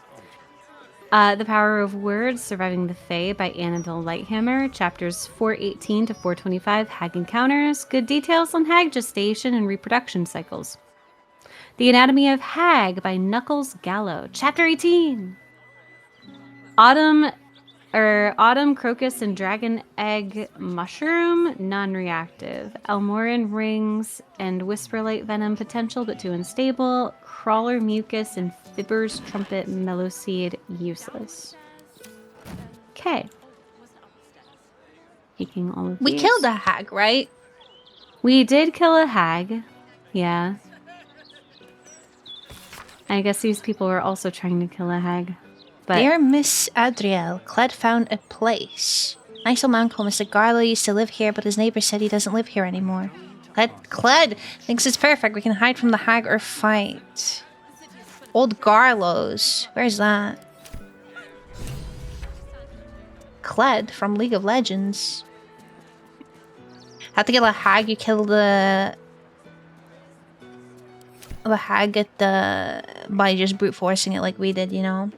The Power of Words, Surviving the Fae by Annabelle Lighthammer. Chapters 418 to 425, Hag Encounters. Good details on hag gestation and reproduction cycles. The Anatomy of Hag by Knuckles Gallo. Chapter 18. Autumn Crocus and Dragon Egg Mushroom, non-reactive. Elmoran Rings and Whisperlight Venom potential, but too unstable. Crawler Mucus and Fibber's Trumpet Mellowseed, useless. Okay. Taking all of We these. killed a hag, right? We did kill a hag. Yeah. I guess these people were also trying to kill a hag. But Dear Miss Adrielle, Cled found a place. Nice old man called Mr. Garlow used to live here, but his neighbor said he doesn't live here anymore. Cled thinks it's perfect. We can hide from the hag or fight. Old Garlow's. Where's that? Cled from League of Legends. Have to kill a hag, you kill the hag at the by just brute forcing it like we did, you know?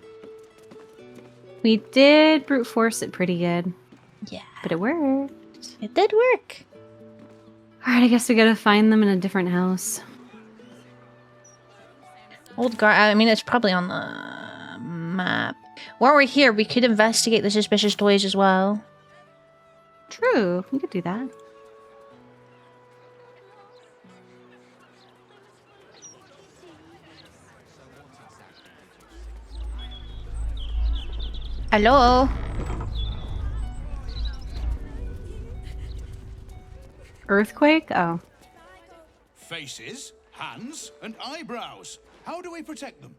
we did brute force it pretty good. Yeah. But it worked. It did work. Alright, I guess we gotta find them in a different house. Old I mean, it's probably on the map. While we're here, we could investigate the suspicious toys as well. True, we could do that. Hello? Earthquake? Oh. Faces, hands, and eyebrows. How do we protect them?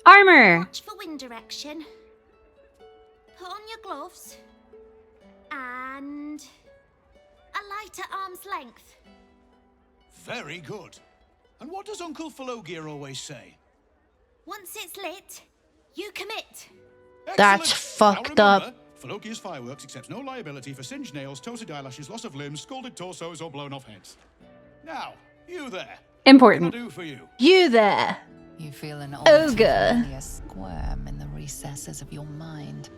Armor! Watch for wind direction. Put on your gloves. And a light at arm's length. Very good. And what does Uncle Falogir always say? Once it's lit, you commit. That's fucked up. Falogir's Fireworks accepts no liability for singed nails, toasted eyelashes, loss of limbs, scalded torsos, or blown off heads. Now, you there. Important. What can I do for you? You there. You feel an Ogre. familiar squirm in the recesses of your mind.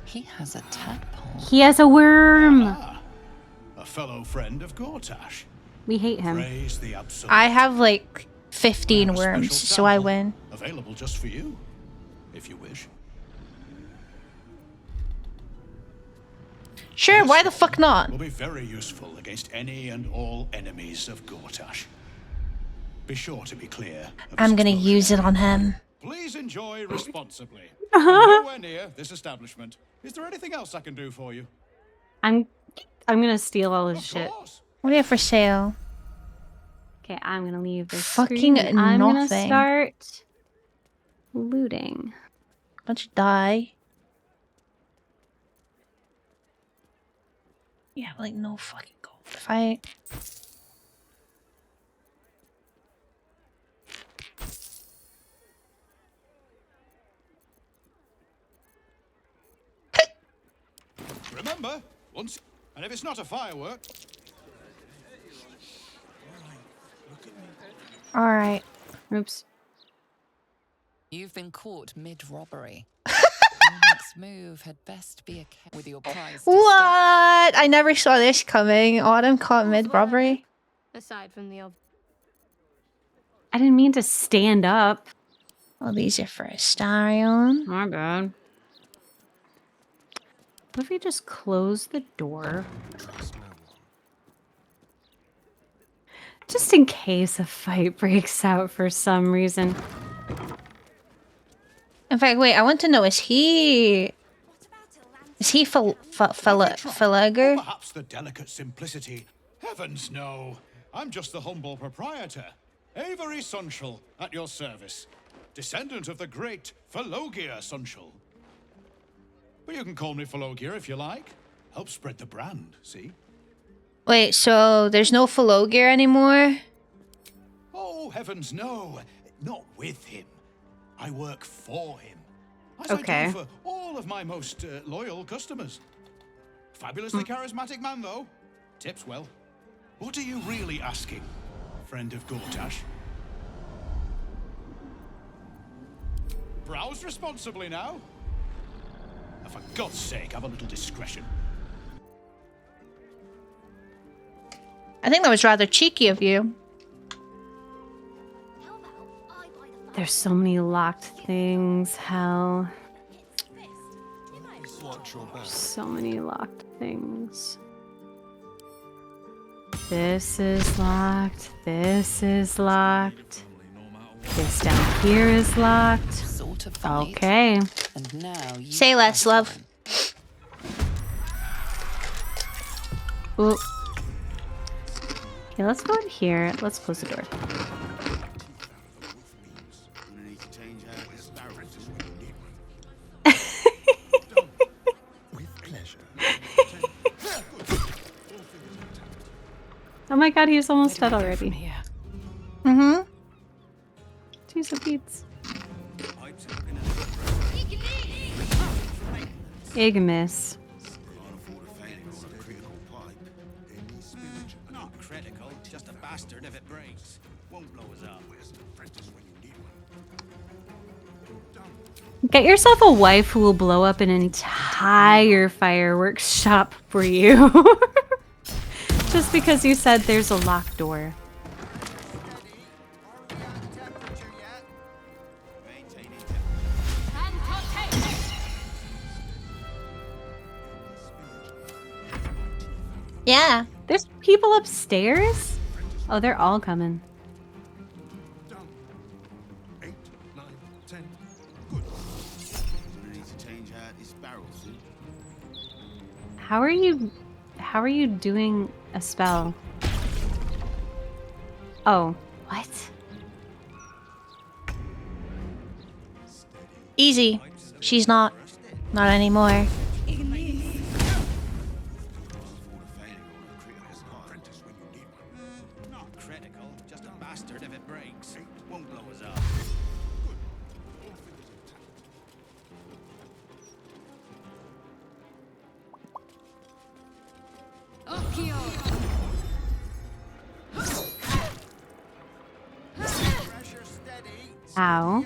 He has a tadpole. He has a worm. A fellow friend of Gortash. We hate him. Praise the absolute. I have like 15 worms, so I win. Available just for you, if you wish. Sure, why the fuck not? Will be very useful against any and all enemies of Gortash. Be sure to be clear. I'm gonna use it on him. Please enjoy responsibly. Nowhere near this establishment. Is there anything else I can do for you? I'm gonna steal all his shit. What do you have for sale? Okay, I'm gonna leave this Fucking screen. I'm gonna nothing. start looting. Bunch of die. Yeah, like no fucking gold. If I Remember, once, and if it's not a firework. all right. Oops. You've been caught mid-robbery. Your next move had best be a with your prize. What? I never saw this coming. Autumn caught mid-robbery. Aside from the I didn't mean to stand up. Oh, these are for Astarion. My bad. What if we just close the door? Just in case a fight breaks out for some reason. In fact, wait, I want to know, is he Falager? Perhaps the delicate simplicity. Heavens no. I'm just the humble proprietor. Avery Sunshall, at your service. Descendant of the great Falogir Sunshall. But you can call me Falogir if you like. Help spread the brand, see? Wait, so there's no Falogir anymore? Oh, heavens no. Not with him. I work for him. As Okay. I do for all of my most loyal customers. Fabulously charismatic man, though. Tips well. What are you really asking, friend of Gortash? Browse responsibly now. And for God's sake, have a little discretion. I think that was rather cheeky of you. There's so many locked things. Hell. So many locked things. This is locked. This is locked. This down here is locked. Okay. And now you Say less, love. Ooh. Okay, let's go in here. Let's close the door. Oh my god, he's almost dead already. Mm-hmm. Jeez, a beats. Ignis. Not critical, just a bastard if it breaks. Won't blow us up. Get yourself a wife who will blow up an entire fireworks shop for you. Just because you said there's a locked door. Yeah. There's people upstairs? Oh, they're all coming. How are you doing a spell. Oh, what? Easy. She's not. Not anymore. Not critical, just a bastard if it breaks. Won't blow us up. Ow.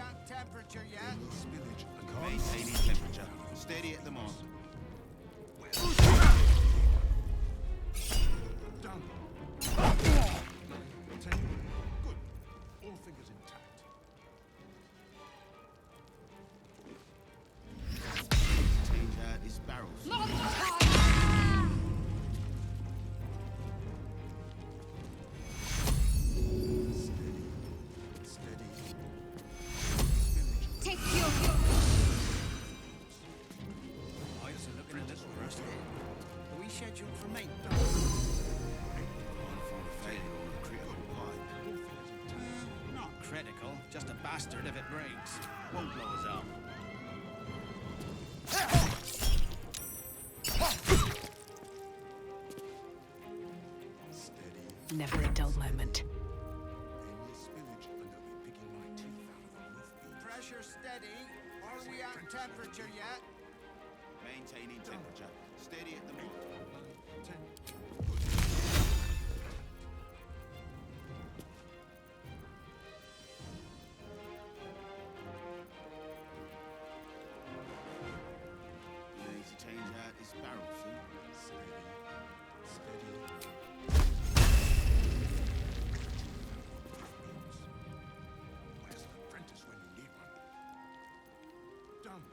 Maintaining temperature. Steady at the moment. Change out his barrels. Take your Eyes are looking a little rusty. Are we scheduled for maintenance? For the failure on a critical pipe. Not critical, just a bastard if it breaks. Won't blow us up. Never a dull moment. Pressure steady. Are we at temperature yet? Maintaining temperature. Steady at the moment. You need to change out this barrel soon. Where's an apprentice when you need one? Done.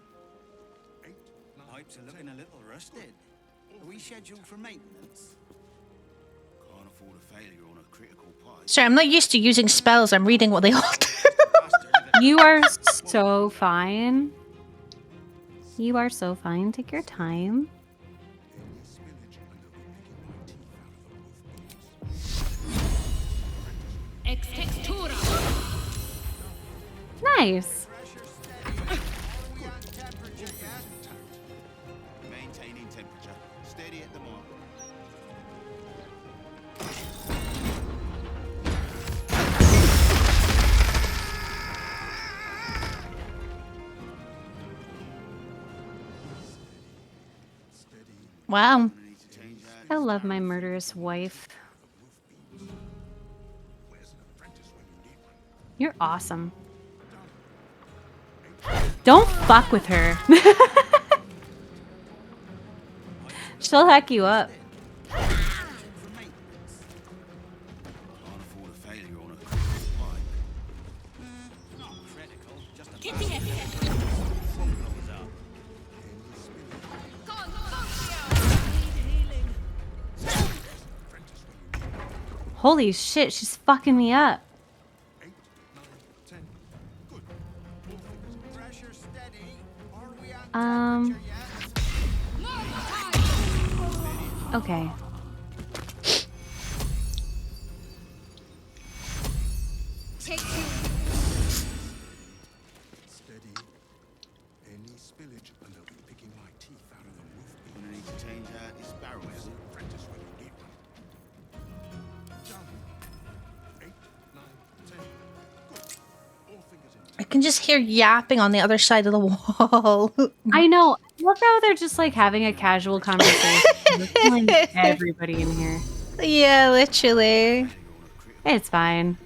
8, 9, pipes are looking a little rusted. Are we scheduled for maintenance? Can't afford a failure on a critical pipe. Sorry, I'm not used to using spells. I'm reading what they all do. You are so fine. You are so fine. Take your time. Nice. Maintaining temperature. Steady at the moment. Wow. I love my murderous wife. You're awesome. Don't fuck with her. She'll hack you up. Holy shit, she's fucking me up. Okay. Take you. Steady. Any spillage and they'll be picking my teeth out of the roof beam. You need to change out this barrel. Where's an apprentice when you need one? Done. 8, 9, 10. Good. All fingers in. I can just hear yapping on the other side of the wall. I know. I love how they're just like having a casual conversation. They're killing everybody in here. Yeah, literally. It's fine.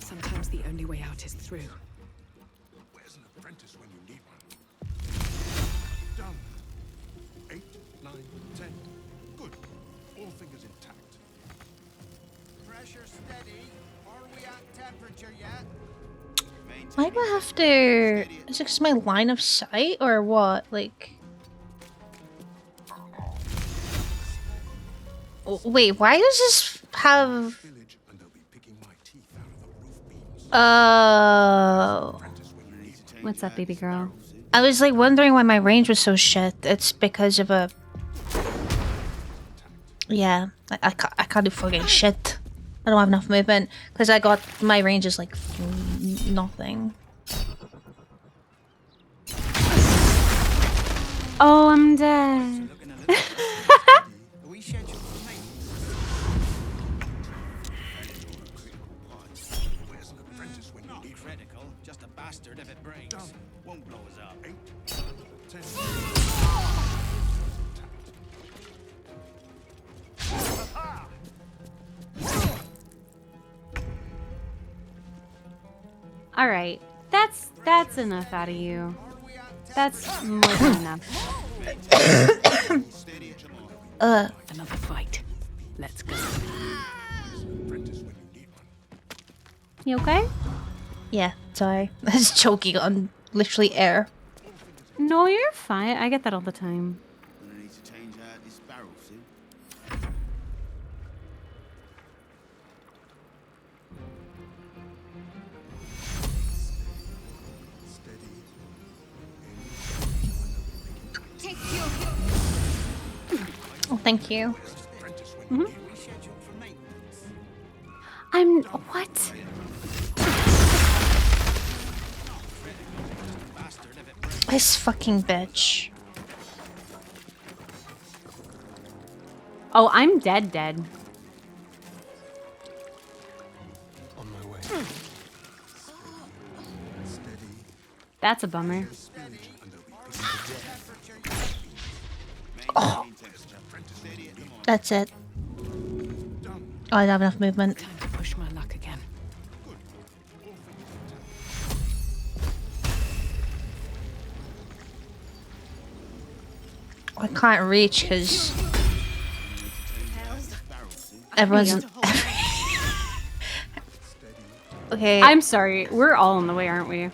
Sometimes the only way out is through. Where's an apprentice when you need one? Done. 8, 9, 10. Good. All fingers intact. Pressure steady. Are we at temperature yet? Why do I have to... Is it just my line of sight or what? Like... Wait, why does this have... Oh... What's up, baby girl? I was like wondering why my range was so shit. It's because of a... Yeah, I can't do fucking shit. I don't have enough movement because I got my range is like nothing. Oh, I'm dead. Just a bastard if it breaks. Won't blow us up. All right, that's enough out of you. That's more than enough. Another fight. Let's go. You okay? Yeah, sorry. I was choking on literally air. No, you're fine. I get that all the time. I need to change out this barrel soon. Oh, thank you. I'm what? This fucking bitch. Oh, I'm dead. On my way. That's a bummer. Oh. That's it. Oh, I don't have enough movement. Time to push my luck again. I can't reach because everyone's. Okay. I'm sorry. We're all in the way, aren't we?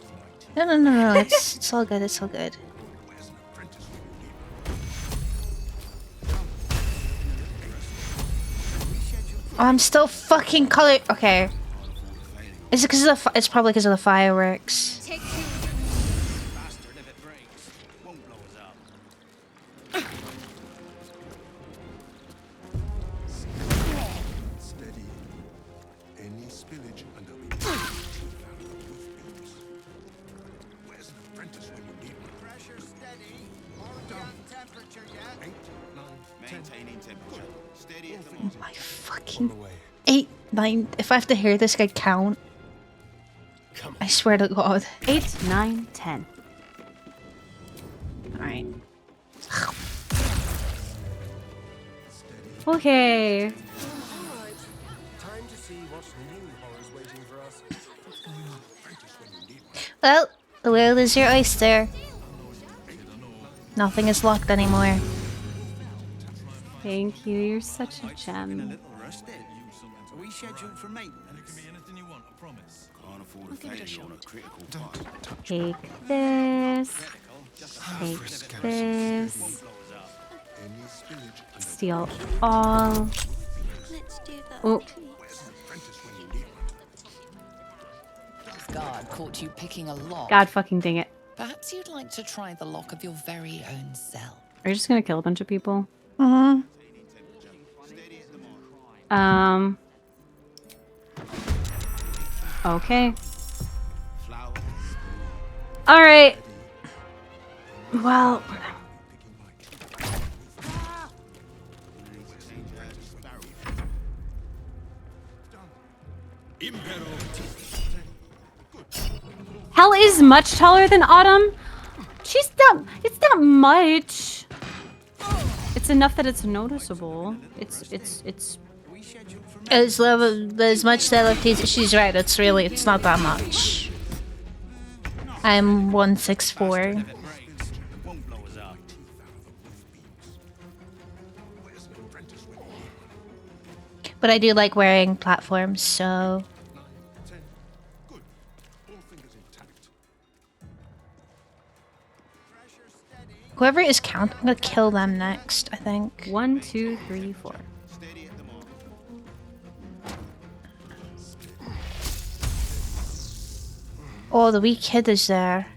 No. It's all good. It's all good. Oh, I'm still fucking color. Okay. Is it because of the? It's probably because of the fireworks. My fucking 8, 9. If I have to hear this guy count, I swear to God. 8, 9, 10. All right. Okay. Time to see what new horrors waiting for us. Well, the world is your oyster. Nothing is locked anymore. Thank you. You're such a gem. Are we scheduled for maintenance? It can be anything you want, I promise. Can't afford a failure on a critical part. Take this. Take this. Steal all. Let's do that. Oh. This guard caught you picking a lock. God fucking dang it. Perhaps you'd like to try the lock of your very own cell. Are you just gonna kill a bunch of people? Uh-huh. Okay. All right. Well. Hell is much taller than Autumn. She's not. It's not much. It's enough that it's noticeable. It's. As much that she's right. It's not that much. I'm 164. But I do like wearing platforms, so. Whoever is count, I'm gonna kill them next, I think. 1, 2, 3, 4. Oh, the wee kid is there.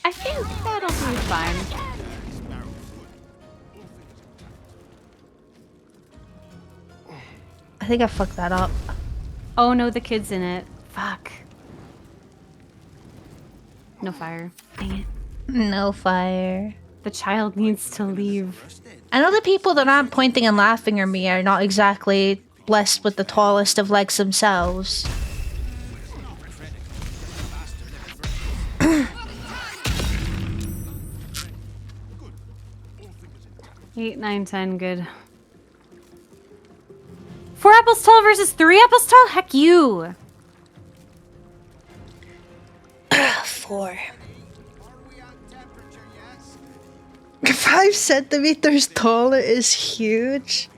I think that'll be fine. I think I fucked that up. Oh no, the kid's in it. Fuck. No fire. Dang it. No fire. The child needs to leave. I know the people that aren't pointing and laughing at me are not exactly blessed with the tallest of legs themselves. 8, 9, 10, good. 4 apples tall versus 3 apples tall? Heck you! 4. 5 centimeters taller is huge.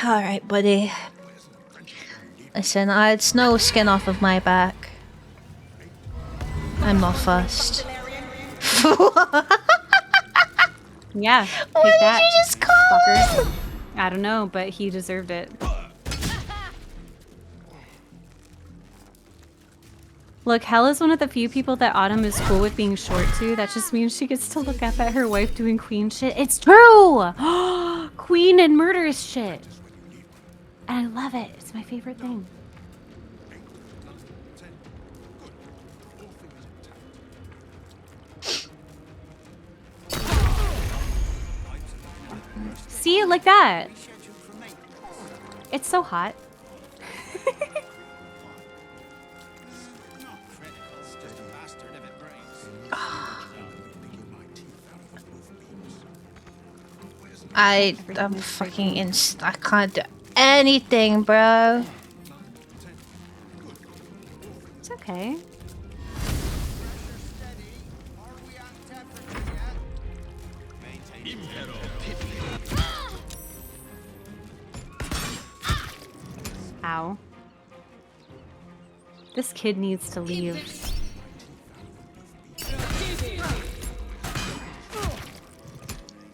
Alright, buddy. Listen, it's no skin off of my back. I'm not fussed. Yeah, What take did that, you just call fucker. him? I don't know, but he deserved it. Look, Hel is one of the few people that Autumn is cool with being short to. That just means she gets to look up at her wife doing queen shit. It's true! Queen and murderous shit. And I love it. It's my favorite thing. See, like that. It's so hot. I'm fucking I can't do anything, bro. It's okay. Ow. This kid needs to leave.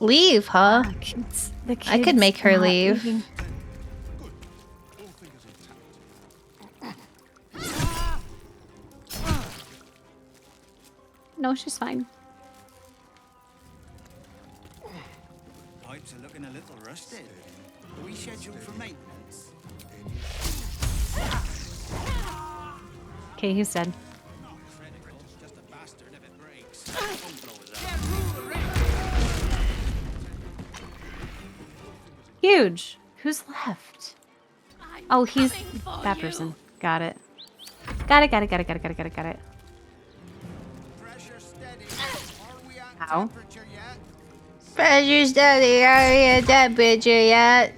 Leave, huh? I could make her not leave. leaving. No, she's fine. Pipes are looking a little rusted. Are we scheduled for maintenance? Okay, he's dead. Just a bastard if it breaks. Huge. Who's left? Oh, he's that person. Got it. Got it. Ow. Pressure steady, are you at that picture yet?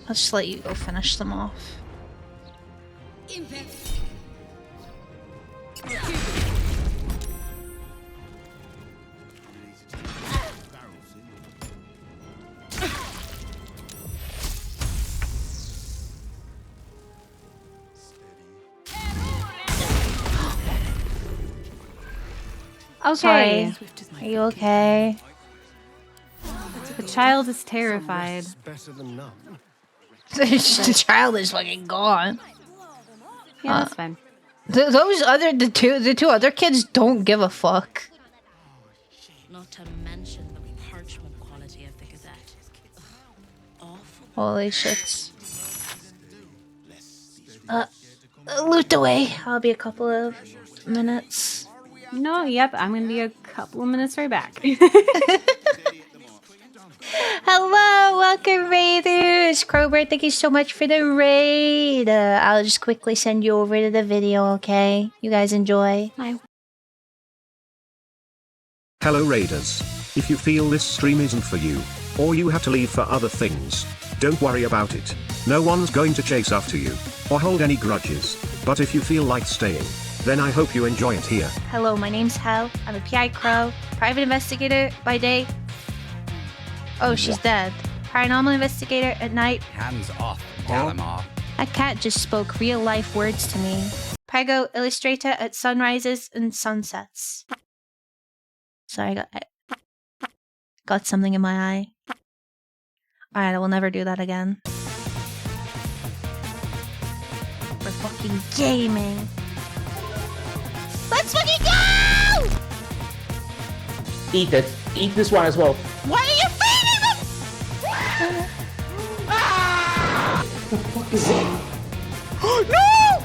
I'll just let you go finish them off. Okay. Sorry. Are you okay? The child is terrified. Better than none. The child is fucking gone. Yeah, that's fine. The two other kids don't give a fuck. Not to mention the parchment quality of the Gazette. Awful. Holy shit. Loot away. I'll be a couple of minutes. No, yep, I'm gonna be a couple of minutes right back. Hello, welcome Raiders! Crowbird, thank you so much for the raid. I'll just quickly send you over to the video, okay? You guys enjoy. Hello Raiders. If you feel this stream isn't for you, or you have to leave for other things, don't worry about it. No one's going to chase after you, or hold any grudges. But if you feel like staying, then I hope you enjoy it here. Hello, my name's Hel. I'm a PI Crow, private investigator by day. Oh, she's dead. Paranormal investigator at night. Hands off, Dalamar. That cat just spoke real life words to me. Prego illustrator at sunrises and sunsets. Sorry, I got something in my eye. Alright, I will never do that again. for fucking gaming. Let's fucking go! Eat it. Eat this one as well. Why are you feeding them? What the fuck is it? No!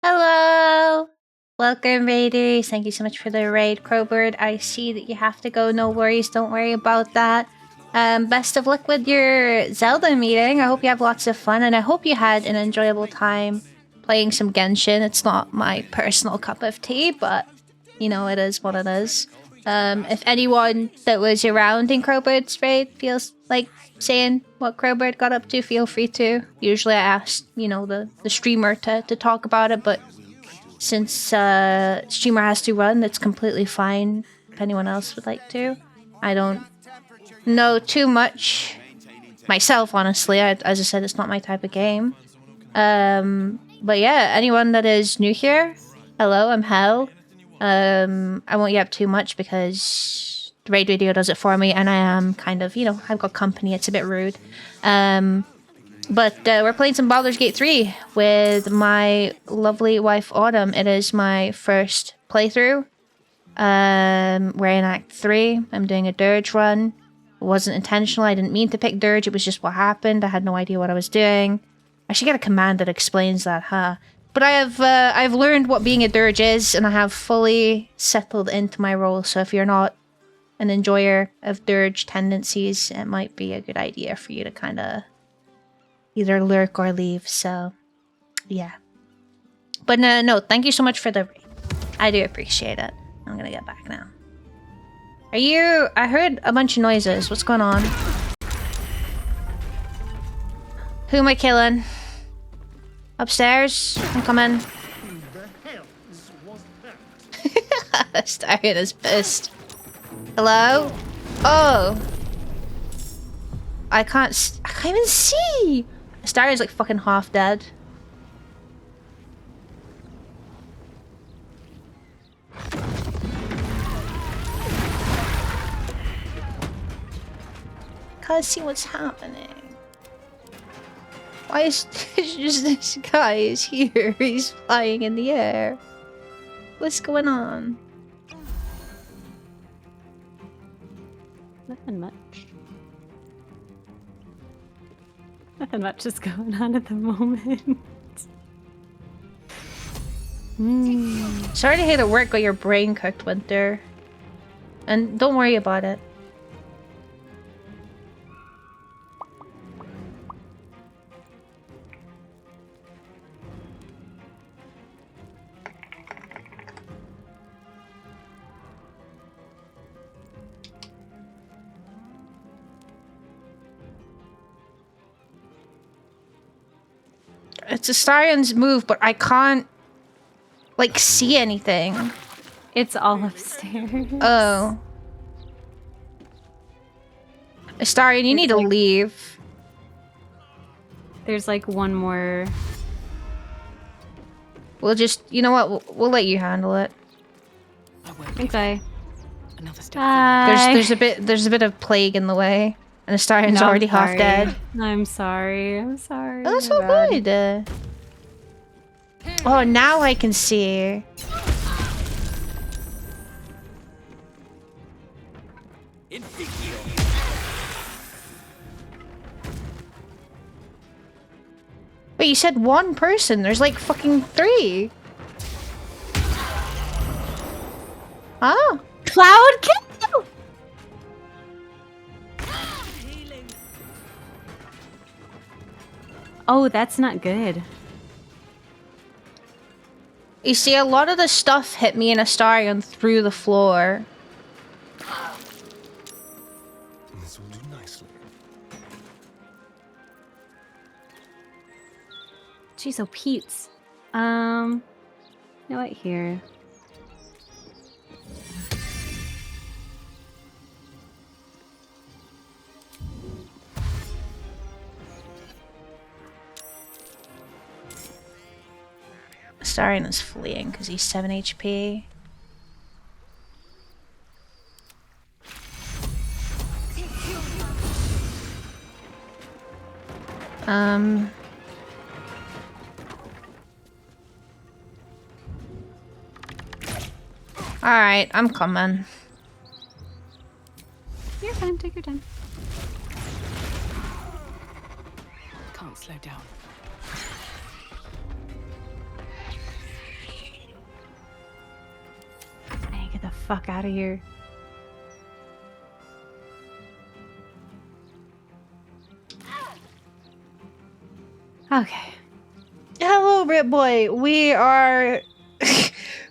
Hello! Welcome, Raiders. Thank you so much for the raid. Crowbird, I see that you have to go. No worries. Don't worry about that. Best of luck with your Zelda meeting. I hope you have lots of fun, and I hope you had an enjoyable time playing some Genshin. It's not my personal cup of tea, but, you know, it is what it is. If anyone that was around in Crowbird's raid feels like saying what Crowbird got up to, feel free to. Usually I ask, you know, the streamer to talk about it, but since streamer has to run, it's completely fine if anyone else would like to. I don't know too much myself, honestly. As I said, it's not my type of game. But yeah, anyone that is new here, hello, I'm Hel. I won't yap too much because the raid video does it for me, and I am kind of, you know, I've got company, it's a bit rude. But we're playing some Baldur's Gate 3 with my lovely wife Autumn. It is my first playthrough. We're in Act 3. I'm doing a dirge run. It wasn't intentional, I didn't mean to pick dirge, it was just what happened. I had no idea what I was doing. I should get a command that explains that, huh? But I've learned what being a dirge is, and I have fully settled into my role, so if you're not an enjoyer of dirge tendencies, it might be a good idea for you to kind of either lurk or leave, so yeah. But no, thank you so much for the raid. I do appreciate it. I'm gonna get back now. Are you... I heard a bunch of noises. What's going on? Who am I killing? Upstairs? I'm coming. Astarion is pissed. Hello? Oh. I can't even see! Astarion's like fucking half dead. Can't see what's happening. Why is just this guy is here? He's flying in the air. What's going on? Nothing much. Nothing much is going on at the moment. Sorry to hear the work got your brain cooked, Winter. And don't worry about it. It's Astarion's move, but I can't, like, see anything. It's all upstairs. Oh. Astarion, you need to leave. There's like one more. We'll just, you know what? We'll let you handle it. Okay. Another step. There's a bit of plague in the way, and Astarion's already half dead. I'm sorry. I'm sorry. Oh, that's so good. Oh, now I can see. Wait, you said one person? There's like fucking 3. Oh. Cloud kill! Oh, that's not good. You see, a lot of the stuff hit me and Astarion through the floor. This will do nicely. Jeez, oh Pete's. You know what? Here. Astarion is fleeing because he's 7 HP. Alright, I'm coming. You're fine, take your time. Can't slow down. Hey, get the fuck out of here. Okay. Hello, Brit Boy. We are...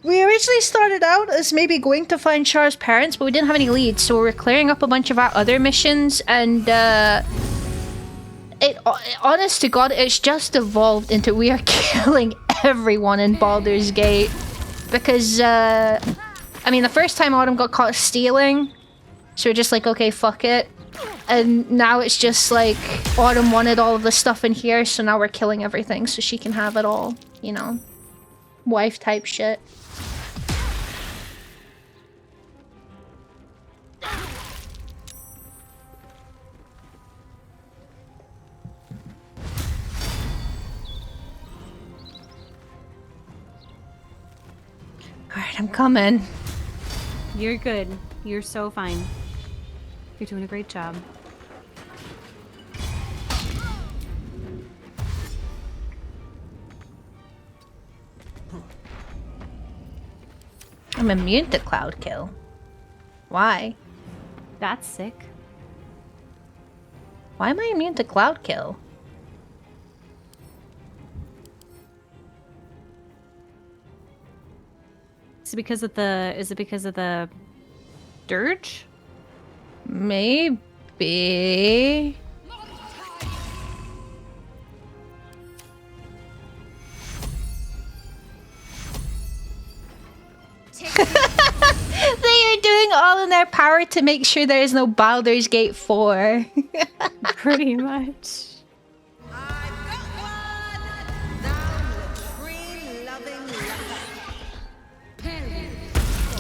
we originally started out as maybe going to find Char's parents, but we didn't have any leads, so we were clearing up a bunch of our other missions, and honest to God, it's just evolved into we are killing everyone in Baldur's Gate. Because, I mean, the first time Autumn got caught stealing, so we're just like, okay, fuck it. And now it's just like, Autumn wanted all of the stuff in here, so now we're killing everything so she can have it all, you know. Wife type shit. Alright, I'm coming. You're good. You're so fine. You're doing a great job. I'm immune to Cloud Kill. Why? That's sick. Why am I immune to Cloud Kill? Is it because of the dirge? Maybe. They are doing all in their power to make sure there is no Baldur's Gate 4. Pretty much.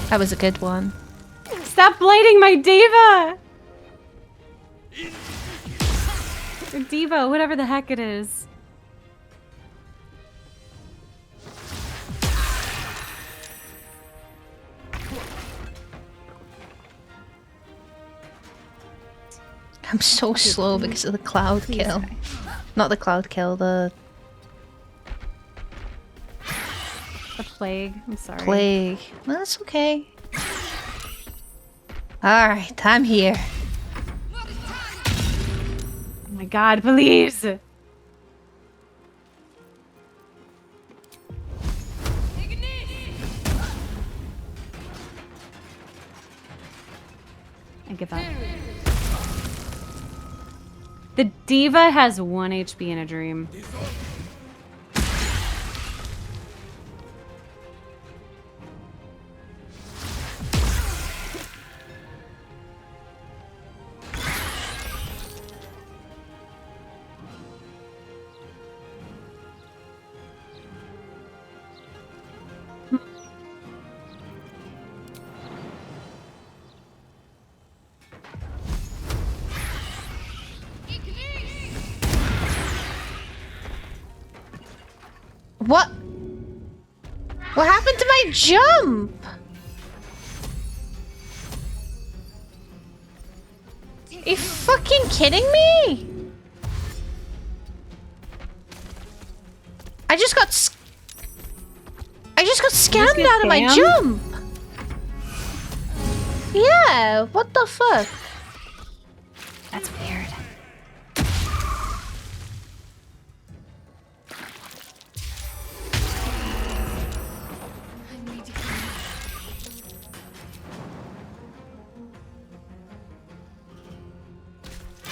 That was a good one. Stop blading my diva! Or diva, whatever the heck it is. I'm so slow because of the Cloud Kill. Not the Cloud Kill, the plague. I'm sorry. Plague. No, that's okay. Alright, I'm here. Oh my god, please! I give up. The diva has 1 HP in a dream. What? What happened to my jump? Are you fucking kidding me? I just got scammed out of my jump. Yeah, what the fuck? That's weird.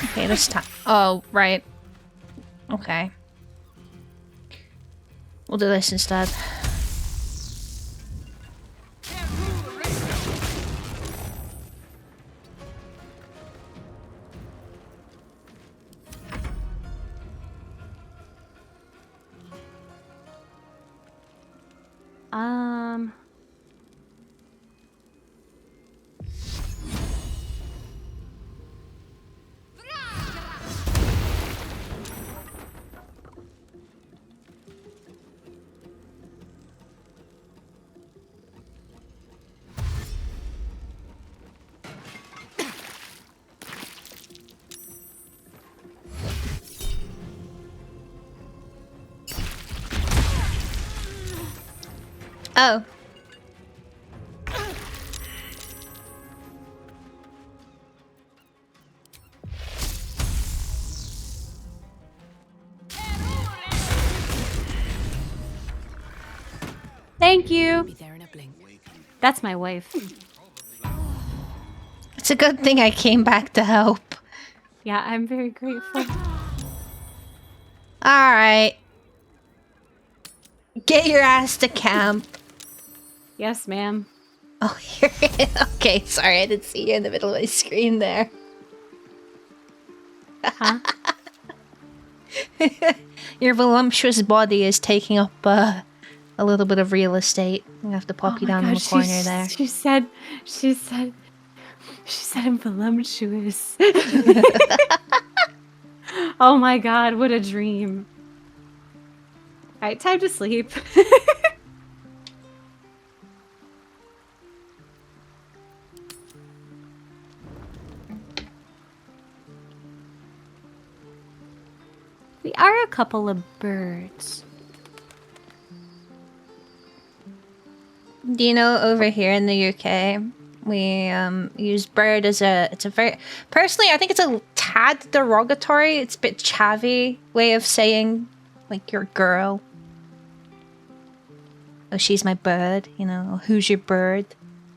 Okay, this time. Oh, right. Okay. We'll do this instead. Oh. Thank you. That's my wife. It's a good thing I came back to help. Yeah, I'm very grateful. Alright. Get your ass to camp. Yes, ma'am. Oh, you're okay, sorry, I didn't see you in the middle of my screen there. Huh? Your voluptuous body is taking up a little bit of real estate. I have to pop you down in the corner there. She said I'm voluptuous. Oh my god, what a dream. Alright, time to sleep. We are a couple of birds. Do you know over here in the UK, we use bird as it's a very, personally I think it's a tad derogatory, it's a bit chavvy way of saying like your girl. Oh, she's my bird, you know, who's your bird?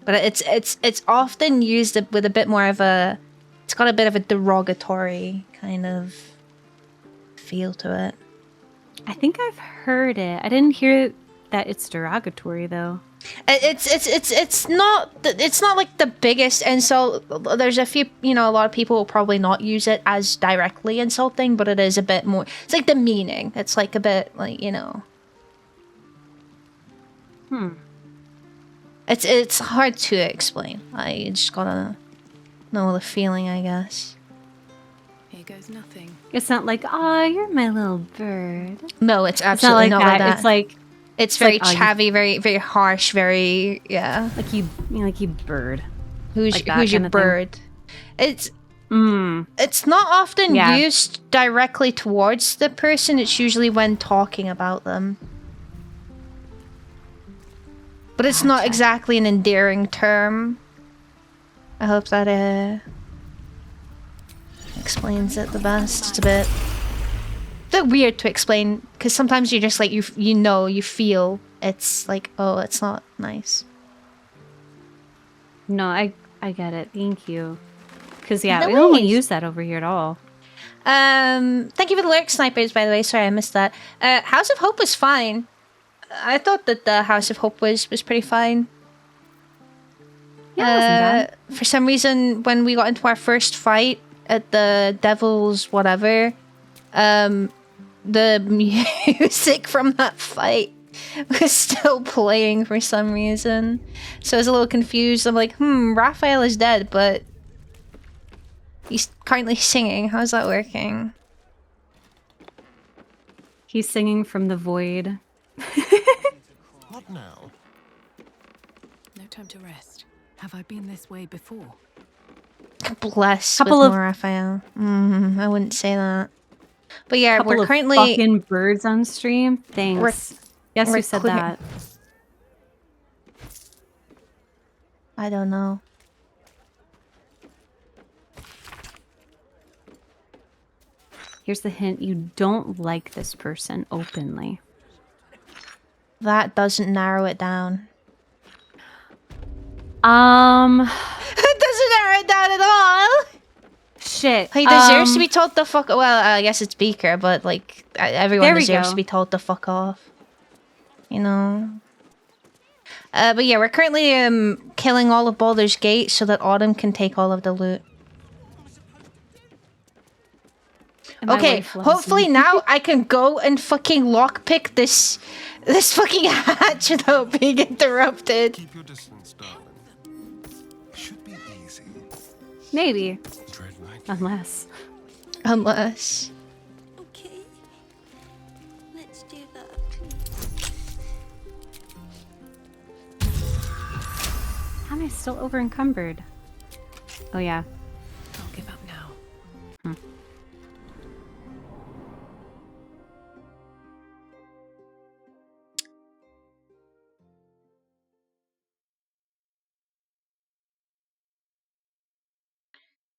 But it's often used with a bit more of a, it's got a bit of a derogatory kind of feel to it. I think I've heard it. I didn't hear that it's derogatory though. It's not like the biggest insult. There's a few, you know, a lot of people will probably not use it as directly insulting, but it is a bit more, it's like the meaning. It's like a bit like, you know. It's hard to explain. I just gotta know the feeling, I guess. Here goes nothing. It's not like, oh, you're my little bird. No, it's absolutely not like that. It's like, it's very like, chavvy, very, very harsh, very, yeah. Like you bird. Who's Like your bird? It's it's not often used directly towards the person. It's usually when talking about them. But it's not exactly an endearing term. I hope that explains it the best. It's a bit weird to explain because sometimes you're just like you feel it's like, oh, it's not nice. No, I get it. Thank you. Because yeah, No we don't worries. use that over here at all. Thank you for the lurk snipers, by the way. Sorry, I missed that. House of Hope was fine. I thought that the House of Hope was pretty fine. Yeah, it wasn't bad. For some reason, when we got into our first fight at the Devil's whatever, the music from that fight was still playing for some reason. So I was a little confused. I'm like, Raphael is dead, but he's currently singing. How's that working? He's singing from the void. What now? No time to rest. Have I been this way before? Bless Couple with of- more Raphael. I wouldn't say that. But yeah, Couple we're of currently fucking birds on stream. Thanks. Yes, we're you said clear- that. I don't know. Here's the hint: you don't like this person openly. That doesn't narrow it down. It doesn't narrow it down at all. Shit. He deserves to be told to fuck. Well, I guess it's Beaker, but like everyone There we deserves go. to be told to fuck off. You know. But yeah, we're currently killing all of Baldur's Gate so that Autumn can take all of the loot. And my Okay, wife loves hopefully me. now I can go and fucking lockpick this fucking hatch without being interrupted. Keep your distance, darling. Should be easy. Maybe. Tread lightly. Unless. Okay. Let's do that. How am I still over encumbered? Oh yeah. I'll give up now.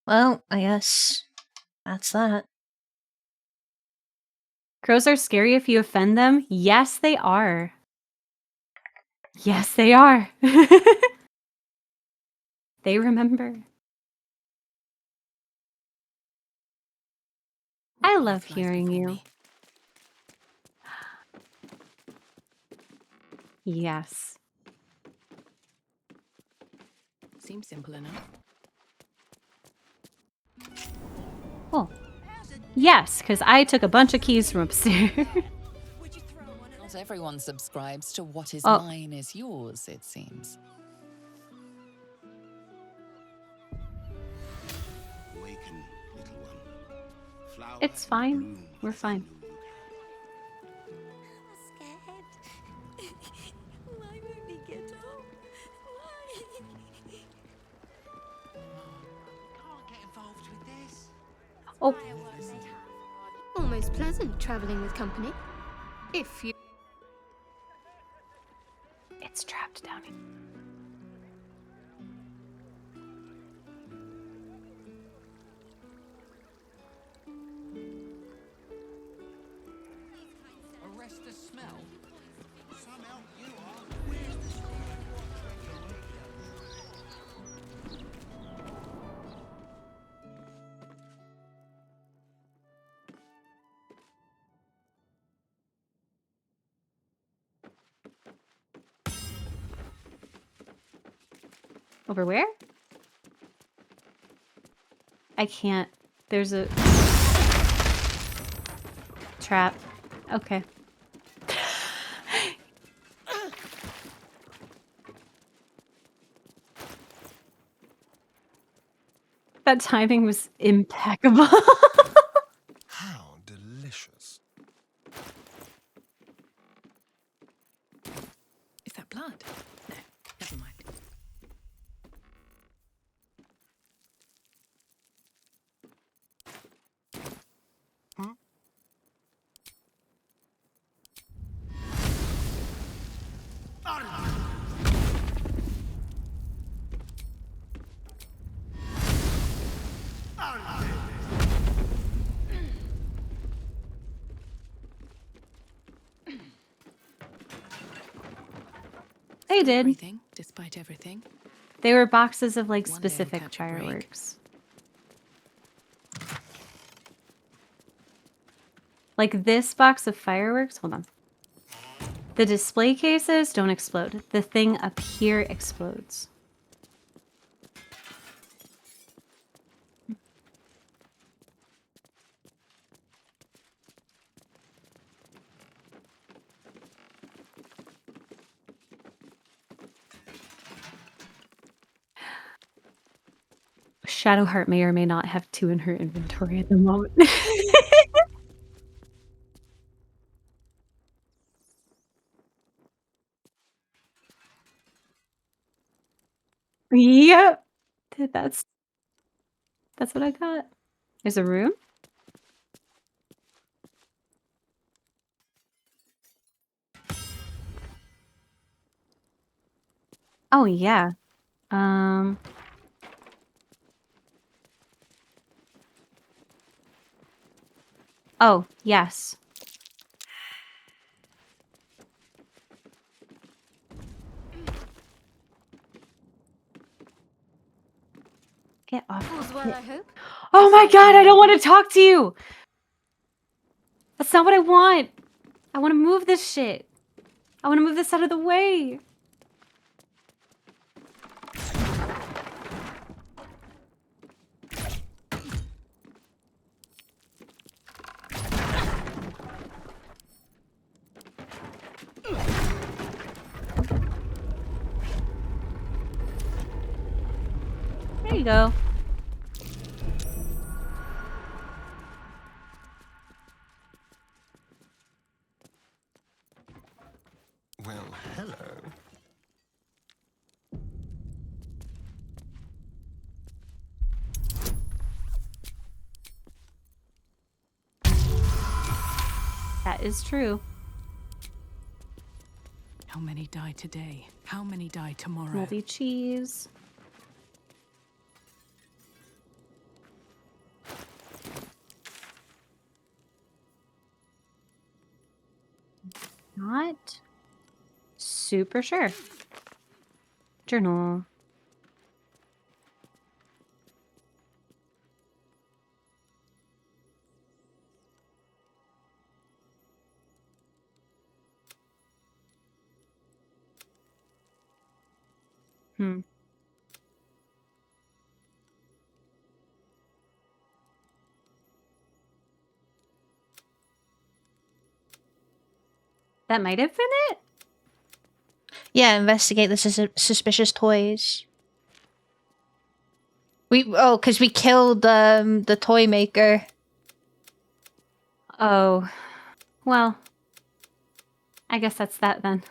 Well, I guess that's that. Crows are scary if you offend them? Yes, they are. Yes, they are. They remember. I love hearing you. Yes. Seems simple enough. Oh. Yes, because I took a bunch of keys from upstairs. Not everyone subscribes to what is Oh. mine is yours, it seems. Awaken, little one. Flower It's fine. We're fine. Why won't he get up? Can't get involved with this. Oh. Almost pleasant traveling with company. If you... It's trapped down here. Arrest the smell. Some help you are. Where's the smell? Over where? I can't. There's a trap. Okay. That timing was impeccable. How delicious. Is that blood? No, never mind. They did. Everything, despite everything. They were boxes of like One day I'll specific catch a break. fireworks. Like this box of fireworks, hold on. The display cases don't explode. The thing up here explodes. Shadowheart may or may not have 2 in her inventory at the moment. Yep. That's what I got. There's a room? Oh yeah. Oh, yes. Get off. All's well, I hope. Oh my god, I don't want to talk to you! That's not what I want! I want to move this shit. I want to move this out of the way. There you go. Well, hello. That is true. How many die today? How many die tomorrow? Moldy cheese. Not super sure. Journal. Hmm. That might have been it. Yeah, investigate the suspicious toys. Because we killed the toy maker. Oh, well, I guess that's that then.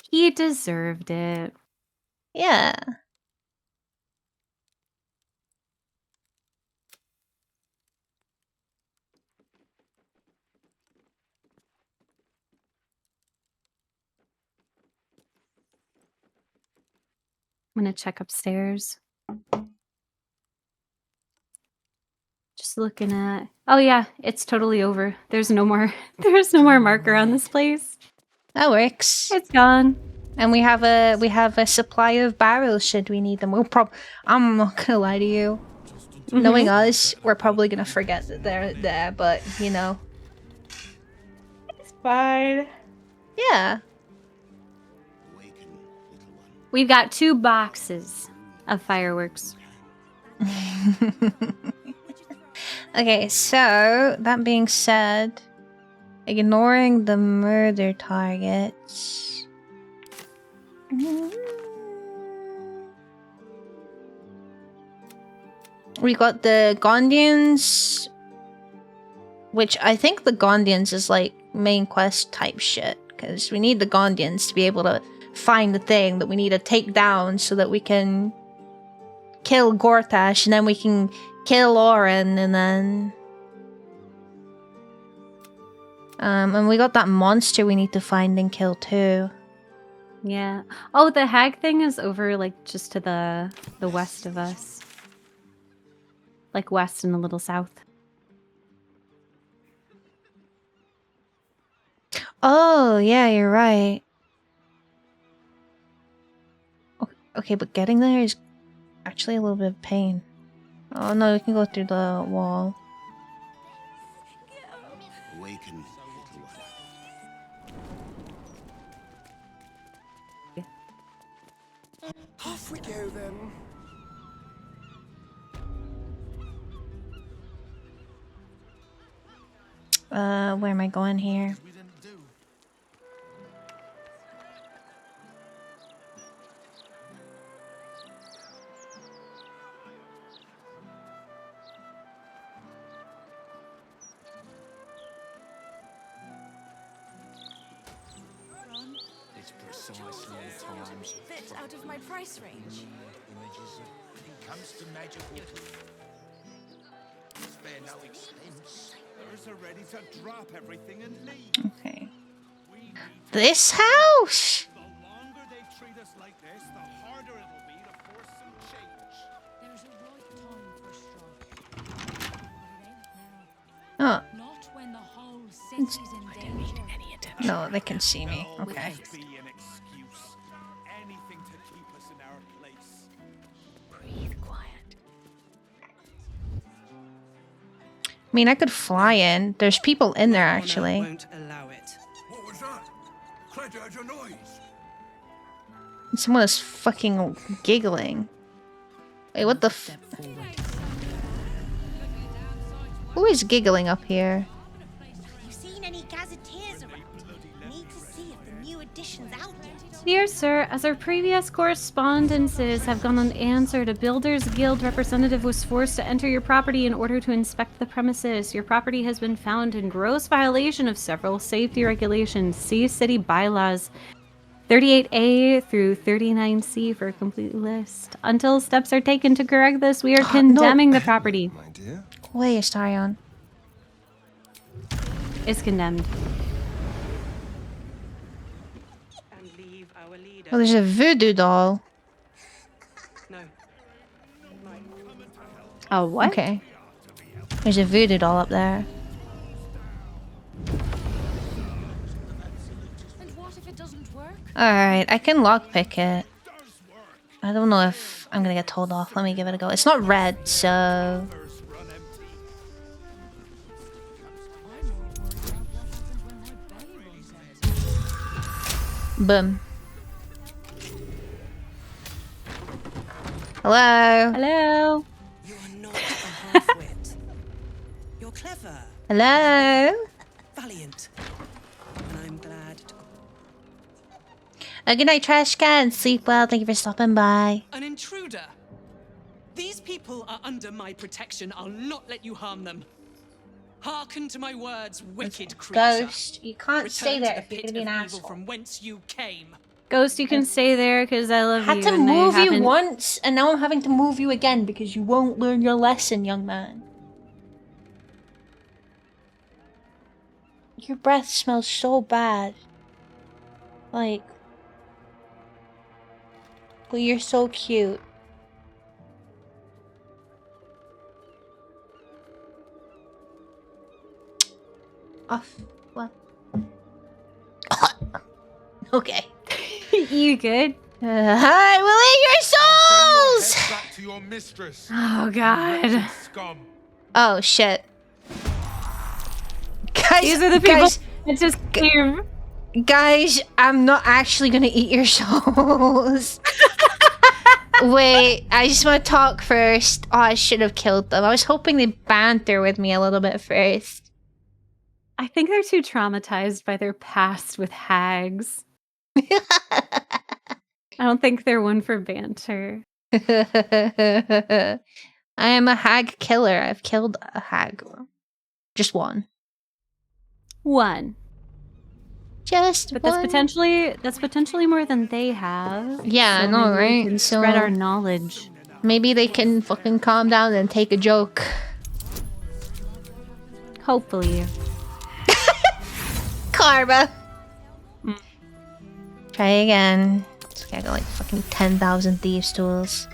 He deserved it. Yeah. I'm gonna check upstairs. Just looking at. Oh yeah, it's totally over. There's no more. There's no more marker on this place. That works. It's gone. And we have a supply of barrels should we need them. I'm not gonna lie to you. Knowing us, we're probably gonna forget that they're there, but you know. It's fine. Yeah. We've got 2 boxes of fireworks. Okay, so that being said, ignoring the murder targets. We got the Gondians, which I think the Gondians is like main quest type shit, because we need the Gondians to be able to find the thing that we need to take down so that we can kill Gortash and then we can kill Orin and then and we got that monster we need to find and kill too. Yeah. Oh, the hag thing is over like just to the west of us. Like west and a little south. Oh, yeah, you're right. Okay, but getting there is actually a little bit of pain. Oh no, we can go through the wall. Awaken, little one. Off we go then. Where am I going here? It's precisely the times. Bit out of my price range. Images of constant magical. Spare no expense. They're ready to drop everything and leave. Okay. This house? The longer they treat us like this, the harder it will be to force some change. There's a right time for strike. Oh. Not when the whole city's in danger. No, they can see me. Okay. Be an excuse. Anything to keep us in our place. Breathe quiet. I mean, I could fly in. There's people in there actually. Won't allow it. What was that? Clad heard your noise. Someone is fucking giggling. Wait, what the f- Who is giggling up here? Have you seen any gazetteers around? Need to see if the new edition's out yet. Dear sir, as our previous correspondences have gone unanswered, a Builders Guild representative was forced to enter your property in order to inspect the premises. Your property has been found in gross violation of several safety regulations. See City Bylaws 38A through 39C for a complete list. Until steps are taken to correct this, we are condemning the property. Wait, Astarion. It's condemned. Oh, there's a voodoo doll. Oh, what? Okay. There's a voodoo doll up there. Alright, I can lockpick it. I don't know if I'm gonna get told off. Let me give it a go. It's not red, so... Boom. Hello? Hello? You're clever. Hello? Valiant. And I'm glad to... Good night, trash can. Sleep well. Thank you for stopping by. An intruder. These people are under my protection. I'll not let you harm them. Hearken to my words, wicked creature. Ghost, you can't stay there if you're gonna be an asshole. From whence you came. Ghost, you can stay there because I love you. I had to move you once, and now I'm having to move you again because you won't learn your lesson, young man. Your breath smells so bad. Like... But you're so cute. Off. What? Okay. You good? I will eat your souls! Back to your mistress. Oh, God. Scum. Oh, shit. Guys, these are the people that just came. Guys, I'm not actually gonna eat your souls. Wait, I just want to talk first. Oh, I should have killed them. I was hoping they'd banter with me a little bit first. I think they're too traumatized by their past with hags. I don't think they're one for banter. I am a hag killer. I've killed a hag. Just one. One. Just but one. That's potentially more than they have. Yeah, so I know, maybe we right? can So spread our knowledge. Maybe they can fucking calm down and take a joke. Hopefully. Karma. Try again. This guy got like fucking 10,000 thieves tools.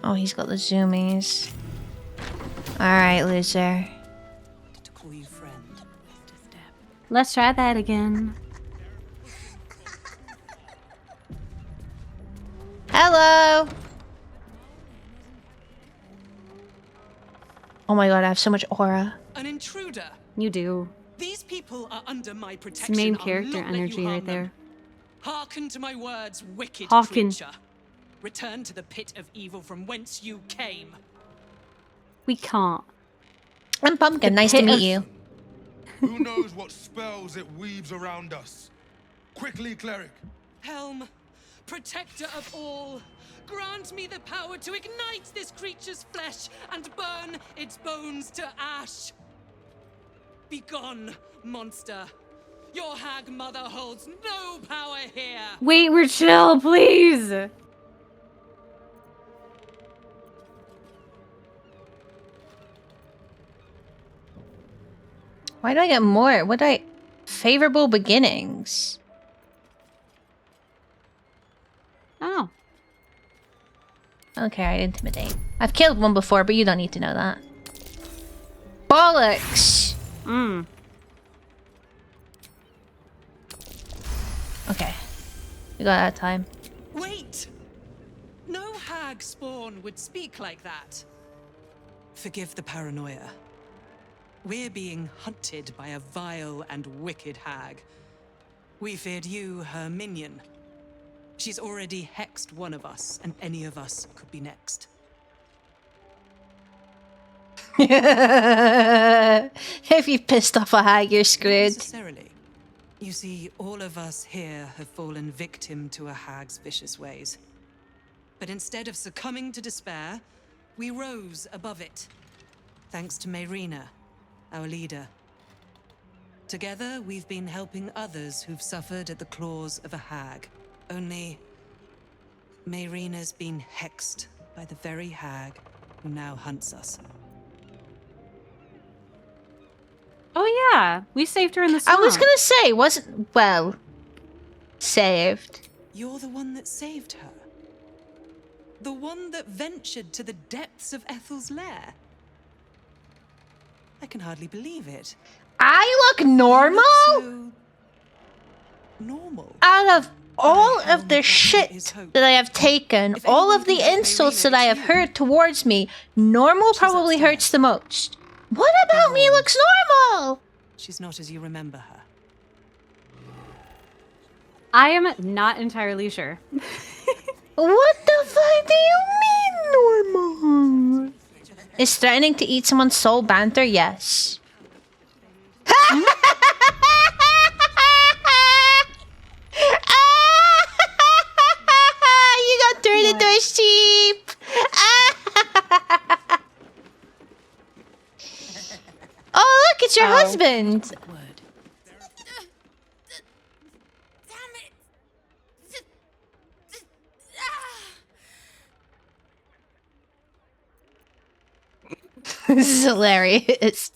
Oh, he's got the zoomies. Alright, loser. Let's try that again. Hello! Oh my god, I have so much aura. An intruder. You do. These people are under my protection. It's main I'll character not let energy you right harm them. there. Hearken to my words, wicked Hearken. creature. Return to the pit of evil from whence you came. We can't. I'm Pumpkin, nice to meet you. Who knows what spells it weaves around us? Quickly, cleric. Helm, protector of all, grant me the power to ignite this creature's flesh and burn its bones to ash. Begone, monster. Your hag mother holds no power here. Wait, we're chill, please. Why do I get more? What do I... Favorable beginnings. Oh. Okay, I intimidate. I've killed one before, but you don't need to know that. Bollocks! Okay. We got that time. Wait! No hag spawn would speak like that. Forgive the paranoia. We're being hunted by a vile and wicked hag. We feared you, her minion. She's already hexed one of us, and any of us could be next. If you pissed off a hag, you're screwed. Not necessarily. You see, all of us here have fallen victim to a hag's vicious ways. But instead of succumbing to despair, we rose above it. Thanks to Mayrina, our leader. Together, we've been helping others who've suffered at the claws of a hag. Only, Mayrina's been hexed by the very hag who now hunts us. Oh yeah, we saved her in the swamp. I was gonna say, wasn't... Well... Saved. You're the one that saved her. The one that ventured to the depths of Ethel's lair. I can hardly believe it. I look normal? Normal. Out of all of the shit that I have taken, all of the insults that I have heard towards me, normal probably hurts the most. What about me looks normal? She's not as you remember her. I am not entirely sure. What the fuck do you mean normal? Is threatening to eat someone's soul banter? Yes. You got turned into a sheep. Oh, look, it's your husband. This is hilarious.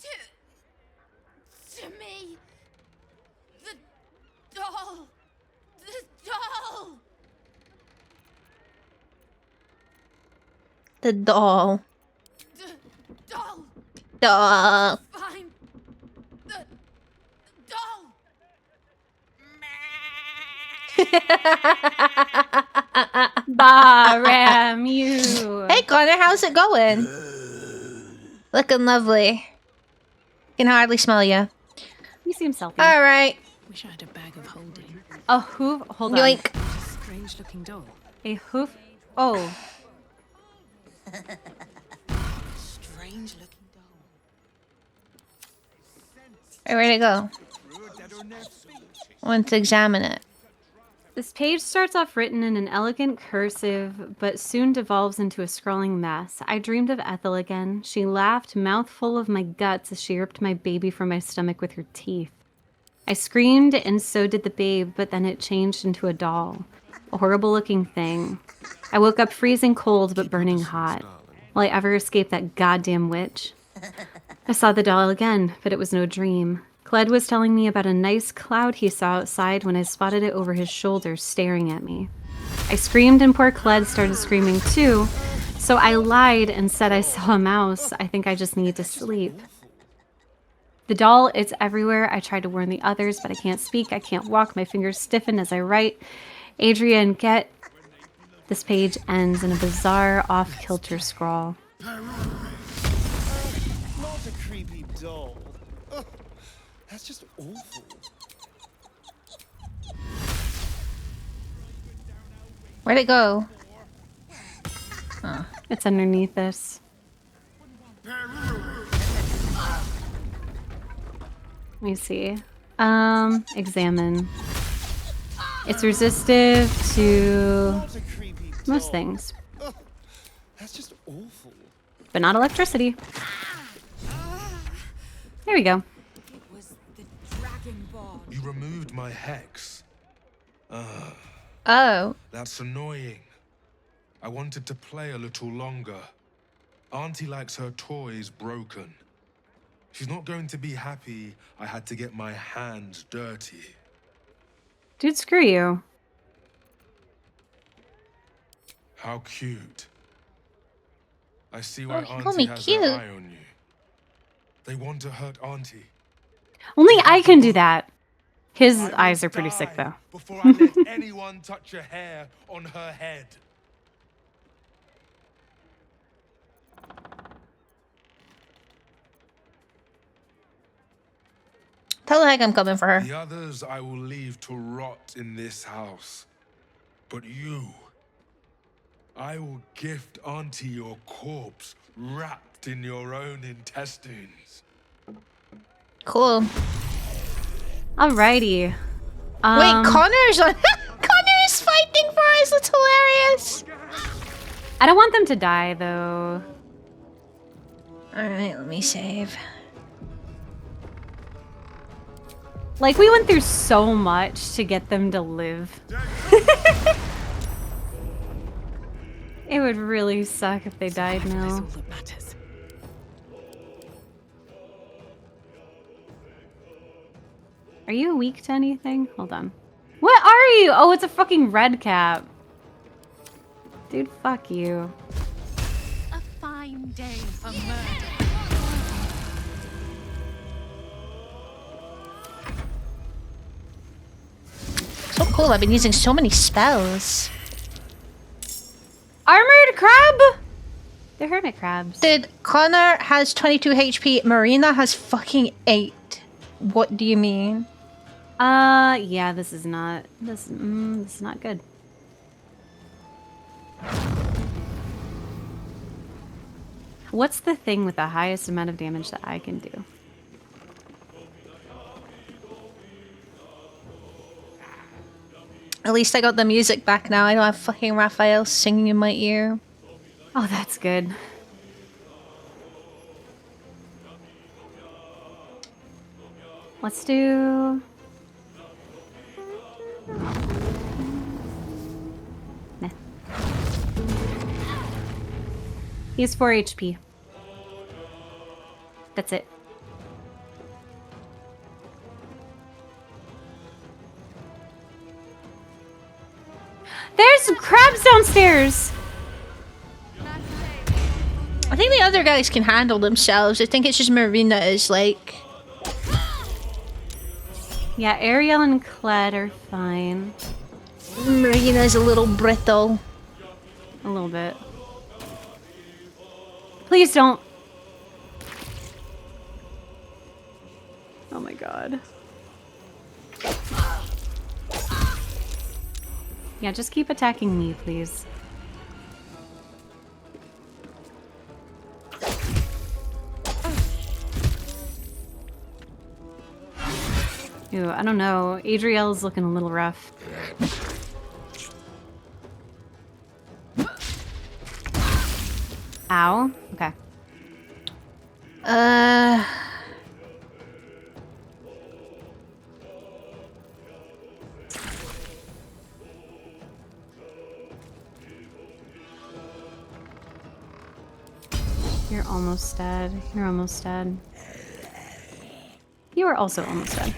To me, the doll, The doll. doll. Doll. Find the doll. Baramu. Hey Connor, how's it going? Looking lovely. Can hardly smell you. You seem selfish. All right. Wish I had a bag of holding. A hoof? Hold on. Yoink. Strange looking doll. A hoof? Oh. Strange looking doll. Alright, where'd it go? I want to examine it. This page starts off written in an elegant cursive, but soon devolves into a scrawling mess. I dreamed of Ethel again. She laughed, mouthful of my guts, as she ripped my baby from my stomach with her teeth. I screamed, and so did the babe, but then it changed into a doll. A horrible-looking thing. I woke up freezing cold, but burning hot. Will I ever escape that goddamn witch? I saw the doll again, but it was no dream. Cled was telling me about a nice cloud he saw outside when I spotted it over his shoulder, staring at me. I screamed and poor Cled started screaming too, so I lied and said I saw a mouse. I think I just need to sleep. The doll, it's everywhere. I tried to warn the others, but I can't speak, I can't walk, my fingers stiffen as I write. Adrian, get... This page ends in a bizarre, off-kilter scrawl. Not a creepy doll. Ugh, that's just awful. Where'd it go? Oh. It's underneath this. Let me see. Examine. It's resistive to most things. That's just awful. But not electricity. There we go. You removed my hex. Oh. That's annoying. I wanted to play a little longer. Auntie likes her toys broken. She's not going to be happy I had to get my hands dirty. Dude, screw you. How cute. I see why Oh, he called Auntie me has cute. her eye on you. They want to hurt Auntie. Only I can do that. His eyes are pretty sick, though. Before I let anyone touch a hair on her head. Tell the heck I'm coming for her. The others I will leave to rot in this house. But you, I will gift Auntie your corpse wrapped in your own intestines. Cool. Alrighty. Wait, Connor's on. Connor is fighting for us. That's hilarious. I don't want them to die, though. Alright, let me save. Like, we went through so much to get them to live. It would really suck if they died now. Are you weak to anything? Hold on. What are you? Oh, it's a fucking red cap. Dude, fuck you. A fine day for murder. So cool, I've been using so many spells. Armored crab? They're hermit crabs. Dude, Connor has 22 HP, Marina has fucking 8. What do you mean? Yeah, this is not this is not good. What's the thing with the highest amount of damage that I can do? At least I got the music back now. I don't have fucking Raphael singing in my ear. Oh, that's good. Let's do... Nah. He has 4 HP. That's it. There's crabs downstairs! I think the other guys can handle themselves. I think it's just Marina is like... Yeah, Ariel and Kled are fine. Marina's a little brittle. A little bit. Please don't. Oh my god. Yeah, just keep attacking me, please. Ooh, I don't know. Adriel's looking a little rough. Ow. Okay. You're almost dead. You're almost dead. You are also almost dead.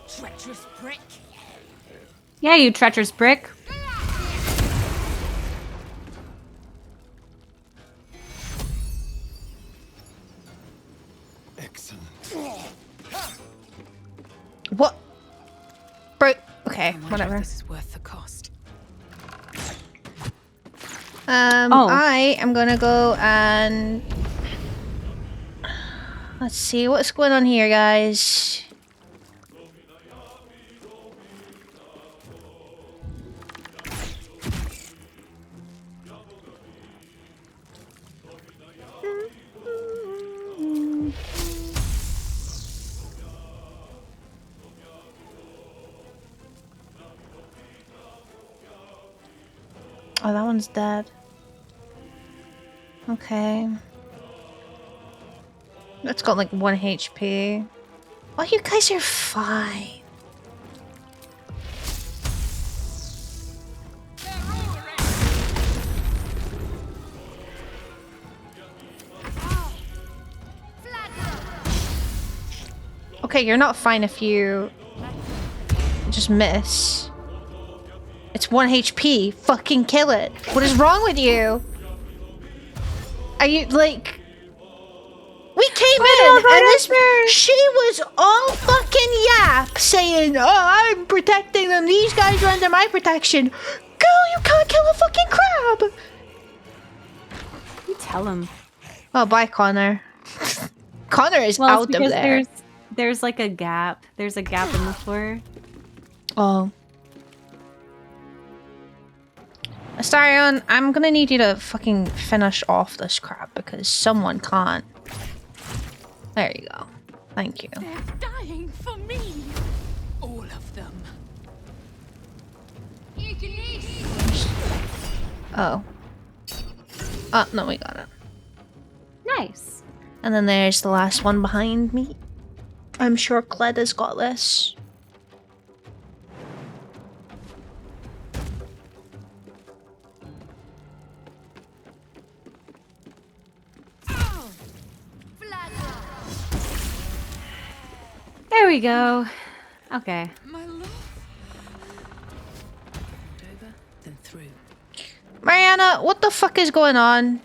Treacherous prick. Yeah, you treacherous brick. Excellent. What? Bro, okay, I wonder whatever. if this is worth the cost. I am gonna go and... Let's see, what's going on here, guys? Oh, that one's dead. Okay. That's got like 1 HP. Oh, you guys are fine. Okay, you're not fine if you just miss. It's 1 HP. Fucking kill it. What is wrong with you? Are you like... We came in and this... She was all fucking yap saying, oh, I'm protecting them. These guys are under my protection. Girl, you can't kill a fucking crab. You tell him. Oh, bye, Connor. Connor is Well, out it's of because there. There's like a gap. There's a gap in the floor. Oh. Astarion, I'm gonna need you to fucking finish off this crap because someone can't. There you go. Thank you. They're dying for me. All of them. Oh. Oh, no, we got it. Nice. And then there's the last one behind me. I'm sure Kled has got this. There we go. Okay. My lord. Mariana, what the fuck is going on?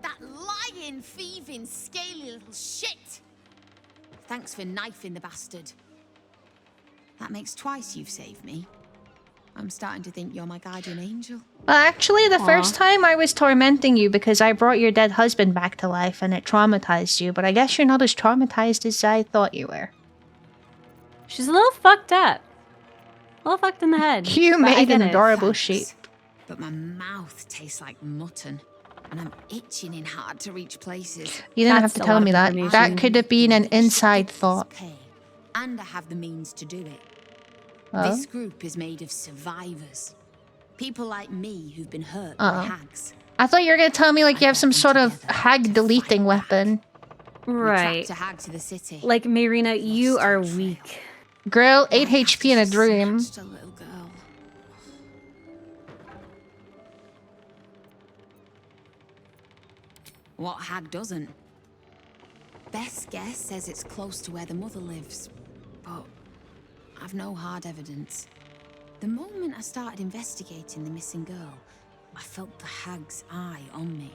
That lying, thieving, scaly little shit! Thanks for knifing the bastard. That makes twice you've saved me. I'm starting to think you're my guardian angel. Well, actually, the first time I was tormenting you because I brought your dead husband back to life and it traumatized you, but I guess you're not as traumatized as I thought you were. She's a little fucked up. A little fucked in the head. You but I made get an it. adorable sheep. But my mouth tastes like mutton, and I'm itching in hard to reach places. You didn't That's have to a tell lot me of that. information. That could have been an inside thought. And I have the means to do it. Oh? This group is made of survivors. People like me who've been hurt by Uh-oh. hags. I thought you were gonna tell me like you have some sort of hag deleting weapon. Right. To hag to the city. Like, Marina, you are weak. Girl, 8 HP in a dream. Just a little girl. What hag doesn't? Best guess says it's close to where the mother lives, but I've no hard evidence. The moment I started investigating the missing girl, I felt the hag's eye on me.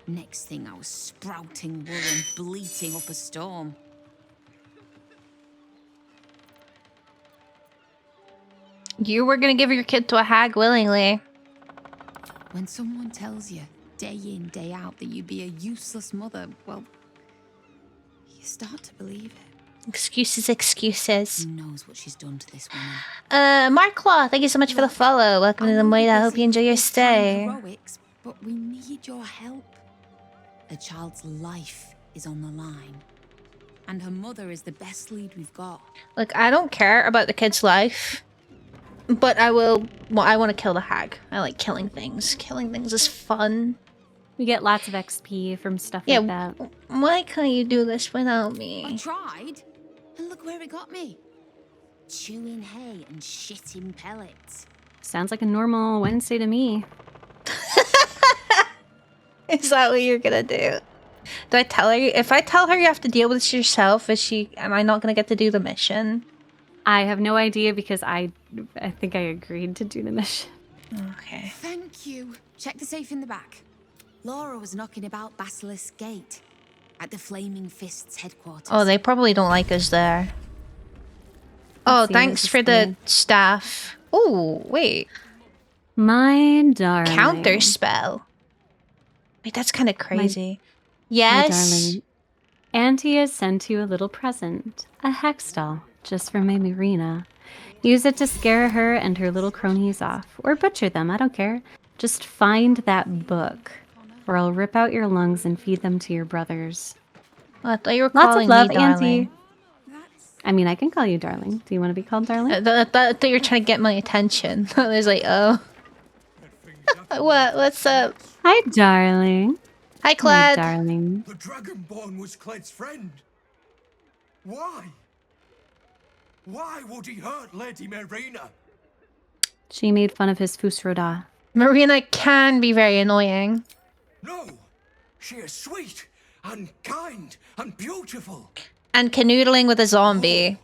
Next thing, I was sprouting wool and bleating up a storm. You were gonna give your kid to a hag willingly. When someone tells you, day in, day out, that you'd be a useless mother, well, you start to believe it. Excuses, excuses. Who knows what she's done to this woman? Mark Law, thank you so much for the follow. Welcome to the Moida. I hope you enjoy your stay. Heroics, but we need your help. A child's life is on the line. And her mother is the best lead we've got. Look, I don't care about the kid's life. But I will... Well, I want to kill the hag. I like killing things. Killing things is fun. We get lots of XP from stuff Yeah, like that. Why can't you do this without me? I tried, and look where it got me. Chewing hay and shitting pellets. Sounds like a normal Wednesday to me. Is that what you're gonna do? Do I tell her? If I tell her you have to deal with this yourself, am I not gonna get to do the mission? I have no idea because I think I agreed to do the mission. Okay. Thank you. Check the safe in the back. Laura was knocking about Basilisk Gate at the Flaming Fist's headquarters. Oh, they probably don't like us there. Oh, Let's see, thanks this for is the good. staff. Oh, wait. My darling. Counter spell. Wait, that's kind of crazy. My Yes. darling. Auntie has sent you a little present. A hex doll, just for my Marina. Use it to scare her and her little cronies off. Or butcher them, I don't care. Just find that book. Or I'll rip out your lungs and feed them to your brothers. Oh, I thought you were Lots calling of love, me darling. Auntie. I mean, I can call you darling. Do you want to be called darling? I thought you were trying to get my attention. I was like, oh. What's up? Hi, darling. Hi, My Cled. darling. The Dragonborn was Cled's friend. Why? Why would he hurt Lady Marina? She made fun of his Fusroda. Marina can be very annoying. No, she is sweet and kind and beautiful. And canoodling with a zombie.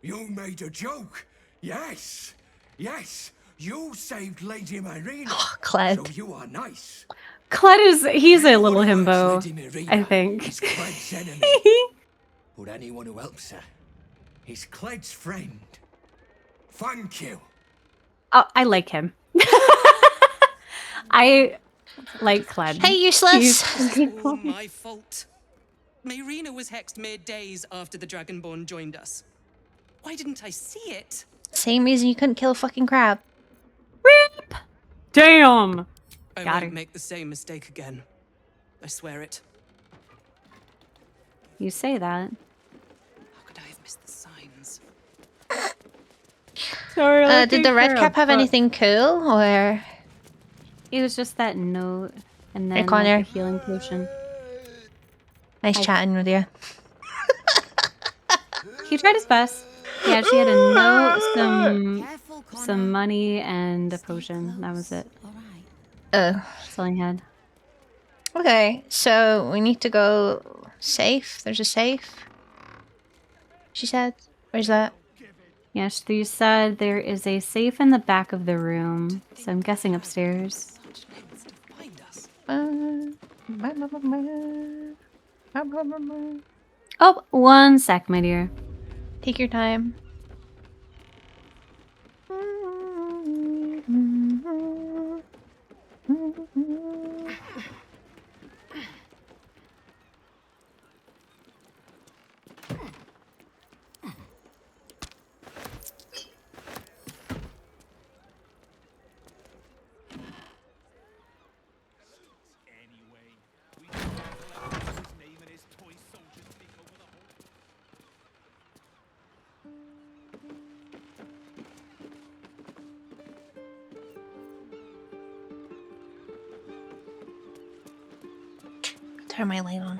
You made a joke. Yes, yes, you saved Lady Marina. Cled. So you are nice. Cled he's a little himbo, I think. He's Cled's enemy. But anyone who helps her is Cled's friend. Thank you. Oh, I like him. I like Cled. Hey, useless. All my fault. Marina was hexed mere days after the Dragonborn joined us. Why didn't I see it? Same reason you couldn't kill a fucking crab. RIP! Damn! I Got won't her. make the same mistake again. I swear it. You say that. How could I have missed the signs? Sorry, Did the red cap have anything cool, or...? It was just that note, and then Connor. like, a healing potion. Nice chatting with you. He tried his best. Yeah, she had a note, some money, and a potion. That was it. Oh. That's all I had. Okay, so we need to go safe. There's a safe. She said. Where's that? Yes, you said there is a safe in the back of the room, so I'm guessing upstairs. Oh, 1 sec, my dear. Take your time. Turn my light on.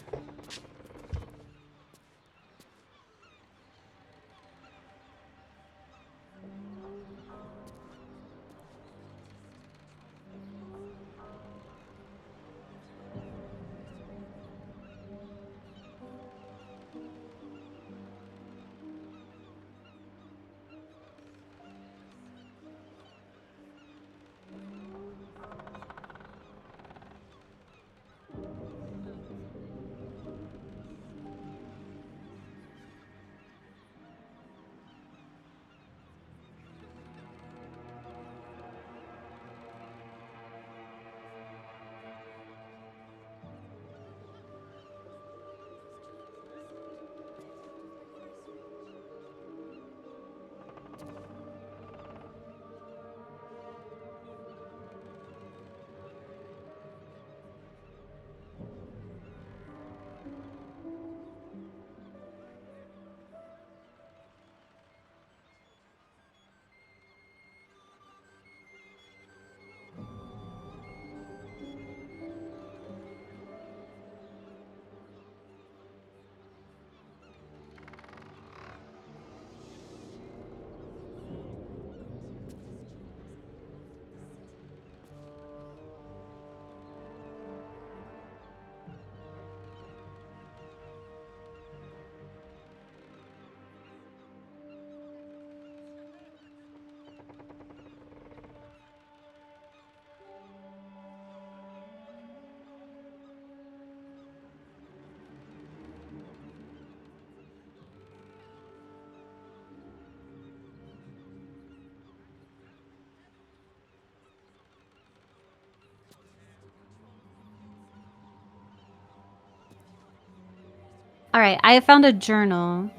Alright, I found a journal.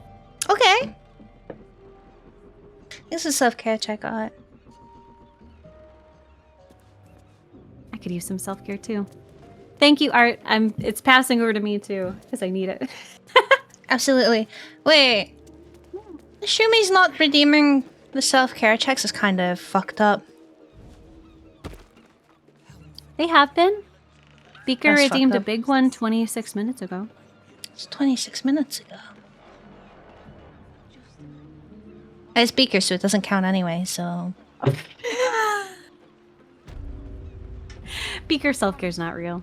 Okay. This is a self-care check out. I could use some self-care too. Thank you, Art. It's passing over to me too, because I need it. Absolutely. Wait. Shumi's not redeeming the self-care checks is kind of fucked up. They have been. Beaker That's redeemed fucked a up. big one 26 minutes ago. It's 26 minutes ago. It's Beaker, so it doesn't count anyway, so... Beaker self-care's not real.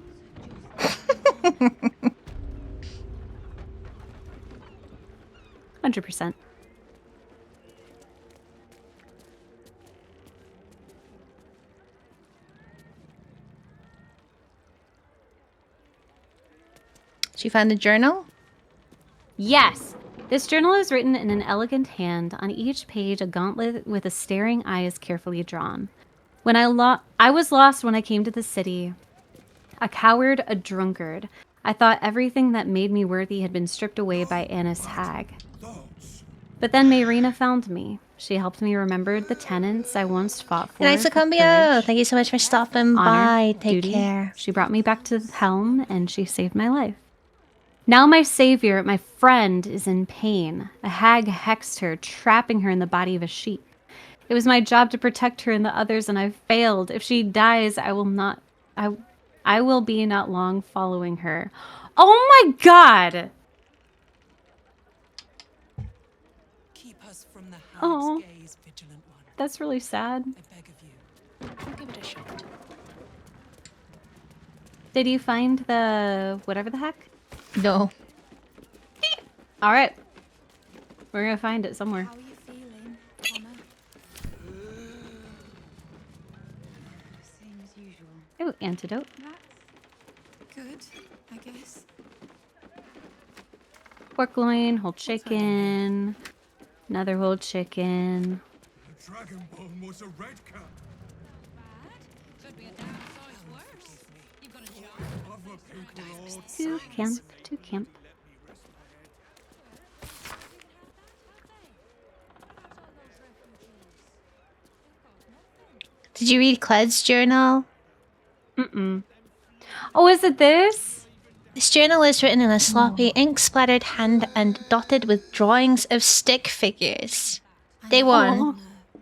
%100%. Did you find the journal? Yes! This journal is written in an elegant hand. On each page, a gauntlet with a staring eye is carefully drawn. When I was lost when I came to the city. A coward, a drunkard. I thought everything that made me worthy had been stripped away by Annis Hag. But then Mayrina found me. She helped me remember the tenets I once fought for. Good night, Sucumbia. Thank you so much for stopping by. Take duty. care. She brought me back to Helm, and she saved my life. Now my savior, my friend, is in pain. A hag hexed her, trapping her in the body of a sheep. It was my job to protect her and the others, and I've failed. If she dies, I will be not long following her. Oh my god! Keep us from the Oh, hag's gaze, vigilant one. that's really sad. I beg of you. I'll give it a shot. Did you find the whatever the heck? No. All right, we're gonna find it somewhere. Oh, antidote. Good, I guess. Pork loin, whole chicken. Another whole chicken. The Dragonbone was a red cap. To camp, to camp. Did you read Cled's journal? Mm-mm. Oh, is it this? This journal is written in a sloppy, ink-splattered hand and dotted with drawings of stick figures. Day 1.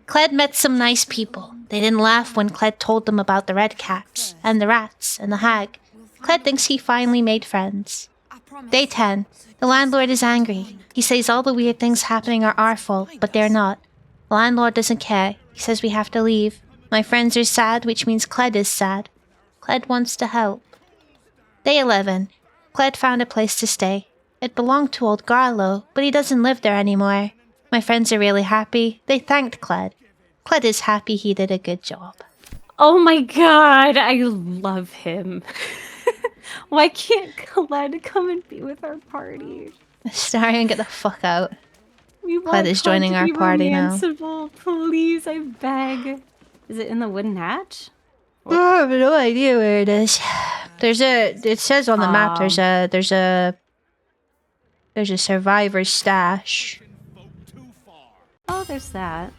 Cled met some nice people. They didn't laugh when Cled told them about the red caps, and the rats, and the hag. Cled thinks he finally made friends. Day 10. The landlord is angry. He says all the weird things happening are our fault, but they're not. The landlord doesn't care. He says we have to leave. My friends are sad, which means Cled is sad. Cled wants to help. Day 11. Cled found a place to stay. It belonged to old Garlow, but he doesn't live there anymore. My friends are really happy. They thanked Cled. Cled is happy he did a good job. Oh my god, I love him. Why can't Cled come and be with our party? Starion, get the fuck out. We want Cled is joining our party now. Please, I beg. Is it in the wooden hatch? I have no idea where it is. It says on the map there's a survivor stash. Oh, there's that.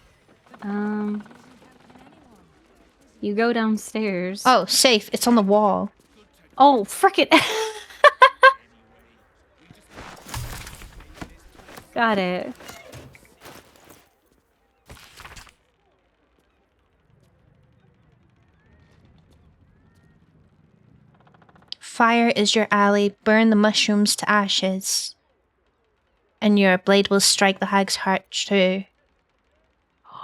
You go downstairs. Oh, safe. It's on the wall. Oh, frick it. Got it. Fire is your ally. Burn the mushrooms to ashes. And your blade will strike the hag's heart true.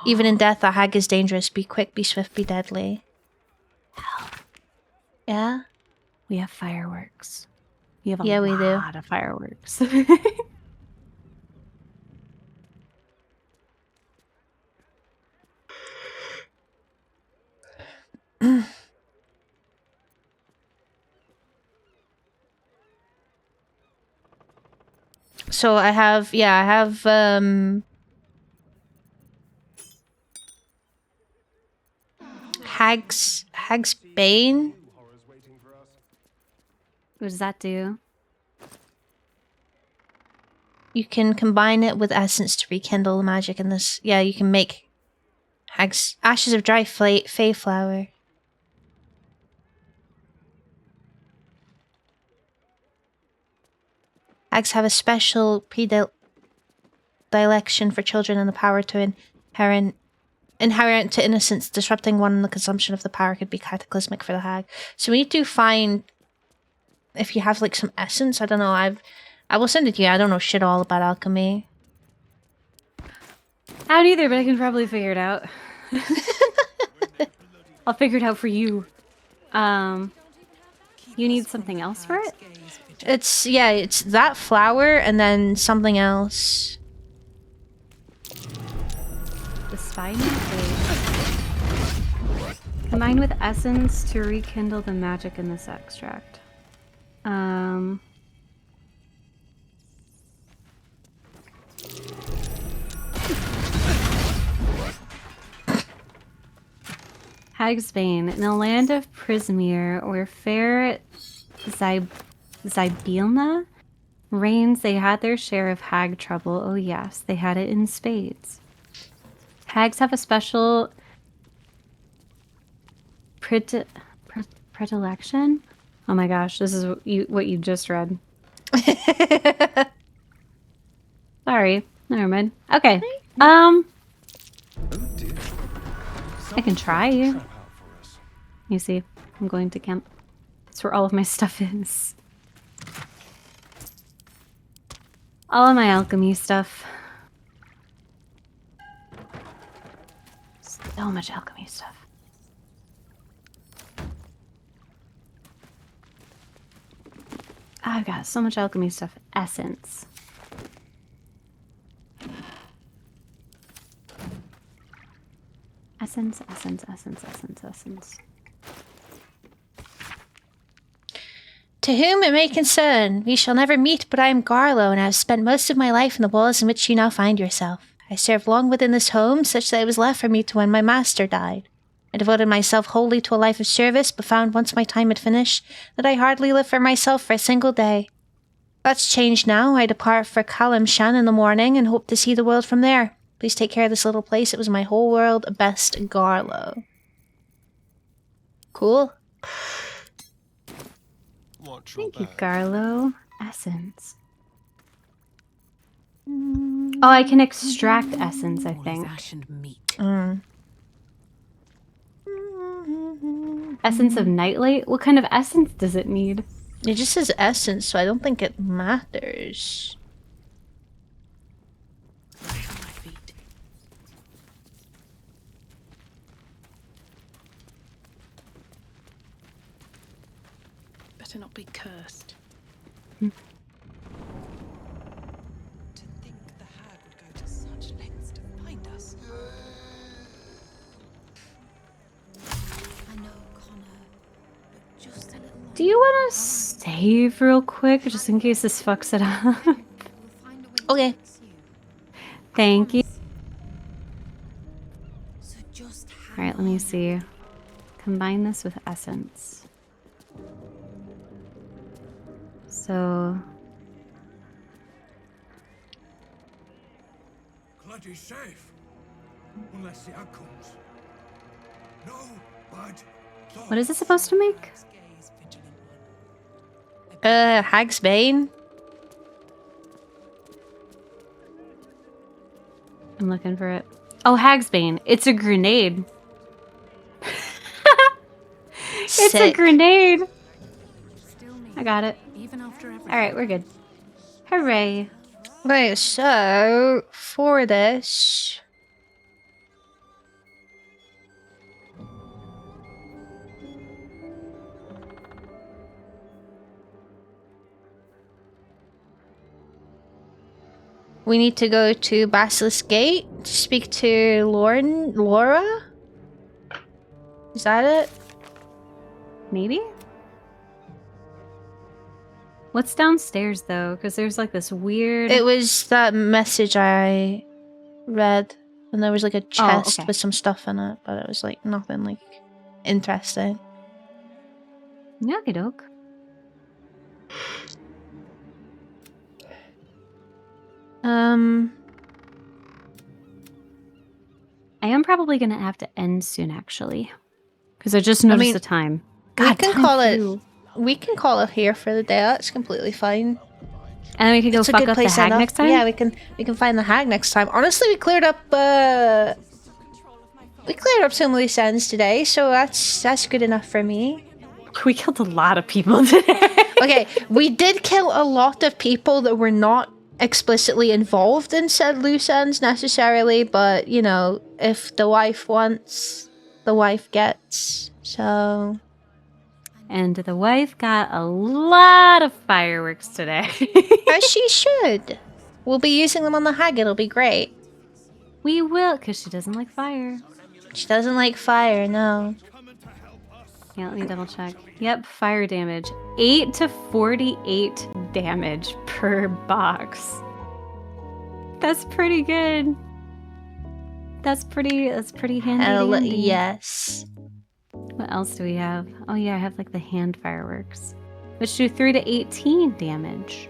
Even in death, a hag is dangerous. Be quick, be swift, be deadly. Yeah? We have fireworks. We have a Yeah, we do. lot of fireworks. So I have Hag's Bane. What does that do? You can combine it with essence to rekindle the magic in this. Yeah, you can make Hag's Ashes of Dry Fey Flower. Hags have a special predilection for children and the power to inherent to innocence. Disrupting one in the consumption of the power could be cataclysmic for the hag. So we need to find if you have like some essence. I don't know. I will send it to you. I don't know shit all about alchemy. I don't either, but I can probably figure it out. I'll figure it out for you. You need something else for it? It's that flower and then something else. The spiny blade. Combine with essence to rekindle the magic in this extract. Hag's Bane. In the land of Prismere, where fair Zybilna reigns, they had their share of hag trouble. Oh yes, they had it in spades. Hags have a special predilection. Oh my gosh, this is what you just read. Sorry, never mind. Okay, I can try. You see, I'm going to camp. That's where all of my stuff is. All of my alchemy stuff. So much alchemy stuff. I've got so much alchemy stuff. Essence. Essence. To whom it may concern, we shall never meet, but I am Garlo, and I have spent most of my life in the walls in which you now find yourself. I served long within this home, such that it was left for me to when my master died. I devoted myself wholly to a life of service, but found once my time had finished, that I hardly lived for myself for a single day. That's changed now. I depart for Kalimshan in the morning, and hope to see the world from there. Please take care of this little place. It was my whole world. Best, Garlo. Cool. Thank you, Garlo. Essence. Oh, I can extract essence, I think. Essence of Nightlight? What kind of essence does it need? It just says essence, so I don't think it matters. Better not be cursed. To think the hag would go to such lengths to find us. I know, Connor, but just a little longer. Do you want to save real quick, just in case this fucks it up? Okay. Thank you. Alright, let me see. Combine this with essence. So... Bloody safe. Unless the hag comes. No bad thoughts. what is it supposed to make? Hag's Bane. I'm looking for it. Oh, Hag's Bane. It's a grenade. It's a grenade. I got it. Alright, we're good. Hooray. Right, so for this, we need to go to Basilisk Gate to speak to Laura? Is that it? Maybe? What's downstairs, though? Because there's like this weird... It was that message I read, and there was like a chest with some stuff in it, but it was like nothing like interesting. Okie doke. I am probably gonna have to end soon, actually, because I just noticed the time. God, we can call it. We can call it here for the day. That's completely fine. And then we can go fuck up the hag next time. Yeah, we can find the hag next time. Honestly, we cleared up some loose ends today, so that's good enough for me. We killed a lot of people today. Okay, we did kill a lot of people that were not explicitly involved in said loose ends necessarily, but you know, if the wife wants, the wife gets. So. And the wife got a lot of fireworks today. As she should. We'll be using them on the hag. It'll be great. We will, because she doesn't like fire. She doesn't like fire, no. Yeah, let me double check. Yep, fire damage. 8 to 48 damage per box. That's pretty good. That's pretty handy. Hell yes. What else do we have? Oh yeah, I have like the hand fireworks, which do 3 to 18 damage.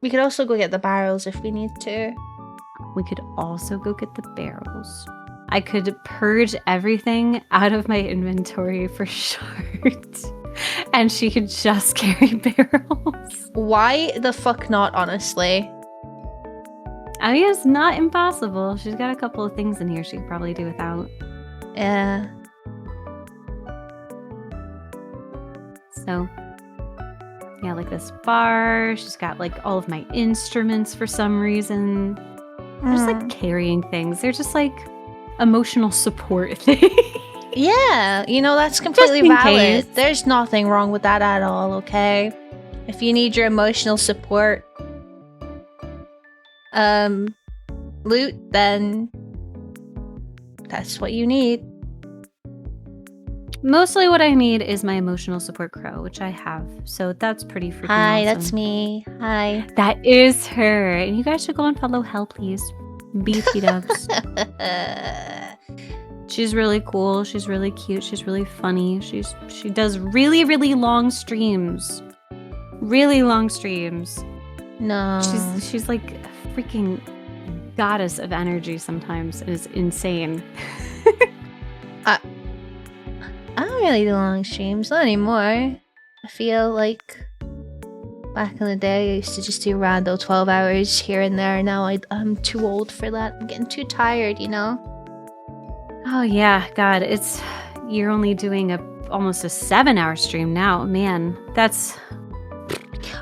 We could also go get the barrels if we need to. We could also go get the barrels. I could purge everything out of my inventory for shards, and she could just carry barrels. Why the fuck not, honestly? I mean, it's not impossible. She's got a couple of things in here she could probably do without. Yeah. So, yeah, like this bar. She's got like all of my instruments for some reason. They're just like carrying things. They're just like emotional support things. Yeah, you know, that's completely valid. There's nothing wrong with that at all, okay? If you need your emotional support loot, then that's what you need. Mostly what I need is my emotional support crow, which I have. So that's pretty freaking Hi, awesome. that's me. Hi. That is her. And you guys should go and follow Hell, please. BT dubs. She's really cool. She's really cute. She's really funny. She does really, really long streams. Really long streams. No. She's like a freaking goddess of energy sometimes. It is insane. I don't really do long streams, not anymore. I feel like back in the day I used to just do random 12 hours here and there. Now I'm too old for that. I'm getting too tired, you know? Oh yeah, God, you're only doing almost a 7-hour stream now. Man, that's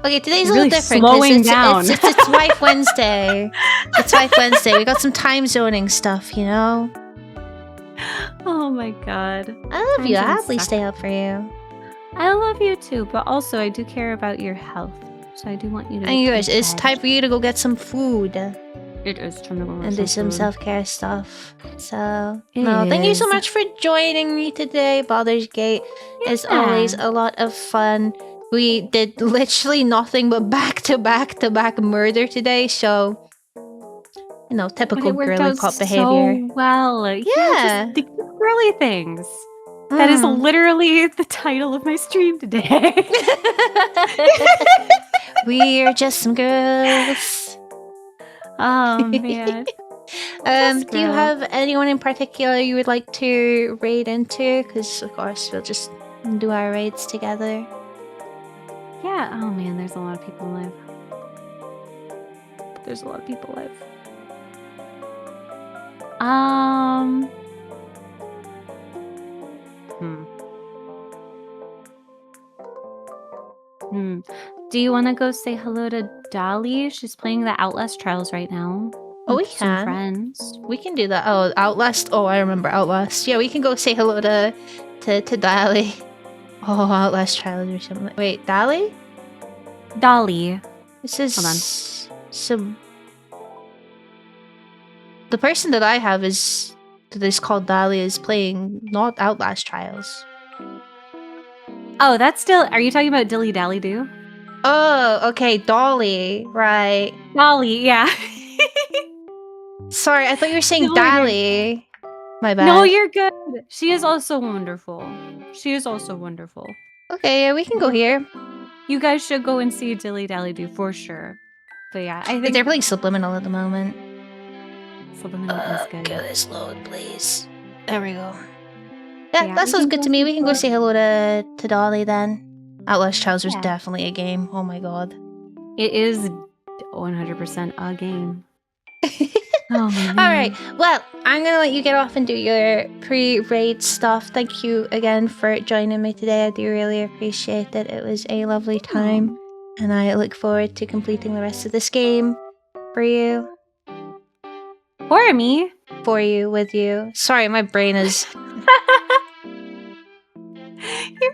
okay. Today's a really little different. 'Cause slowing down. It's Wife Wednesday. It's Wife Wednesday. We got some time zoning stuff, you know? Oh my God. I love you. I Time zones happily suck. stay up for you. I love you too, but also I do care about your health. So I do want you to And yours, take it's bed. time for you to go get some food. It is time to go get And do some food. self-care stuff. So, It no, thank you so is. much for joining me today, Baldur's Gate. It's always a lot of fun. We did literally nothing but back-to-back-to-back murder today, so, you know, But typical it worked girly out cop so behavior. well. Yeah. Just the girly things. That is Mm. literally the title of my stream today. We're just some girls. Oh man. Do you girl. have anyone in particular you would like to raid into? Because, of course, we'll just do our raids together. Yeah. Oh man, there's a lot of people live. There's a lot of people live. Do you want to go say hello to Dolly? She's playing the Outlast Trials right now. Oh, we with some can. friends. We can do that. Oh, Outlast. Oh, I remember Outlast. Yeah, we can go say hello to Dali. Oh, Outlast Trials or something. Wait, Dali? Dolly. This is Hold on. some. The person that I have is called Dali is playing not Outlast Trials. Oh, that's still. Are you talking about Dilly Dally Do? Oh, okay, Dolly, right? Dolly, yeah. Sorry, I thought you were saying No, you're- Dali. My bad. No, you're good. She is also wonderful. She is also wonderful. Okay, yeah, we can go here. You guys should go and see Dilly Dally Do for sure. But yeah, I think They're playing Subliminal at the moment. Subliminal is good. Get this load, please. There we go. Yeah, Yeah, that we sounds can good go to me. see We can go say hello to Dolly then. Outlast Trials was Yeah. definitely a game. Oh my god. It is 100% a game. Oh, man. Alright, well, I'm gonna let you get off and do your pre-raid stuff. Thank you again for joining me today. I do really appreciate it. It was a lovely time. And I look forward to completing the rest of this game for you. For me? For you, with you. Sorry, my brain is... You're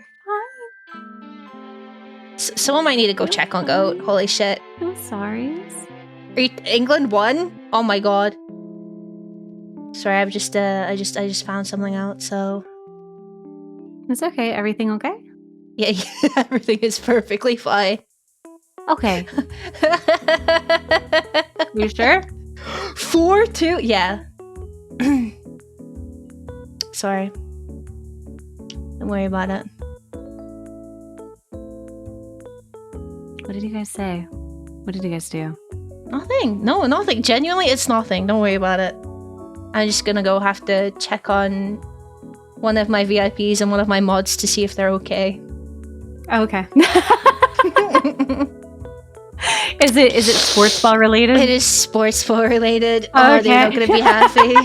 fine. Someone might need to go check on Goat. Holy shit. I'm sorry. Are you, England won? Oh my god. Sorry, I just found something out, so... It's okay. Everything okay? Yeah, everything is perfectly fine. Okay. You sure? 4-2? Yeah. Sorry. Don't worry about it. What did you guys say? What did you guys do? Nothing. No, nothing. Genuinely, it's nothing. Don't worry about it. I'm just gonna go have to check on one of my VIPs and one of my mods to see if they're okay. Oh, okay. Is it sports ball related? It is sports ball related. Oh, they're not gonna be happy.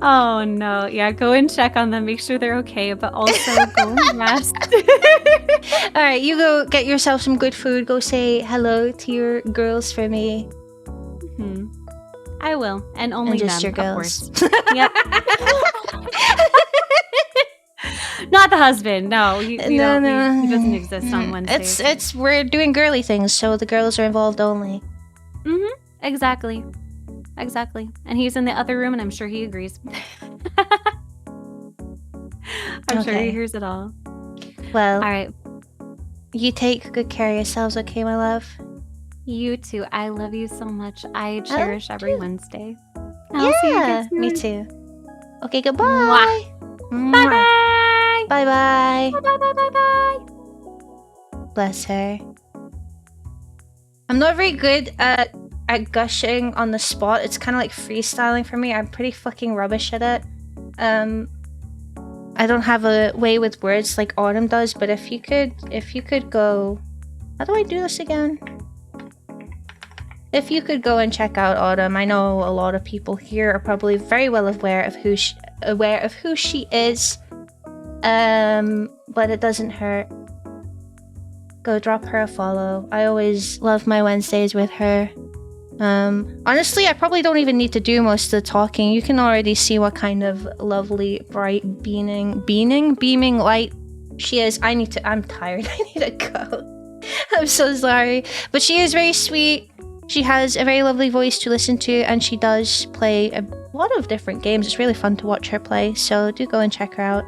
Oh no. Yeah, go and check on them. Make sure they're okay, but also go and rest. Alright, you go get yourself some good food. Go say hello to your girls for me. I will. And only And just them, your of girls. course. Yep. Not the husband. No, he doesn't exist on Wednesday. It's we're doing girly things, so the girls are involved only. Exactly. Exactly. And he's in the other room, and I'm sure he agrees. I'm sure he hears it all. Well, all right. You take good care of yourselves, okay, my love? You too. I love you so much. I cherish every Wednesday. Yeah, me too. Okay, goodbye. Bye-bye. Bye-bye. Bye-bye. Bless her. I'm not very good at gushing on the spot. It's kind of like freestyling for me. I'm pretty fucking rubbish at it. I don't have a way with words like Autumn does, but if you could go... How do I do this again? If you could go and check out Autumn, I know a lot of people here are probably very well aware of who she is. But it doesn't hurt. Go drop her a follow. I always love my Wednesdays with her. Honestly, I probably don't even need to do most of the talking. You can already see what kind of lovely, bright, beaming light she is. I'm tired. I need to go. I'm so sorry. But she is very sweet. She has a very lovely voice to listen to, and she does play a lot of different games. It's really fun to watch her play, so do go and check her out.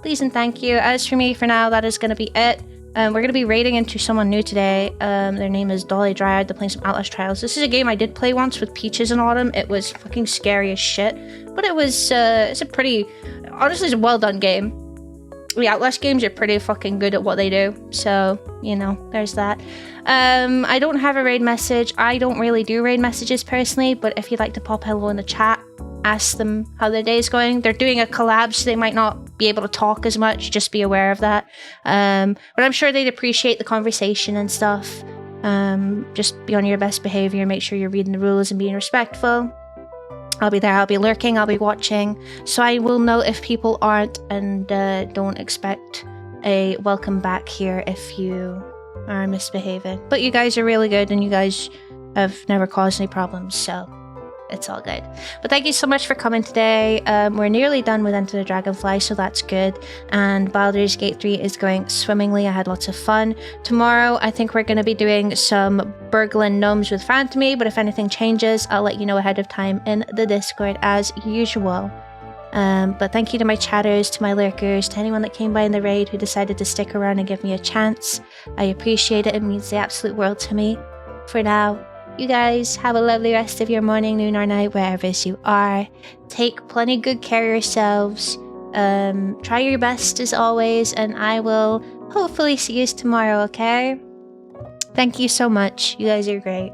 Please and thank you. As for me, for now, that is going to be it. We're going to be raiding into someone new today. Their name is Dolly Dryad. They're playing some Outlast Trials. This is a game I did play once with Peaches and Autumn. It was fucking scary as shit. But it was, it's a pretty... Honestly, it's a well done game. The Outlast games are pretty fucking good at what they do. So, you know, there's that. I don't have a raid message. I don't really do raid messages personally. But if you'd like to pop hello in the chat, ask them how their day is going. They're doing a collab, so they might not be able to talk as much. Just be aware of that. But I'm sure they'd appreciate the conversation and stuff. Just be on your best behavior. Make sure you're reading the rules and being respectful. I'll be there. I'll be lurking. I'll be watching. So I will know if people aren't, and don't expect a welcome back here if you are misbehaving. But you guys are really good, and you guys have never caused any problems, so it's all good. But thank you so much for coming today. We're nearly done with Enter the Dragonfly, so that's good. And Baldur's Gate 3 is going swimmingly. I had lots of fun. Tomorrow, I think we're going to be doing some Burglen Gnomes with Phantomy, but if anything changes, I'll let you know ahead of time in the Discord as usual. But thank you to my chatters, to my lurkers, to anyone that came by in the raid who decided to stick around and give me a chance. I appreciate it. It means the absolute world to me. For now, you guys have a lovely rest of your morning, noon, or night, wherever you are. Take plenty good care of yourselves. Try your best as always, and I will hopefully see you tomorrow, okay? Thank you so much. You guys are great.